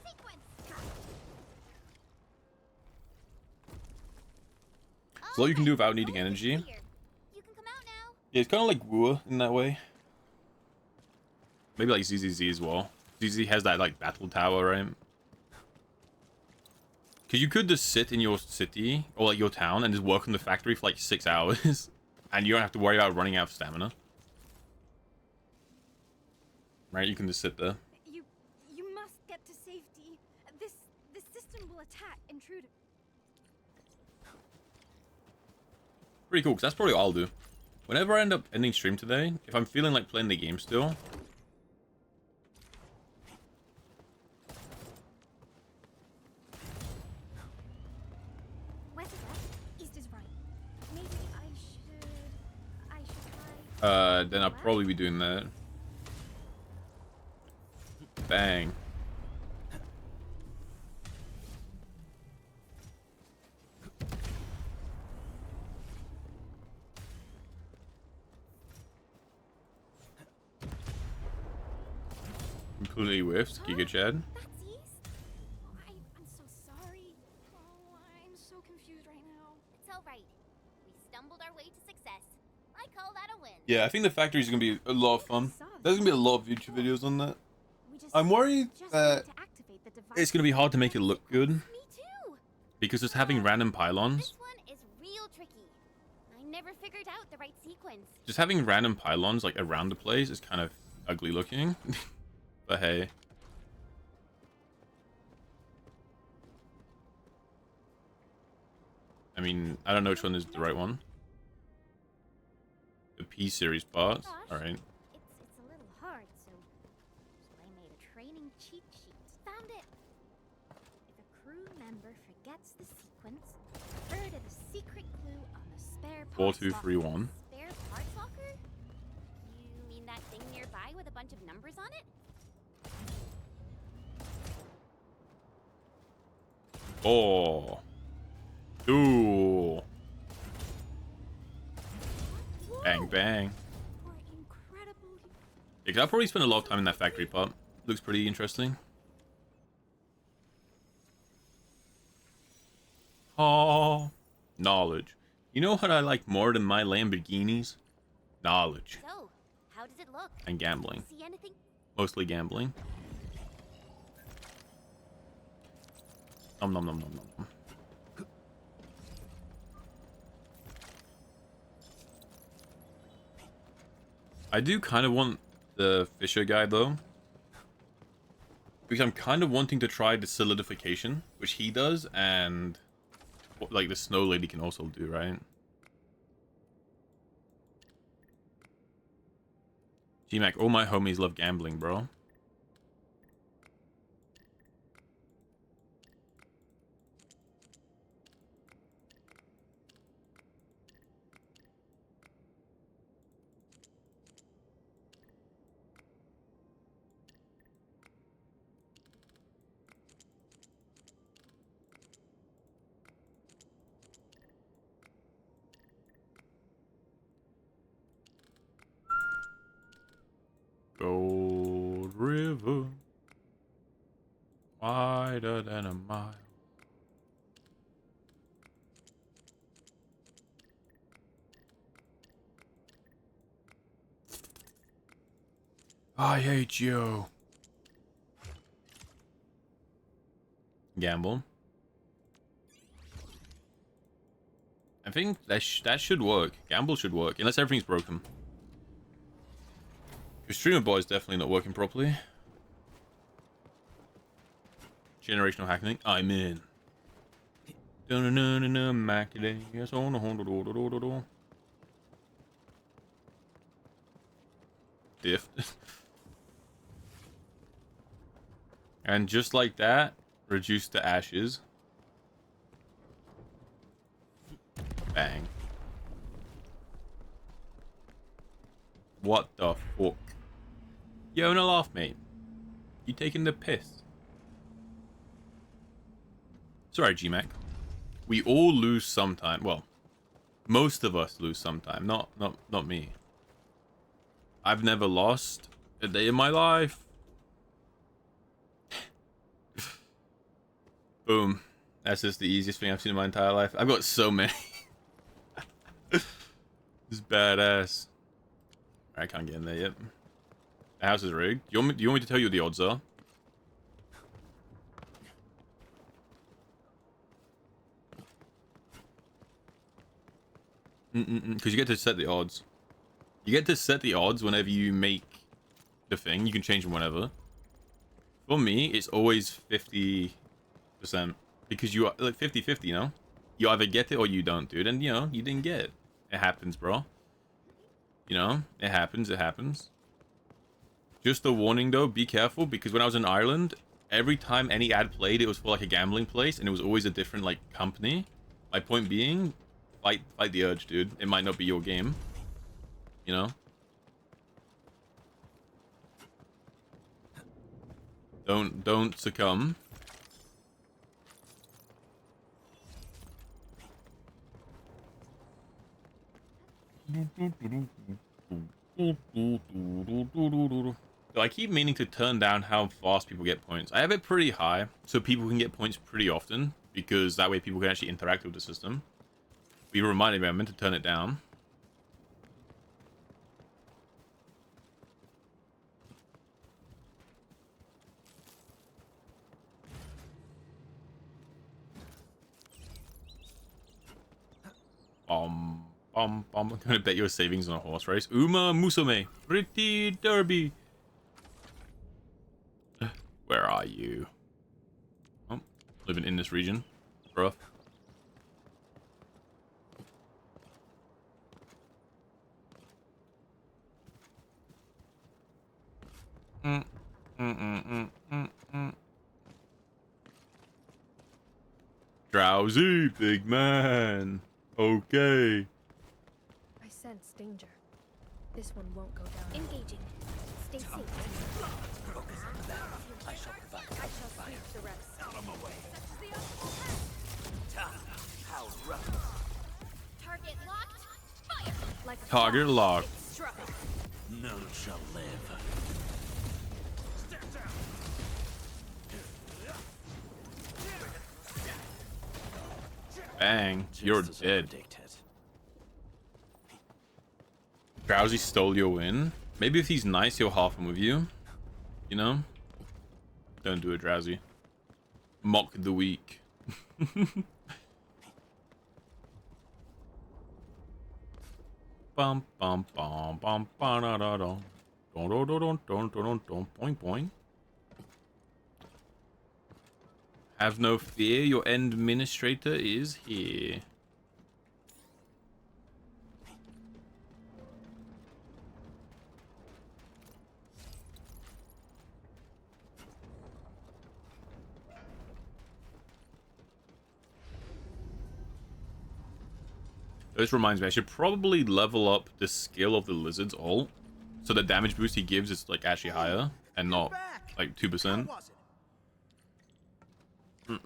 Sequence. It's all you can do without needing energy. You can come out now. Yeah, it's kind of like Wua in that way. Maybe like ZZZ as well. ZZ has that like battle tower, right? Because you could just sit in your city or like your town and just work on the factory for like 6 hours, and you don't have to worry about running out of stamina. Right? You can just sit there. You must get to safety. This system will attack intruders. Pretty cool, because that's probably what I'll do. Whenever I end up ending stream today, if I'm feeling like playing the game still, West is left, east is right. Maybe I should try. then I'll probably be doing that. Bang. Completely whiffed, Giga Chad. That's east. Oh, I'm so sorry. Oh, I'm so confused right now. It's all right. We stumbled our way to success. I call that a win. Yeah, I think the factory is going to be a lot of fun. There's going to be a lot of YouTube videos on that. I'm worried that it's going to be hard to make it look good. Me too. Because just having random pylons, This one is real tricky. I never figured out the right sequence. just having random pylons like around the place is kind of ugly looking. But hey. I mean, I don't know which one is the right one. The P series parts. Alright. It's a little hard, so I made a training cheat sheet. Found it. If a crew member forgets the sequence, refer to the secret clue on the spare parts 4231. Spare parts locker? You mean that thing nearby with a bunch of numbers on it? Oh. Ooh. Bang, bang. Yeah, 'cause I'll probably spend a lot of time in that factory part. Looks pretty interesting. Oh, knowledge. You know what I like more than my Lamborghinis? Knowledge. So, how does it look? And gambling. See anything? Mostly gambling. Nom nom nom nom nom. I do kind of want the Fisher guy though, because I'm kind of wanting to try the solidification, which he does, and what, like the Snow Lady can also do, right? G-Mac, all my homies love gambling, bro. Gold River, wider than a mile. I hate you. Gamble. think that should work. Gamble should work, unless everything's broken. Your streamer boy is definitely not working properly. Generational hacking. I'm in. Diff. And just like that, reduce to ashes. Bang. What the fuck? Yo, no laugh, mate. You taking the piss? Sorry, GMAC. We all lose sometime. Well, most of us lose sometime. Not me. I've never lost a day in my life. Boom. That's just the easiest thing I've seen in my entire life. I've got so many. This is badass. I can't get in there yet. The house is rigged. Do you want me to tell you what the odds are? Because you get to set the odds. You get to set the odds whenever you make the thing. You can change them whenever. For me, it's always 50%. Because you are like 50-50, you know? You either get it or you don't, dude. And, you know, you didn't get it. It happens, bro. You know? It happens. It happens. Just a warning, though. Be careful. Because when I was in Ireland, every time any ad played, it was for, like, a gambling place. And it was always a different, like, company. My point being, fight the urge, dude. It might not be your game. You know? Don't succumb. So I keep meaning to turn down how fast people get points. I have it pretty high, so people can get points pretty often, because that way people can actually interact with the system. But you reminded me, I meant to turn it down. I'm gonna bet your savings on a horse race. Uma Musume, pretty derby. Where are you? Oh, living in this region. Rough. Drowsy, big man. Okay. I sense danger. This one won't go down. Engaging. Stay safe. Focus on the battle. I shall provide fire. The rest. Out of my way. How rough. Target locked. Fire. Like a Target locked. None shall live. Bang, you're dead. Drowsy stole your win. Maybe if he's nice, he'll half him with you. You know? Don't do it, Drowsy. Mock the weak. Bum bum bum bum ba da da da. Don don don don don don point point. Have no fear, your end administrator is here. This reminds me, I should probably level up the skill of the lizard's ult, so the damage boost he gives is like actually higher and not like 2%. Oh,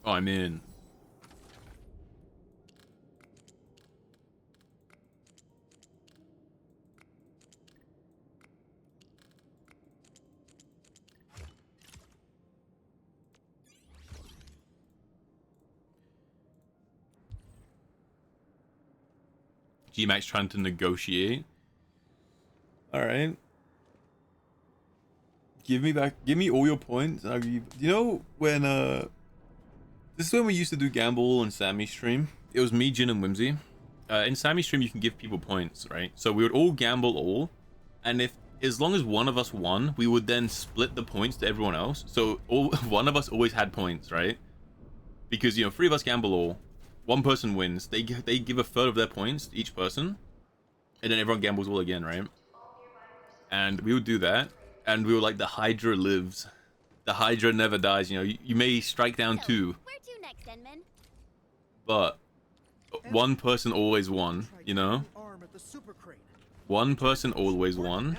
I'm in. G-Max trying to negotiate. Alright. Give me all your points. I'll give you know when This is when we used to do Gamble and Sammy stream. It was me, Jin, and Whimsy. In Sammy stream, you can give people points, right? So we would all gamble all, and as long as one of us won, we would then split the points to everyone else. So one of us always had points, right? Because, you know, 3 of us gamble all, one person wins. They give a third of their points to each person, and then everyone gambles all again, right? And we would do that, and we were like, the Hydra lives. The Hydra never dies. You know, you may strike down 2, Where to next, Enman? but one person always won, you know? One person always won.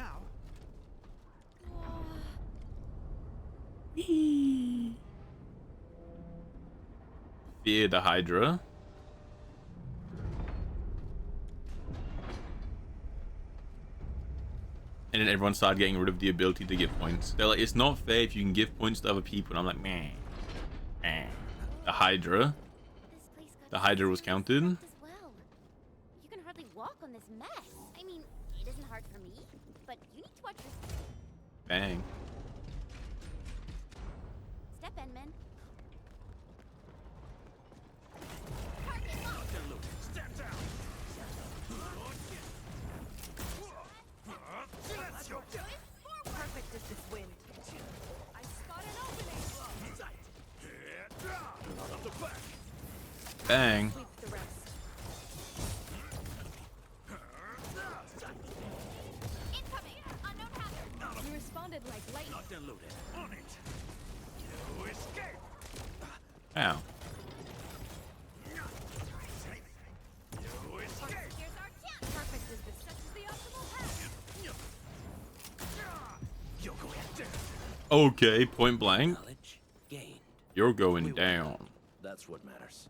Fear the Hydra. And then everyone started getting rid of the ability to give points. They're like, it's not fair if you can give points to other people. And I'm like, meh. The Hydra. The Hydra was counted. You can hardly walk on this mess. I mean, it isn't hard for me, but you need to watch your Bang. step, Enman. Perfect as this wind. I spot an opening. Bang. Sweep the rest. Incoming! Unknown hazard! You responded like lightning. Nothing looted. On it. You escape. Ow. You escape. Here's our chance! Perfect as this. Such is the optimal path. You're going down. Okay, point blank. Knowledge gained. You're going down. That's what matters.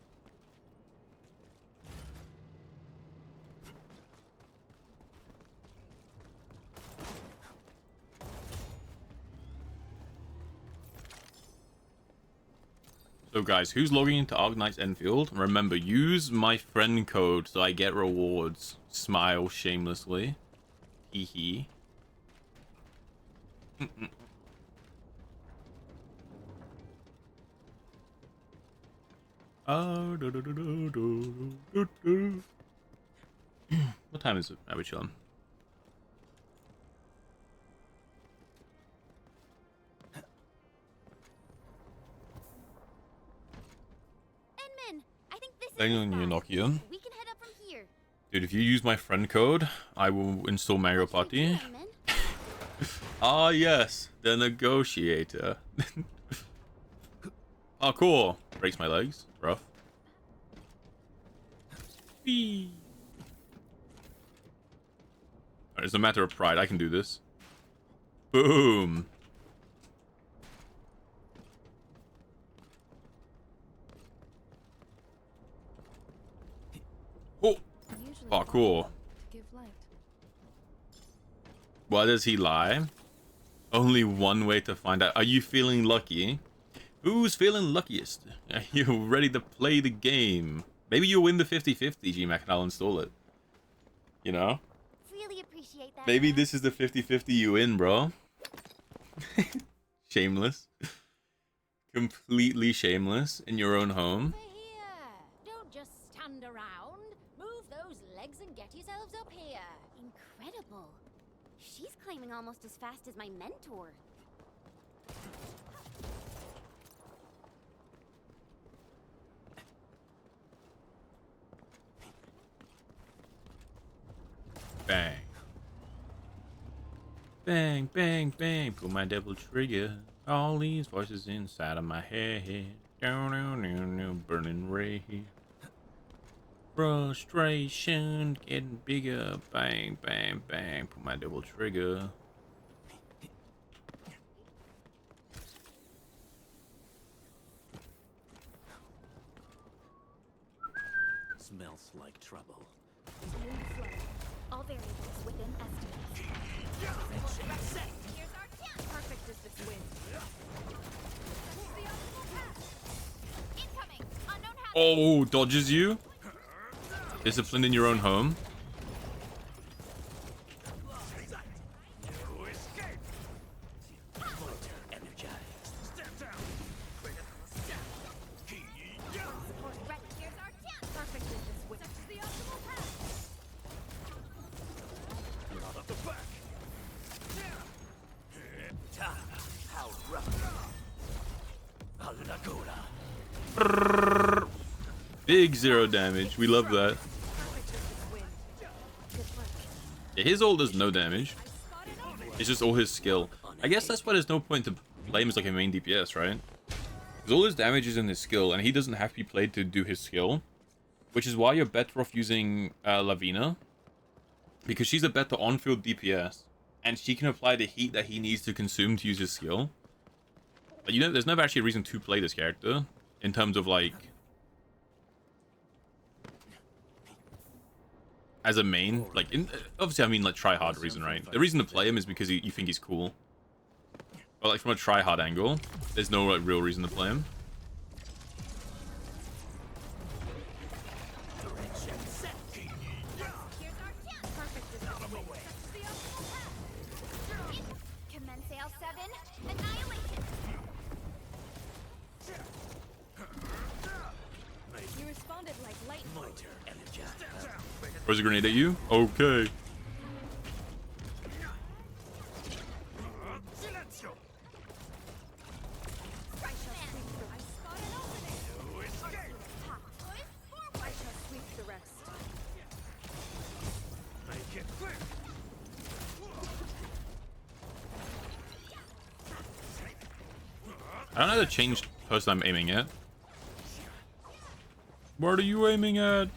So guys, who's logging into Arknights Endfield? Remember, use my friend code so I get rewards. Smile shamelessly. Hee hee. Oh, what time is it? Are we chilling? Enman, I think this Hang is on, the you spot. Nokia. We can head up from here. Dude, if you use my friend code, I will install Mario Party. Ah, yes, the negotiator. Oh, cool. Breaks my legs. Rough. Whee. It's a matter of pride. I can do this. Boom. Oh. Oh, cool. Why does he lie? Only one way to find out. Are you feeling lucky? Who's feeling luckiest? Are you ready to play the game? Maybe you'll win the 50-50, GMAC, and I'll install it. You know? Really appreciate that. Maybe this is the 50-50 you win, bro. Shameless. Completely shameless in your own home. Don't just stand around. Move those legs and get yourselves up here. Incredible. She's climbing almost as fast as my mentor. Bang. Bang, bang, bang. Pull my double trigger. All these voices inside of my head. Down, down, down, down, burning red. Frustration getting bigger. Bang, bang, bang. Pull my double trigger. Smells like trouble. All variables within estimates. Here's our chance. Perfect as this wind. That's the optimal path. Incoming! Unknown hazard! Oh, dodges you. Disciplined in your own home. You escape. Energized. Step down. Big 0 damage. We love that. Yeah, his ult does no damage. It's just all his skill. I guess that's why there's no point to play him as like a main DPS, right? Because all his damage is in his skill, and he doesn't have to be played to do his skill. Which is why you're better off using Lavina. Because she's a better on-field DPS. And she can apply the heat that he needs to consume to use his skill. But you know, there's never actually a reason to play this character. In terms of like... as a main. Like, obviously I mean like try-hard reason, right? The reason to play him is because you think he's cool. But like from a try-hard angle, there's no like, real reason to play him. Throws a grenade at you? Okay. I don't know the changed person I'm aiming at. What are you aiming at?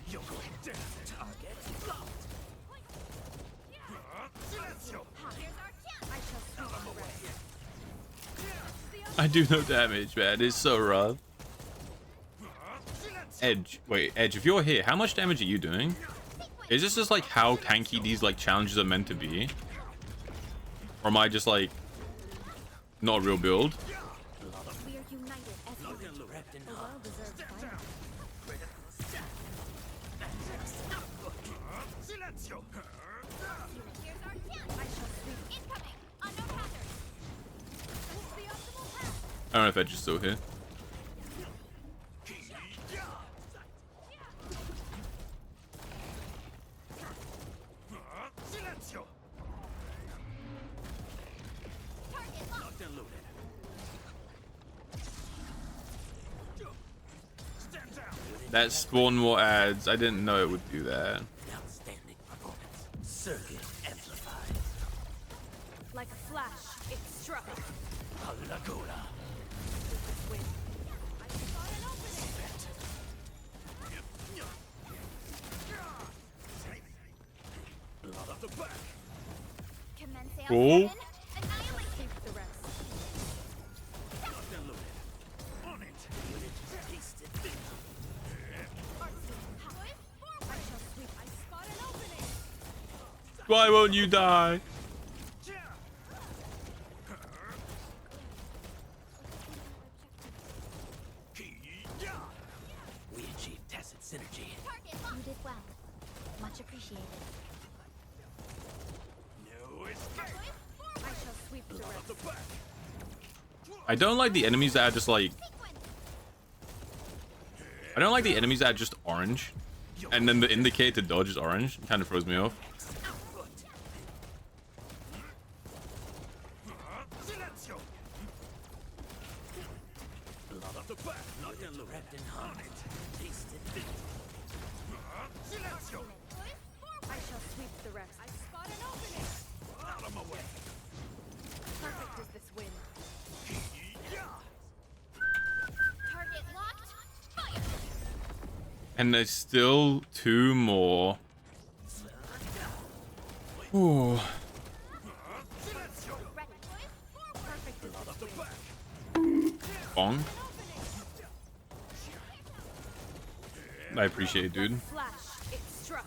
I do no damage, man. It's so rough. Edge. Wait, Edge, if you're here, how much damage are you doing? Is this just like how tanky these like challenges are meant to be? Or am I just like not a real build? I don't know if Edge is still here. That spawn more ads. I didn't know it would do that. Outstanding performance. Circuit amplified. Like a flash, it struck. Laguna. Cool. Why won't you die? We achieved tacit synergy. You did well. Much appreciated. I shall sweep the rest. I don't like the enemies that are just like... I don't like the enemies that are just orange. And then the indicator to dodge is orange. It kind of throws me off. I shall sweep the rest. I spot an opening. Out of my way. Perfect is this win. Target locked. Fire. And there's still 2 more. Ooh. Bong. I appreciate it, dude. Flash, it struck.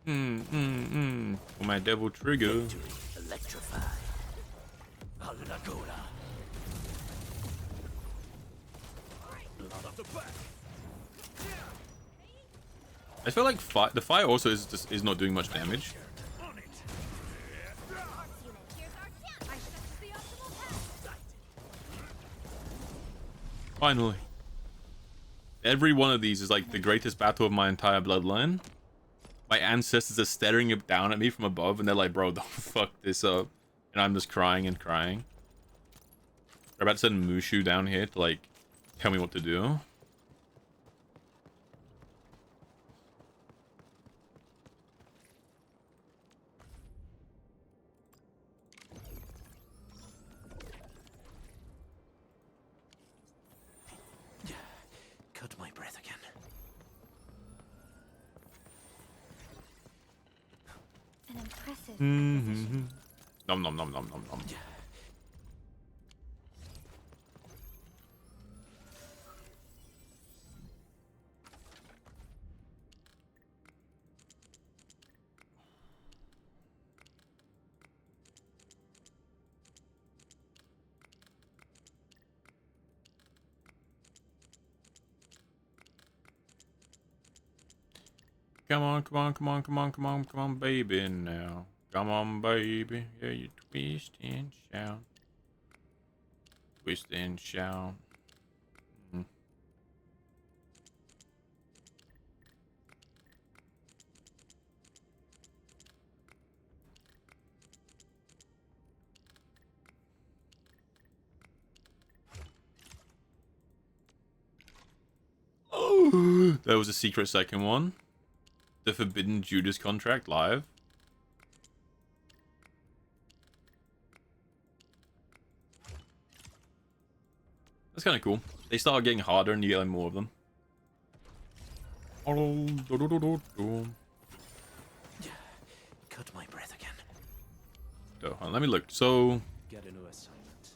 For my devil trigger. Electrify. Laguna. I feel like the fire also is not doing much damage. Finally. Every one of these is like the greatest battle of my entire bloodline. My ancestors are staring down at me from above and they're like, bro, don't fuck this up. And I'm just crying and crying. We're about to send Mushu down here to, like, tell me what to do. Cut my breath again. An impressive Nom nom nom nom nom nom. Come on, come on, come on, come on, come on, come on, baby now. Come on, baby. Yeah, you twist and shout. Twist and shout. Oh, there was a secret second one. The Forbidden Judas contract live. That's kind of cool. They start getting harder and you get like more of them. Cut my breath again. So, hold on, let me look. So, Get a new assignment.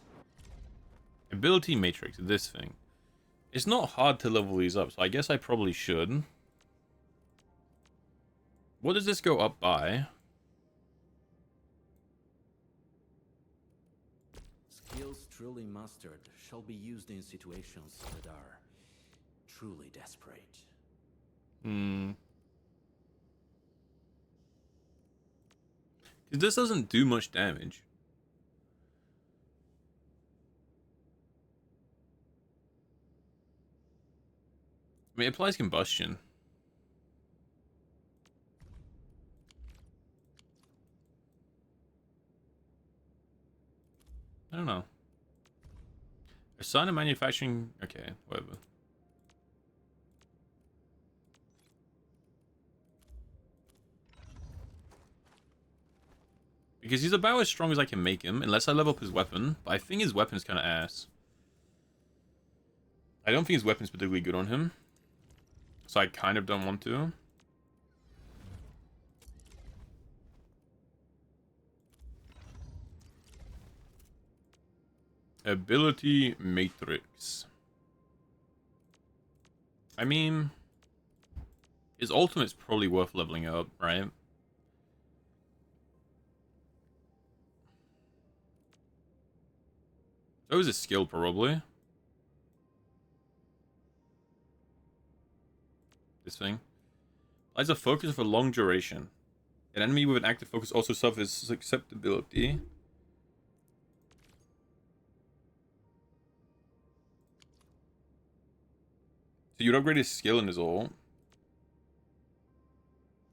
ability matrix, this thing. It's not hard to level these up, so I guess I probably should. What does this go up by? Skills truly mastered shall be used in situations that are truly desperate. This doesn't do much damage. I mean, it applies combustion. I don't know. Assign a manufacturing... Okay, whatever. Because he's about as strong as I can make him, unless I level up his weapon. But I think his weapon's kind of ass. I don't think his weapon's particularly good on him. So I kind of don't want to. Ability matrix. I mean, his ultimate's probably worth leveling up, right? So is his skill, probably. This thing. Applies a focus for long duration. An enemy with an active focus also suffers susceptibility. So you'd upgrade his skill and his ult.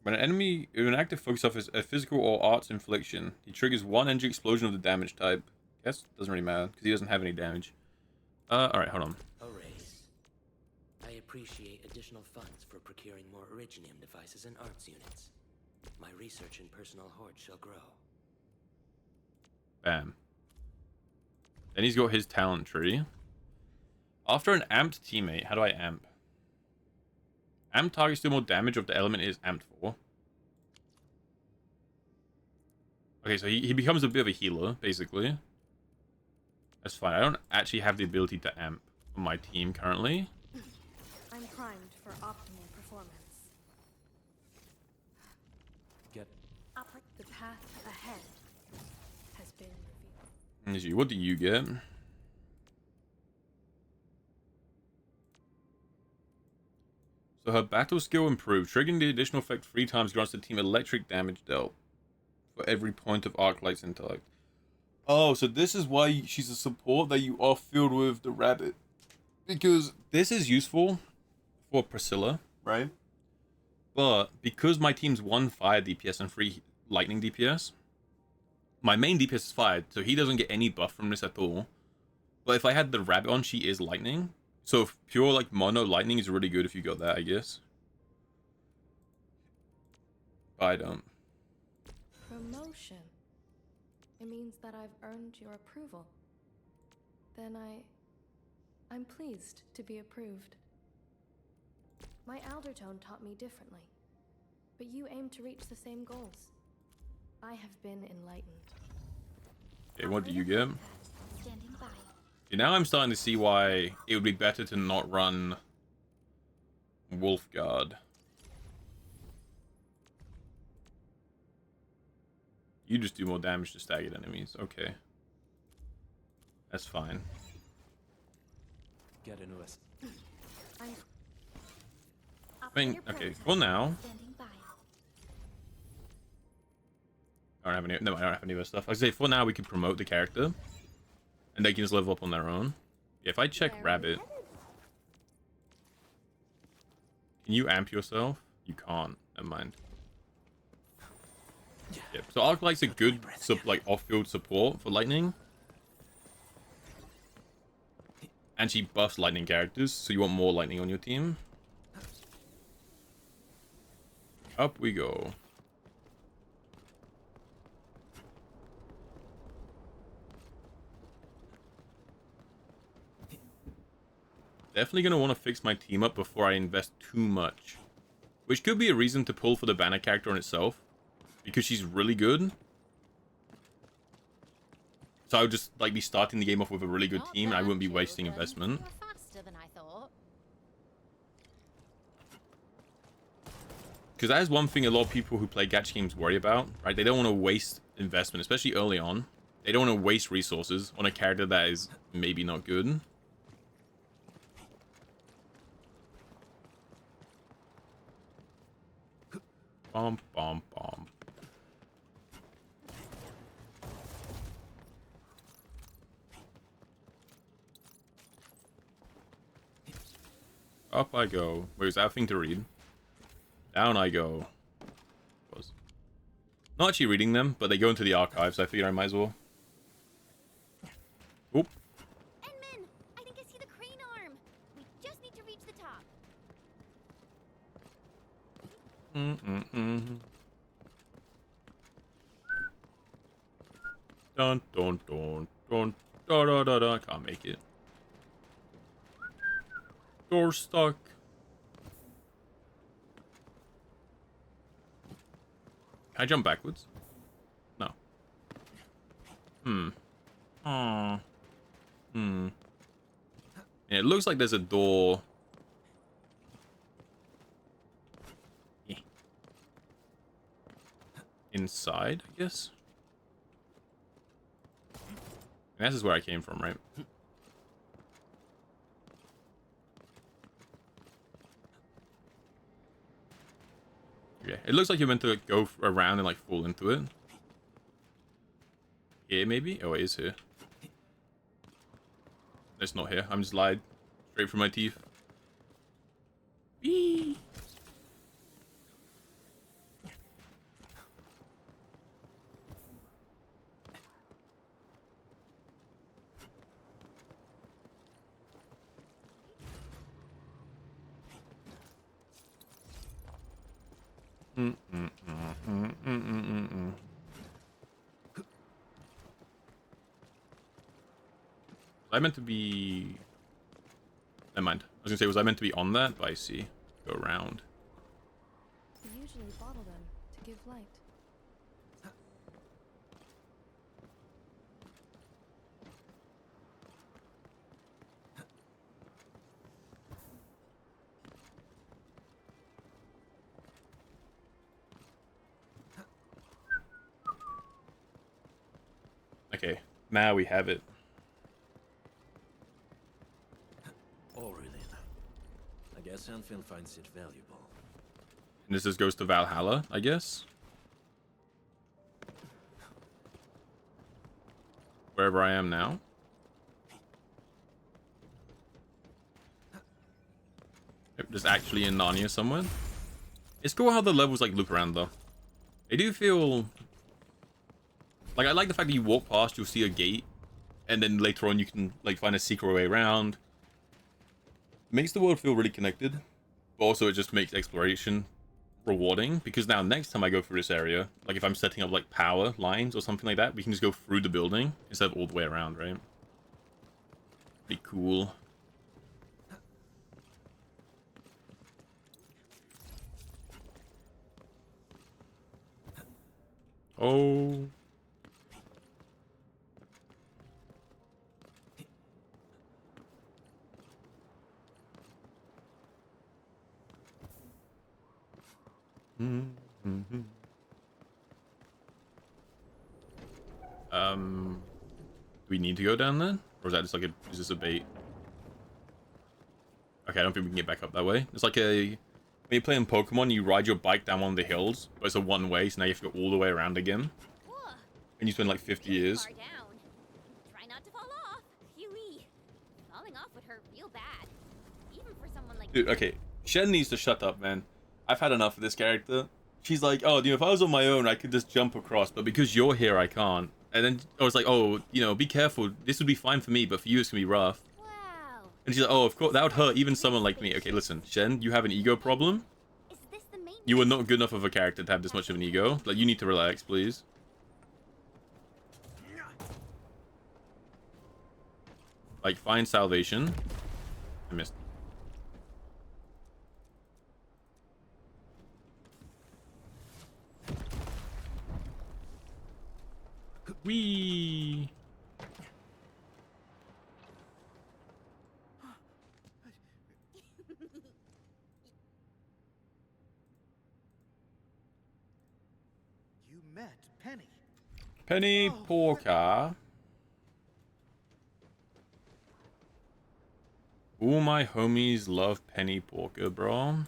When an enemy with an active focus suffers a physical or arts infliction, he triggers one energy explosion of the damage type. Guess doesn't really matter because he doesn't have any damage. Alright, hold on. Arrays. I appreciate additional funds for procuring more Originium devices and arts units. My research and personal hoard shall grow. Bam. Then he's got his talent tree. After an amped teammate, how do I amp? Amp targets do more damage of the element it is amped for. Okay, so he becomes a bit of a healer, basically. That's fine. I don't actually have the ability to amp on my team currently. I'm primed for optimal performance. Get The path ahead has been revealed. What do you get? So her battle skill improved, triggering the additional effect 3 times grants the team electric damage dealt for every point of Arknight's intellect. Oh, so this is why she's a support, that you are filled with the rabbit. Because this is useful for Priscilla, right? But because my team's 1 fire DPS and 3 lightning DPS, my main DPS is fired, so he doesn't get any buff from this at all. But if I had the rabbit on, she is lightning. So if pure like mono lightning is really good if you got that, I guess. But I don't. Promotion. It means that I've earned your approval. Then I'm pleased to be approved. My Aldertone taught me differently, but you aim to reach the same goals. I have been enlightened. Okay, what do you get? Standing by. Okay, now I'm starting to see why it would be better to not run Wolf Guard. You just do more damage to staggered enemies. Okay. That's fine. Get into us. I mean, okay, for now. I don't have any. No, I don't have any other stuff. Like I say, for now, we can promote the character, and they can just level up on their own. Yeah, if I check Rabbit, can you amp yourself? You can't. Never mind. Yep. So Arknight's a good like off-field support for Lightning, and she buffs Lightning characters, so you want more Lightning on your team. Up we go. Definitely going to want to fix my team up before I invest too much. Which could be a reason to pull for the banner character on itself. Because she's really good. So I would just like be starting the game off with a really good team and I wouldn't be wasting investment. Because that is one thing a lot of people who play gacha games worry about, right? They don't want to waste investment, especially early on. They don't want to waste resources on a character that is maybe not good. Bom, bom, bom. Up I go. Wait, is that a thing to read? Down I go. Was not actually reading them, but they go into the archives. I figured I might as well. Oop. Enmin, I think I see the crane arm. We just need to reach the top. Dun dun dun dun da da da da. Can't make it. Door stuck. Can I jump backwards? No. Yeah, it looks like there's a door. Yeah. Inside, I guess. And this is where I came from, right? Yeah, it looks like you're meant to go around and like fall into it. Here, maybe? Oh, it is here. It's not here. I'm just lied straight from my teeth. Whee! Was I meant to be... Never mind. I was gonna say, was I meant to be on that? But I see. Go around. We usually bottle them to give light. Okay, now we have it. Already then. I guess Endfield finds it valuable. And this just goes to Valhalla, I guess. Wherever I am now. Yep, just actually in Narnia somewhere. It's cool how the levels like loop around though. They do feel... Like, I like the fact that you walk past, you'll see a gate. and then later on you can like find a secret way around. Makes the world feel really connected, but also it just makes exploration rewarding, because now next time I go through this area, like if I'm setting up like power lines or something like that, we can just go through the building instead of all the way around, right? Pretty cool. Oh. Do we need to go down there? Or is that just like is this a bait? Okay, I don't think we can get back up that way. It's like when you're playing Pokemon, you ride your bike down one of the hills, but it's a one way, so now you have to go all the way around again. And you spend like 50 years. Try not to fall off. Phew-wee. Falling off would hurt real bad. Even for someone like Dude, okay. Shen needs to shut up, man. I've had enough of this character. She's like, oh, you know, if I was on my own, I could just jump across, but because you're here, I can't. And then I was like, oh, you know, be careful. This would be fine for me, but for you, it's gonna be rough. Wow. And she's like, oh, of course, that would hurt even someone like me. Okay, listen, Shen, you have an ego problem. You are not good enough of a character to have this much of an ego. Like, you need to relax, please. Like, find salvation. I missed. Whee! You met Penny. Penny Porker. All my homies love Penny Porker, bro.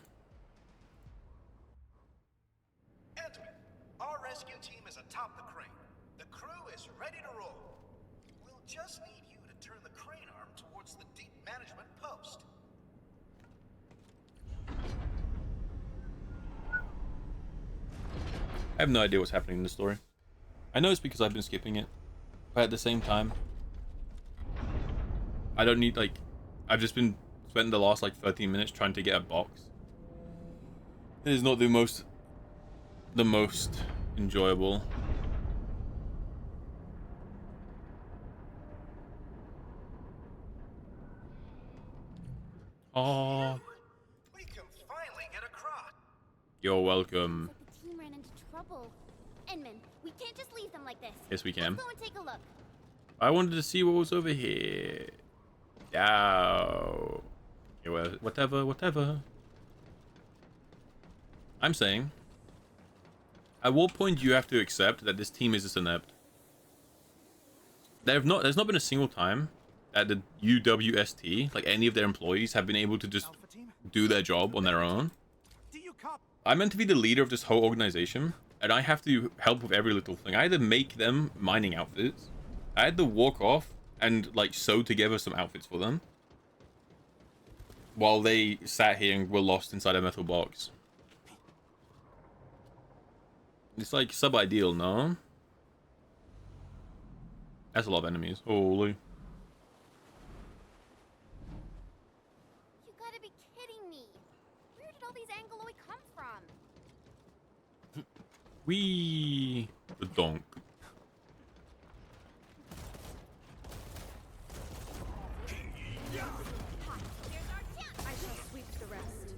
Our rescue team is atop the crane. The crew is ready to roll. We'll just need you to turn the crane arm towards the deep management post. I have no idea what's happening in the story. I know it's because I've been skipping it, but at the same time, I don't need, like, I've just been spending the last like 13 minutes trying to get a box. It is not the most enjoyable. Oh, We can finally get across. you're welcome. the team ran into trouble. Enman, we can't just leave them like this. Yes, we can. Let's go and take a look. I wanted to see what was over here. Oh, yeah, well, whatever. I'm saying, at what point do you have to accept that this team is just inept? There's not been a single time that the UWST, like any of their employees, have been able to just do their job on their own. I'm meant to be the leader of this whole organization, and I have to help with every little thing. I had to make them mining outfits. I had to walk off and like sew together some outfits for them, while they sat here and were lost inside a metal box. It's like sub-ideal, no? That's a lot of enemies. Holy. You gotta be kidding me. Where did all these Angoloi come from? Wee. The donk. I shall sweep the rest.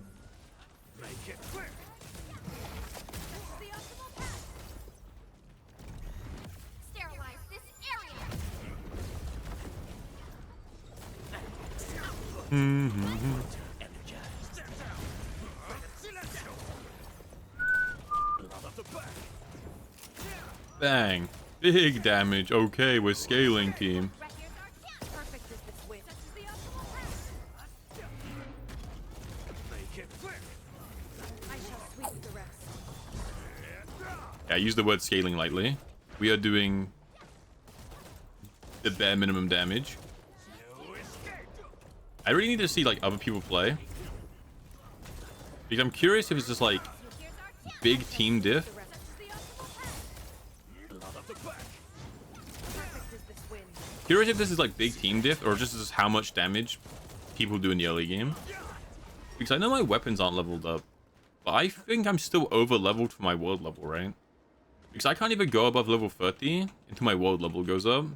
Make it quick. This is the optimal path. Sterilize this area. Bang. Big damage. Okay, we're scaling, team. Perfect is this wind. This is the optimal path. Make it quick. I shall sweep the rest. Yeah, I use the word scaling lightly. We are doing the bare minimum damage. I really need to see like other people play, because I'm curious if it's just like big team diff. Perfect is this wind. Curious if this is like big team diff or just is how much damage people do in the early game. Because I know my weapons aren't leveled up, but I think I'm still over leveled for my world level, right? Because I can't even go above level 30 until my world level goes up.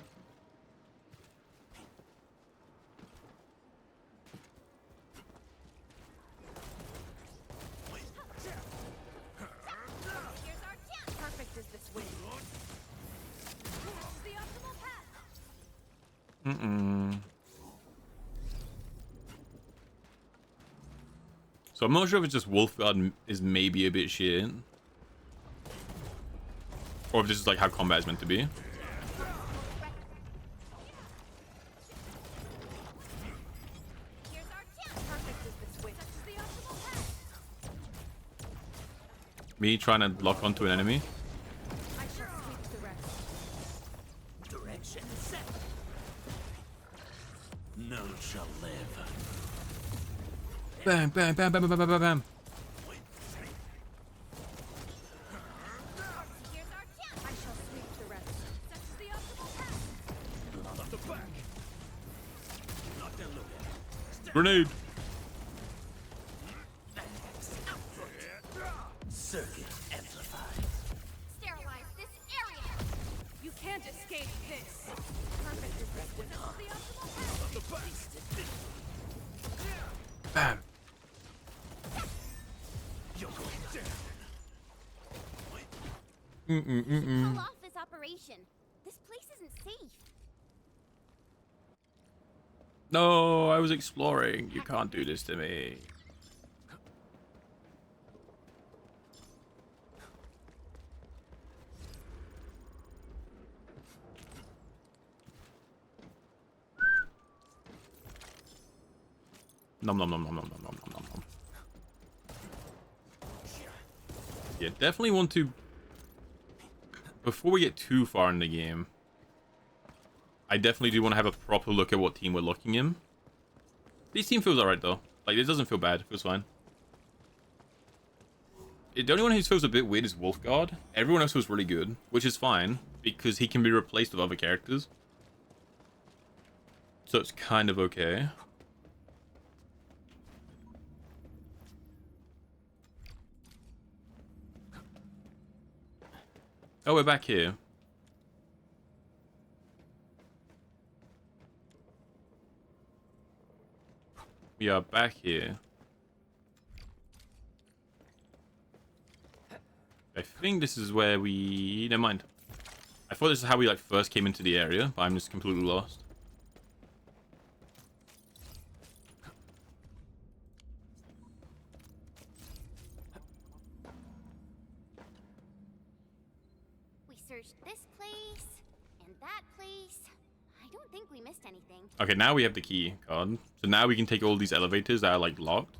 Perfect is this win. The optimal path. So I'm not sure if it's just Wolfguard is maybe a bit shit. Or if this is like how combat is meant to be. Me trying to lock onto an enemy. I shall sweep the rest. Direction set. None shall live. Bam, bam, bam, bam, bam, bam, bam, bam. I shall sweep the rest. Such is the optimal path. Off the back. Not that look at. Grenade. Circuit amplified. Sterilize this area. You can't escape this. Perfect is this win. Such is the optimal path. Off the back. Bam. You're going down. Pull off this operation. This place isn't safe. No, I was exploring. You can't do this to me. Nom nom nom nom nom nom nom nom nom. Yeah, definitely want to, before we get too far in the game, I definitely do want to have a proper look at what team we're looking in. This team feels alright though. Like, it doesn't feel bad. It feels fine. The only one who feels a bit weird is Wolfguard. Everyone else feels really good, which is fine, because he can be replaced with other characters. So it's kind of okay. Oh, we're back here. We are back here. I think this is where we... Never mind. I thought this is how we like first came into the area, but I'm just completely lost. We searched this place and that place. I don't think we missed anything. Okay, now we have the key card. So now we can take all these elevators that are like locked.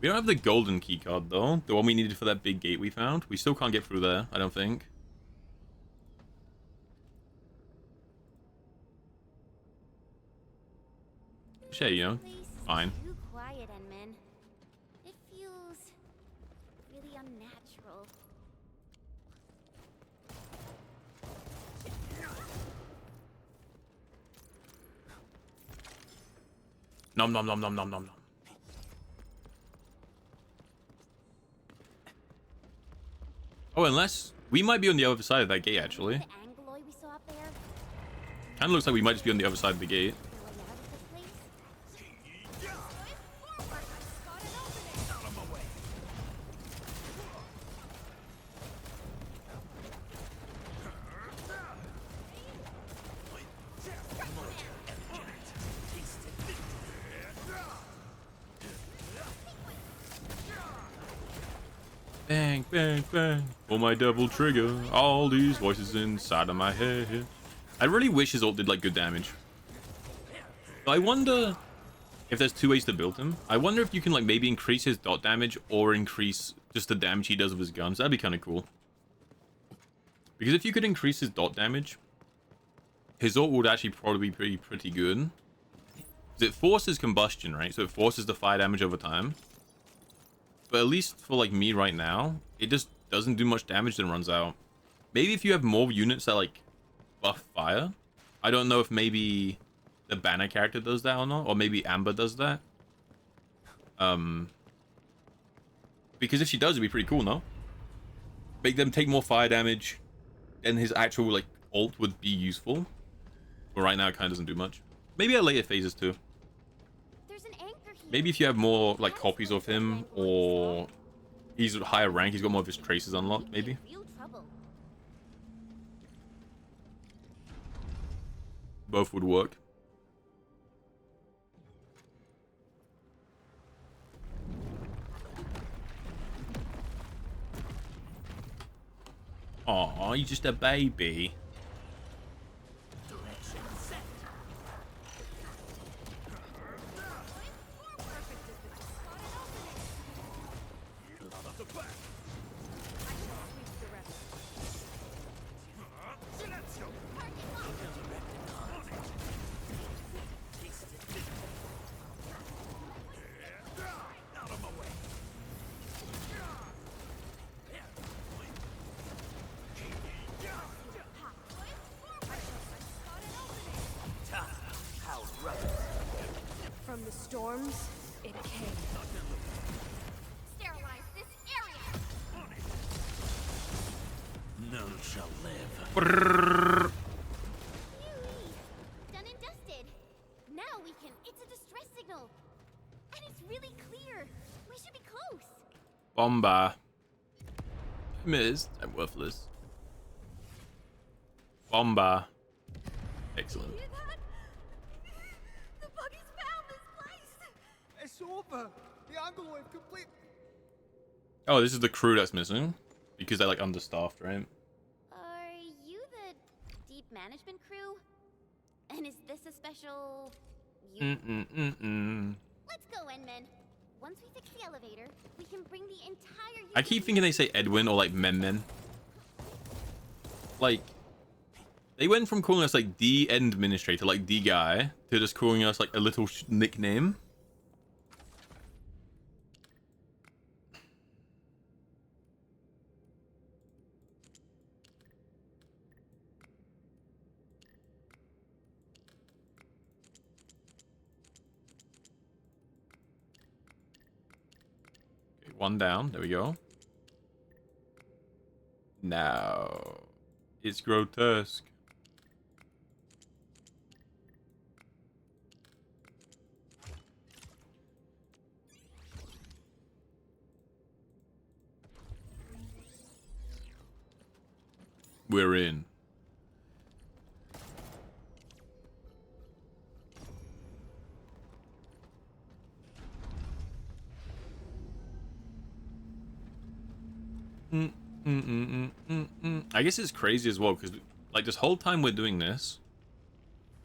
We don't have the golden key card though. The one we needed for that big gate we found. We still can't get through there, I don't think. Sure, you know, fine. Too quiet, Enman. It feels really unnatural. Nom nom nom nom nom nom nom. Oh, unless we might be on the other side of that gate actually. The Angloy we saw up there. Kind of looks like we might just be on the other side of the gate. Bang, bang, bang. Pull my devil trigger. All these voices inside of my head. I really wish his ult did like good damage. But I wonder if there's two ways to build him. I wonder if you can like maybe increase his dot damage or increase just the damage he does with his guns. That'd be kind of cool. Because if you could increase his dot damage, his ult would actually probably be pretty good. Because it forces combustion, right? So it forces the fire damage over time. But at least for like me right now, it just doesn't do much damage then runs out. Maybe if you have more units that like buff fire, I don't know if maybe the banner character does that or not, or maybe Amber does that. Because if she does, it'd be pretty cool, no? Make them take more fire damage, and his actual like ult would be useful. But right now, it kind of doesn't do much. Maybe at later phases too. Maybe if you have more like copies of him, or he's higher rank, he's got more of his traces unlocked. Maybe. Both would work. Aw, you're just a baby. From the storms, it came. Sterilize this area. None shall live. Done and dusted. Now we can. It's a distress signal, and it's really clear. We should be close. Bomba. Missed. I'm worthless. Bomba. Excellent. The buggy's found this place. It's over. The Angloid complete. Oh, this is the crew that's missing because they're like understaffed, right? Are you the deep management crew? And is this a special? Let's go, Endmen. Once we fix the elevator, we can bring the entire. I keep thinking they say Edwin or like Men. Like, they went from calling us like the administrator, like the guy, to just calling us like a little nickname. Okay, one down. There we go. Now, it's grotesque. We're in. I guess it's crazy as well because like this whole time we're doing this,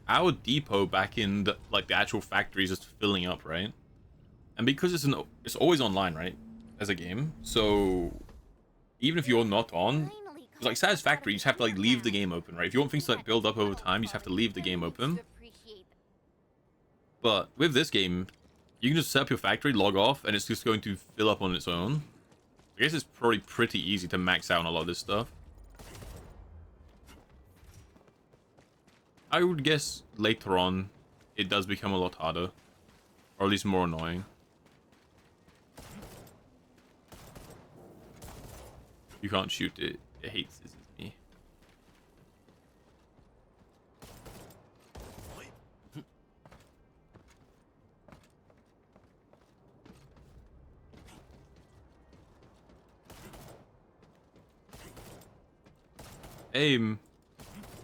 our depot back in the, like the actual factory is just filling up, right? And because it's always online, right, as a game, so even if you're not on, it's like Satisfactory, you just have to like leave the game open, right? If you want things to like build up over time, you just have to leave the game open. But with this game, you can just set up your factory, log off, and it's just going to fill up on its own. I guess it's probably pretty easy to max out on a lot of this stuff. I would guess later on, it does become a lot harder. Or at least more annoying. You can't shoot it. It hates this is me. Aim.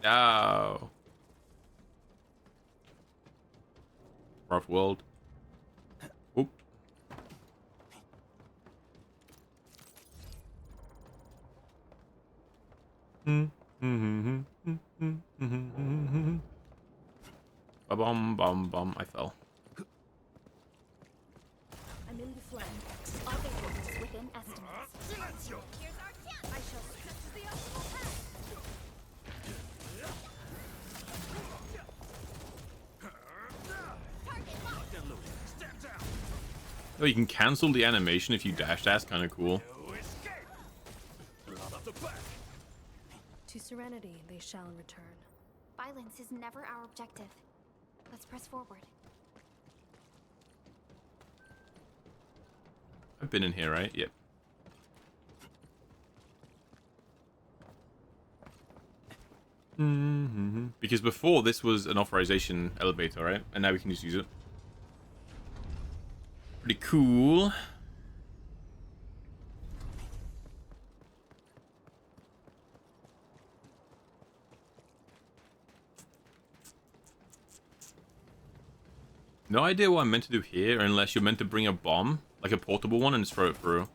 Ow. Rough world. Oop. Bum. I fell. I'm in the flame. All the is within estimates. Here's our chance. I shall stretch the optimal path. Oh, you can cancel the animation if you dash. That's kind of cool. To serenity they shall return. By violence is never our objective. Let's press forward. I've been in here, right? Yep. Because before this was an authorization elevator, right? And now we can just use it. Pretty cool. No idea what I'm meant to do here, unless you're meant to bring a bomb, like a portable one, and just throw it through.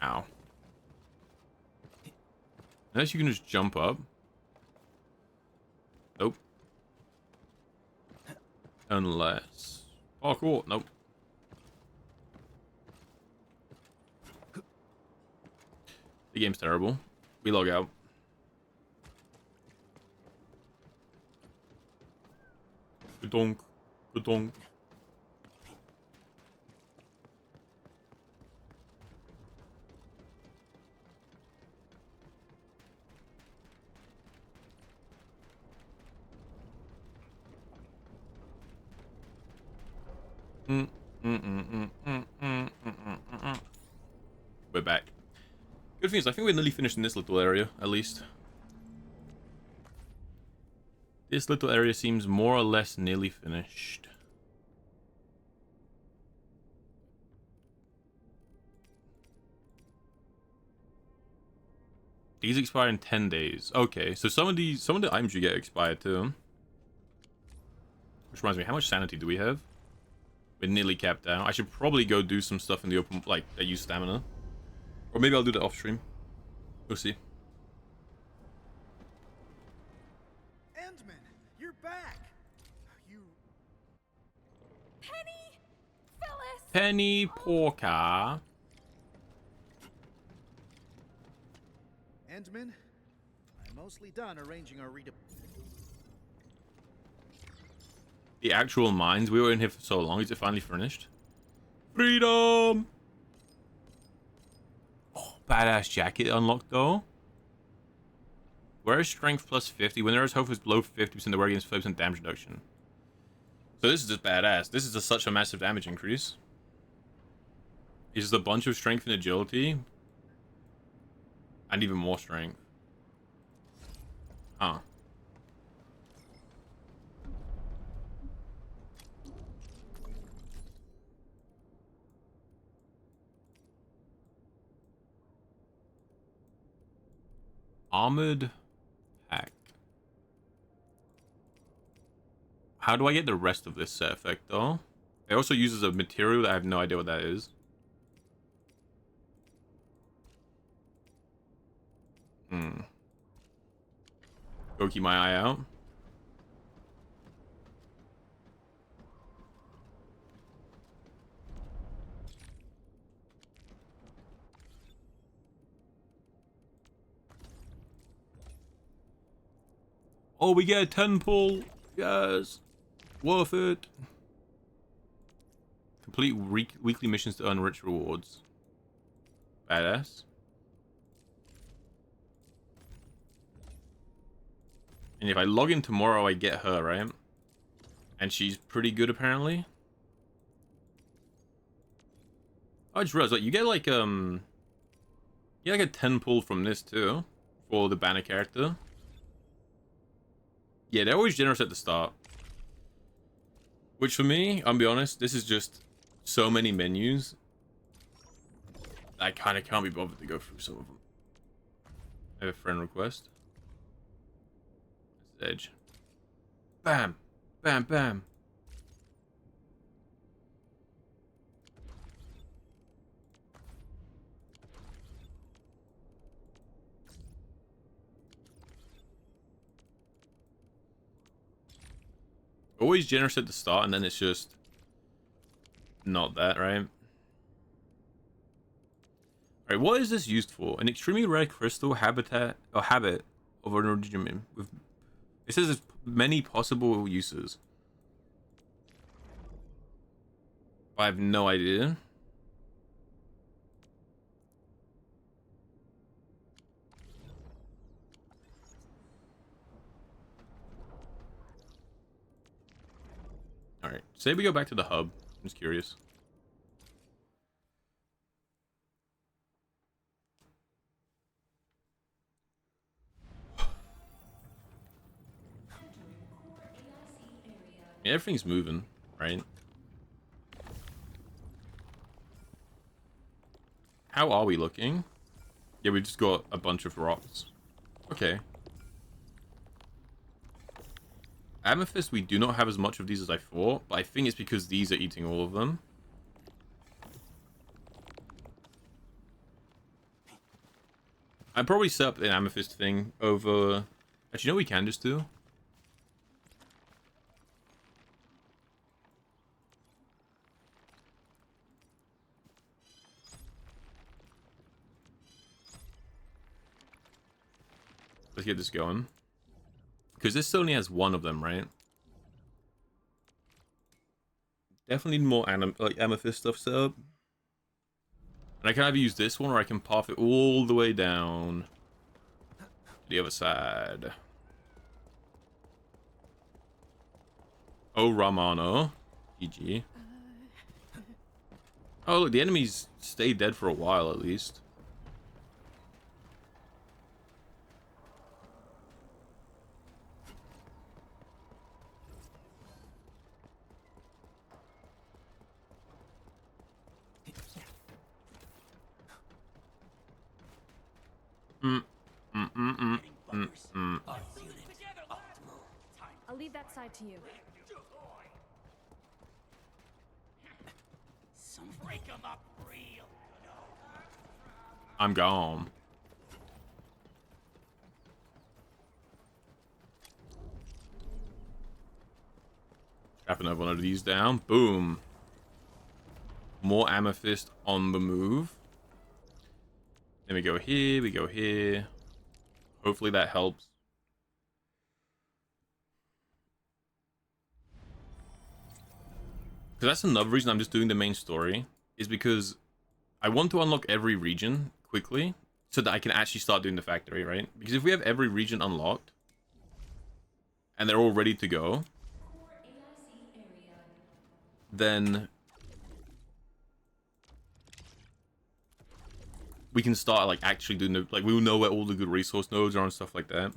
Ow. Unless you can just jump up. Nope. Unless... Oh, cool. Nope. The game's terrible. We log out. Ka-donk. Ka-donk. We're back. Good thing is, I think we're nearly finished in this little area, at least. This little area seems more or less nearly finished. These expire in 10 days. Okay, so some of the items you get expire too. Which reminds me, how much sanity do we have? We're nearly capped out. I should probably go do some stuff in the open, like, that use stamina. Or maybe I'll do that off stream. We'll see. Endman, you're back. You... Penny! Phyllis! Penny Porker. Endman, I'm mostly done arranging our The actual mines. We were in here for so long. Is it finally finished? Freedom! Oh, badass jacket unlocked though. Wear strength plus 50. When there is health is below 50%, the wear gains 5% damage reduction. So this is just badass. This is just such a massive damage increase. It's just a bunch of strength and agility. And even more strength. Huh. Armored pack. How do I get the rest of this set effect though? It also uses a material that I have no idea what that is. Go keep my eye out. Oh, we get a 10 pull. Yes. Worth it. Complete weekly missions to earn rich rewards. Badass. And if I log in tomorrow, I get her, right? And she's pretty good, apparently. I just realized, like, you get like a 10 pull from this too, for the banner character. Yeah, they're always generous at the start. Which for me, I'll be honest, this is just so many menus. I kind of can't be bothered to go through some of them. I have a friend request. That's Edge. Bam! Bam, bam! Always generous at the start, and then it's just not that, right? Alright, what is this used for? An extremely rare crystal habitat or habit of an origin with it says there's many possible uses. I have no idea. Alright, say we go back to the hub. I'm just curious. Yeah, everything's moving, right? How are we looking? Yeah, we just got a bunch of rocks. Okay. Amethyst, we do not have as much of these as I thought, but I think it's because these are eating all of them. I'd probably set up the amethyst thing over... Actually, you know what we can just do? Let's get this going. Because this only has one of them, right? Definitely need more amethyst stuff set up. And I can either use this one or I can path it all the way down to the other side. Oh, Ramano. GG. Oh, look, the enemies stay dead for a while at least. I'll leave that side to you. Break 'em up real. I'm gone. Trap another one of these down. Boom. More amethyst on the move. Then we go here, we go here. Hopefully that helps. Because that's another reason I'm just doing the main story, is because I want to unlock every region quickly so that I can actually start doing the factory, right? Because if we have every region unlocked and they're all ready to go, then we can start like actually doing the, like, we'll know where all the good resource nodes are and stuff like that.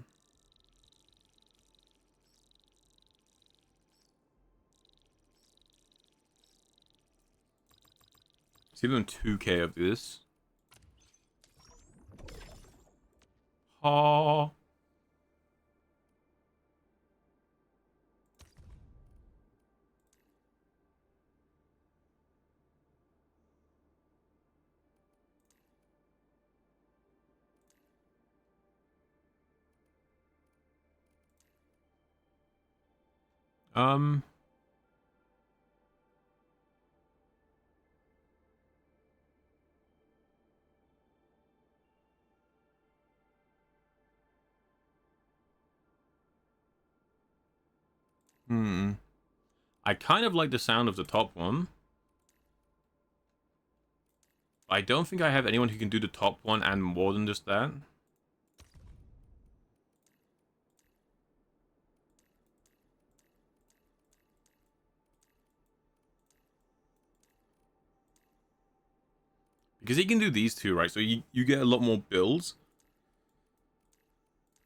Let's give them 2k of this. Oh. I kind of like the sound of the top one. I don't think I have anyone who can do the top one and more than just that. Because he can do these two, right? So you get a lot more builds.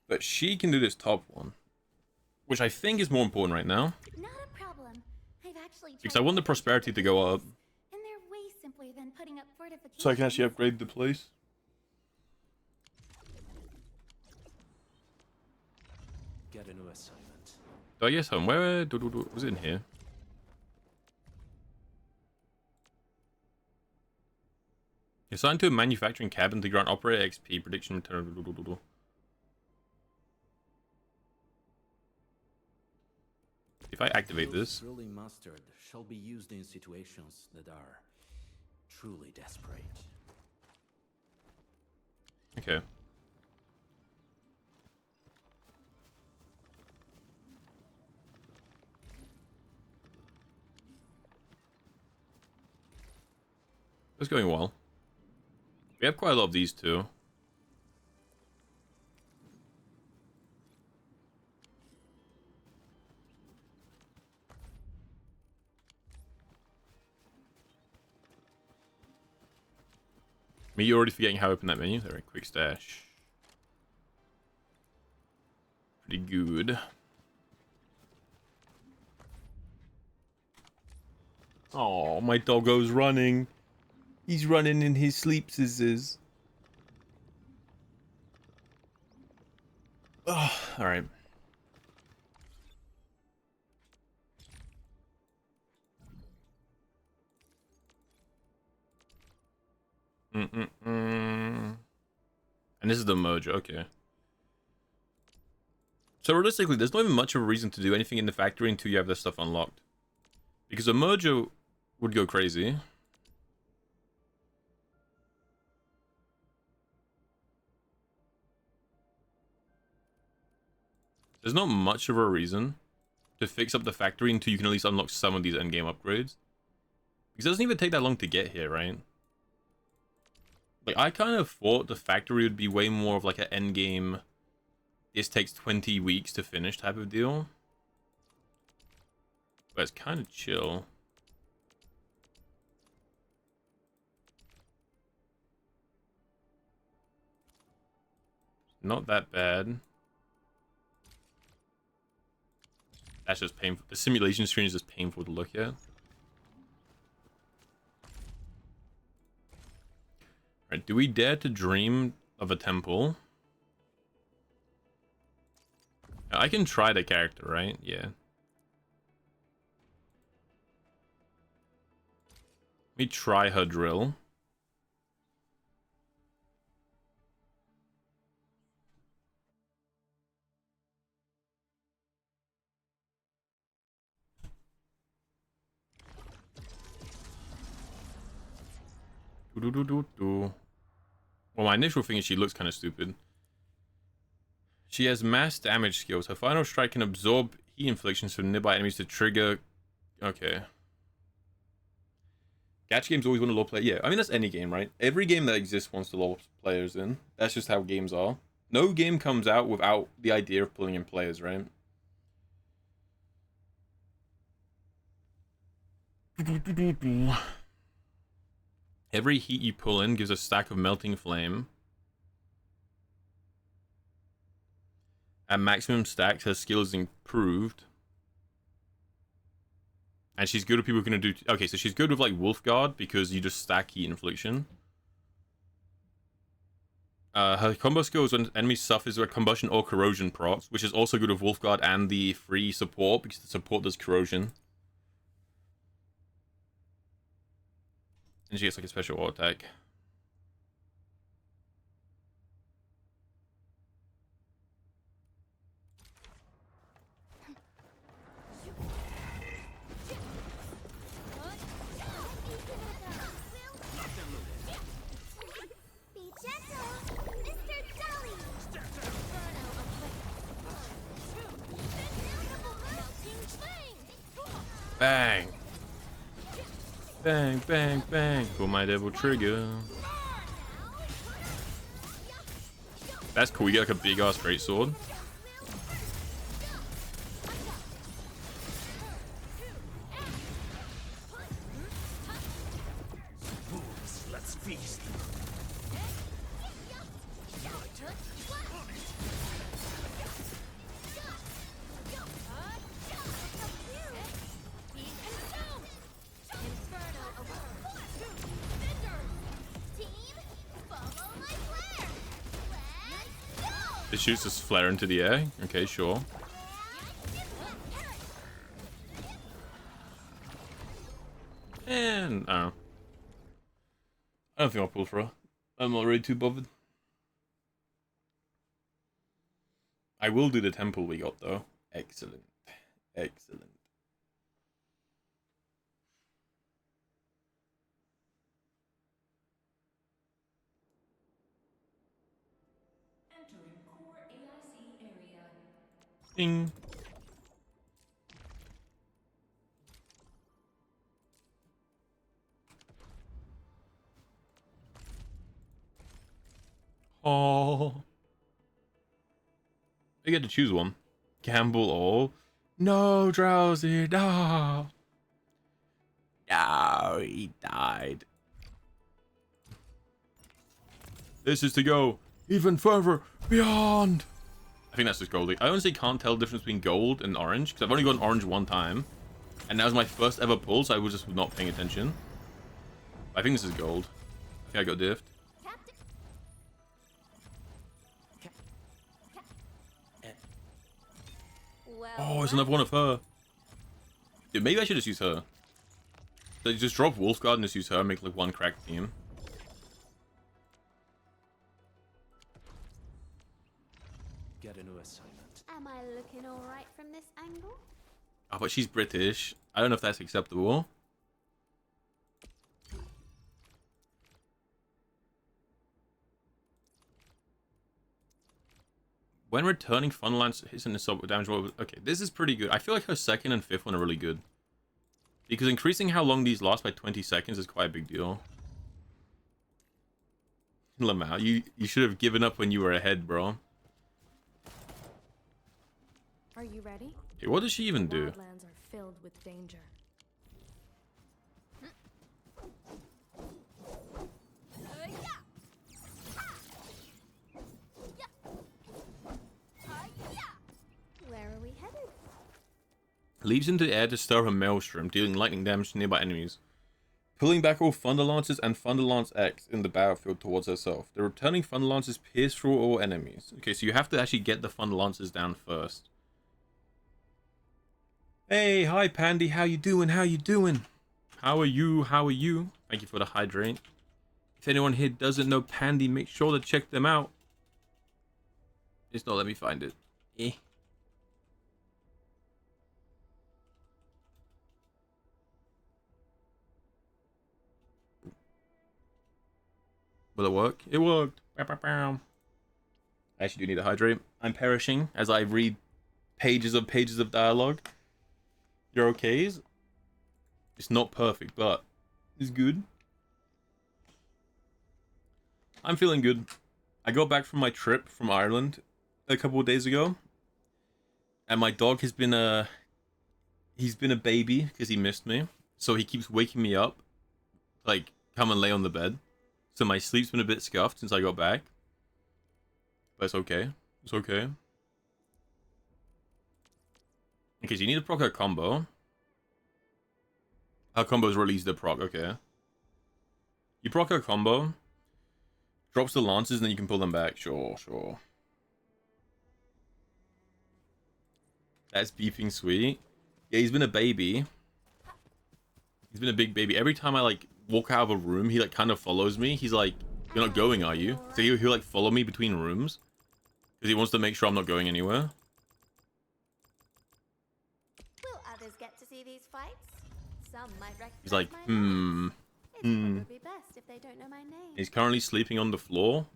But she can do this top one, which I think is more important right now. Not a problem. I've actually Because I want the prosperity to go up, and they're way simpler than putting up fortifications. so I can actually upgrade the place. Get a new assignment. Do I guess home? Where was it in here? Assigned to a manufacturing cabin to grant operator XP prediction return. If I activate this, Truly mastered shall be used in situations that are truly desperate. okay. It's going well. We have quite a lot of these too. Me, you're already forgetting how to open that menu. There, quick stash. Pretty good. Oh, my doggo's running. He's running in his sleep scissors. Oh, all right. And this is the mojo, okay. So realistically, there's not even much of a reason to do anything in the factory until you have this stuff unlocked. Because a mojo would go crazy. There's not much of a reason to fix up the factory until you can at least unlock some of these endgame upgrades. Because it doesn't even take that long to get here, right? Like, I kind of thought the factory would be way more of like an endgame, this takes 20 weeks to finish type of deal. But it's kind of chill. Not that bad. That's just painful. The simulation screen is just painful to look at. Alright, do we dare to dream of a temple? I can try the character, right? Yeah. Let me try her drill. Well, my initial thing is she looks kind of stupid. She has mass damage skills. Her final strike can absorb heat inflictions from nearby enemies to trigger... Okay. Gacha games always want to lull play. Yeah, I mean, that's any game, right? Every game that exists wants to lull players in. That's just how games are. No game comes out without the idea of pulling in players, right? Every heat you pull in gives a stack of melting flame. At maximum stacks, her skill is improved. And she's good with people who can do... Okay, so she's good with, like, Wolfguard, because you just stack heat infliction. Her combo skill is when enemy suffers a combustion or corrosion procs, which is also good with Wolfguard and the free support, because the support does corrosion. And she gets, like, a special auto attack. Bang! Bang, bang, bang. Pull my devil trigger. That's cool. You get like a big ass great sword. Let's feast. It shoots this flare into the air. Okay, sure. And I don't think I'll pull for her. I'm not really too bothered. I will do the temple we got though. Excellent. Excellent. Entering core AIC area. Ding. Oh. I get to choose one. Gamble all. No, Drowsy, no. No, he died. This is to go even further beyond. I think that's just goldy. I honestly can't tell the difference between gold and orange because I've only gotten orange one time, and that was my first ever pull, so I was just not paying attention. I think this is gold. I think I got diffed. Well, Oh, it's another one of her. Dude, maybe I should just use her. So just drop Wolfguard and just use her and make like one crack team. Get a new assignment. Am I looking alright from this angle? Oh, but she's British. I don't know if that's acceptable. When returning, Funnel Lance hits an assault with damage roll. Okay, this is pretty good. I feel like her second and fifth one are really good. Because increasing how long these last by 20 seconds is quite a big deal. Lamau, you should have given up when you were ahead, bro. Are you ready? Hey, what does she even do? Wildlands are filled with danger. Where are we headed? Leaps into the air to stir her maelstrom, dealing lightning damage to nearby enemies. Pulling back all Thunder Lances and Thunder Lance X in the battlefield towards herself. The returning Thunder Lances pierce through all enemies. Okay, so you have to actually get the Thunder Lances down first. Hey, hi Pandy, how you doing? How you doing? How are you? How are you? Thank you for the hydrate. If anyone here doesn't know Pandy, make sure to check them out. It's not let me find it. Eh. Will it work? It worked. I actually do need to hydrate. I'm perishing as I read pages of dialogue. You're okay? It's not perfect, but it's good. I'm feeling good. I got back from my trip from Ireland a couple of days ago, and my dog has been a baby because he missed me, so he keeps waking me up, like come and lay on the bed. So my sleep's been a bit scuffed since I got back, but it's okay. It's okay. Okay, so you need to proc her combo. Her combo's released the proc, okay. You proc her combo, drops the lances, and then you can pull them back. Sure, sure. That's beeping sweet. Yeah, he's been a baby. He's been a big baby. Every time I like walk out of a room, he like kind of follows me. He's like, "You're not going, are you?" So he'll like follow me between rooms because he wants to make sure I'm not going anywhere. Will others get to see these fights? Some might recognize He's like, my voice. It would be best if they don't know my name. He's currently sleeping on the floor,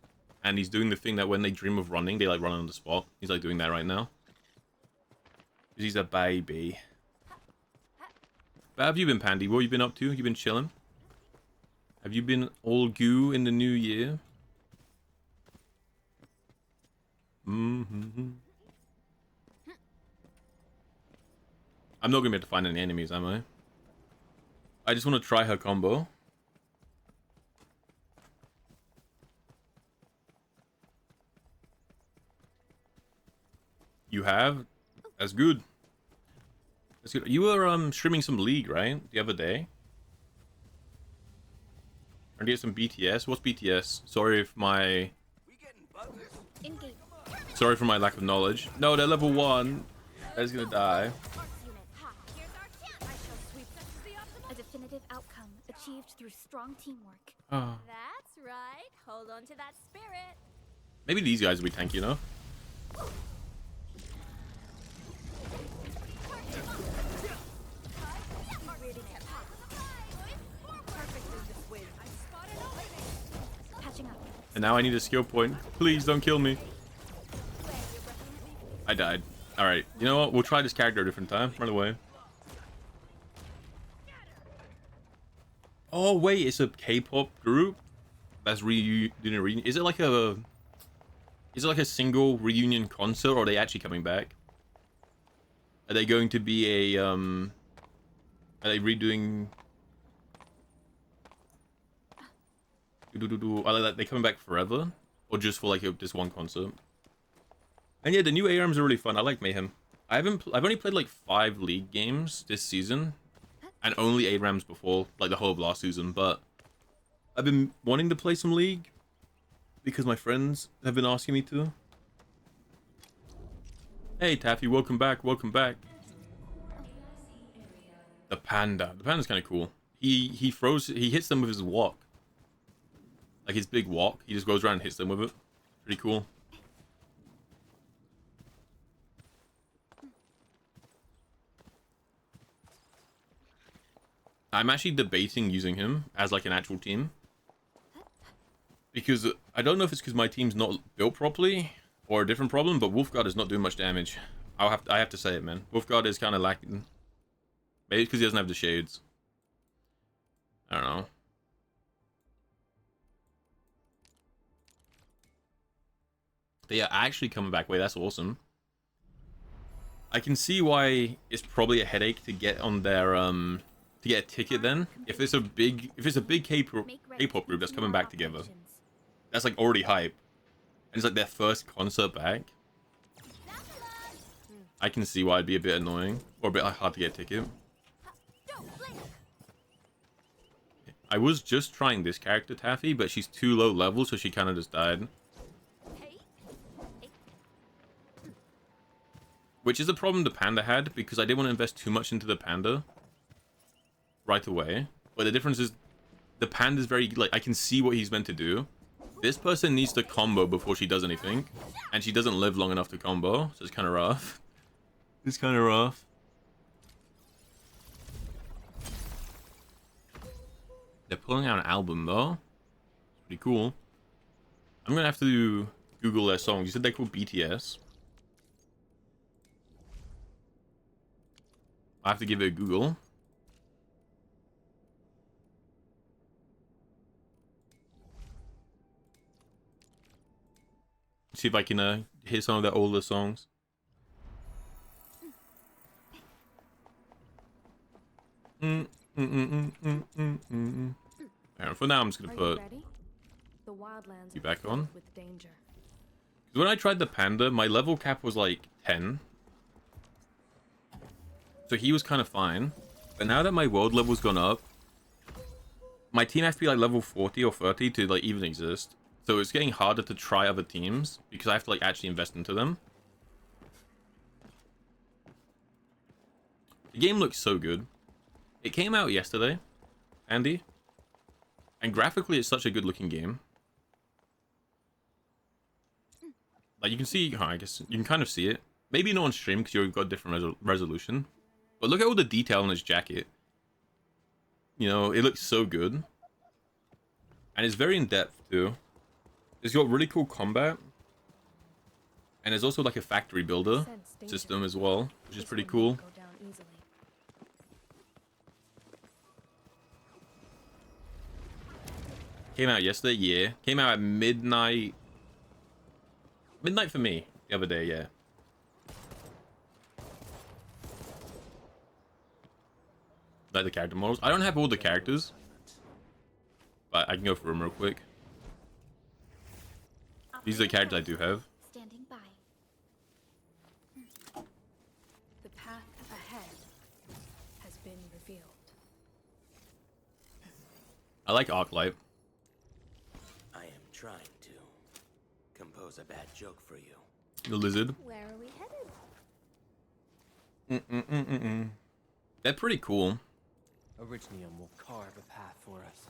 and he's doing the thing that when they dream of running, they like run on the spot. He's like doing that right now. Because he's a baby. But have you been, Pandy? What have you been up to? You been chilling? Have you been all goo in the new year? I'm not gonna be able to find any enemies, am I? I just want to try her combo. You have? That's good. That's good. You were streaming some League, right? The other day? Or get some BTS? What's BTS? Sorry if my... Sorry for my lack of knowledge. No, they're level 1. That's gonna die. A definitive outcome achieved through strong teamwork. Oh. That's right. Hold on to that spirit. Maybe these guys will be tanky enough. And now I need a skill point. Please don't kill me. I died. Alright, you know what? We'll try this character a different time. Run away. Oh wait, it's a K-pop group that's doing a reunion. Is it like a single reunion concert, or are they actually coming back? Are they going to be a are they redoing? Are they coming back forever? or just for like this one concert. And yeah, the new ARMs are really fun. I like Mayhem. I've only played like 5 League games this season, and only ARAMs before, like the whole of last season. But I've been wanting to play some League because my friends have been asking me to. Hey Taffy, welcome back, welcome back. The panda. The panda's kind of cool. He hits them with his walk. Like his big walk. He just goes around and hits them with it. Pretty cool. I'm actually debating using him as like an actual team. Because I don't know if it's because my team's not built properly or a different problem, but Wolfguard is not doing much damage. I have to say it, man. Wolfguard is kind of lacking. Maybe it's because he doesn't have the shades. I don't know. But yeah, actually coming back. Wait, that's awesome. I can see why it's probably a headache to get on their to get a ticket then. If it's a big K-pop group that's coming back together. That's like already hype. And it's like their first concert back. I can see why it'd be a bit annoying or a bit hard to get a ticket. I was just trying this character, Taffy, but she's too low level, so she kind of just died. Which is the problem the panda had, because I didn't want to invest too much into the panda right away. But the difference is, the panda's very, like, I can see what he's meant to do. This person needs to combo before she does anything, and she doesn't live long enough to combo, so it's kind of rough. It's kind of rough. They're pulling out an album, though. It's pretty cool. I'm gonna have to Google their songs. You said they're called BTS. I have to give it a Google. See if I can hear some of their older songs. And for now, I'm just gonna put you back on. Because when I tried the panda, my level cap was like 10. So he was kind of fine. But now that my world level's gone up, my team has to be like level 40 or 30 to like even exist. So it's getting harder to try other teams because I have to like actually invest into them. The game looks so good. It came out yesterday, Andy. And graphically, it's such a good looking game. Like you can see, I guess you can kind of see it. Maybe not on stream because you've got different resolution. But look at all the detail on his jacket. You know, it looks so good. And it's very in depth too. It's got really cool combat. And there's also like a factory builder system as well, which is pretty cool. Came out yesterday, yeah. Came out at midnight. Midnight for me the other day, yeah. Like the character models. I don't have all the characters, but I can go through them real quick. These are the characters I do have. Standing by. The path ahead has been revealed. I like Arklight. I am trying to compose a bad joke for you. The lizard. Where are we headed? They're pretty cool. Orignium will carve a path for us.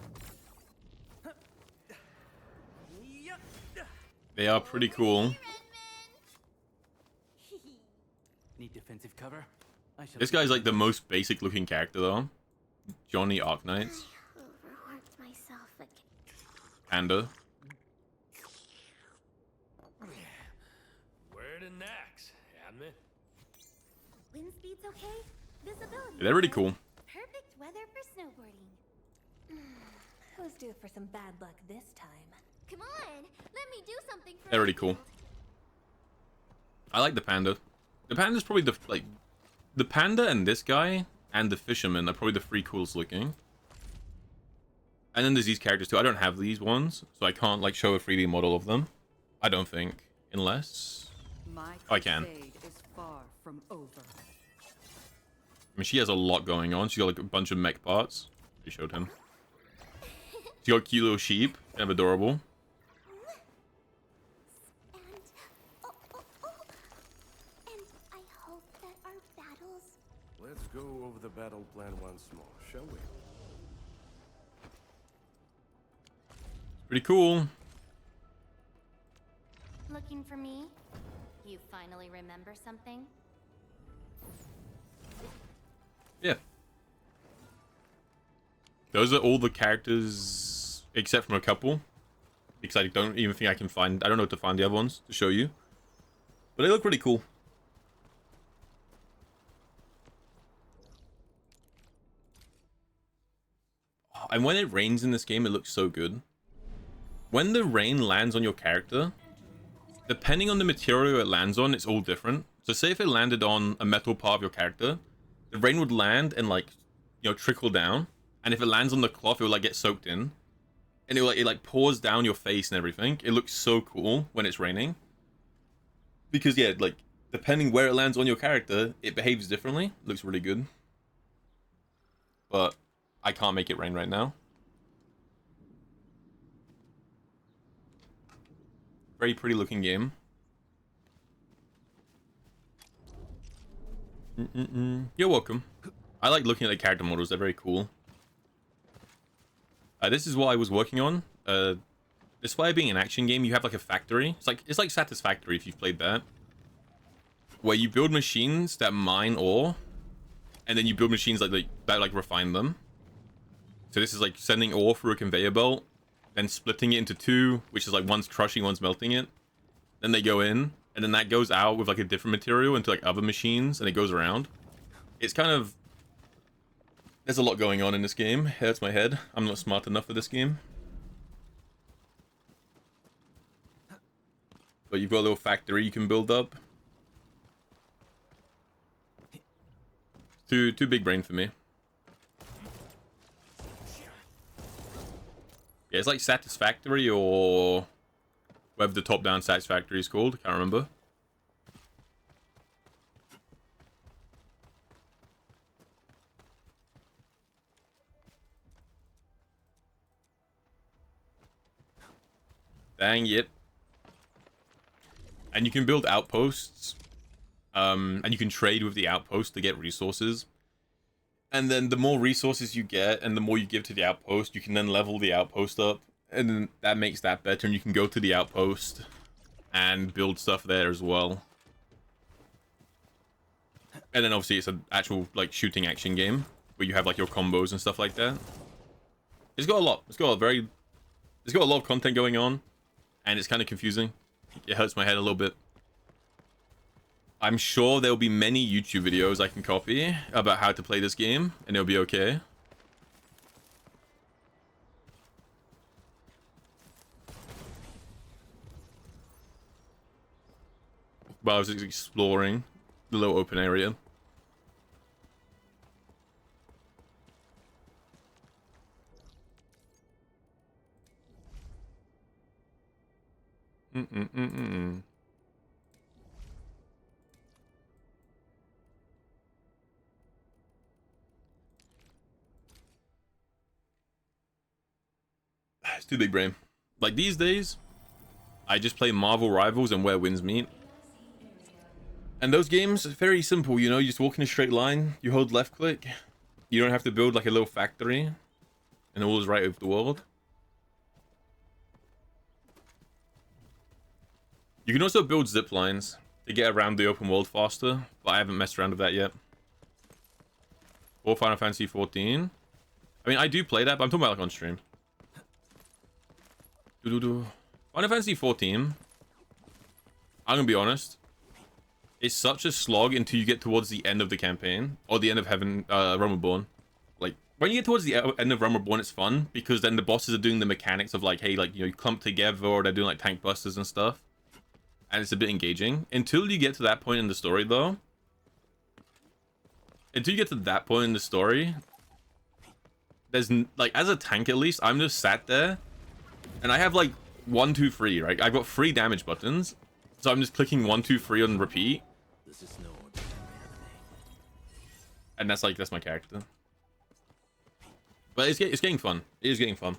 They are pretty cool. Need defensive cover? This guy's like the most basic looking character though. Johnny Arknights. Panda. Where to next, admin? Wind speed's okay. Visibility. Yeah, they're really cool. Perfect weather for snowboarding. Who's due for some bad luck this time? Come on, let me do something for They're really cool. I like the panda. The panda's probably the the panda and this guy and the fisherman are probably the 3 coolest looking. And then there's these characters too. I don't have these ones, so I can't like show a 3D model of them. I don't think. Unless... My Oh, I can. crusade is far from over. I mean, she has a lot going on. She's got like a bunch of mech parts. We showed him. She's got cute little sheep. Kind of adorable. And I hope that our battles... Let's go over the battle plan once more, shall we? Pretty cool. Looking for me? You finally remember something? Yeah. Those are all the characters, except from a couple. Because I don't even think I can find... I don't know what to find the other ones to show you. But they look pretty cool. And when it rains in this game, it looks so good. When the rain lands on your character, depending on the material it lands on, it's all different. So say if it landed on a metal part of your character, the rain would land and like, you know, trickle down. And if it lands on the cloth, it will like get soaked in. And it like pours down your face and everything. It looks so cool when it's raining. Because yeah, like depending where it lands on your character, it behaves differently. It looks really good. But I can't make it rain right now. Very pretty looking game. You're welcome. I like looking at the character models. They're very cool. This is what I was working on. Despite being an action game, you have like a factory. It's like Satisfactory if you've played that, where you build machines that mine ore, and then you build machines that refine them. So this is like sending ore through a conveyor belt, then splitting it into two, which is like one's crushing, one's melting it. Then they go in, and then that goes out with like a different material into like other machines, and it goes around. It's kind of... There's a lot going on in this game. It hurts my head. I'm not smart enough for this game. But you've got a little factory you can build up. Too big brain for me. Yeah, it's like Satisfactory or whatever the top-down Satisfactory is called. Can't remember. Dang, yep. And you can build outposts. And you can trade with the outpost to get resources. And then the more resources you get and the more you give to the outpost, you can then level the outpost up. And then that makes that better, and you can go to the outpost and build stuff there as well. And then obviously it's an actual like shooting action game where you have like your combos and stuff like that. It's got a lot. It's got a lot of content going on, and it's kind of confusing. It hurts my head a little bit. I'm sure there'll be many YouTube videos I can copy about how to play this game, and it'll be okay. But I was exploring the little open area. It's too big brain. Like these days, I just play Marvel Rivals and Where Winds Meet. And those games are very simple, you know, you just walk in a straight line, you hold left click, you don't have to build like a little factory, and all is right with the world. You can also build zip lines to get around the open world faster, but I haven't messed around with that yet. Or Final Fantasy 14. I mean, I do play that, but I'm talking about like on stream. Final Fantasy 14, I'm gonna be honest, it's such a slog until you get towards the end of the campaign, or the end of Realm Reborn. Like, when you get towards the end of Realm Reborn, it's fun, because then the bosses are doing the mechanics of like, hey, like, you know, you clump together, or they're doing like tank busters and stuff. And it's a bit engaging. Until you get to that point in the story, though. Until you get to that point in the story, there's, like, as a tank at least, I'm just sat there, and I have like 1, 2, 3, right? I've got 3 damage buttons, so I'm just clicking 1, 2, 3 on repeat. This is no ordinary enemy. And that's my character. But it's getting fun. It is getting fun.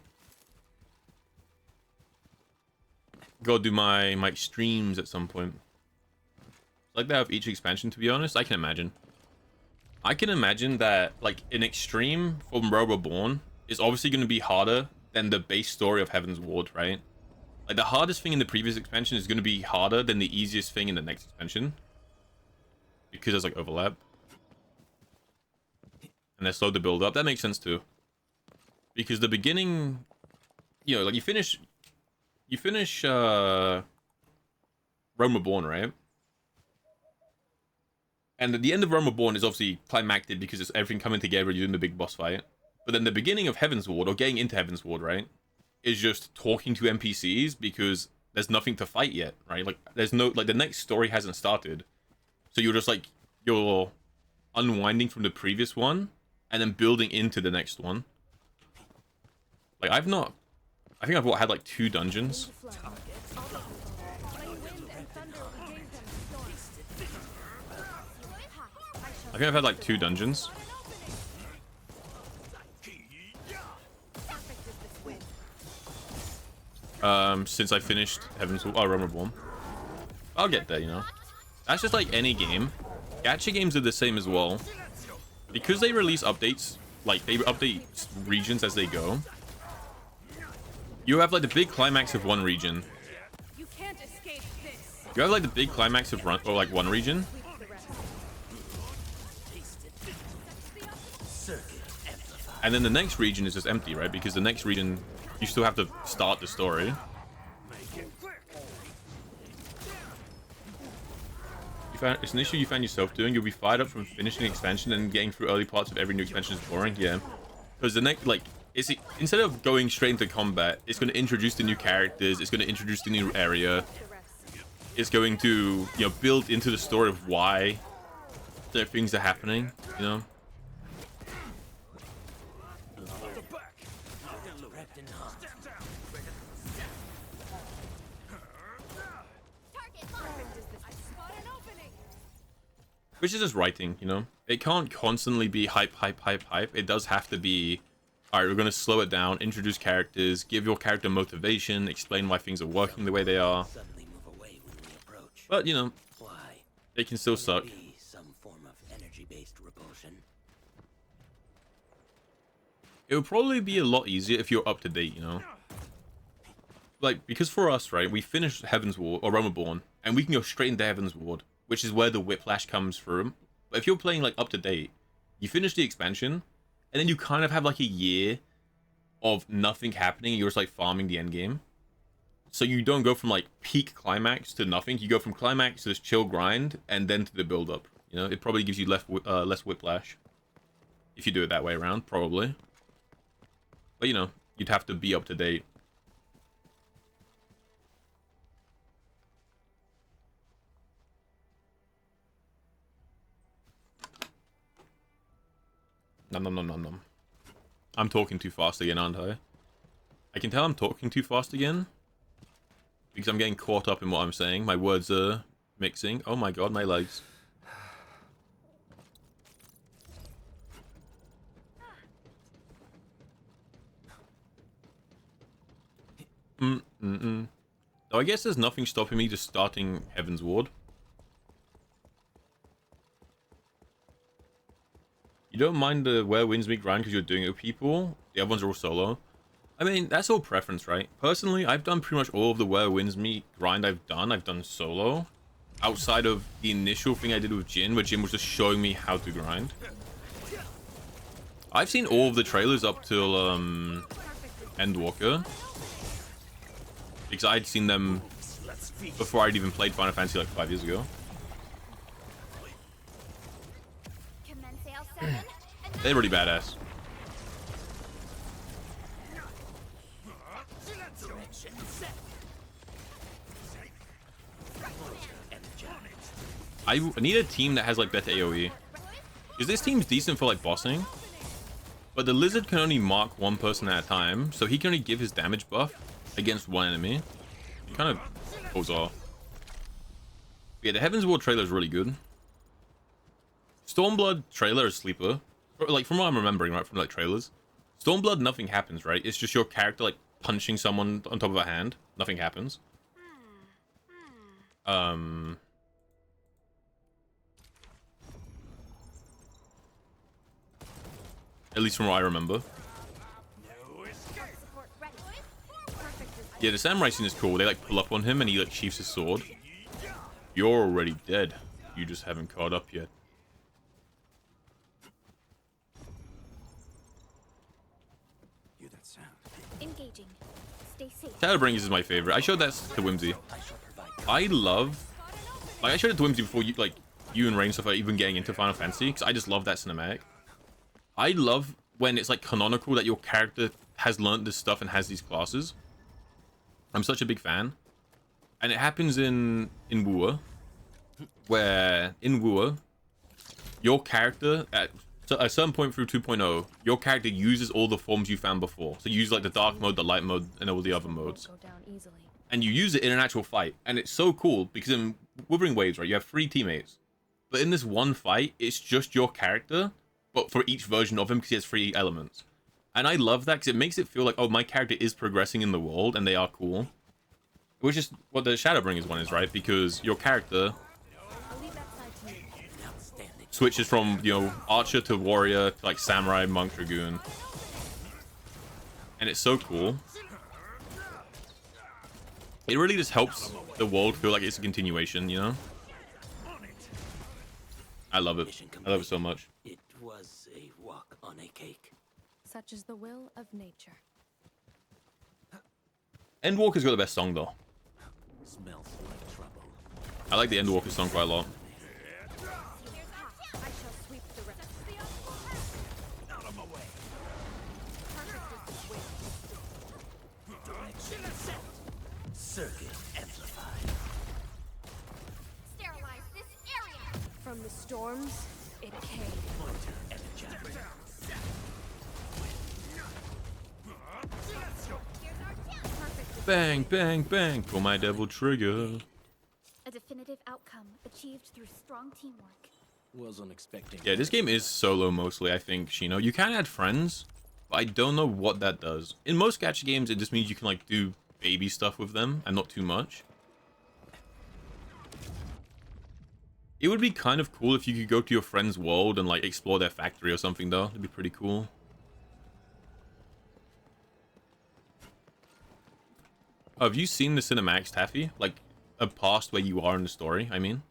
Gotta do my streams at some point. Like that with each expansion, to be honest. I can imagine that like an extreme from Reborn is obviously going to be harder than the base story of Heaven's Ward, right? Like the hardest thing in the previous expansion is going to be harder than the easiest thing in the next expansion, because there's like overlap and they're slow to build up. That makes sense too, because the beginning, you know, like you finish Rome Reborn, right? And the end of Rome Reborn is obviously climactic because it's everything coming together, you're doing the big boss fight. But then the beginning of Heaven's Ward, or getting into Heaven's Ward, right, is just talking to NPCs because there's nothing to fight yet, right? Like there's no, like the next story hasn't started. So you're just like, you're unwinding from the previous one and then building into the next one. Like I think I've had like 2 dungeons. I think I've had like 2 dungeons. Since I finished Heaven's Ward, Rome Reborn. I'll get there, you know. That's just like any game. Gacha games are the same as well. Because they release updates, like they update regions as they go. You have like the big climax of one region. You can't escape this. You have like the big climax of one region. And then the next region is just empty, right? Because the next region, you still have to start the story. It's an issue you find yourself doing. You'll be fired up from finishing an expansion and getting through early parts of every new expansion is boring. Yeah. Because the next, like, instead of going straight into combat, it's going to introduce the new characters. It's going to introduce the new area. It's going to, you know, build into the story of why the things are happening, you know? Which is just writing, you know? It can't constantly be hype, hype, hype, hype. It does have to be, alright, we're going to slow it down, introduce characters, give your character motivation, explain why things are working the way they are. But, you know, it can still suck. Some form of energy-based repulsion. It would probably be a lot easier if you're up to date, you know? Like, because for us, right, we finished Heaven's Ward, or Rome Reborn, and we can go straight into Heaven's Ward, which is where the whiplash comes from. But if you're playing like up to date, you finish the expansion, and then you kind of have like a year of nothing happening, and you're just like farming the end game. So you don't go from like peak climax to nothing. You go from climax to this chill grind, and then to the build up. You know, it probably gives you less whiplash if you do it that way around, probably. But you know, you'd have to be up to date. Nom nom nom nom nom. I'm talking too fast again, aren't I? I can tell I'm talking too fast again because I'm getting caught up in what I'm saying. My words are mixing. Oh my god, my legs. So I guess there's nothing stopping me just starting Heaven's Ward. You don't mind the Where Winds Meet grind because you're doing it with people. The other ones are all solo. I mean, that's all preference, right? Personally, I've done pretty much all of the Where Winds Meet grind I've done solo. Outside of the initial thing I did with Jin, where Jin was just showing me how to grind. I've seen all of the trailers up till Endwalker. Because I'd seen them before I'd even played Final Fantasy like 5 years ago. They're really badass. I need a team that has like better AoE. Because this team's decent for like bossing. But the lizard can only mark one person at a time, so he can only give his damage buff against one enemy. It kind of pulls off. Yeah, the Heaven's Ward trailer is really good. Stormblood trailer is sleeper. Like, from what I'm remembering, right, from like trailers. Stormblood, nothing happens, right? It's just your character like punching someone on top of a hand. Nothing happens. At least from what I remember. Yeah, the samurai scene is cool. They like pull up on him and he like sheaths his sword. You're already dead. You just haven't caught up yet. Hear that sound? Engaging. Stay safe. Shadowbringers is my favorite. I showed that to Whimsy. I love, like, I showed it to Whimsy before you and Rain stuff are even getting into Final Fantasy, because I just love that cinematic. I love when it's like canonical that your character has learned this stuff and has these classes. I'm such a big fan. And it happens in Wua, where in Wua, your character at a certain point through 2.0, your character uses all the forms you found before. So you use like the dark mode, the light mode, and all the other modes. And you use it in an actual fight. And it's so cool because in Wuthering Waves, right, you have 3 teammates. But in this one fight, it's just your character, but for each version of him because he has 3 elements. And I love that because it makes it feel like, oh, my character is progressing in the world and they are cool. Which is what the Shadowbringers one is, right? Because your character switches from, you know, archer to warrior to like samurai, monk, dragoon. And it's so cool. It really just helps the world feel like it's a continuation, you know? I love it. I love it so much. It was a walk on a cake. Such is the will of nature. Endwalker's got the best song though. Smells like trouble. I like the Endwalker song quite a lot. Circuit amplified. Sterilize this area. From the storms, it came. Pointer energized. Bang, bang, bang. Pull my devil trigger. A definitive outcome achieved through strong teamwork. Wasn't expecting. Yeah, this game is solo mostly, I think, Shino. You can add friends, but I don't know what that does. In most gacha games, it just means you can like do baby stuff with them and not too much. It would be kind of cool if you could go to your friend's world and like explore their factory or something though. It'd be pretty cool. Oh, have you seen the cinematics, Taffy? Like a past where you are in the story, I mean.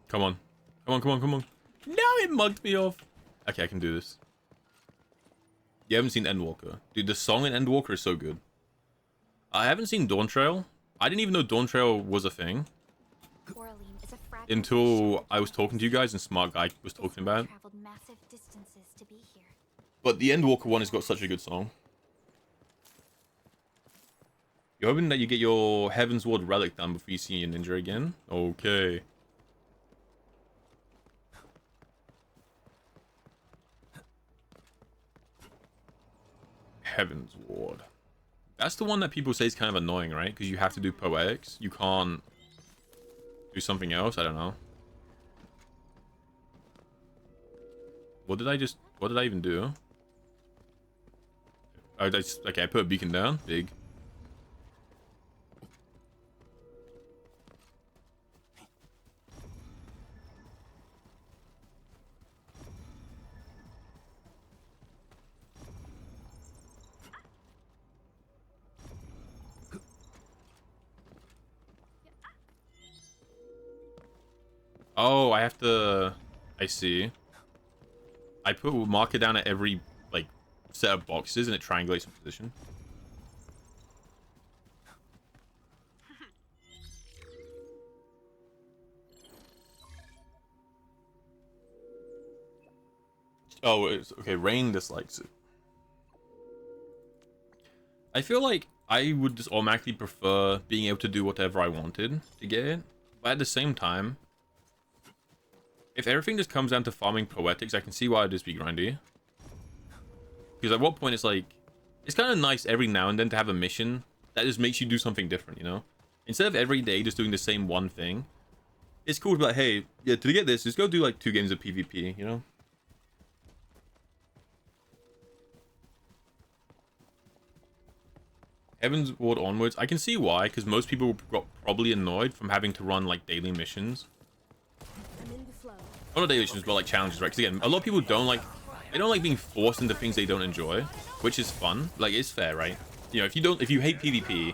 Come on. Come on, come on, come on. No, it mugged me off. Okay, I can do this. You haven't seen Endwalker. Dude, the song in Endwalker is so good. I haven't seen Dawn Trail. I didn't even know Dawn Trail was a thing. Until I was talking to you guys and Smart Guy was talking about it. Massive distances to be here. But the Endwalker one has got such a good song. You're hoping that you get your Heaven's Ward relic done before you see your ninja again? Okay. Heaven's Ward. That's the one that people say is kind of annoying, right? Because you have to do poetics. You can't do something else. I don't know. What did I even do? Oh, okay, I put a beacon down. Big. Oh, I have to... I see. I put a marker down at every, like, set of boxes and it triangulates the position. Oh, it's, okay, Rain dislikes it. I feel like I would just automatically prefer being able to do whatever I wanted to get it. But at the same time... if everything just comes down to farming poetics, I can see why it'd just be grindy. Because at what point it's like, It's kind of nice every now and then to have a mission that just makes you do something different, you know? Instead of every day just doing the same one thing, it's cool to be like, hey, yeah, to get this, just go do like 2 games of PvP, you know? Heaven's Ward onwards, I can see why, because most people got probably annoyed from having to run like daily missions. Not daily missions, but like challenges, right? Because again, a lot of people don't like being forced into things they don't enjoy, which is fun. Like, it's fair, right? You know, if you hate PvP,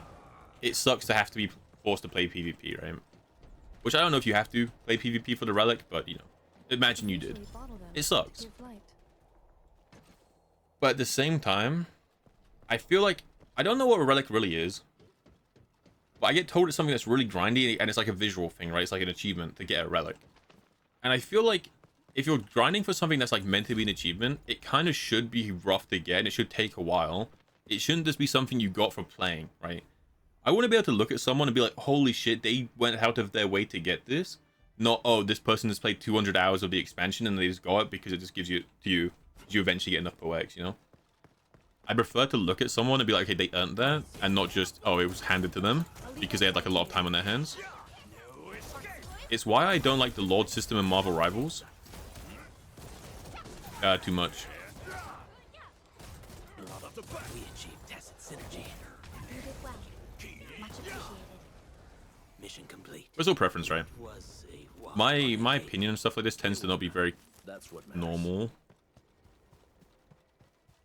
it sucks to have to be forced to play PvP, right? Which I don't know if you have to play PvP for the relic, but you know, imagine you did. It sucks. But at the same time, I feel like I don't know what a relic really is, but I get told it's something that's really grindy, and it's like a visual thing, right? It's like an achievement to get a relic. And I feel like if you're grinding for something that's like meant to be an achievement, it kind of should be rough to get, and it should take a while. It shouldn't just be something you got for playing, right? I want to be able to look at someone and be like, holy shit, they went out of their way to get this. Not, oh, this person has played 200 hours of the expansion and they just got it because it just gives you to you eventually get enough POX, you know? I prefer to look at someone and be like, okay, they earned that, and not just, oh, it was handed to them because they had like a lot of time on their hands. It's why I don't like the Lord system in Marvel Rivals. Too much. We achieved tacit synergy. Mission complete. Personal preference, right? My opinion and stuff like this tends to not be very normal.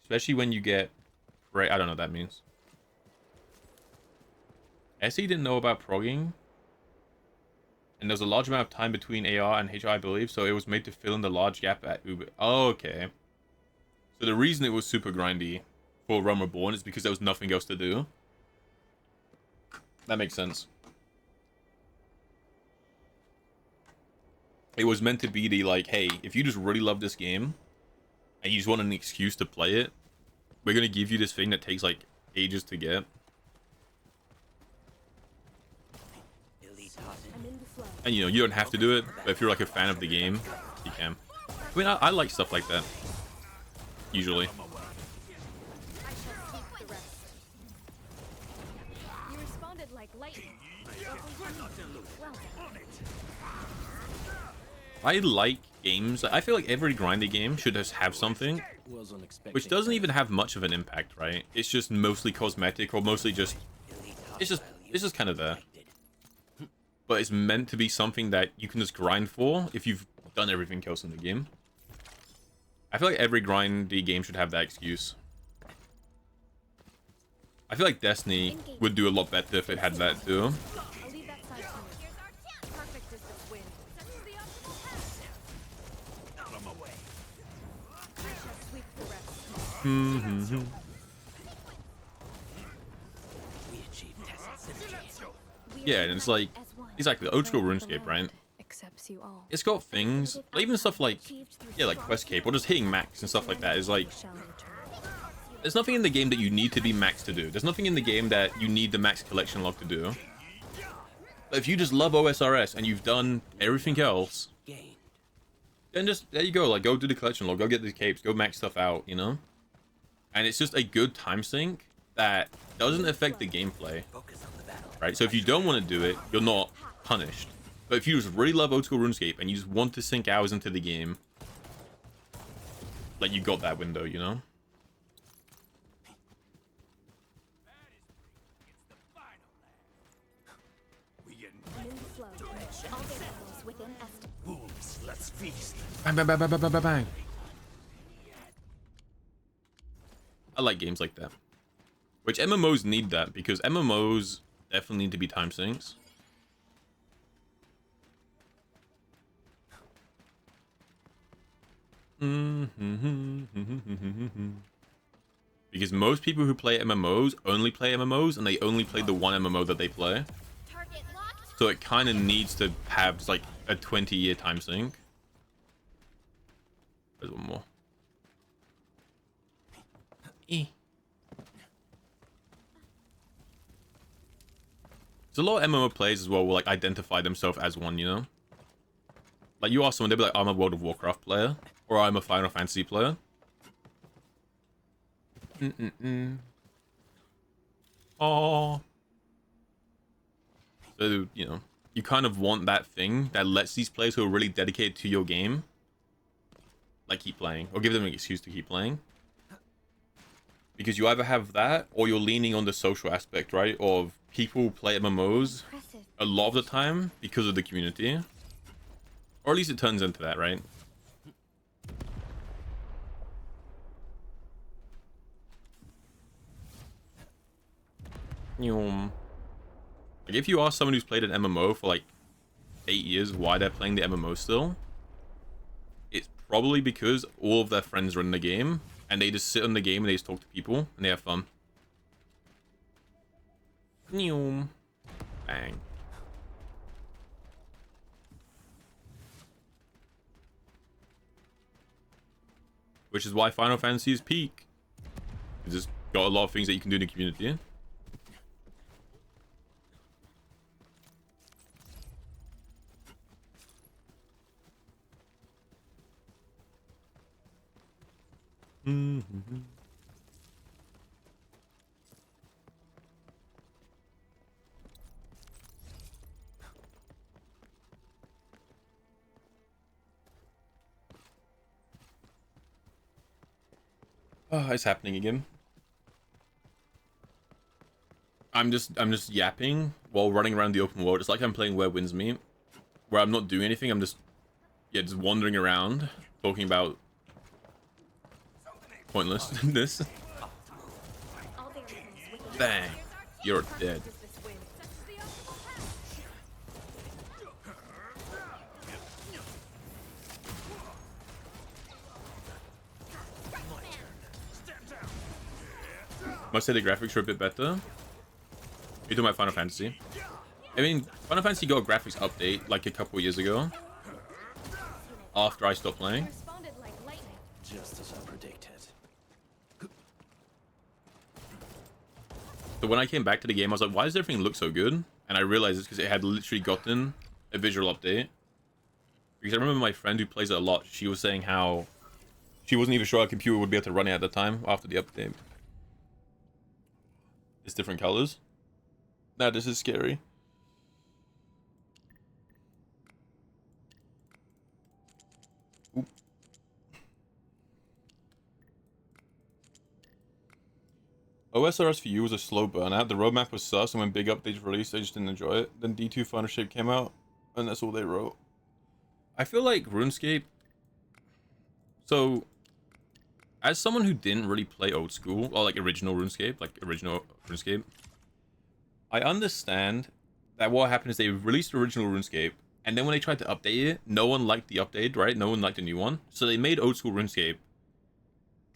Especially when you get... Right, I don't know what that means. SE didn't know about progging. And there's a large amount of time between AR and HR, I believe, so it was made to fill in the large gap at Uber. Oh, okay. So the reason it was super grindy for Realm Reborn is because there was nothing else to do. That makes sense. It was meant to be the, like, hey, if you just really love this game, and you just want an excuse to play it, we're going to give you this thing that takes, like, ages to get. And, you know, you don't have to do it, but if you're, like, a fan of the game, you can. I mean, I like stuff like that. Usually. You responded like lightning. I like games. I feel like every grindy game should just have something, which doesn't even have much of an impact, right? It's just mostly cosmetic, or mostly just... It's just kind of there. But it's meant to be something that you can just grind for if you've done everything else in the game. I feel like every grindy game should have that excuse. I feel like Destiny would do a lot better if it had that too. Yeah, and it's like, exactly, old school RuneScape, right? It's got things, even stuff like, yeah, like Quest Cape, or just hitting max and stuff like that is like, there's nothing in the game that you need to be max to do. There's nothing in the game that you need the max collection log to do. But if you just love OSRS and you've done everything else, then just, there you go, like, go do the collection log, go get the capes, go max stuff out, you know? And it's just a good time sink that doesn't affect the gameplay, right? So if you don't want to do it, you're not punished. But if you just really love old school RuneScape and you just want to sink hours into the game, like, you got that window, you know? Let's feast. Bang, bang, bang, bang, bang, bang, bang. I like games like that. Which MMOs need that, because MMOs definitely need to be time sinks. Because most people who play MMOs only play MMOs, and they only play the one MMO that they play. So it kind of needs to have like a 20-year time sink. There's one more. There's a lot of MMO players as well will like identify themselves as one, you know? Like, you ask someone, they'll be like, I'm a World of Warcraft player, or I'm a Final Fantasy player. Oh. So, you know, you kind of want that thing that lets these players who are really dedicated to your game, like, keep playing, or give them an excuse to keep playing. Because you either have that, or you're leaning on the social aspect, right? Of people play MMOs a lot of the time because of the community. Or at least it turns into that, right? Like, if you ask someone who's played an MMO for like 8 years why they're playing the MMO still, it's probably because all of their friends are in the game and they just sit on the game and they just talk to people and they have fun. Bang. Which is why Final Fantasy is peak. It's just got a lot of things that you can do in the community. Oh, it's happening again. I'm just yapping while running around the open world. It's like I'm playing Where Winds Meet, where I'm not doing anything. I'm just wandering around, talking about pointlessness. Bang, you're dead. Must say the graphics are a bit better. You're talking about Final Fantasy. I mean, Final Fantasy got a graphics update like a couple years ago. After I stopped playing. Just as I predicted. So when I came back to the game, I was like, why does everything look so good? And I realized it's because it had literally gotten a visual update. Because I remember my friend who plays it a lot, she was saying how she wasn't even sure her computer would be able to run it at the time after the update. It's different colors. Nah, this is scary. Oop. OSRS for you was a slow burnout. The roadmap was sus, and when big updates released, I just didn't enjoy it. Then D2 Final Shape came out, and that's all they wrote. I feel like RuneScape... So, as someone who didn't really play old school, or like original RuneScape, I understand that what happened is they released original RuneScape, and then when they tried to update it, no one liked the update, right? No one liked the new one. So they made old school RuneScape,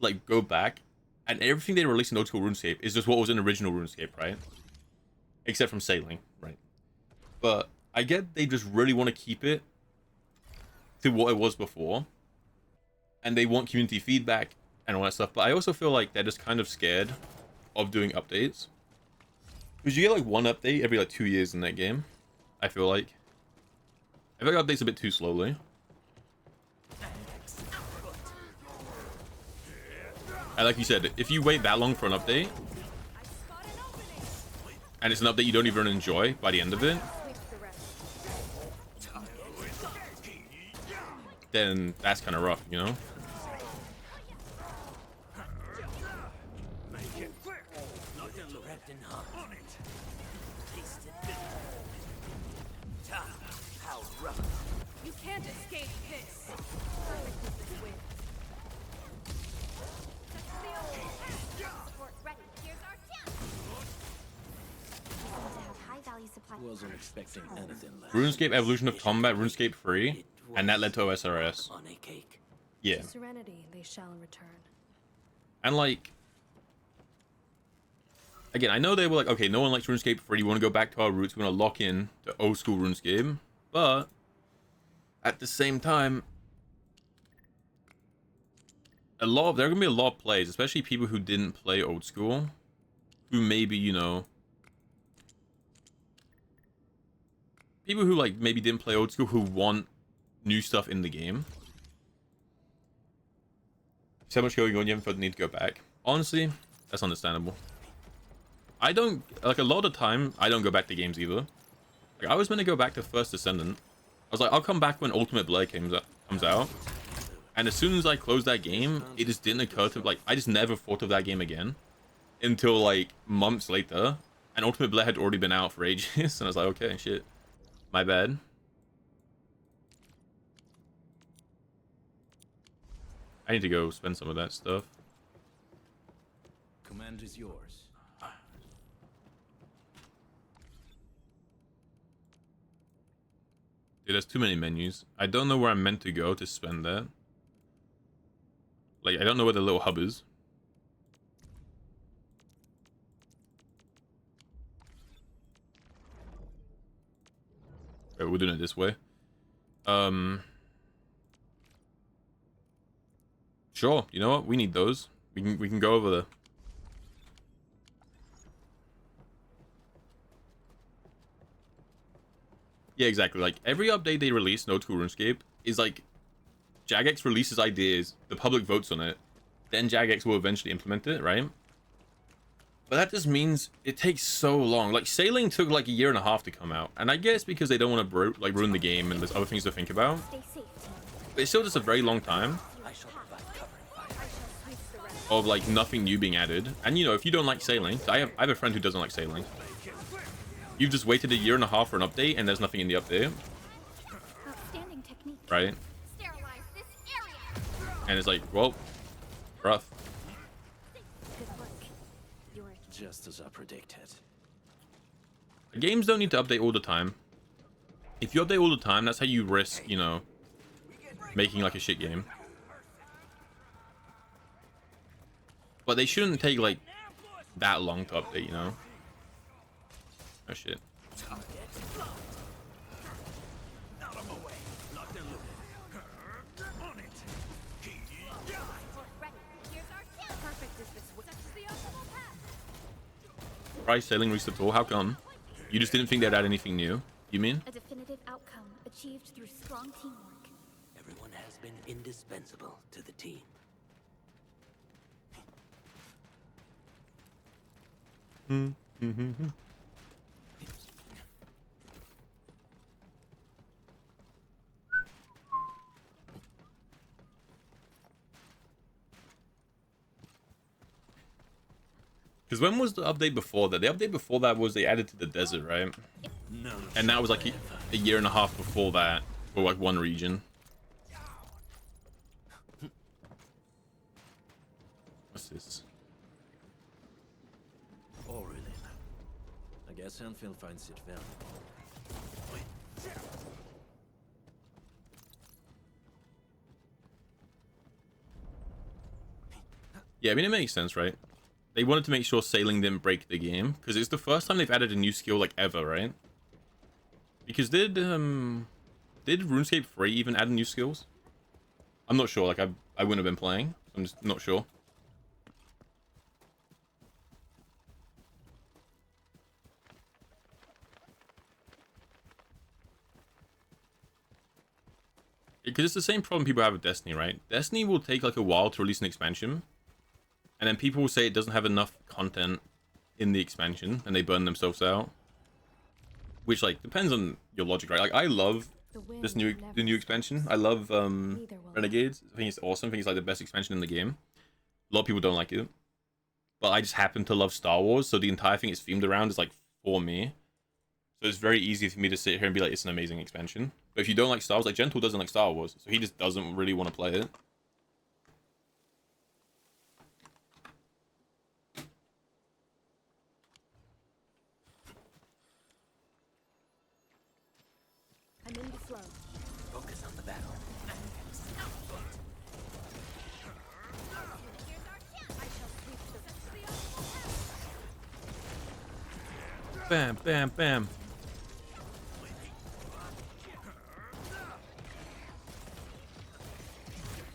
like, go back, and everything they released in old school RuneScape is just what was in original RuneScape, right? Except from sailing, right? But I get they just really want to keep it to what it was before, and they want community feedback and all that stuff, but I also feel like they're just kind of scared of doing updates. Because you get like one update every like 2 years in that game, I feel like. I feel like updates a bit too slowly. And like you said, if you wait that long for an update, and it's an update you don't even enjoy by the end of it, then that's kind of rough, you know? You can't escape this. Wasn't expecting anything less. RuneScape Evolution of Combat, RuneScape 3, and that led to OSRS. Yeah. To serenity they shall return. And like, again, I know they were like, okay, no one likes RuneScape 3, we want to go back to our roots, we want to lock in to old school RuneScape, but at the same time, there are gonna be a lot of players, especially people who didn't play old school, who maybe, you know, people who like maybe didn't play old school, who want new stuff in the game. So much going on, you haven't felt the need to go back. Honestly, that's understandable. I don't, like, a lot of the time, I don't go back to games either. Like, I was meant to go back to First Descendant. I was like, I'll come back when Ultimate Blade comes out. And as soon as I closed that game, it just didn't occur to, like, I just never thought of that game again. Until, like, months later. And Ultimate Blade had already been out for ages. And I was like, okay, shit. My bad. I need to go spend some of that stuff. Command is yours. Dude, there's too many menus. I don't know where I'm meant to go to spend that. Like, I don't know where the little hub is. Right, we're doing it this way. Sure, you know what? We need those. We can go over there. Yeah, exactly. Like, every update they release, no to RuneScape, is like, Jagex releases ideas, the public votes on it, then Jagex will eventually implement it, right? But that just means it takes so long. Like, Sailing took like 1.5 years to come out, and I guess because they don't want to ruin the game and there's other things to think about. But it's still just a very long time of like nothing new being added. And you know, if you don't like Sailing, I have a friend who doesn't like Sailing. You've just waited 1.5 years for an update, and there's nothing in the update. Right? And it's like, well, rough. Just as I predicted. Games don't need to update all the time. If you update all the time, that's how you risk, you know, making like a shit game. But they shouldn't take like that long to update, you know? Oh shit. Price Sailing reached the tour. How come? You just didn't think they'd add anything new? You mean? A definitive outcome achieved through strong teamwork. Everyone has been indispensable to the team. Because when was the update before that? The update before that was they added to the desert, right? No. And that was like 1.5 years before that, for like one region. What's this? Aurelin. I guess Endfield finds it valuable. Yeah, I mean, it makes sense, right? They wanted to make sure Sailing didn't break the game, because it's the first time they've added a new skill, like, ever, right? Because did RuneScape 3 even add new skills? I'm not sure, like, I wouldn't have been playing. I'm just not sure. Because it's the same problem people have with Destiny, right? Destiny will take, like, a while to release an expansion. And then people will say it doesn't have enough content in the expansion, and they burn themselves out. Which, like, depends on your logic, right? Like, I love the new expansion. I love Renegades. I think it's awesome. I think it's, like, the best expansion in the game. A lot of people don't like it. But I just happen to love Star Wars, so the entire thing it's themed around is, like, for me. So it's very easy for me to sit here and be like, it's an amazing expansion. But if you don't like Star Wars, like, Gentle doesn't like Star Wars, so he just doesn't really want to play it. I'm in the flow. Focus on the battle. Bam, bam, bam.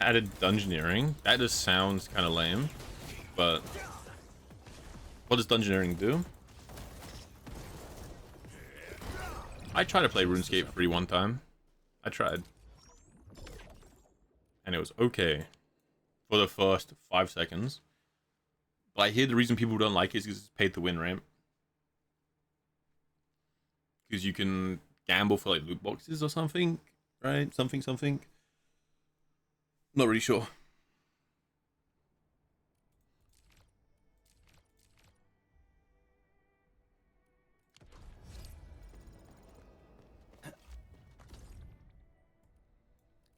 Added dungeoneering. That just sounds kind of lame. But what does dungeoneering do? I tried to play RuneScape 3 one time. I tried. And it was okay. For the first 5 seconds. But I hear the reason people don't like it is because it's paid to win, right? because you can gamble for like loot boxes or something, right? Something. Not really sure.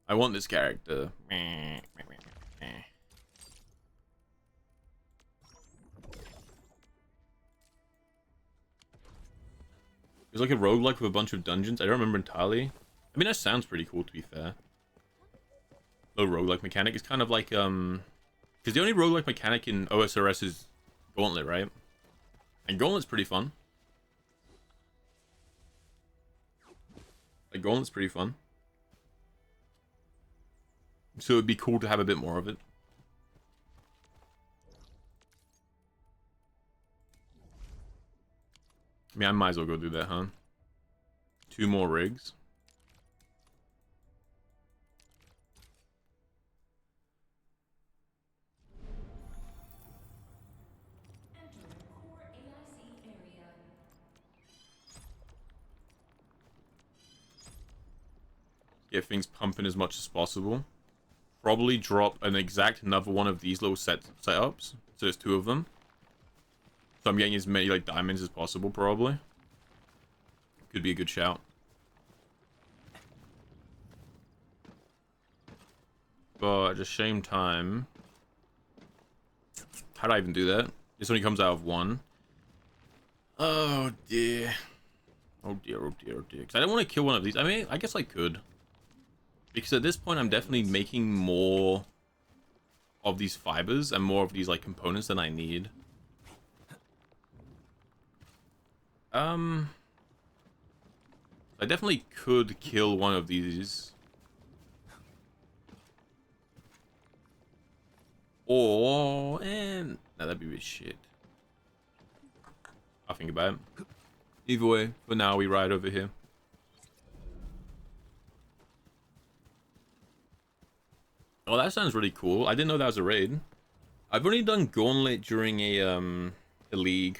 I want this character. It's like a roguelike with a bunch of dungeons. I don't remember entirely. I mean, that sounds pretty cool, to be fair. Low roguelike mechanic. It's kind of like, because the only roguelike mechanic in OSRS is Gauntlet, right? And Gauntlet's pretty fun. Like, Gauntlet's pretty fun. So it'd be cool to have a bit more of it. I mean, I might as well go do that, huh? 2 more rigs. Get things pumping as much as possible. Probably drop an exact another one of these little setups. So there's 2 of them. So I'm getting as many like diamonds as possible, probably. Could be a good shout. But at the same time, how do I even do that? This only comes out of 1. Oh dear. Oh dear, oh dear, oh dear. Because I don't want to kill one of these. I mean, I guess I could. Because at this point, I'm definitely making more of these fibers and more of these like components than I need. I definitely could kill one of these. Or, no, that'd be a bit shit. I'll think about it. Either way, for now, we ride over here. Oh, that sounds really cool. I didn't know that was a raid. I've only done Gauntlet during a league.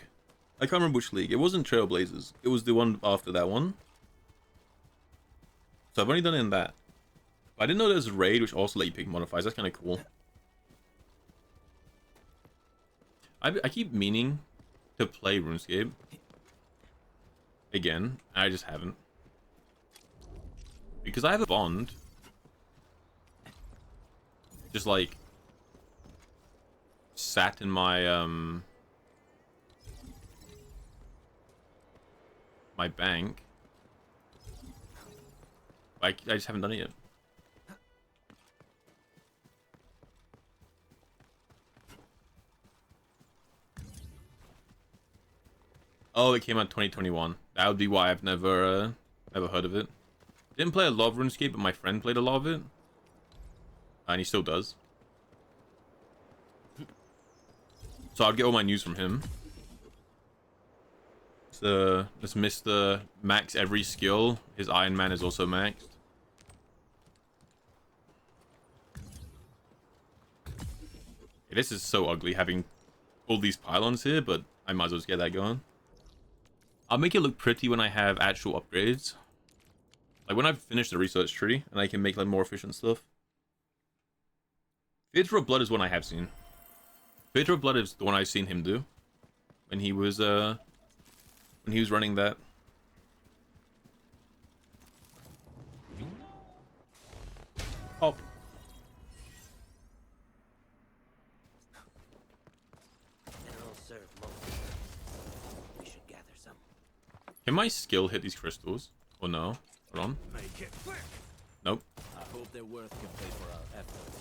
I can't remember which league. It wasn't Trailblazers. It was the one after that one. So I've only done it in that. But I didn't know there was a raid which also let you pick modifiers. That's kind of cool. I keep meaning to play RuneScape again. I just haven't. Because I have a bond. Just like sat in my my bank. I just haven't done it yet. Oh, it came out 2021. That would be why I've never heard of it. Didn't play a lot of RuneScape, but my friend played a lot of it. And he still does. So I'd get all my news from him. So this Mr. Max every skill. His Iron Man is also maxed. Yeah, this is so ugly having all these pylons here, but I might as well just get that going. I'll make it look pretty when I have actual upgrades. Like when I've finished the research tree and I can make like more efficient stuff. Theater of Blood is one I have seen. Theater of Blood is the one I've seen him do. When he was running that. Oh. It'll serve most. We should gather some. Can my skill hit these crystals? Or no? Hold on. Make it quick. Nope. I hope their worth can pay for our efforts.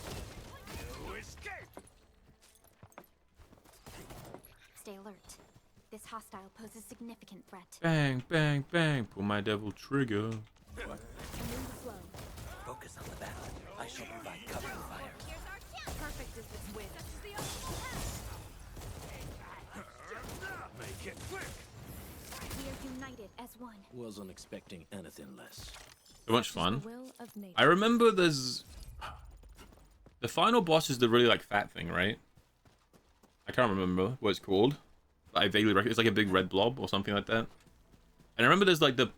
You escape. Stay alert. This hostile poses significant threat. Bang, bang, bang. Pull my devil trigger. Focus on the battle. I shall provide cover and fire. Here's our chance. Perfect is this win. Such is the Make it quick. We are united as one. Wasn't expecting anything less. So much fun. Will of nature. I remember there's... The final boss is the really like fat thing, right? I can't remember what it's called. But I vaguely reckon it's like a big red blob or something like that. And I remember there's like the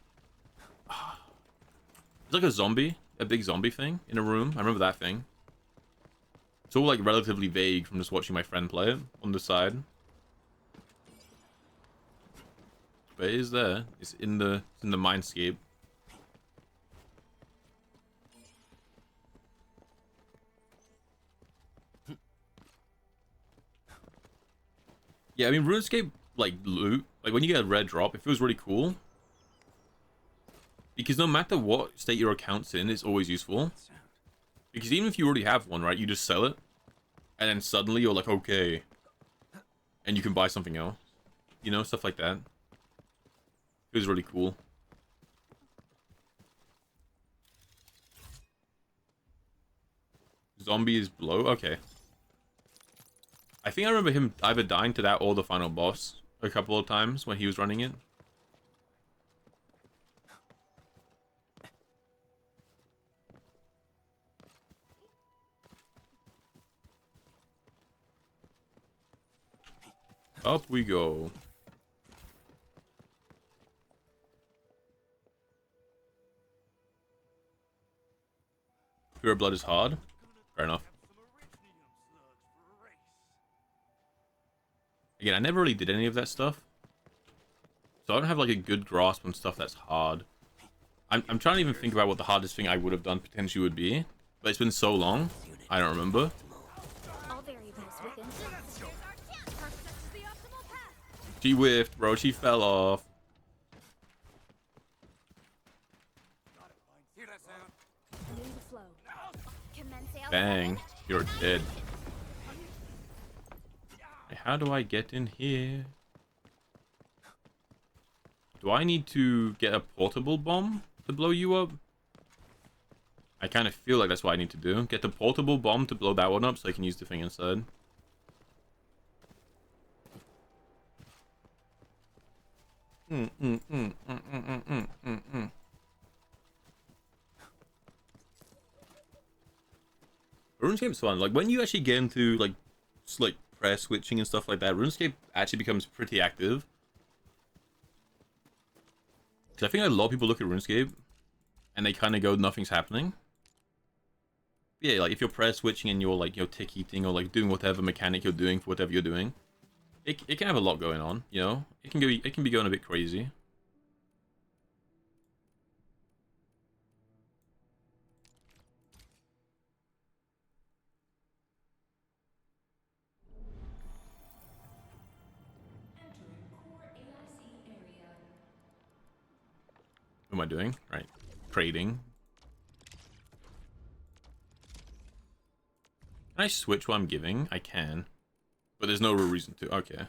It's like a zombie, a big zombie thing in a room. I remember that thing. It's all like relatively vague from just watching my friend play it on the side. But it is there. It's in the mindscape. Yeah, I mean RuneScape like loot, like when you get a red drop, it feels really cool. Because no matter what state your account's in, it's always useful. Because even if you already have one, right, you just sell it. And then suddenly you're like, okay. And you can buy something else. You know, stuff like that. It was really cool. Zombie is blow? Okay. I think I remember him either dying to that or the final boss a couple of times when he was running it. Up we go. Pure blood is hard. Fair enough. Again, I never really did any of that stuff. So I don't have like a good grasp on stuff that's hard. I'm trying to even think about what the hardest thing I would have done potentially would be. But it's been so long, I don't remember. She whiffed, bro. She fell off. Bang. You're dead. How do I get in here? Do I need to get a portable bomb to blow you up? I kind of feel like that's what I need to do. Get the portable bomb to blow that one up so I can use the thing inside. RuneScape's fun. Like when you actually get into like press switching and stuff like that, RuneScape actually becomes pretty active. Because I think a lot of people look at RuneScape and they kind of go, nothing's happening. Yeah, like if you're press switching and you're like, tick eating or like doing whatever mechanic you're doing for whatever you're doing, it can have a lot going on, you know? It can be going a bit crazy. What am I doing? Right. Trading. Can I switch what I'm giving? I can. But there's no real reason to. Okay.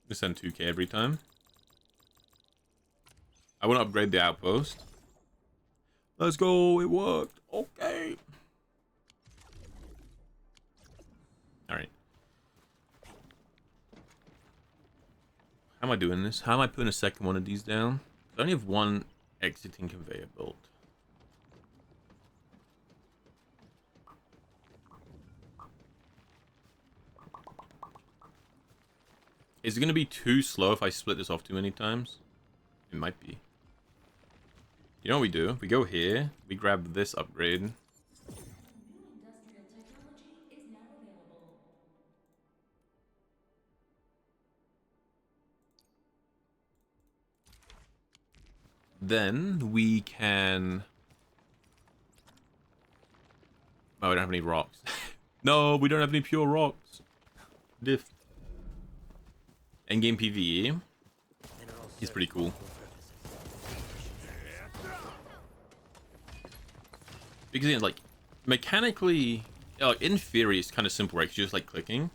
Just send 2k every time. I want to upgrade the outpost. Let's go. It worked. Okay. Alright. How am I doing this? How am I putting a second one of these down? I only have one exiting conveyor belt. Is it going to be too slow if I split this off too many times? It might be. You know what we do? We go here, we grab this upgrade. Then we can... Oh, we don't have any rocks. No, we don't have any pure rocks. Diff. Endgame PvE is pretty cool. Because again, like, mechanically, in theory, it's kind of simple, right? 'Cause you're just like clicking.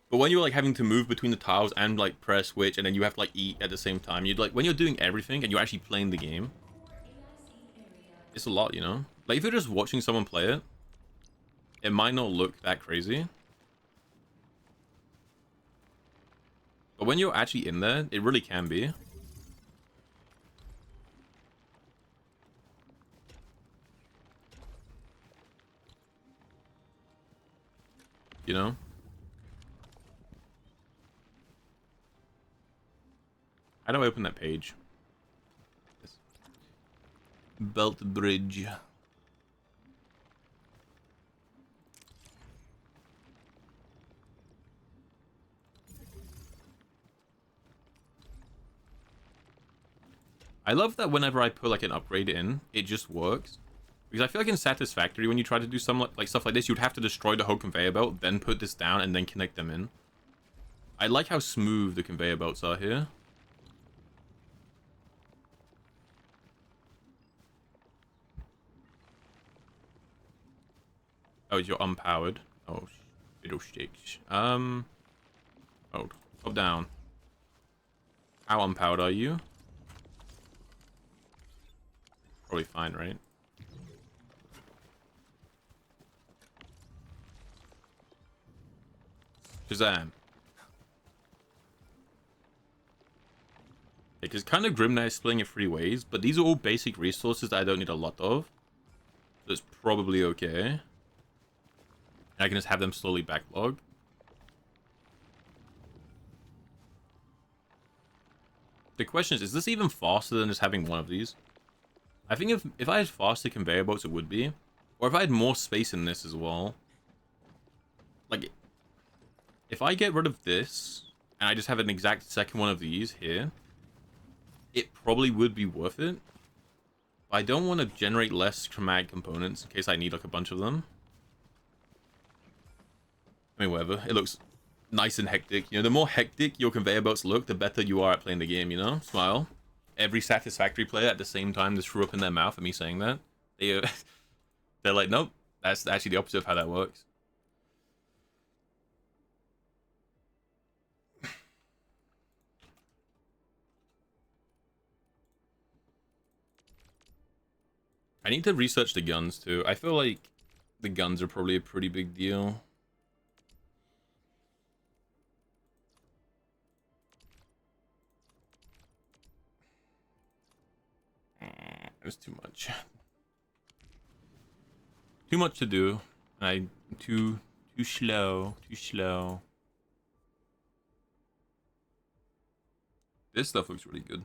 But when you're like having to move between the tiles and like press switch, and then you have to like eat at the same time, you'd like when you're doing everything and you're actually playing the game, it's a lot, you know. Like if you're just watching someone play it, it might not look that crazy. But when you're actually in there, it really can be. You know? How do I open that page? Belt bridge. I love that whenever I put like an upgrade in, it just works. Because I feel like in Satisfactory, when you try to do some like stuff like this, you'd have to destroy the whole conveyor belt, then put this down, and then connect them in. I like how smooth the conveyor belts are here. Oh, you're unpowered. Oh, fiddlesticks. Hold. Up, down. How unpowered are you? Probably fine, right? Shazam. Because kind of grim that it's splitting it 3 ways, but these are all basic resources that I don't need a lot of. So it's probably okay. And I can just have them slowly backlog. The question is this even faster than just having one of these? I think if I had faster conveyor belts, it would be. Or if I had more space in this as well. Like, if I get rid of this, and I just have an exact second one of these here, it probably would be worth it. But I don't want to generate less chromatic components in case I need like a bunch of them. I mean, whatever. It looks nice and hectic. You know, the more hectic your conveyor belts look, the better you are at playing the game, you know? Smile. Every Satisfactory player at the same time just threw up in their mouth at me saying that. They're like, nope, that's actually the opposite of how that works. I need to research the guns too. I feel like the guns are probably a pretty big deal. It was too much. Too much to do. Too slow. Too slow. This stuff looks really good.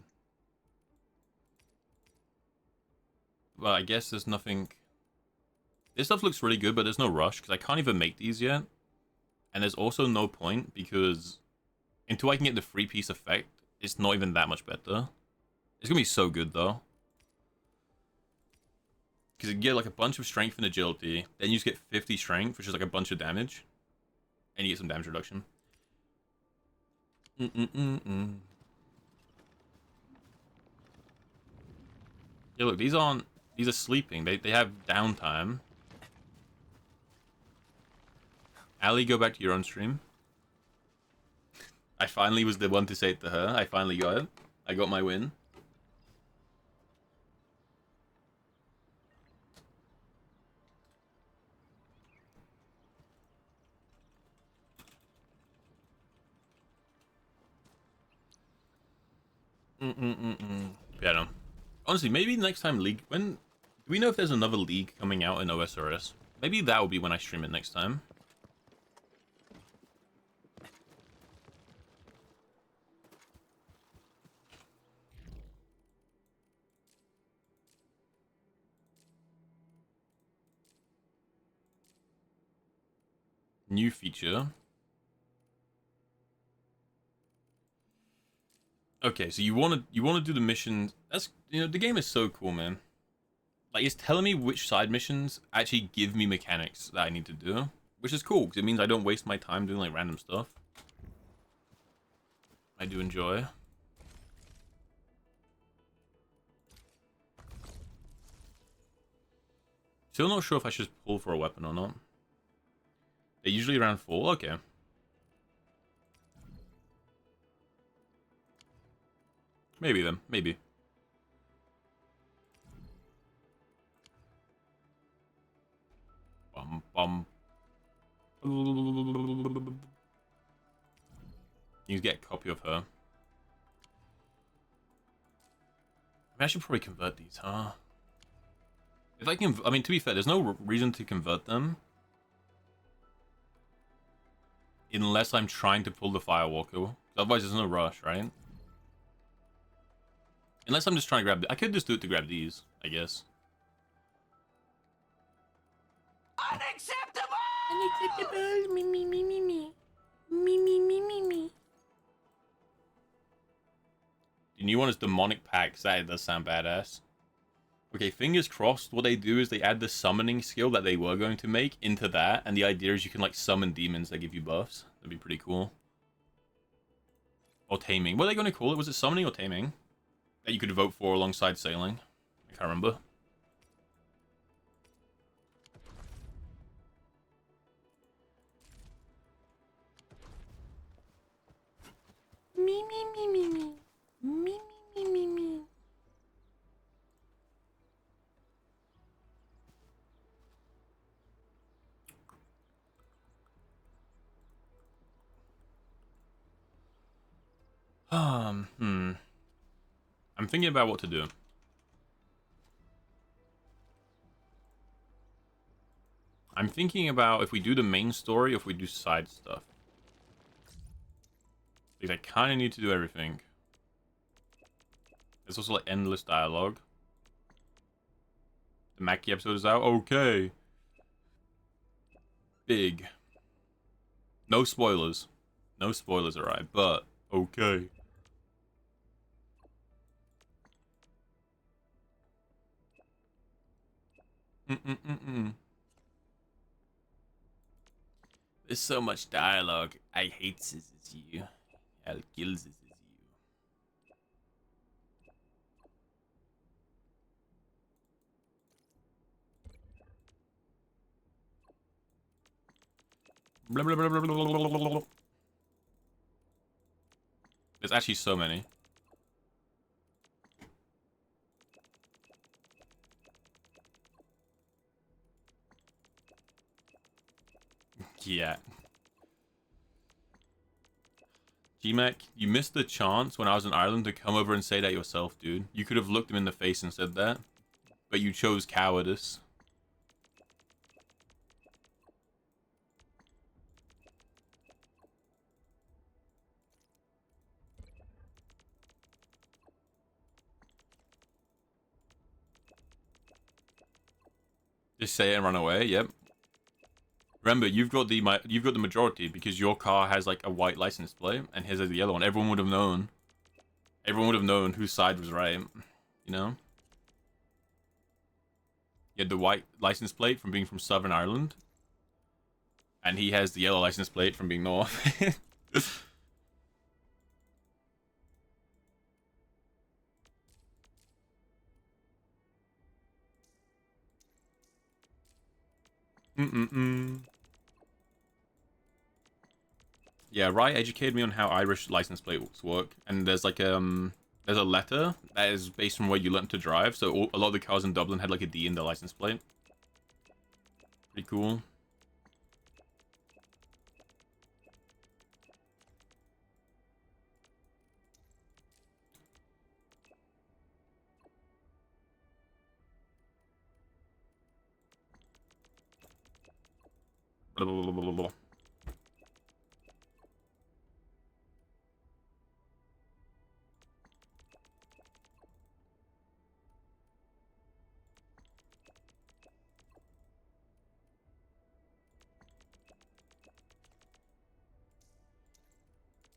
Well, I guess there's nothing... This stuff looks really good, but there's no rush, because I can't even make these yet. And there's also no point, because until I can get the 3-piece effect, it's not even that much better. It's going to be so good, though. Because you get like a bunch of strength and agility, then you just get 50 strength, which is like a bunch of damage. And you get some damage reduction. Yeah, look, these are sleeping. They have downtime. Ali, go back to your own stream. I finally was the one to say it to her. I finally got it. I got my win. Yeah, no. Honestly, maybe next time League... When... Do we know if there's another League coming out in OSRS? Maybe that will be when I stream it next time. New feature. Okay, so you wanna do the missions. That's, you know, the game is so cool, man. Like, it's telling me which side missions actually give me mechanics that I need to do, which is cool because it means I don't waste my time doing like random stuff. I do enjoy. Still not sure if I should pull for a weapon or not. They're usually around 4. Okay. Maybe then. Maybe. Bum. You get a copy of her. I should probably convert these, huh? If I can... I mean, to be fair, there's no reason to convert them. Unless I'm trying to pull the Firewalker. Otherwise, there's no rush, right? Unless I'm just trying to grab... I could just do it to grab these, I guess. Unacceptable! Unacceptable! Me. The new one is Demonic Packs. That does sound badass. Okay, fingers crossed. What they do is they add the summoning skill that they were going to make into that, and the idea is you can like summon demons that give you buffs. That'd be pretty cool. Or taming. What are they going to call it? Was it summoning or taming? That you could vote for alongside sailing. I can't remember. Me. I'm thinking about what to do. I'm thinking about if we do the main story or if we do side stuff. Because I kind of need to do everything. There's also like endless dialogue. The Mackie episode is out. Okay. Big. No spoilers. No spoilers, alright, but okay. There's so much dialogue. I hate this is you. I'll kill this is you. Blah, blah, blah, blah, blah, blah, blah, blah. There's actually so many. Yeah. G-Mac, you missed the chance when I was in Ireland to come over and say that yourself, dude. You could have looked him in the face and said that. But you chose cowardice. Just say it and run away, yep. Remember, you've got the majority because your car has like a white license plate and his has the yellow one. Everyone would have known. Everyone would have known whose side was right. You know? You had the white license plate from being from Southern Ireland. And he has the yellow license plate from being North. Yeah, Rye educated me on how Irish license plates work, and there's like there's a letter that is based on where you learned to drive. So a lot of the cars in Dublin had like a D in the license plate. Pretty cool. Blah, blah, blah, blah, blah.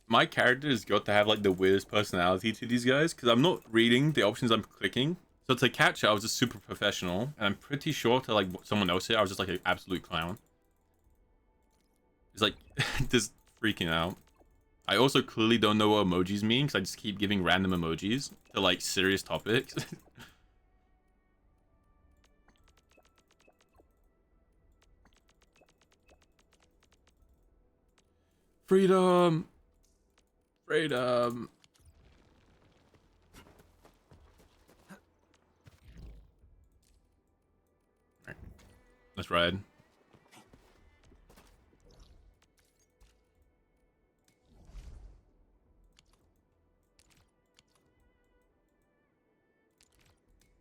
My character has got to have like the weirdest personality to these guys because I'm not reading the options I'm clicking. So to catch it, I was just super professional, and I'm pretty sure to like someone else here, I was just like an absolute clown. It's like just freaking out. I also clearly don't know what emojis mean because I just keep giving random emojis to like serious topics. Freedom. Freedom. Right. Let's ride.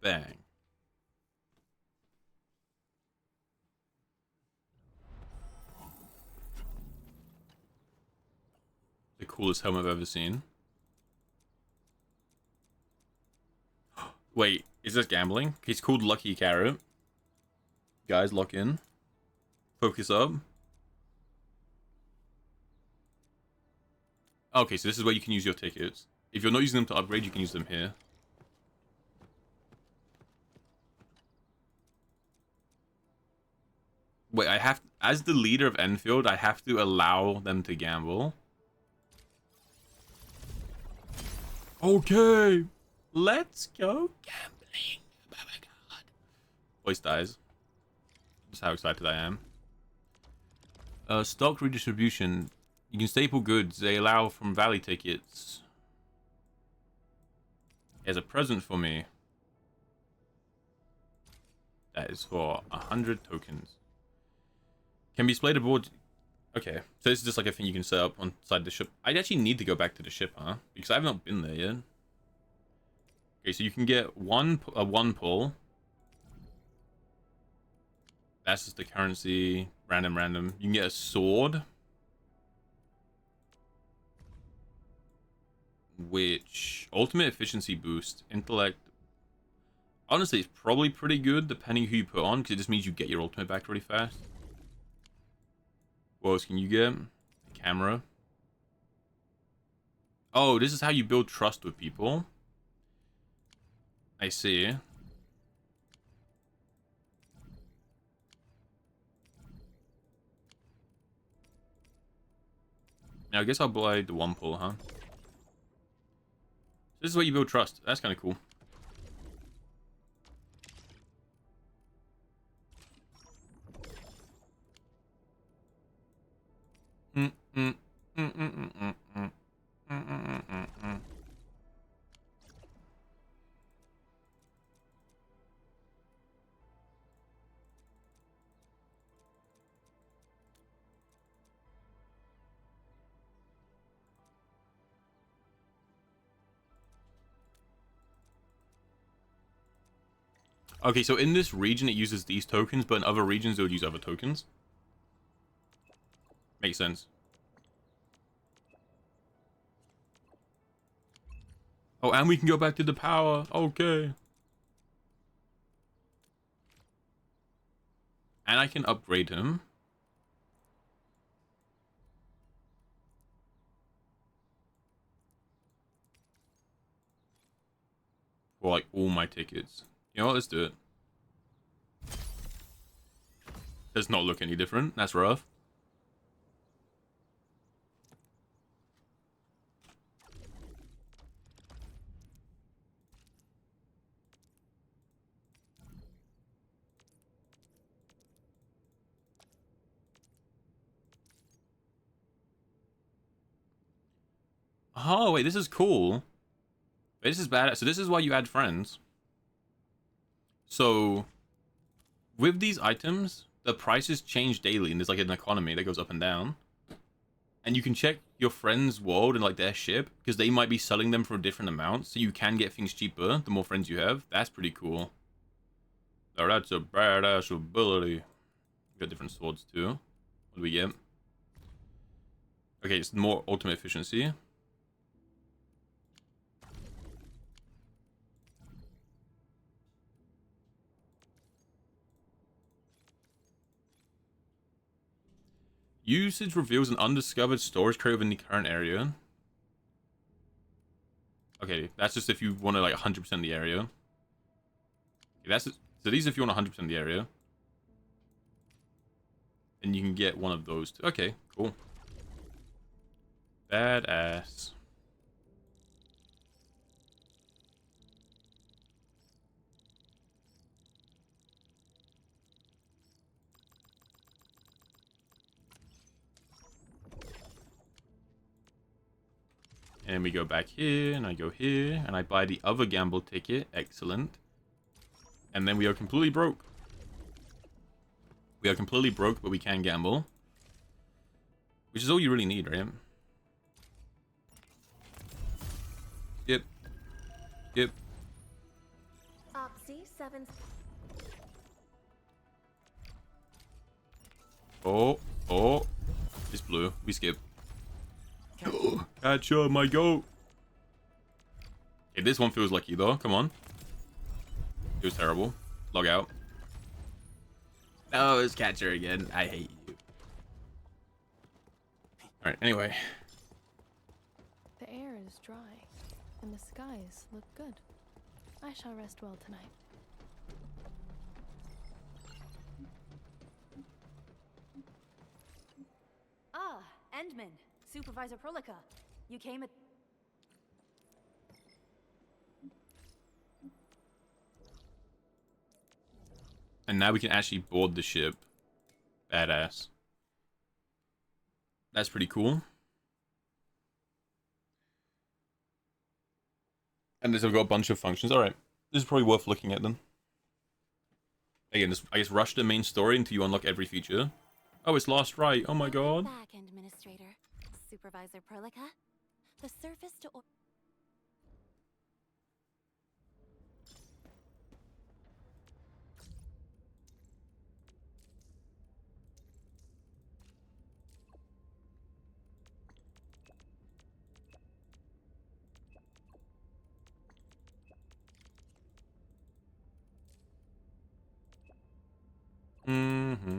Bang. The coolest helmet I've ever seen. Wait, is this gambling? He's called Lucky Carrot. Guys, lock in. Focus up. Okay, so this is where you can use your tickets. If you're not using them to upgrade, you can use them here. Wait, I have... As the leader of Enfield, I have to allow them to gamble. Okay. Let's go gambling. Oh my god. Voice dies. That's how excited I am. Stock redistribution. You can staple goods. They allow from Valley tickets. There's a present for me. That is for 100 tokens. Can be displayed aboard. Okay, so this is just like a thing you can set up on side the ship. I actually need to go back to the ship, huh? Because I've not been there yet. Okay, so you can get one pull. That's just the currency. Random. You can get a sword. Which... Ultimate efficiency boost. Intellect. Honestly, it's probably pretty good depending who you put on. Because it just means you get your ultimate back really fast. What else can you get? A camera. Oh, this is how you build trust with people. I see. Now, I guess I'll buy the one pull, huh? This is where you build trust. That's kind of cool. Okay, so in this region it uses these tokens, but in other regions it would use other tokens. Makes sense. Oh, and we can go back to the power. Okay. And I can upgrade him. For like all my tickets. You know what, let's do it. Does not look any different. That's rough. Oh, wait, this is cool. This is bad. So this is why you add friends. So, with these items, the prices change daily, and there's like an economy that goes up and down. And you can check your friend's world and like their ship, because they might be selling them for different amounts, so you can get things cheaper the more friends you have. That's pretty cool. Oh, that's a badass ability. We got different swords too. What do we get? Okay, it's more ultimate efficiency. Usage reveals an undiscovered storage crate within the current area. Okay, that's just if you want to like 100% the area. Okay, that's just, so these if you want 100% the area. And you can get one of those too. Okay, cool. Badass. And we go back here, and I go here, and I buy the other gamble ticket. Excellent. And then we are completely broke. We are completely broke, but we can gamble. Which is all you really need, right? Yep. Yep. Oxy 7. Oh. It's blue. We skip. Catch up, my goat. Okay, this one feels lucky though. Come on. It was terrible. Log out. Oh, it's Catcher again. I hate you. Alright, anyway. The air is dry, and the skies look good. I shall rest well tonight. Ah, Endman, Supervisor Prolica. You came at... And now we can actually board the ship. Badass. That's pretty cool. And this have got a bunch of functions. Alright. This is probably worth looking at then. Again, just, I guess rush the main story until you unlock every feature. Oh, it's last right. Oh my god. Back, Administrator. Supervisor Prolica. The surface to... Mm-hmm.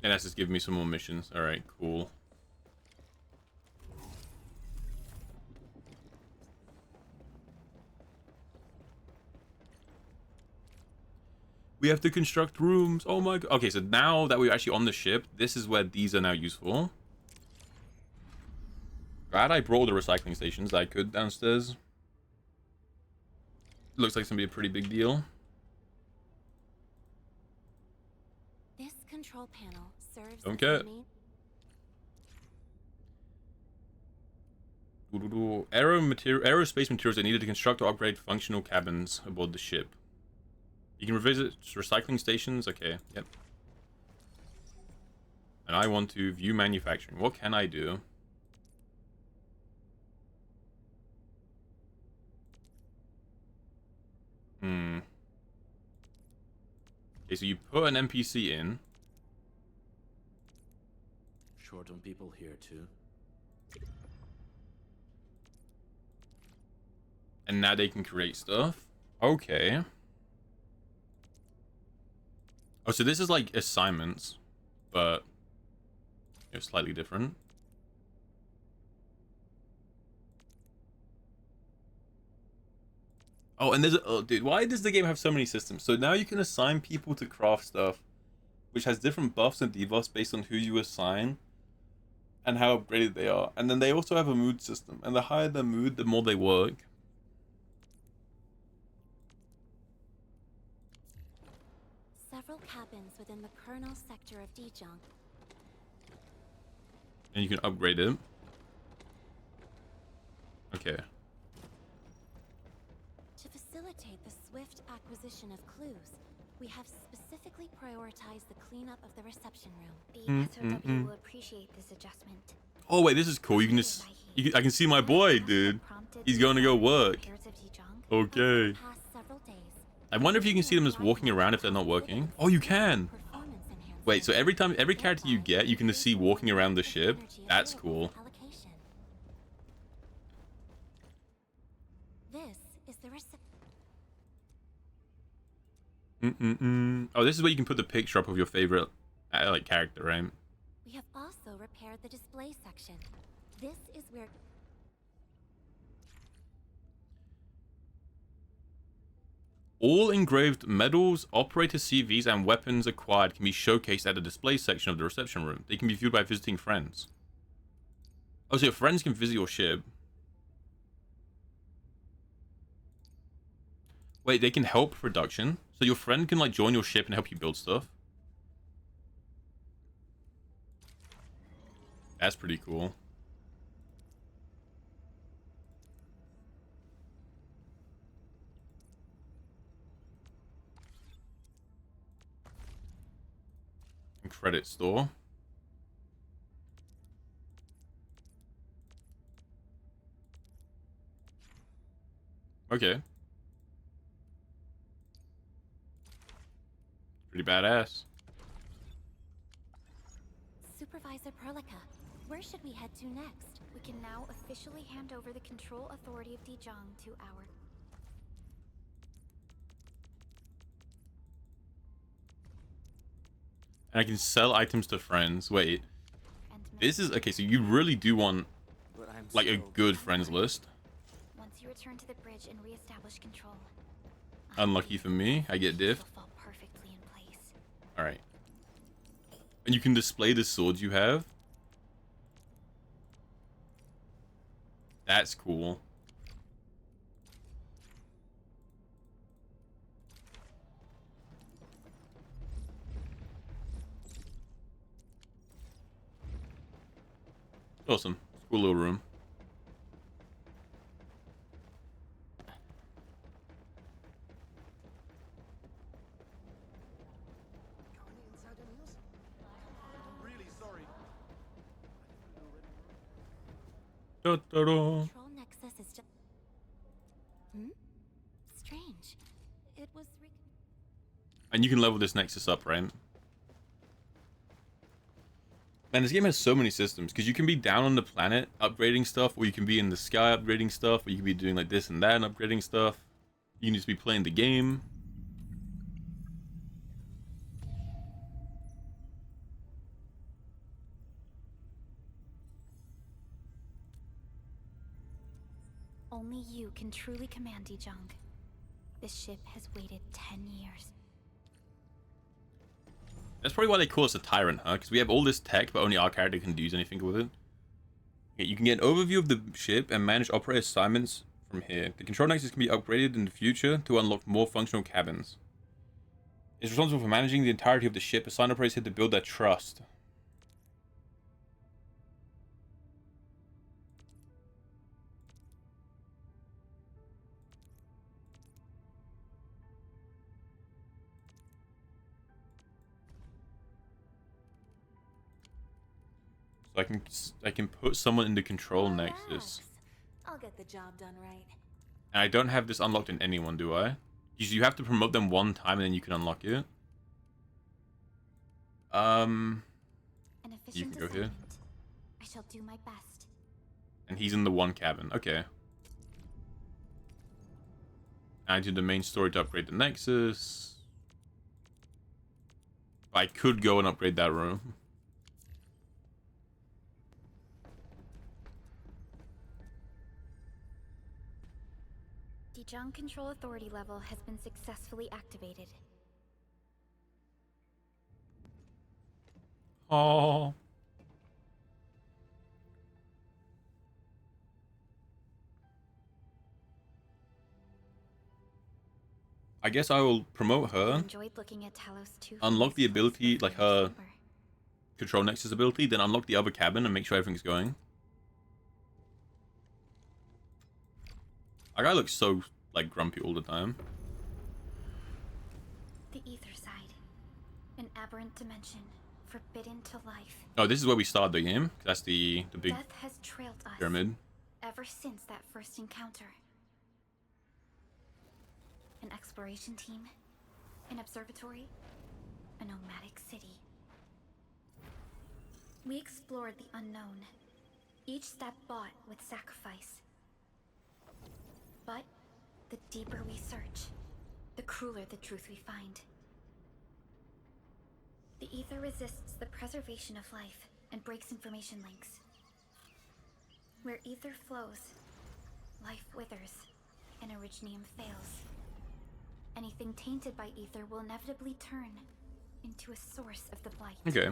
And that's just giving me some more missions. Alright, cool. We have to construct rooms. Oh my god. Okay, so now that we're actually on the ship, this is where these are now useful. Glad I brought all the recycling stations that I could downstairs. Looks like it's gonna be a pretty big deal. This control panel serves Don't as care. the main... Aerospace materials are needed to construct or upgrade functional cabins aboard the ship. You can revisit recycling stations. Okay, yep. And I want to view manufacturing. What can I do? Okay, so you put an NPC in. Short on people here too. And now they can create stuff. Okay. Oh, so this is like assignments, but slightly different. Oh, and there's a... Oh, dude, why does the game have so many systems? So now you can assign people to craft stuff, which has different buffs and debuffs based on who you assign and how upgraded they are. And then they also have a mood system. And the higher the mood, the more they work. Several cabins within the kernel sector of Dijon. And you can upgrade it. Okay. To facilitate the swift acquisition of clues, we have specifically prioritized the cleanup of the reception room. The SOW will appreciate this adjustment. Oh wait, this is cool. You can just... I can see my boy, dude. He's going to go work. Okay. I wonder if you can see them just walking around if they're not working. Oh, you can. Wait, so every character you get, you can just see walking around the ship. That's cool. This is the Oh, this is where you can put the picture up of your favorite like character, right? We have also repaired the display section. This is where... All engraved medals, operator CVs, and weapons acquired can be showcased at the display section of the reception room. They can be viewed by visiting friends. Oh, so your friends can visit your ship. Wait, they can help production? So your friend can, like, join your ship and help you build stuff? That's pretty cool. Credit store. Okay. Pretty badass. Supervisor Prolica, where should we head to next? We can now officially hand over the control authority of Dijong to our... And I can sell items to friends. Wait. This is... Okay, so you really do want, like, a good friends list. Once you return to the bridge and reestablish control... Unlucky for me, I get diff. fall perfectly in place. Alright. And you can display the swords you have. That's cool. Awesome. Cool little room. I'm really sorry. Control Nexus is just... Strange. It was... And you can level this Nexus up, right? Man, this game has so many systems, because you can be down on the planet upgrading stuff, or you can be in the sky upgrading stuff, or you can be doing like this and that and upgrading stuff. You can just be playing the game. Only you can truly command Dijong. This ship has waited 10 years. That's probably why they call us a tyrant, huh? Because we have all this tech, but only our character can do anything with it. Okay, you can get an overview of the ship and manage operator assignments from here. The control nexus can be upgraded in the future to unlock more functional cabins. It's responsible for managing the entirety of the ship. Assigned operators here to build their trust. So I can put someone in the control nexus. I'll get the job done right. And I don't have this unlocked in anyone, do I? You have to promote them one time and then you can unlock it. You can go here. I shall do my best. And he's in the one cabin. Okay. Add to the main story to upgrade the nexus. I could go and upgrade that room. Dijong Control Authority level has been successfully activated. Oh. I guess I will promote her. Enjoyed looking at Talos 2. Unlock the ability, like her control nexus ability, then unlock the other cabin and make sure everything's going. That guy looks so, like, grumpy all the time. The ether side. An aberrant dimension, forbidden to life. Oh, this is where we start the game. That's the big Death has trailed us pyramid. ever since that first encounter. An exploration team, an observatory, a nomadic city. We explored the unknown, each step bought with sacrifice. But the deeper we search, the crueler the truth we find. The ether resists the preservation of life and breaks information links. Where ether flows, life withers and originium fails. Anything tainted by ether will inevitably turn into a source of the blight. Okay.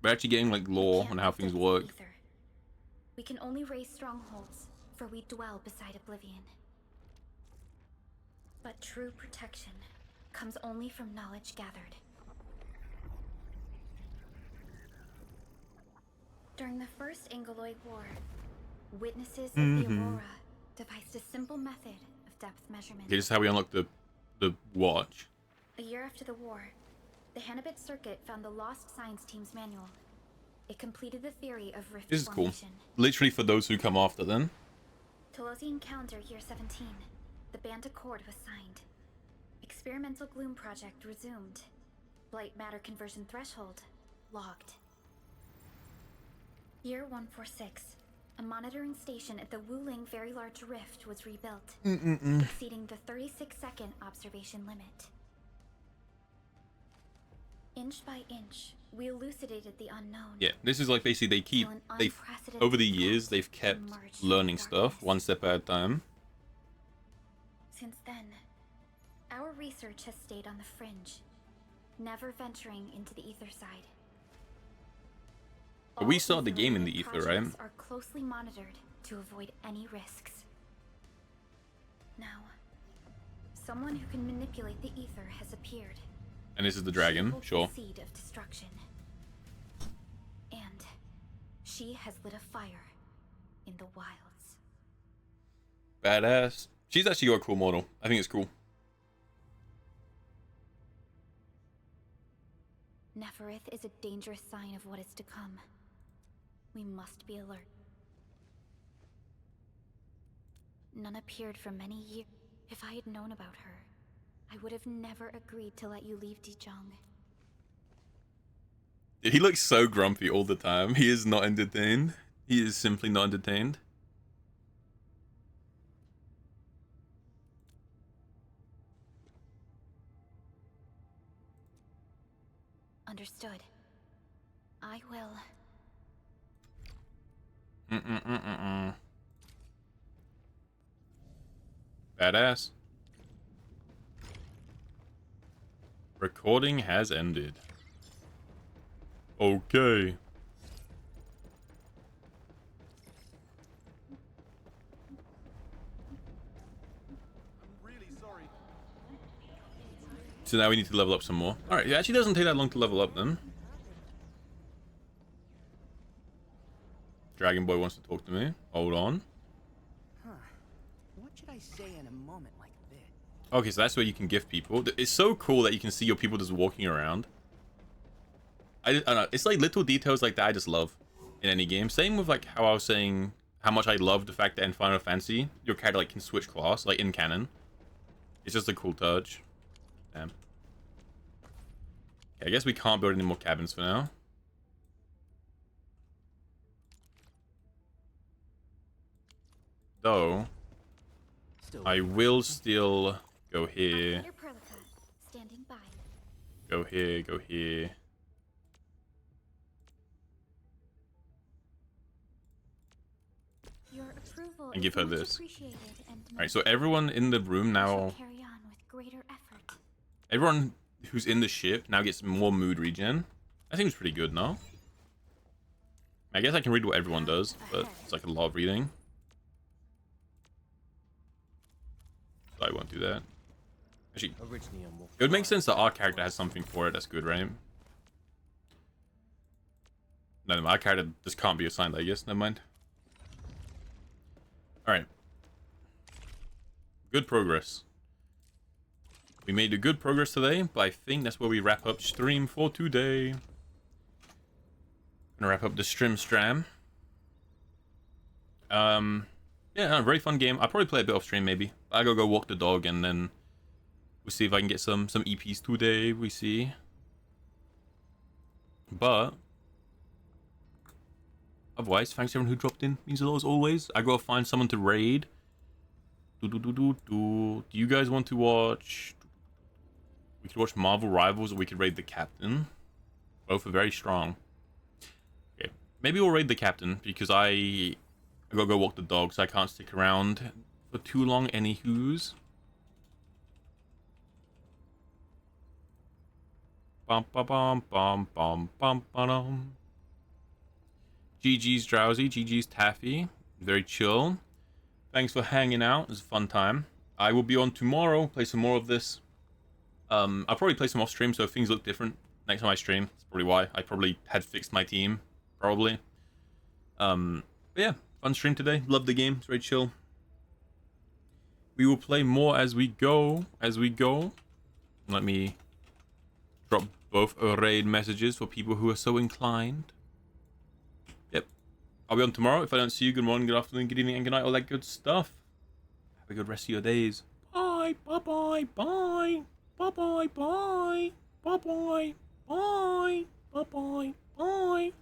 We're actually getting, like, lore on how things work. Ether. We can only raise strongholds, for we dwell beside oblivion. But true protection comes only from knowledge gathered. During the First Angoloid War, witnesses of the Aurora devised a simple method of depth measurement. Okay, this is how we unlock the watch. A year after the war, the Hannibit Circuit found the lost science team's manual. It completed the theory of rift This is cool. formation. Literally for those who come after then. Tolosi Encounter Year 17. The Band Accord was signed. Experimental Gloom Project resumed. Blight Matter Conversion Threshold logged. Year 146. a monitoring station at the Wuling Very Large Rift was rebuilt, Mm-mm-mm. exceeding the 36-second observation limit. Inch by inch, we elucidated the unknown. Yeah, this is like basically they've over the years they've kept learning stuff one step at a time. Since then, our research has stayed on the fringe, never venturing into the ether side. But we saw the game in the ether, right? Are closely monitored to avoid any risks. Now, someone who can manipulate the ether has appeared. And this is the dragon, sure. The seed of destruction. And she has lit a fire in the wilds. Badass. She's actually got a cool model. I think it's cool. Neferith is a dangerous sign of what is to come. We must be alert. None appeared for many years. If I had known about her, I would have never agreed to let you leave Dijiang. He looks so grumpy all the time. He is not entertained. He is simply not entertained. Understood. I will. Badass. Recording has ended. Okay. So now we need to level up some more. Alright, it actually doesn't take that long to level up then. Dragon Boy wants to talk to me. Hold on. Huh. What should I say in a moment like this? Okay, so that's where you can gift people. It's so cool that you can see your people just walking around. I don't know. It's like little details like that I just love in any game. Same with like how I was saying how much I love the fact that in Final Fantasy your character like can switch class, like in canon. It's just a cool touch. Damn. Okay, I guess we can't build any more cabins for now. Though, I will still go here. Go here, go here. Your approval And give her this. appreciated and Alright, so everyone in the room now... carry on with greater effort. Everyone who's in the ship now gets more mood regen. I think it's pretty good now. I guess I can read what everyone does, but it's like a lot of reading. So I won't do that. Actually, it would make sense that our character has something for it. That's good, right? No, our character just can't be assigned, I guess. Never mind. Alright. Good progress. We made a good progress today, but I think that's where we wrap up stream for today. Gonna wrap up the stram. Yeah, a very fun game. I'll probably play a bit off stream maybe. I go walk the dog and then we'll see if I can get some EPs today. We see. But otherwise, thanks everyone who dropped in. Means a lot as always. I gotta find someone to raid. Do you guys want to watch? We could watch Marvel Rivals, or we could raid the Captain. Both are very strong. Okay, maybe we'll raid the Captain because I gotta go walk the dog, so I can't stick around for too long. Anywho's. Bum bum bum bum bum bum bum. GG's Drowsy, GG's Taffy, very chill. Thanks for hanging out. It was a fun time. I will be on tomorrow, play some more of this. I'll probably play some off stream, so if things look different next time I stream, that's probably why. I probably had fixed my team, probably. But yeah, fun stream today. Love the game. It's very chill. We will play more as we go. Let me drop both raid messages for people who are so inclined. Yep. I'll be on tomorrow. If I don't see you, good morning, good afternoon, good evening, and good night, all that good stuff. Have a good rest of your days. Bye, bye, bye, bye. Bye, bye, bye. Bye, bye, bye. Bye, bye, bye.